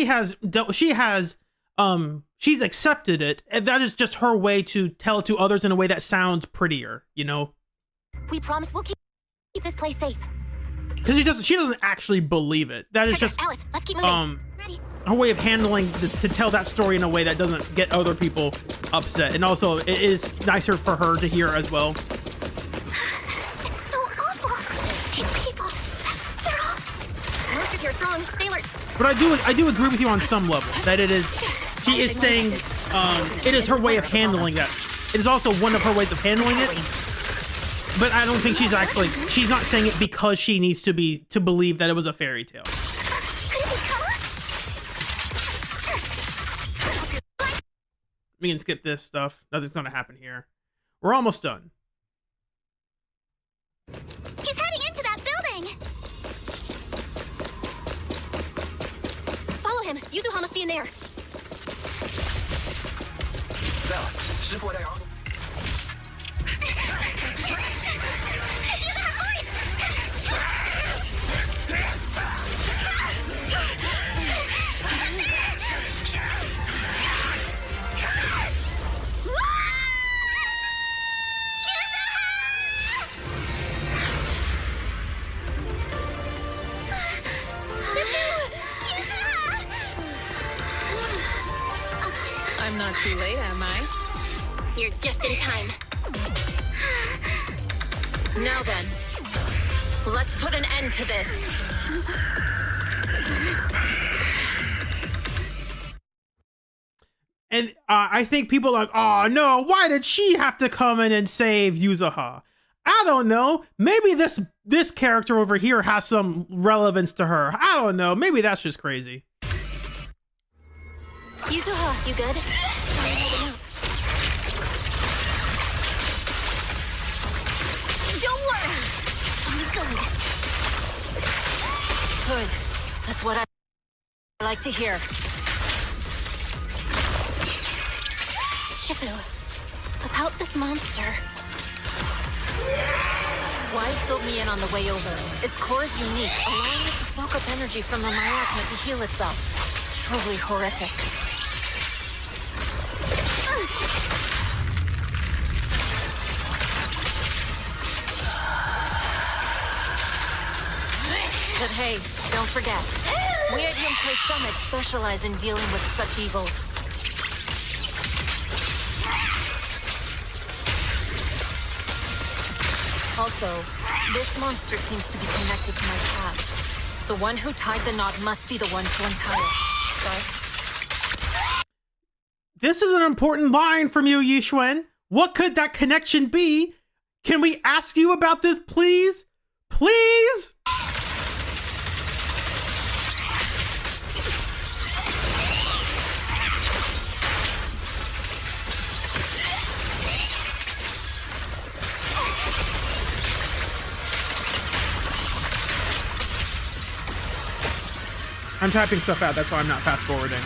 accepted it, and that is just her way to tell it to others in a way that sounds prettier, you know? We promise we'll keep this place safe. Because she doesn't actually believe it. That is just Alice, let's keep moving. Ready. her way of handling to tell that story in a way that doesn't get other people upset. And also, it is nicer for her to hear as well. It's so awful. These people, they're all... Monsters here strong. Stay alert. But I do agree with you on some level that she is saying it is her way of handling that. It is also one of her ways of handling it. But I don't think she's not saying it because she needs to believe that it was a fairy tale. We can skip this stuff. Nothing's gonna happen here. We're almost done. He's heading into that building. Follow him. Yuzuha must be in there. Bella, 师傅在昂。 I'm not too late, am I? You're just in time. Now then, let's put an end to this. And I think people are like, oh no, why did she have to come in and save Yuzuha? I don't know. Maybe this character over here has some relevance to her. I don't know. Maybe that's just crazy. Yuzuha, you good? Don't worry. I'm good. Good. That's what I like to hear. Shifu, about this monster. Wise filled me in on the way over. Its core is unique, allowing it to soak up energy from the miasma to heal itself. Truly horrific. But hey, don't forget. We at Yunkai Summit specialize in dealing with such evils. Also, this monster seems to be connected to my past. The one who tied the knot must be the one to untie it. But This is an important line from you, Yixuan. What could that connection be? Can we ask you about this, please? Please? I'm typing stuff out, that's why I'm not fast forwarding.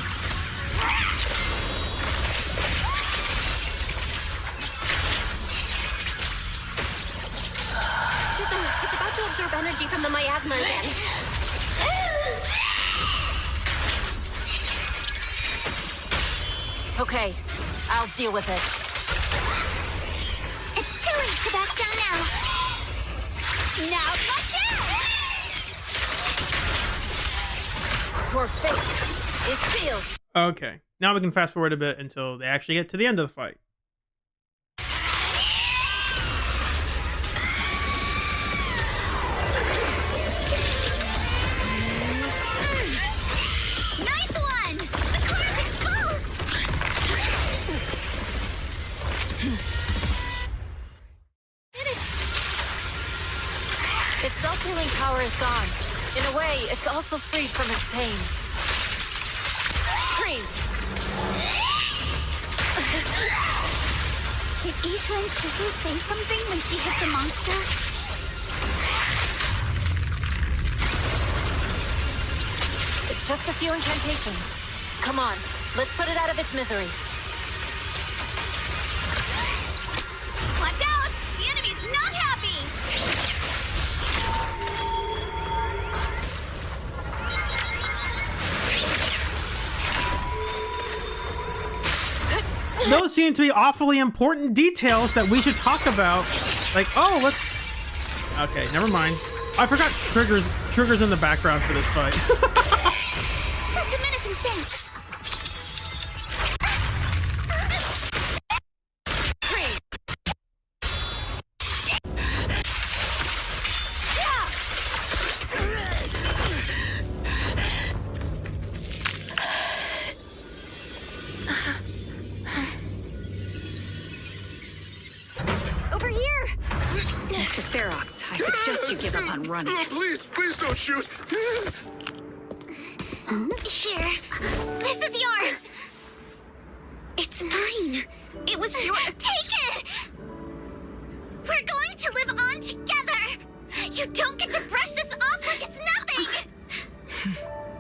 It's about to absorb energy from the miasma again. okay, I'll deal with it. It's too late to back down now. Now watch out! Your fate is sealed. Okay, now we can fast forward a bit until they actually get to the end of the fight. Nice one! The core is exposed! Its self-healing power is gone. In a way, it's also freed from its pain. Freeze! Did Yixuan Shifu say something when she hit the monster? It's just a few incantations. Come on, let's put it out of its misery. Watch out! The enemy's not happy! Those seem to be awfully important details that we should talk about. Like, oh, let's... Okay, never mind. I forgot triggers in the background for this fight. That's a menacing stance! Over here! Mr. Ferox, I suggest you give up on running. Please don't shoot. Here. This is yours! It's mine. It was your... Take it! We're going to live on together! You don't get to brush this off like it's nothing!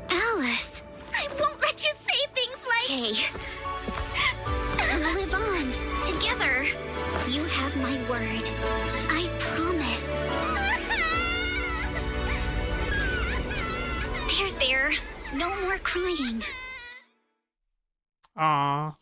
Alice, I won't let you say things like... Hey. We'll live on, together. You have my word. I promise. There. No more crying. Aww.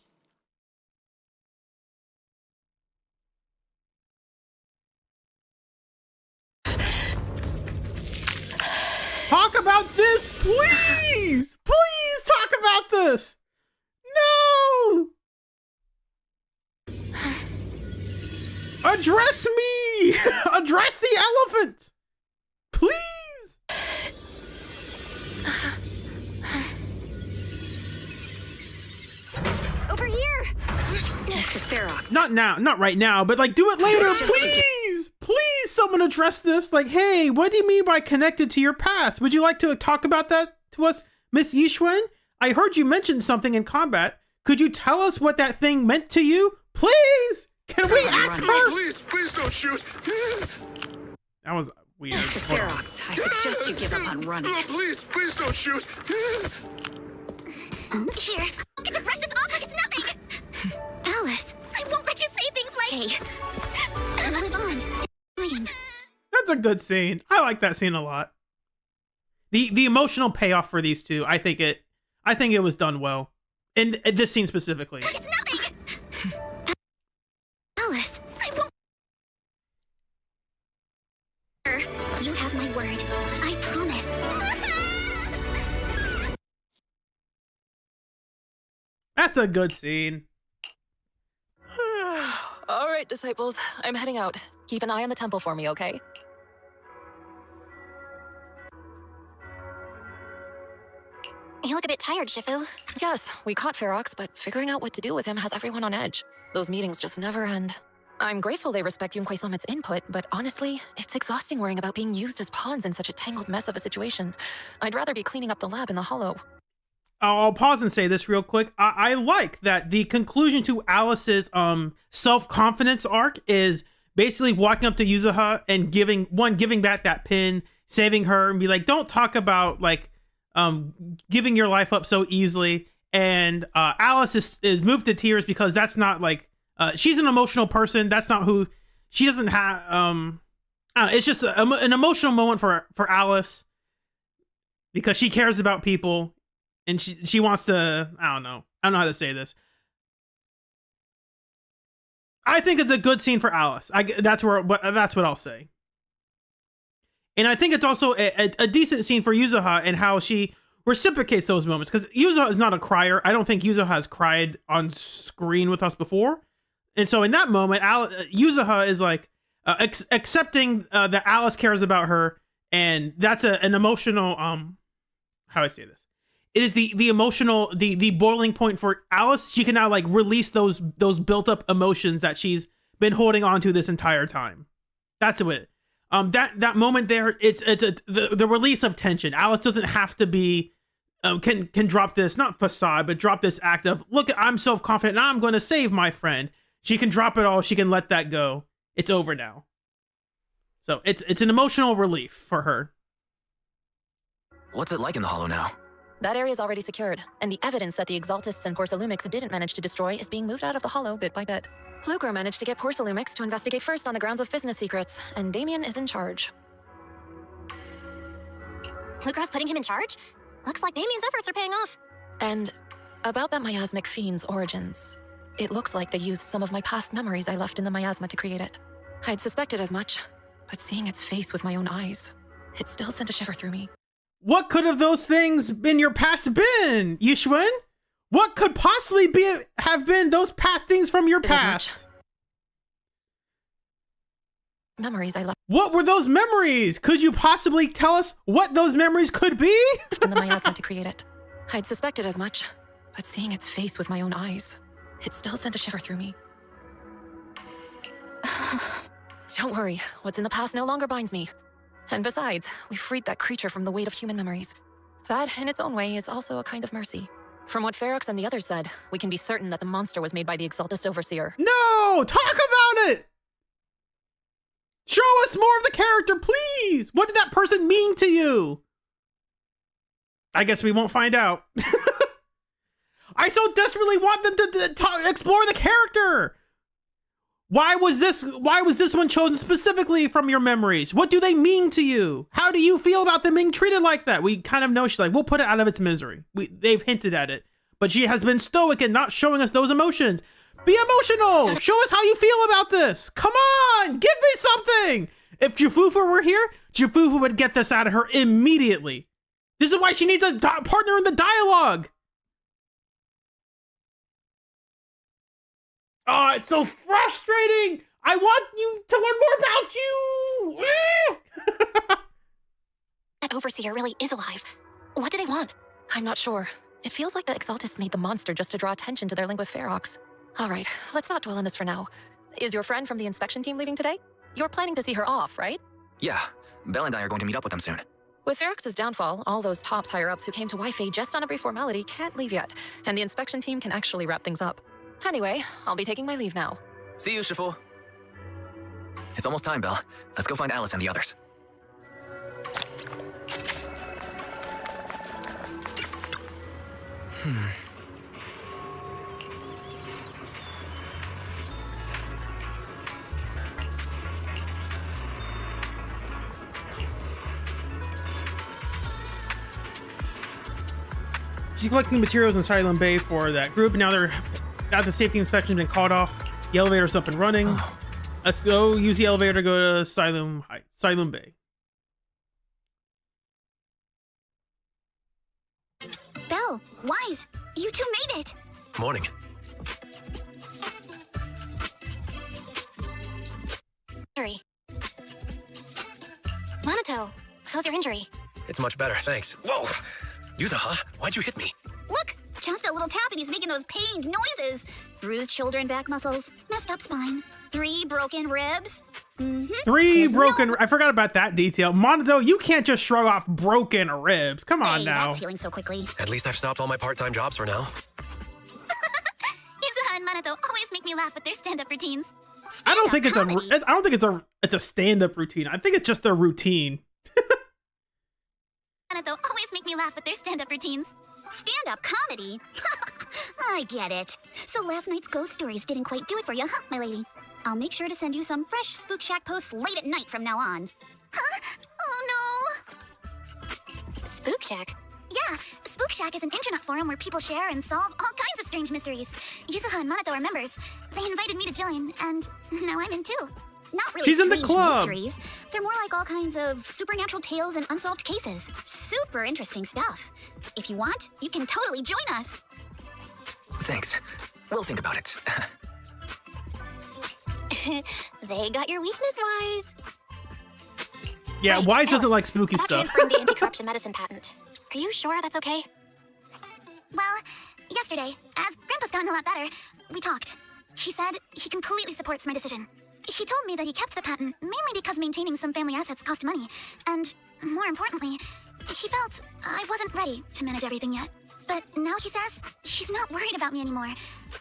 Talk about this, please! Please talk about this! No! Address me! Address the elephant! Please! Over here! Mr. Ferox. Not now, not right now, but like do it later, please! Please, someone address this. Like, hey, what do you mean by connected to your past? Would you like to talk about that to us, Miss Yixuan? I heard you mention something in combat. Could you tell us what that thing meant to you? Please! Can we ask her? Please don't shoot. That was weird. Mr. Ferox, I suggest you give up on running. Please don't shoot. Here, I don't get to brush this off like it's nothing! Alice, I won't let you say things like... Hey, we'll live on. That's a good scene. I like that scene a lot. The emotional payoff for these two, I think it was done well. In this scene specifically. It's nothing! Alice, I won't... You have my word. I promise. That's a good scene. All right, disciples, I'm heading out. Keep an eye on the temple for me, okay? You look a bit tired, Shifu. Yes, we caught Ferox, but figuring out what to do with him has everyone on edge. Those meetings just never end. I'm grateful they respect Yunquei Summit's input, but honestly, it's exhausting worrying about being used as pawns in such a tangled mess of a situation. I'd rather be cleaning up the lab in the Hollow. I'll pause and say this real quick. I like that the conclusion to Alice's self-confidence arc is basically walking up to Yuzuha and giving back that pin, saving her, and be like, don't talk about like giving your life up so easily. And Alice is moved to tears because that's not like she's an emotional person. That's not who she doesn't have. I don't know, it's just an emotional moment for Alice because she cares about people. And she wants to, I don't know how to say this. I think it's a good scene for Alice. That's what I'll say. And I think it's also a decent scene for Yuzuha and how she reciprocates those moments. Because Yuzuha is not a crier. I don't think Yuzuha has cried on screen with us before. And so in that moment, Yuzuha is like accepting that Alice cares about her. And that's an emotional, how do I say this? It is the emotional, the boiling point for Alice. She can now like release those built up emotions that she's been holding on to this entire time. That's it. That moment there, it's the release of tension. Alice doesn't have to be, can drop this, not facade, but drop this act of, look, I'm self-confident and I'm going to save my friend. She can drop it all. She can let that go. It's over now. So it's an emotional relief for her. What's it like in the Hollow now? That area's already secured, and the evidence that the Exaltists and Porcelumix didn't manage to destroy is being moved out of the Hollow bit by bit. Lucro managed to get Porcelumix to investigate first on the grounds of business secrets, and Damien is in charge. Lucro's putting him in charge? Looks like Damien's efforts are paying off. And about that miasmic fiend's origins, it looks like they used some of my past memories I left in the miasma to create it. I'd suspected as much, but seeing its face with my own eyes, it still sent a shiver through me. What could have those things in your past been, Yishun? What could possibly have been those past things from your past? Memories I left. What were those memories? Could you possibly tell us what those memories could be? In the miasma to create it. I'd suspected as much, but seeing its face with my own eyes, it still sent a shiver through me. Don't worry, what's in the past no longer binds me. And besides, we freed that creature from the weight of human memories. That, in its own way, is also a kind of mercy. From what Ferox and the others said, we can be certain that the monster was made by the Exaltist Overseer. No! Talk about it! Show us more of the character, please! What did that person mean to you? I guess we won't find out. I so desperately want them to explore the character! Why was this one chosen specifically from your memories? What do they mean to you? How do you feel about them being treated like that? We kind of know she's like, we'll put it out of its misery. They've hinted at it, but she has been stoic and not showing us those emotions. Be emotional. Show us how you feel about this. Come on, give me something. If Jufufu were here, Jufufu would get this out of her immediately. This is why she needs a partner in the dialogue. Oh, it's so frustrating! I want you to learn more about you! That Overseer really is alive. What do they want? I'm not sure. It feels like the Exaltists made the monster just to draw attention to their link with Ferox. All right, let's not dwell on this for now. Is your friend from the inspection team leaving today? You're planning to see her off, right? Yeah, Belle and I are going to meet up with them soon. With Ferox's downfall, all those TOPS higher-ups who came to Wi-Fi just on a brief formality can't leave yet, and the inspection team can actually wrap things up. Anyway, I'll be taking my leave now. See you, Shifu. It's almost time, Belle. Let's go find Alice and the others. She's collecting materials in Silent Bay for that group. Now the safety inspection's been called off. The elevator's up and running. Let's go use the elevator to go to Silent Bay. Belle, Wise, you two made it. Morning. Injury. Monato, how's your injury? It's much better, thanks. Whoa! Yuza, huh? Why'd you hit me? Look, just that little tap and he's making those pained noises. Bruised shoulder and back muscles, messed up spine, 3 broken ribs. Three broken. I forgot about that detail. Monato, you can't just shrug off broken ribs. Come on Hey, now. that's healing so quickly. At least I've stopped all my part-time jobs for now. Yuzuha and Monato always make me laugh with their stand-up routines. I don't think it's comedy. a. I don't think it's a stand-up routine. I think it's just their routine. Monato always make me laugh with their stand-up routines. Stand-up comedy? I get it. So last night's ghost stories didn't quite do it for you, huh, my lady? I'll make sure to send you some fresh Spook Shack posts late at night from now on. Huh? Oh no! Spook Shack? Yeah, Spook Shack is an internet forum where people share and solve all kinds of strange mysteries. Yuzuha and Monato are members. They invited me to join, and now I'm in too. Not really She's in the strange club. mysteries. They're more like all kinds of supernatural tales and unsolved cases. Super interesting stuff. If you want, you can totally join us. Thanks. We'll think about it. They got your weakness, Wise. Yeah, Wait, Wise doesn't Alice, like spooky about stuff. transferring the anti-corruption medicine patent. Are you sure that's okay? Well, yesterday, as Grandpa's gotten a lot better, we talked. He said he completely supports my decision. He told me that he kept the patent mainly because maintaining some family assets cost money, and more importantly, he felt I wasn't ready to manage everything yet. But now he says he's not worried about me anymore,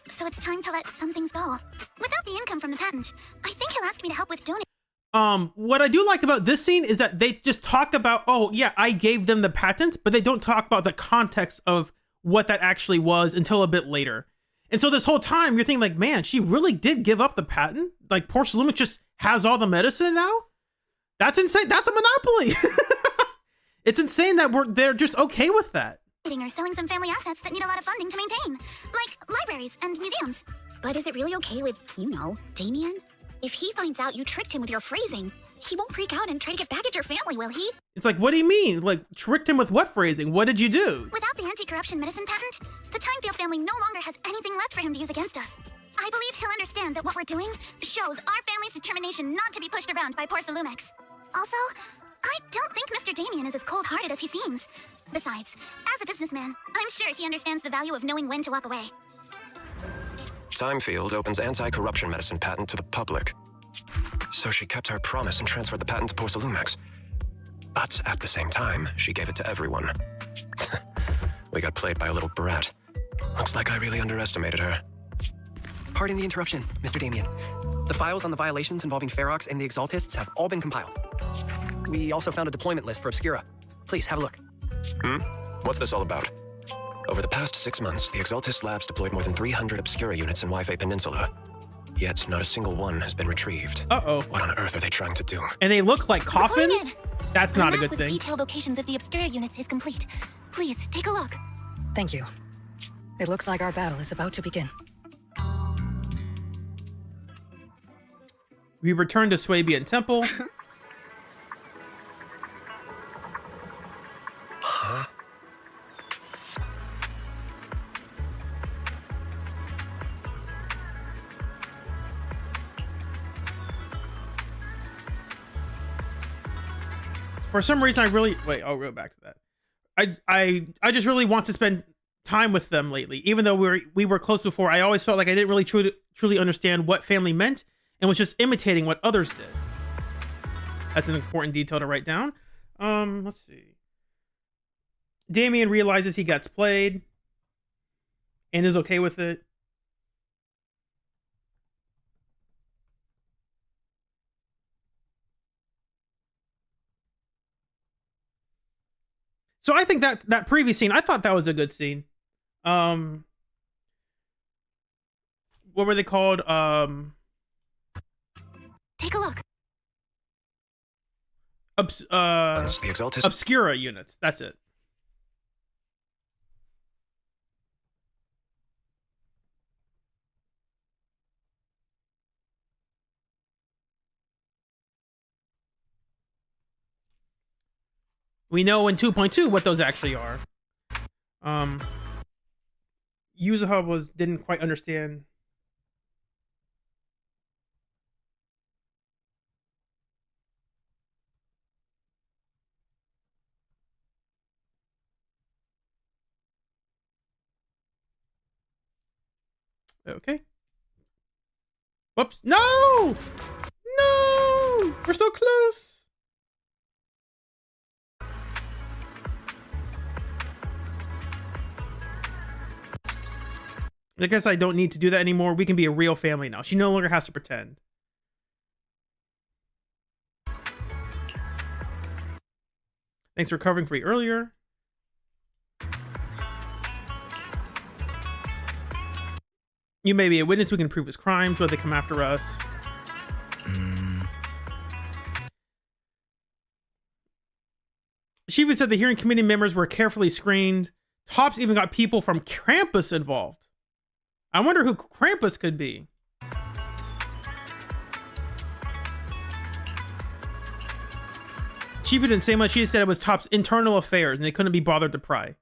so it's time to let some things go. Without the income from the patent, I think he'll ask me to help with donating. What I do like about this scene is that they just talk about, oh yeah, I gave them the patent, but they don't talk about the context of what that actually was until a bit later. And so this whole time you're thinking like, man, she really did give up the patent? Like Porcelalumic just has all the medicine now? That's insane. That's a monopoly. It's insane that they're just okay with that. Or selling some family assets that need a lot of funding to maintain, like libraries and museums. But is it really okay with, Damien? If he finds out you tricked him with your phrasing, he won't freak out and try to get back at your family, will he? It's like, what do you mean? Like, tricked him with what phrasing? What did you do? Without the anti-corruption medicine patent, the Timefield family no longer has anything left for him to use against us. I believe he'll understand that what we're doing shows our family's determination not to be pushed around by Porcelalumics. Also, I don't think Mr. Damien is as cold-hearted as he seems. Besides, as a businessman, I'm sure he understands the value of knowing when to walk away. Timefield opens anti-corruption medicine patent to the public. So she kept her promise and transferred the patent to Porcelalumics. But at the same time, she gave it to everyone. We got played by a little brat. Looks like I really underestimated her. Pardon the interruption, Mr. Damien. The files on the violations involving Ferox and the Exaltists have all been compiled. We also found a deployment list for Obscura. Please, have a look. What's this all about? Over the past 6 months, the Exaltist Labs deployed more than 300 Obscura units in Wi-Fi Peninsula. Yet, not a single one has been retrieved. Uh-oh. What on earth are they trying to do? And they look like coffins? Deployment! That's not a good with thing. detailed locations of the Obscura units is complete. Please, take a look. Thank you. It looks like our battle is about to begin. We return to Swabian Temple. Huh? For some reason, I really wait. I'll go back to that. I just really want to spend time with them lately. Even though we were close before, I always felt like I didn't really truly understand what family meant, and was just imitating what others did. That's an important detail to write down. Let's see. Damien realizes he gets played, and is okay with it. So I think that previous scene, I thought that was a good scene. What were they called? Take a look. The Exaltist Obscura units. That's it. We know in 2.2 what those actually are. Yuzuha didn't quite understand. Okay. Whoops. No! No! We're so close. I guess I don't need to do that anymore. We can be a real family now. She no longer has to pretend. Thanks for covering for me earlier. You may be a witness. We can prove his crimes, whether they come after us. Shifu said the hearing committee members were carefully screened. Tops even got people from Krampus involved. I wonder who Krampus could be. Shifu didn't say much. She just said it was Top's internal affairs and they couldn't be bothered to pry.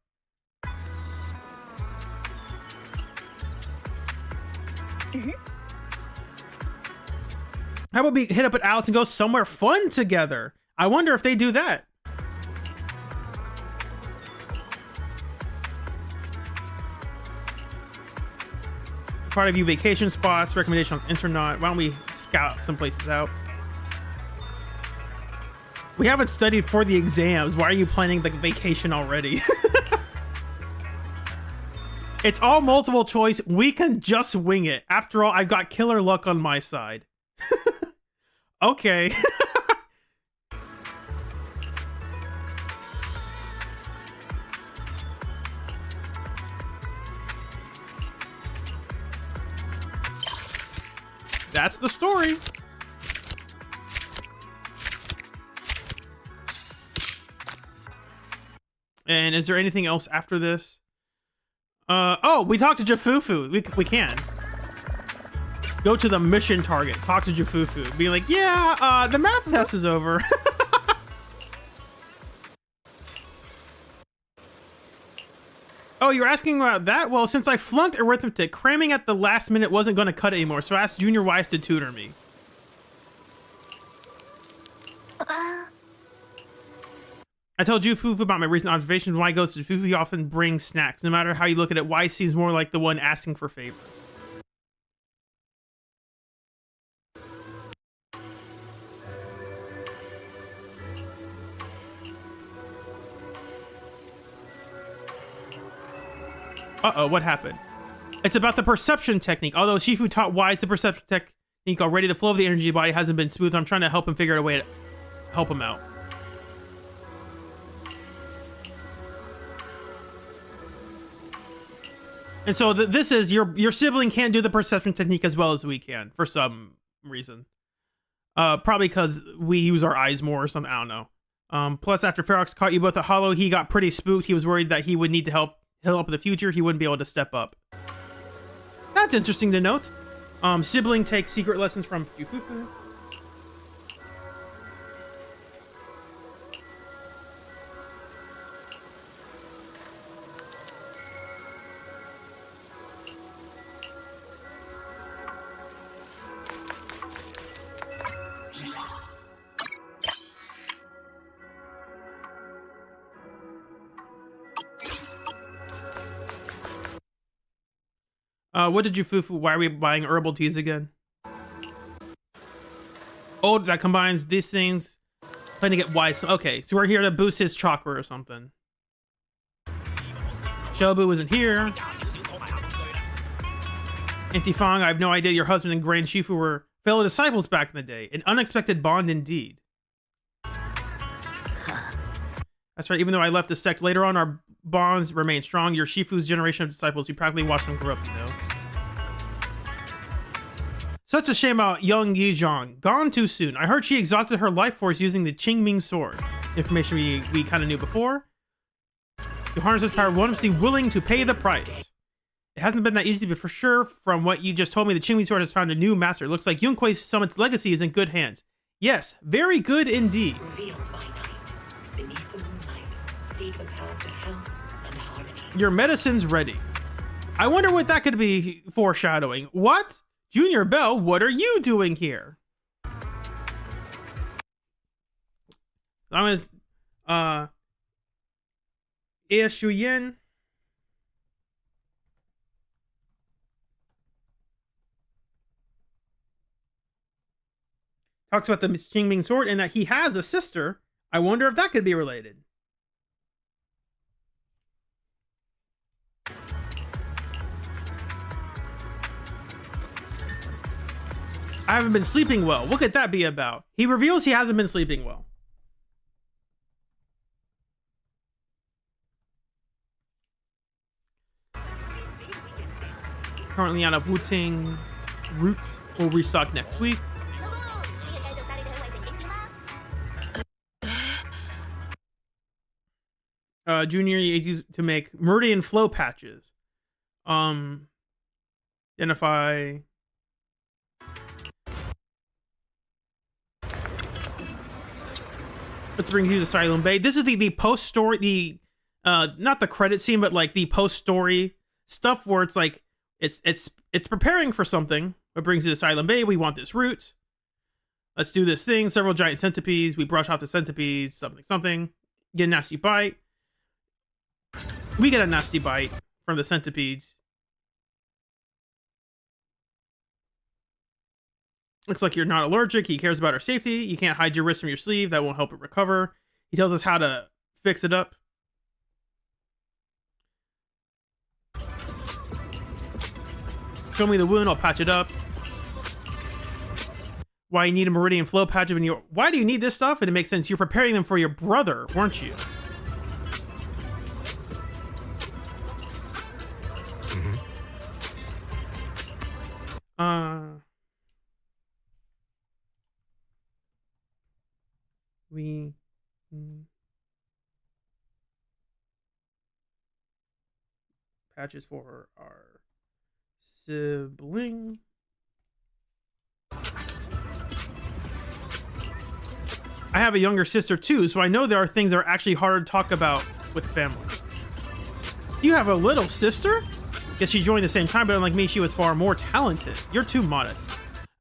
How about we hit up at Alice and go somewhere fun together? I wonder if they do that. Part of you vacation spots, recommendation on the internet. Why don't we scout some places out? We haven't studied for the exams. Why are you planning the vacation already? It's all multiple choice. We can just wing it. After all, I've got killer luck on my side. Okay. That's the story. And is there anything else after this? Oh, we talked to Jafufu. We can. Go to the mission target. Talk to Jafufu. Be like, yeah, the math test is over. Oh, you're asking about that? Well, since I flunked arithmetic, cramming at the last minute wasn't going to cut it anymore, so I asked Junior Wise to tutor me. I told Jufufu about my recent observations. When I goes to Jufufu, he often brings snacks. No matter how you look at it, Wise seems more like the one asking for favors. Uh-oh, what happened? It's about the perception technique. Although Shifu taught Wise the perception technique already, the flow of the energy body hasn't been smooth. I'm trying to help him figure out a way to help him out. And so this is your sibling can't do the perception technique as well as we can for some reason. Probably because we use our eyes more or something. I don't know. Plus, after Ferox caught you both at Hollow, he got pretty spooked. He was worried that he would need to help in the future. He wouldn't be able to step up. That's interesting to note. Sibling takes secret lessons from Yufufu. What did Jufufu? Why are we buying herbal teas again? Oh, that combines these things. Trying to get Wise. Okay, so we're here to boost his chakra or something. Shobu isn't here. Intifang, I have no idea your husband and Grand Shifu were fellow disciples back in the day. An unexpected bond indeed. That's right, even though I left the sect later on, our bonds remain strong. You're Shifu's generation of disciples. You practically watched them grow up, you know. Such a shame about young Yizhang. Gone too soon. I heard she exhausted her life force using the Qingming sword. Information we kind of knew before. To harness this power, one must be willing to pay the price. It hasn't been that easy, but for sure, from what you just told me, the Qingming sword has found a new master. It looks like Yunquei Summit's legacy is in good hands. Yes, very good indeed. Revealed by night, beneath the moonlight, seek the path to health and harmony. Your medicine's ready. I wonder what that could be foreshadowing. What? Junior Bell, what are you doing here? I'm with Ie Shuyen. Talks about the Qingming sword and that he has a sister. I wonder if that could be related. I haven't been sleeping well. What could that be about? He reveals he hasn't been sleeping well. Currently out of Wu-Ting roots. Will restock next week. Junior used to make Meridian flow patches. Identify. Let's bring you to Asylum Bay. This is the post story, not the credit scene, but like the post story stuff where it's like it's preparing for something. It brings you to Asylum Bay. We want this route. Let's do this thing. Several giant centipedes. We brush off the centipedes. Something. Get a nasty bite. We get a nasty bite from the centipedes. Looks like you're not allergic. He cares about our safety. You can't hide your wrist from your sleeve. That won't help it recover. He tells us how to fix it up. Show me the wound. I'll patch it up. Why you need a Meridian flow patch when you... Why do you need this stuff? And it makes sense. You're preparing them for your brother, weren't you? We patches for our sibling. I have a younger sister too, so I know there are things that are actually hard to talk about with family. You have a little sister? Guess she joined the same time, but unlike me, she was far more talented. You're too modest.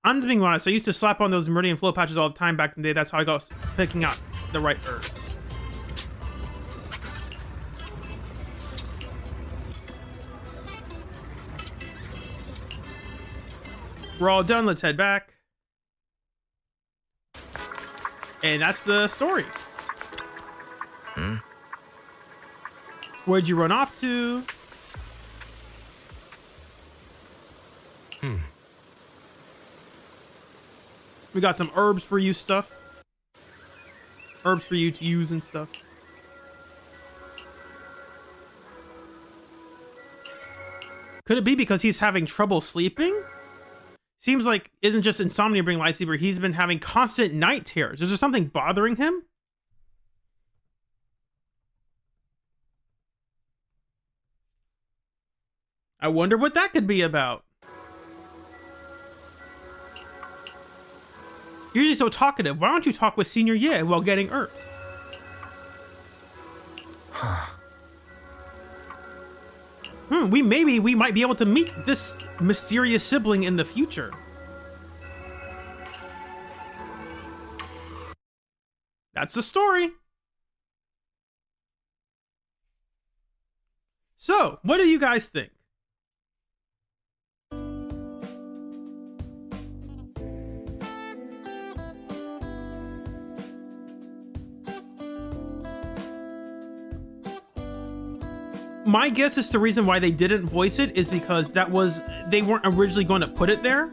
I'm just being honest. I used to slap on those Meridian flow patches all the time back in the day. That's how I got picking out the right herbs. We're all done. Let's head back. And that's the story. Where'd you run off to? We got some herbs for you stuff. Herbs for you to use and stuff. Could it be because he's having trouble sleeping? Seems like isn't just insomnia bring light sleeper. He's been having constant night terrors. Is there something bothering him? I wonder what that could be about. You're usually so talkative. Why don't you talk with Senior Ye while getting herbs? We might be able to meet this mysterious sibling in the future. That's the story. So, what do you guys think? My guess is the reason why they didn't voice it is because they weren't originally going to put it there.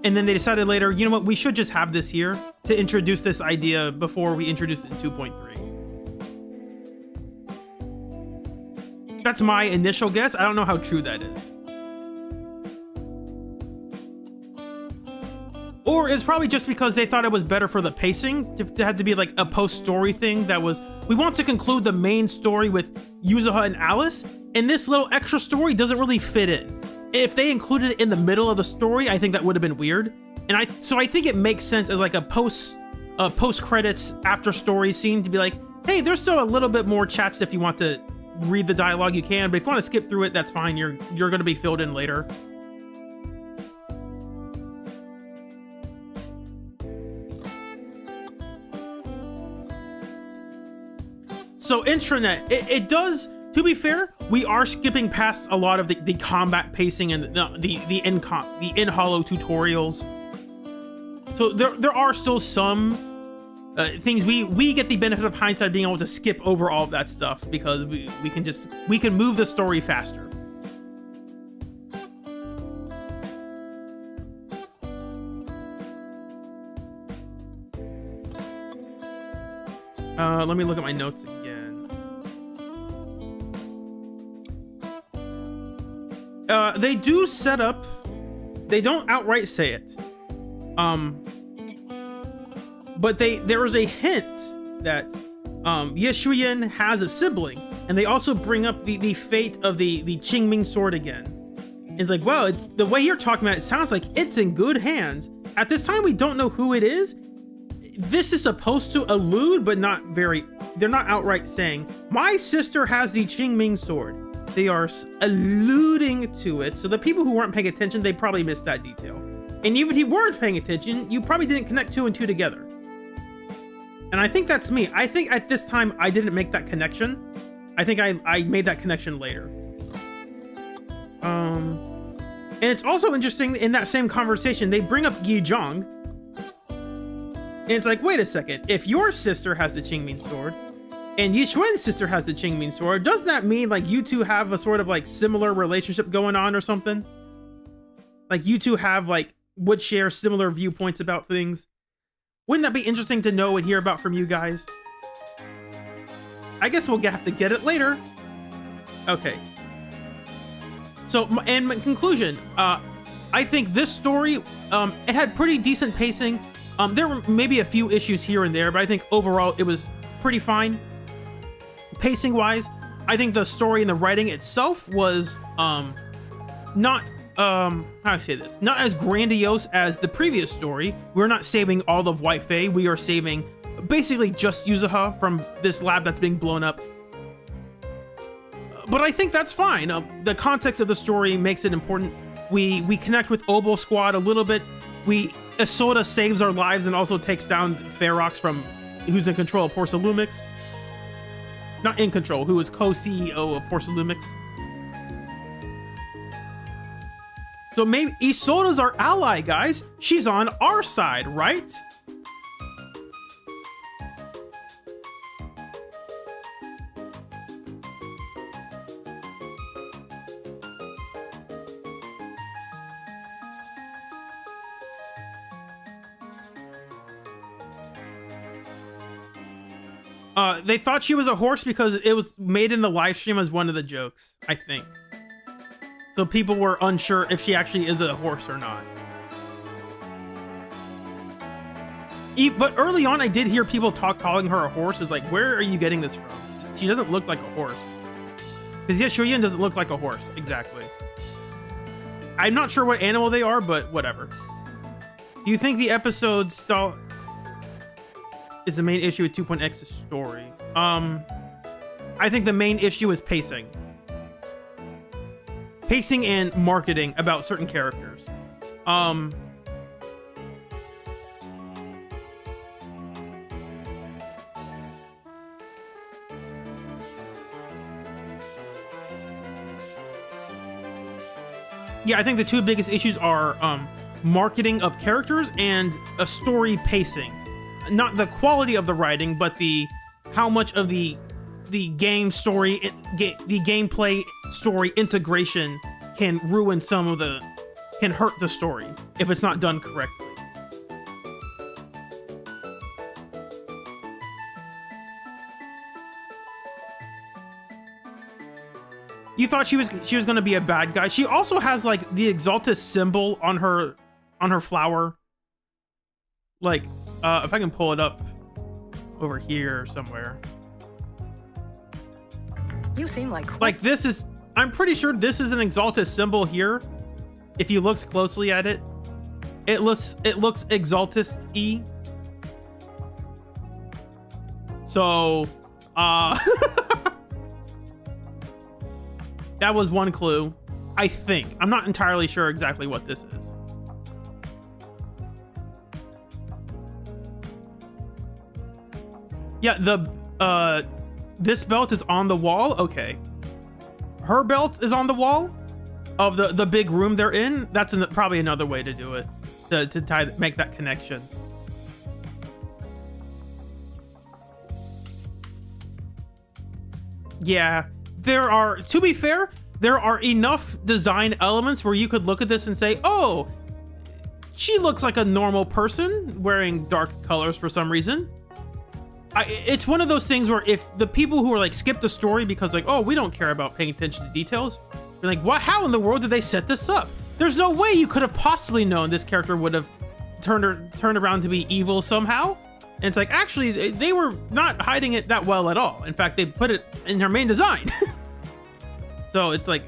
And then they decided later, you know what, we should just have this here to introduce this idea before we introduce it in 2.3. That's my initial guess. I don't know how true that is. Or it's probably just because they thought it was better for the pacing to have to be like a post-story thing that was, we want to conclude the main story with Yuzuha and Alice, and this little extra story doesn't really fit in. If they included it in the middle of the story, I think that would have been weird. And so I think it makes sense as like a post-credits after story scene to be like, hey, there's still a little bit more chat if you want to read the dialogue, you can, but if you want to skip through it, that's fine. You're going to be filled in later. So intranet, it does, to be fair, we are skipping past a lot of the combat pacing and the in-hollow tutorials. So there are still some things we get the benefit of hindsight being able to skip over all of that stuff because we can move the story faster. Let me look at my notes again. They do set up, they don't outright say it. But there is a hint that Yeshuyan has a sibling, and they also bring up the fate of the Qingming sword again. It's like, well, it's the way you're talking about it sounds like it's in good hands. At this time, we don't know who it is. This is supposed to allude, but they're not outright saying, my sister has the Qingming sword. They are alluding to it. So the people who weren't paying attention, they probably missed that detail. And even if you weren't paying attention, you probably didn't connect 2 and 2 together. And I think that's me. I think at this time, I didn't make that connection. I think I made that connection later. And it's also interesting, in that same conversation, they bring up Yi Zhang. And it's like, wait a second. If your sister has the Qingming sword, and Yishuan's sister has the Qingming sword, doesn't that mean like you two have a sort of like similar relationship going on or something? Like you two have would share similar viewpoints about things? Wouldn't that be interesting to know and hear about from you guys? I guess we'll have to get it later. Okay. So, in conclusion, I think this story, it had pretty decent pacing. There were maybe a few issues here and there, but I think overall it was pretty fine. Pacing wise, I think the story and the writing itself was not how do I say this? Not as grandiose as the previous story. We're not saving all of White Fae. We are saving basically just Yuzuha from this lab that's being blown up. But I think that's fine. The context of the story makes it important. We connect with Obo Squad a little bit. Isoda saves our lives and also takes down Ferox who's in control of Porsalumix. Not in control, who is co-CEO of Porsalumix. So maybe Isoda's our ally, guys. She's on our side, right? They thought she was a horse because it was made in the live stream as one of the jokes, I think. So people were unsure if she actually is a horse or not. But early on, I did hear people calling her a horse. It's like, where are you getting this from? She doesn't look like a horse. Because Yeshuyan doesn't look like a horse, exactly. I'm not sure what animal they are, but whatever. Do you think the episode style is the main issue with 2.x's story? I think the main issue is pacing. Pacing and marketing about certain characters. Yeah, I think the two biggest issues are marketing of characters and a story pacing. Not the quality of the writing, but how much of the game story, the gameplay story integration can ruin can hurt the story if it's not done correctly. You thought she was going to be a bad guy. She also has the Exaltus symbol on her flower. If I can pull it up over here somewhere. You seem like this is, I'm pretty sure this is an Exaltus symbol here. If you looked closely at it, it looks Exaltus-y. So, That was one clue. I think. I'm not entirely sure exactly what this is. Yeah, this belt is on the wall. Okay. Her belt is on the wall of the big room they're in. That's probably another way to do it, to make that connection. Yeah, to be fair, there are enough design elements where you could look at this and say, oh, she looks like a normal person wearing dark colors for some reason. It's one of those things where if the people who are like skip the story because like, oh, we don't care about paying attention to details, you're like, what? How in the world did they set this up? There's no way you could have possibly known this character would have turned around to be evil somehow. And it's like, actually, they were not hiding it that well at all. In fact, they put it in her main design. So it's like,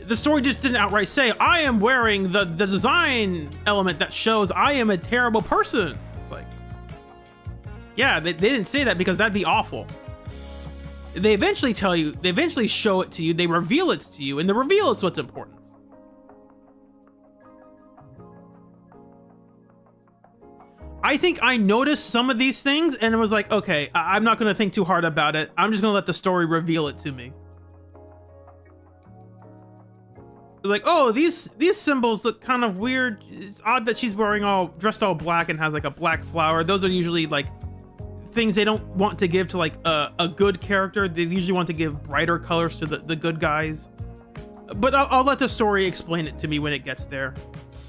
the story just didn't outright say, I am wearing the design element that shows I am a terrible person. It's like, yeah, they didn't say that because that'd be awful. They eventually tell you, they eventually show it to you, they reveal it to you, and the reveal is what's important. I think I noticed some of these things and it was like, okay, I'm not gonna think too hard about it. I'm just gonna let the story reveal it to me. Like, oh, these symbols look kind of weird. It's odd that she's dressed all black and has like a black flower. Those are usually like things they don't want to give to like a good character. They usually want to give brighter colors to the good guys. But I'll let the story explain it to me when it gets there.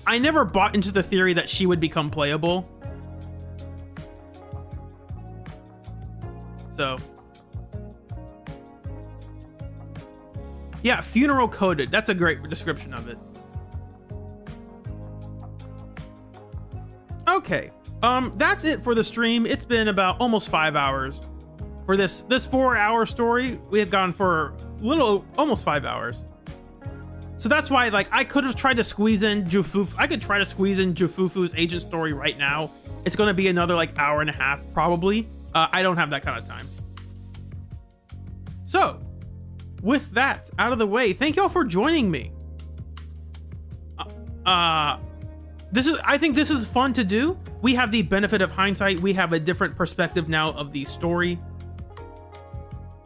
I never bought into the theory that she would become playable. So, yeah, funeral coded. That's a great description of it. Okay, that's it for the stream. It's been about almost 5 hours for this 4-hour story. We have gone for almost 5 hours. So that's why, like, I could have tried to squeeze in Jufufu. I could try to squeeze in Jufufu's agent story right now. It's going to be another like hour and a half probably. I don't have that kind of time. So, with that out of the way, thank y'all for joining me. I think this is fun to do. We have the benefit of hindsight. We have a different perspective now of the story.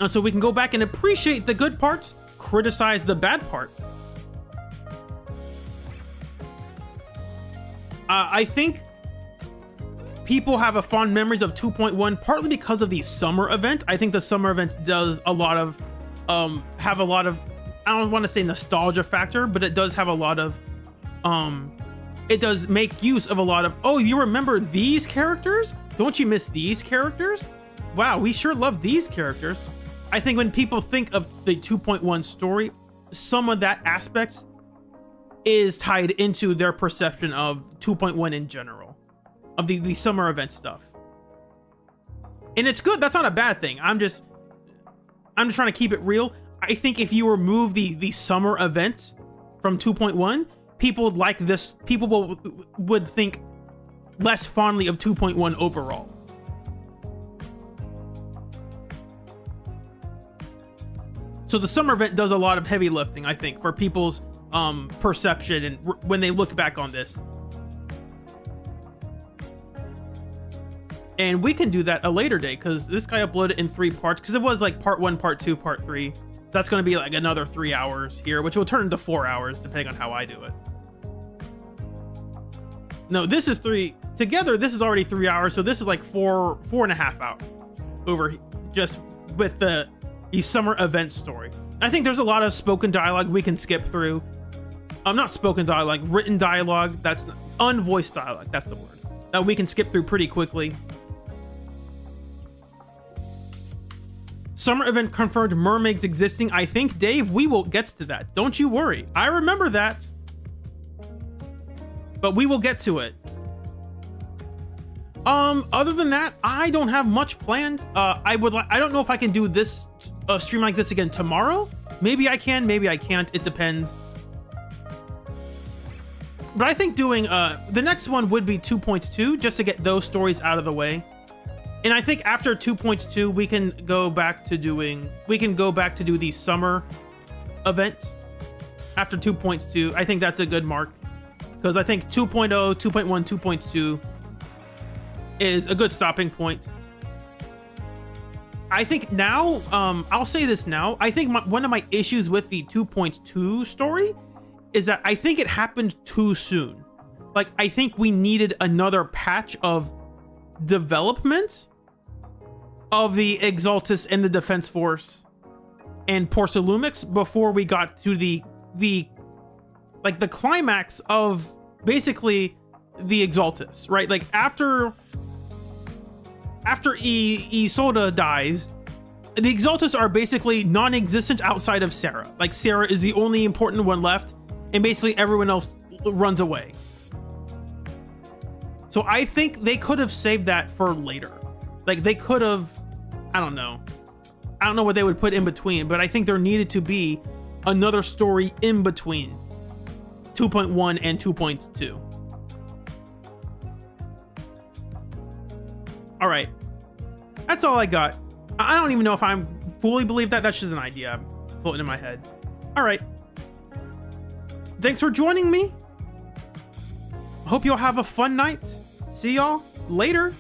So we can go back and appreciate the good parts, criticize the bad parts. I think people have a fond memories of 2.1 partly because of the summer event. I think the summer event does a lot of have a lot of, I don't want to say nostalgia factor, but it does have a lot of it does make use of a lot of, oh, you remember these characters? Don't you miss these characters? Wow, we sure love these characters. I think when people think of the 2.1 story, some of that aspect is tied into their perception of 2.1 in general, of the summer event stuff. And it's good. That's not a bad thing. I'm just trying to keep it real. I think if you remove the summer event from 2.1, people like this, people would think less fondly of 2.1 overall. So the summer event does a lot of heavy lifting, I think, for people's perception and when they look back on this. And we can do that a later day because this guy uploaded in 3 parts, because it was like part 1, part 2, part 3. That's going to be like another 3 hours here, which will turn into 4 hours depending on how I do it. No, this is 3 together. This is already 3 hours, so this is like 4.5 hours over just with the summer event story. I think there's a lot of spoken dialogue we can skip through. Not spoken dialogue, written dialogue. That's unvoiced dialogue. That's the word that we can skip through pretty quickly. Summer event confirmed mermaids existing. I think, Dave, we will get to that. Don't you worry. I remember that. But we will get to it. Other than that, I don't have much planned. I don't know if I can do this stream like this again tomorrow. Maybe I can, maybe I can't. It depends. But I think doing the next one would be 2.2 just to get those stories out of the way. And I think after 2.2 we can go back to do the summer event after 2.2. I think that's a good mark because I think 2.0, 2.1, 2.2 is a good stopping point. I think now, I'll say this now. I think one of my issues with the 2.2 story is that I think it happened too soon. Like, I think we needed another patch of development of the Exaltis and the Defense Force and Porcelumix before we got to the climax of basically the Exaltis, right? Like after Isolda dies, the Exaltis are basically non-existent outside of Sarah. Like Sarah is the only important one left, and basically everyone else runs away. So I think they could have saved that for later. Like they could have, I don't know what they would put in between, but I think there needed to be another story in between 2.1 and 2.2. All right, that's all I got. I don't even know if I'm fully believe that. That's just an idea floating in my head. All right, thanks for joining me. Hope you'll have a fun night. See y'all later.